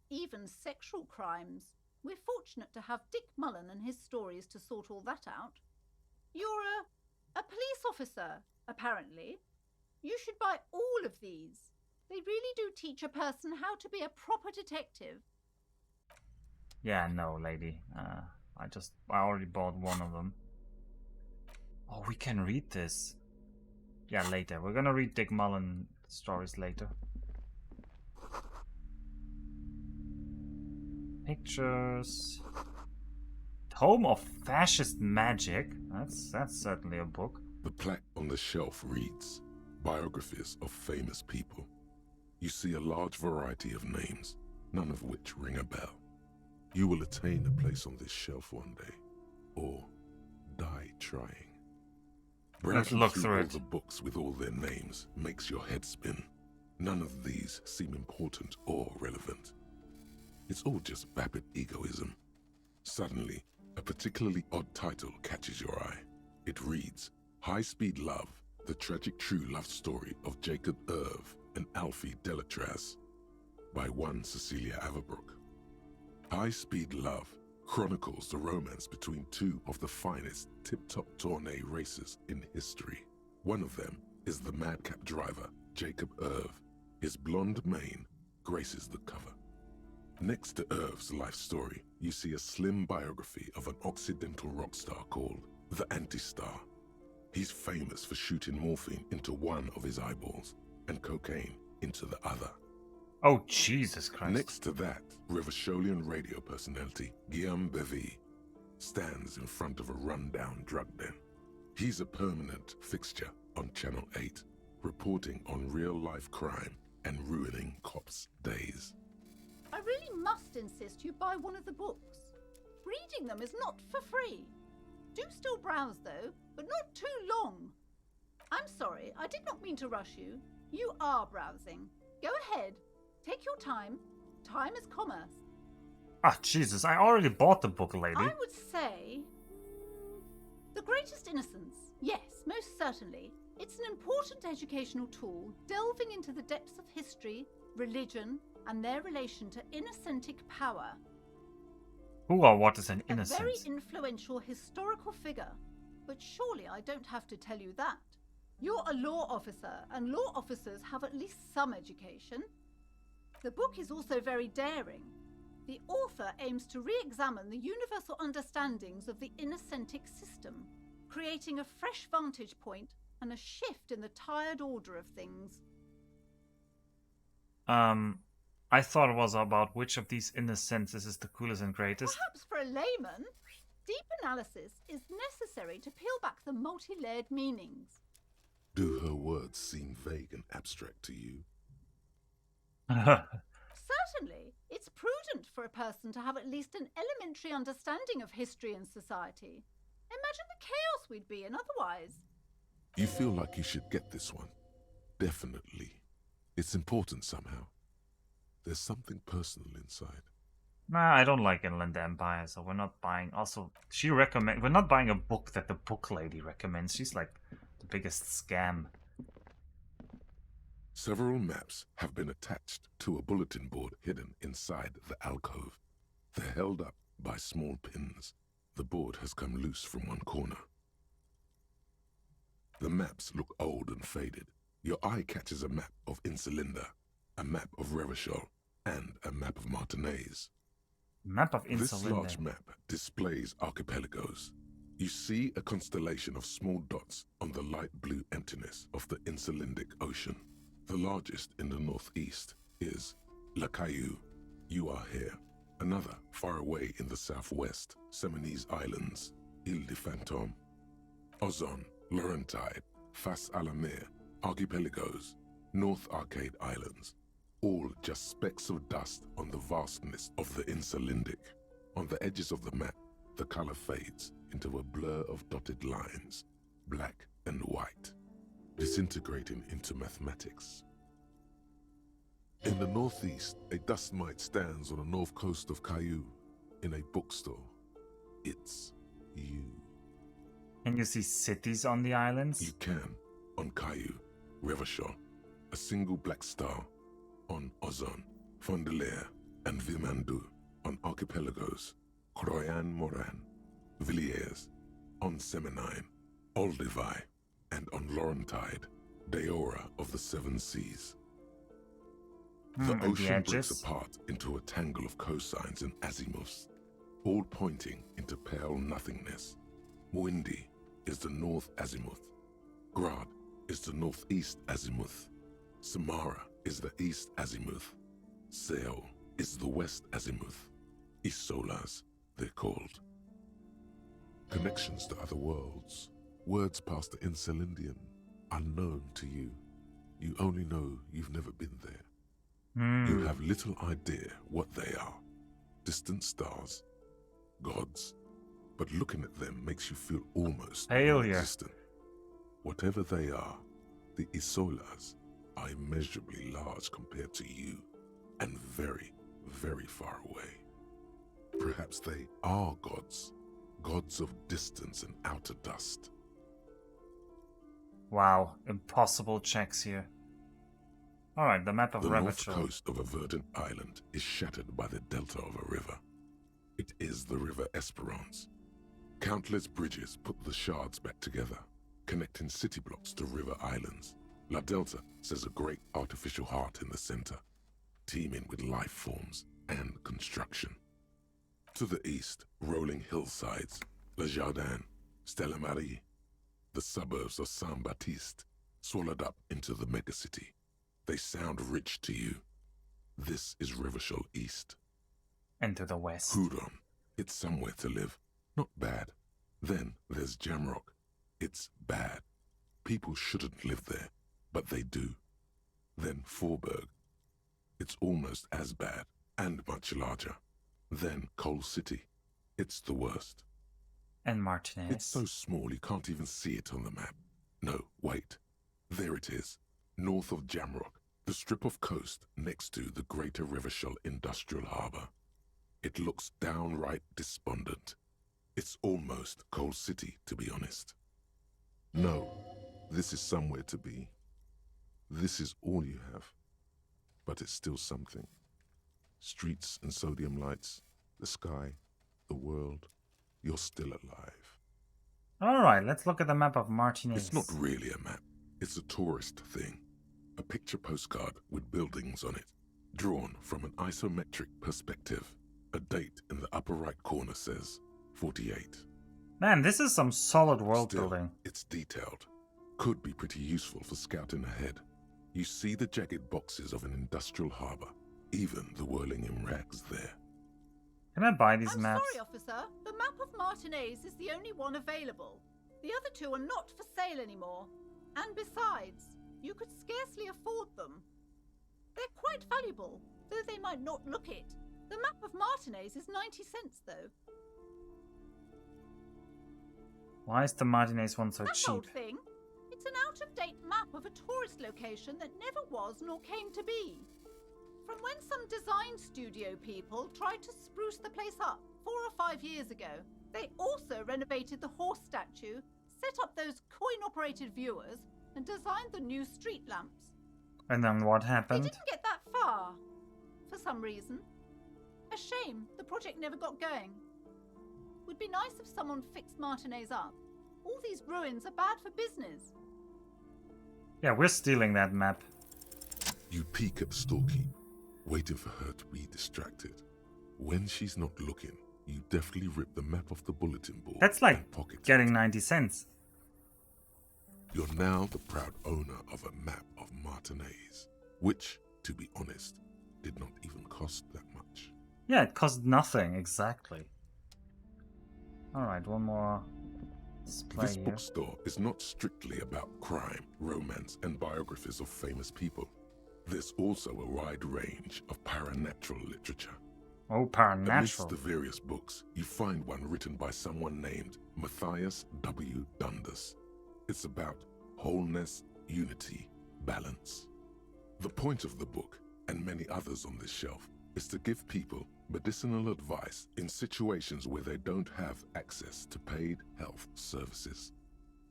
even sexual crimes. We're fortunate to have Dick Mullen and his stories to sort all that out. You're a police officer, apparently. You should buy all of these. They really do teach a person how to be a proper detective. Yeah, no, lady. I already bought one of them. Oh, we can read this. Yeah, later. We're gonna read Dick Mullen stories later. Pictures. Home of Fascist Magic. That's certainly a book. The plaque on the shelf reads, Biographies of Famous People. You see a large variety of names, none of which ring a bell. You will attain a place on this shelf one day, or die trying. Let's Browsing look through through all it. the books with all their names makes your head spin. None of these seem important or relevant. It's all just vapid egoism. Suddenly, a particularly odd title catches your eye. It reads, High Speed Love, the tragic true love story of Jacob Irv and Alfie Delatraz, by one Cecilia Averbrook. High Speed Love chronicles the romance between two of the finest tip-top tourney racers in history. One of them is the madcap driver, Jacob Irv. His blonde mane graces the cover. Next to Irv's life story, you see a slim biography of an Occidental rock star called the Anti-Star. He's famous for shooting morphine into one of his eyeballs and cocaine into the other. Oh, Jesus Christ. Next to that, Revacholian radio personality Guillaume Bevy stands in front of a rundown drug den. He's a permanent fixture on Channel 8, reporting on real-life crime and ruining cops' days. I really must insist you buy one of the books. Reading them is not for free. Do still browse, though, but not too long. I'm sorry, I did not mean to rush you. You are browsing. Go ahead. Take your time. Time is commerce. Ah, Jesus, I already bought the book, lady. I would say... The Greatest Innocence. Yes, most certainly. It's an important educational tool, delving into the depths of history, religion, and their relation to innocentic power. Who or what is an A innocent? very influential historical figure. But surely I don't have to tell you that. You're a law officer, and law officers have at least some education. The book is also very daring. The author aims to re-examine the universal understandings of the innocentic system, creating a fresh vantage point and a shift in the tired order of things. I thought it was about which of these innocences is the coolest and greatest. Perhaps for a layman, deep analysis is necessary to peel back the multi-layered meanings. Do her words seem vague and abstract to you? Certainly. It's prudent for a person to have at least an elementary understanding of history and society. Imagine the chaos we'd be in otherwise. You feel like you should get this one. Definitely. It's important somehow. There's something personal inside. Nah, I don't like Inland Empire, so we're not buying. Also, we're not buying a book that the book lady recommends. She's like the biggest scam. Several maps have been attached to a bulletin board hidden inside the alcove. They're held up by small pins. The board has come loose from one corner. The maps look old and faded. Your eye catches a map of Insulinda, a map of Revachol, and a map of Martinez. Map of This Insulinda. large map displays archipelagos. You see a constellation of small dots on the light blue emptiness of the Insulindic Ocean. The largest in the northeast is La Caillou. You are here. Another far away in the southwest, Seminese Islands, Ile de Fantôme. Ozon, Laurentide, Fas a la Mer, Archipelagos, North Arcade Islands. All just specks of dust on the vastness of the Insulindic. On the edges of the map, the color fades into a blur of dotted lines, black and white, disintegrating into mathematics. In the northeast, a dust mite stands on the north coast of Caillou, in a bookstore. It's you. Can you see cities on the islands? You can. On Caillou, Revachol, a single black star. On Ozon, Fondelaire, and Vilmandu. On archipelagos, Croyan Moran, Villiers. On Seminine, Olduvai, and on Laurentide, Deora of the Seven Seas. The ocean breaks apart into a tangle of cosines and azimuths, all pointing into pale nothingness. Mwindi is the north azimuth. Grad is the northeast azimuth. Samara is the east azimuth. Seo is the west azimuth. Isolas, they're called. Connections to other worlds. Words past the Insulindian, unknown to you. You only know you've never been there. You have little idea what they are. Distant stars, gods, but looking at them makes you feel almost non-existent. Whatever they are, the Isolas are immeasurably large compared to you, and very, very far away. Perhaps they are gods, gods of distance and outer dust. Wow, impossible checks here. Alright, the map of The north Revachol. coast of a verdant island is shattered by the delta of a river. It is the River Esperance. Countless bridges put the shards back together, connecting city blocks to river islands. La Delta says a great artificial heart in the center, teeming with life forms and construction. To the east, rolling hillsides, Le Jardin, Stella Marie, the suburbs of Saint-Baptiste, swallowed up into the megacity. They sound rich to you. This is Revachol East. And to the west. Hudon. It's somewhere to live. Not bad. Then there's Jamrock. It's bad. People shouldn't live there, but they do. Then Forberg. It's almost as bad, and much larger. Then Coal City. It's the worst. And Martinez. It's so small you can't even see it on the map. No, wait. There it is. North of Jamrock, the strip of coast next to the Greater Revachol Industrial Harbour. It looks downright despondent. It's almost Coal City, to be honest. No, this is somewhere to be. This is all you have. But it's still something. Streets and sodium lights, the sky, the world. You're still alive. Alright, let's look at the map of Martinez. It's not really a map. It's a tourist thing. A picture postcard with buildings on it, drawn from an isometric perspective. A date in the upper right corner says 48. Man, this is some solid world Still, building. It's detailed. Could be pretty useful for scouting ahead. You see the jagged boxes of an industrial harbour, even the whirling in rags there. Can I buy these I'm maps? sorry, officer. The map of Martinez is the only one available. The other two are not for sale anymore. And besides, you could scarcely afford them. They're quite valuable. though they might not look it. The map of Martinez is 90 cents, though. Why is the Martinez one so That cheap? old thing? It's an out-of-date map of a tourist location that never was nor came to be. From when some design studio people tried to spruce the place up 4 or 5 years ago. They also renovated the horse statue, set up those coin-operated viewers, and designed the new street lamps. And then what They happened? didn't get that far, for some reason. A shame the project never got going. Would be nice if someone fixed Martinez up. All these ruins are bad for business. Yeah, we're stealing that map. You peek at the storekeep, waiting for her to be distracted. When she's not looking, you deftly rip the map off the bulletin board. That's like and pocket getting 90 cents. You're now the proud owner of a map of Martinez, which, to be honest, did not even cost that much. Yeah, it cost nothing, exactly. Alright, one more display This here. bookstore is not strictly about crime, romance, and biographies of famous people. There's also a wide range of paranatural literature. Oh, Amidst paranatural. the various books, you find one written by someone named Matthias W. Dundas. It's about wholeness, unity, balance. The point of the book, and many others on this shelf, is to give people medicinal advice in situations where they don't have access to paid health services.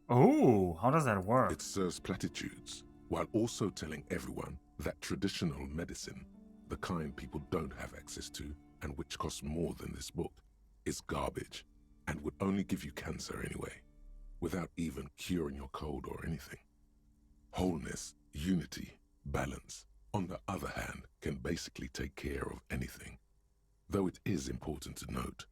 Oh, how does that work? It serves platitudes, while also telling everyone that traditional medicine, the kind people don't have access to and which costs more than this book, is garbage and would only give you cancer anyway, without even curing your cold or anything. Wholeness, unity, balance, on the other hand, can basically take care of anything. Though it is important to note,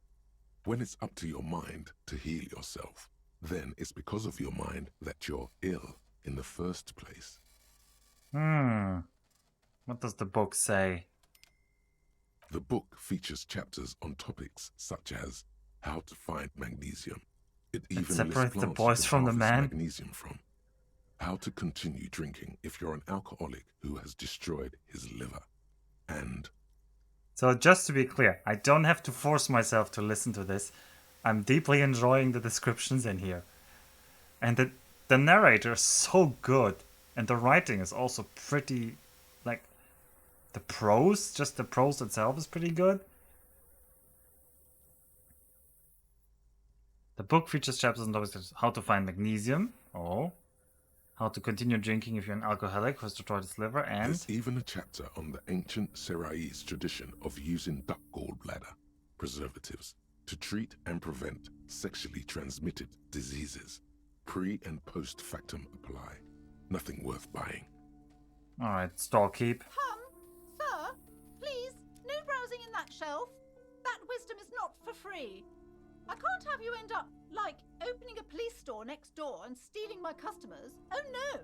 when it's up to your mind to heal yourself, then it's because of your mind that you're ill in the first place. What does the book say? The book features chapters on topics such as how to find magnesium. It even separates lists the plants boys you can from the harvest man? magnesium from. How to continue drinking if you're an alcoholic who has destroyed his liver. And So just to be clear, I don't have to force myself to listen to this. I'm deeply enjoying the descriptions in here. And the narrator is so good. And the writing is also pretty, like, the prose, just the prose itself is pretty good. The book features chapters on topics such as how to find magnesium. Oh. How to continue drinking if you're an alcoholic who has destroyed his liver, and there's even a chapter on the ancient Seraise tradition of using duck gallbladder preservatives to treat and prevent sexually transmitted diseases. Pre and post factum apply. Nothing worth buying. Alright, store keep. Sir, please, no browsing in that shelf. That wisdom is not for free. I can't have you end up, like, opening a police store next door and stealing my customers. Oh no!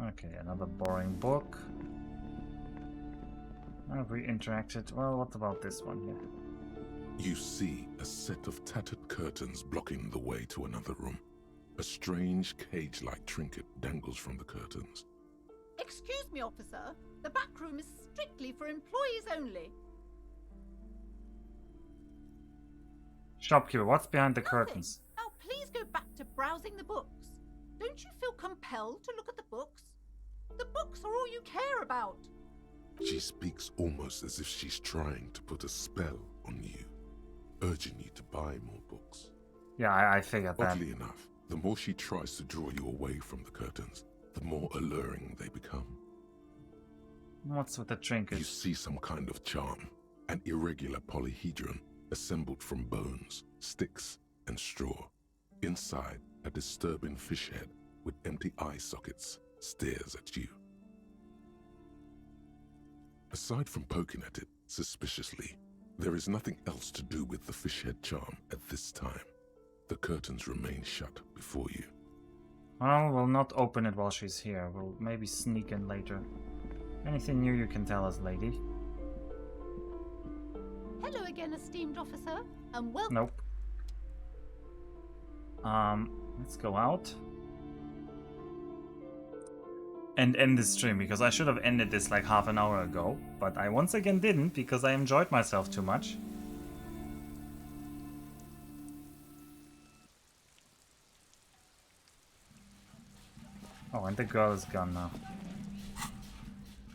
Okay, another boring book. Have we interacted? Well, what about this one here? You see a set of tattered curtains blocking the way to another room. A strange cage-like trinket dangles from the curtains. Excuse me, officer. The back room is strictly for employees only. Shopkeeper, what's behind the curtains? Now please go back to browsing the books. Don't you feel compelled to look at the books? The books are all you care about. She speaks almost as if she's trying to put a spell on you, urging you to buy more books. Yeah, I figured that. Oddly enough, the more she tries to draw you away from the curtains, the more alluring they become. What's with the trinkets? You see some kind of charm, an irregular polyhedron assembled from bones, sticks, and straw. Inside, a disturbing fish head with empty eye sockets stares at you. Aside from poking at it suspiciously, there is nothing else to do with the fish head charm at this time. The curtains remain shut before you. Well, we'll not open it while she's here. We'll maybe sneak in later. Anything new you can tell us, lady? Hello again, esteemed officer, and welcome. Nope. Let's go out. And end this stream, because I should have ended this like half an hour ago. But I once again didn't, because I enjoyed myself too much. Oh, and the girl is gone now.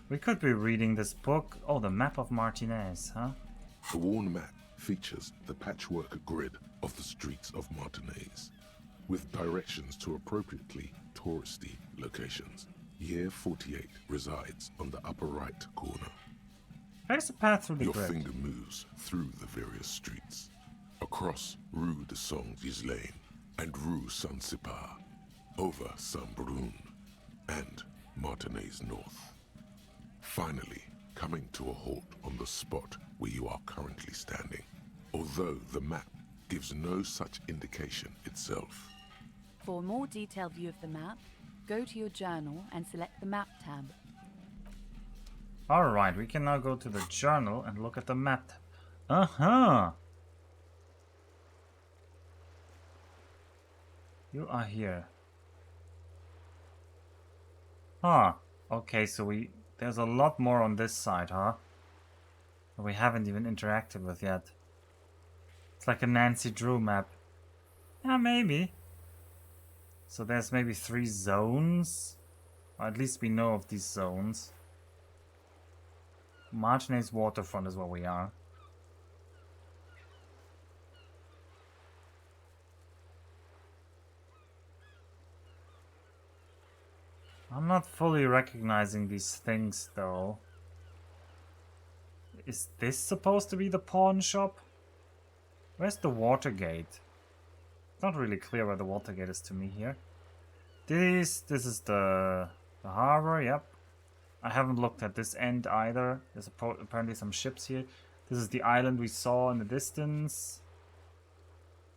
We could be reading this book. Oh, the map of Martinez, huh? The worn map features the patchwork grid of the streets of Martinez, with directions to appropriately touristy locations. Year 48 resides on the upper right corner. There's a path through the Your grid. finger moves through the various streets, across Rue de Saint-Ghislain and Rue Saint-Sipar, over Saint-Brun and Martinez North. Finally, coming to a halt on the spot where you are currently standing, although the map gives no such indication itself. For a more detailed view of the map, go to your journal and select the map tab. Alright, we can now go to the journal and look at the map. Uh-huh! You are here. Huh. Okay, so there's a lot more on this side, huh? That we haven't even interacted with yet. It's like a Nancy Drew map. Yeah, maybe. So there's maybe 3 zones? Or at least we know of these zones. Martinez waterfront is where we are. I'm not fully recognizing these things though. Is this supposed to be the pawn shop? Where's the Watergate? It's not really clear where the Watergate is to me here. This is the harbor, yep. I haven't looked at this end either. There's apparently some ships here. This is the island we saw in the distance.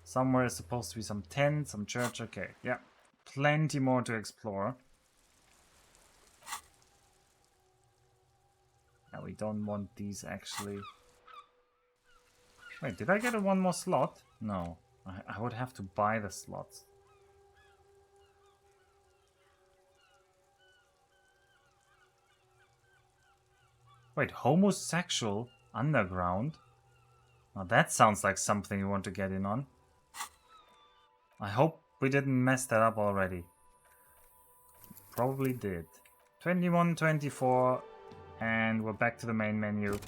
Somewhere is supposed to be some tent, some church. Okay, yeah. Plenty more to explore. Yeah, we don't want these actually. Wait, did I get a 1 more slot? No. I would have to buy the slots. Wait, homosexual underground? Now that sounds like something you want to get in on. I hope we didn't mess that up already. Probably did. 21, 24, and we're back to the main menu.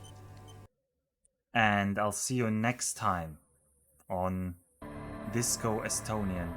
And I'll see you next time on Disco Estonian.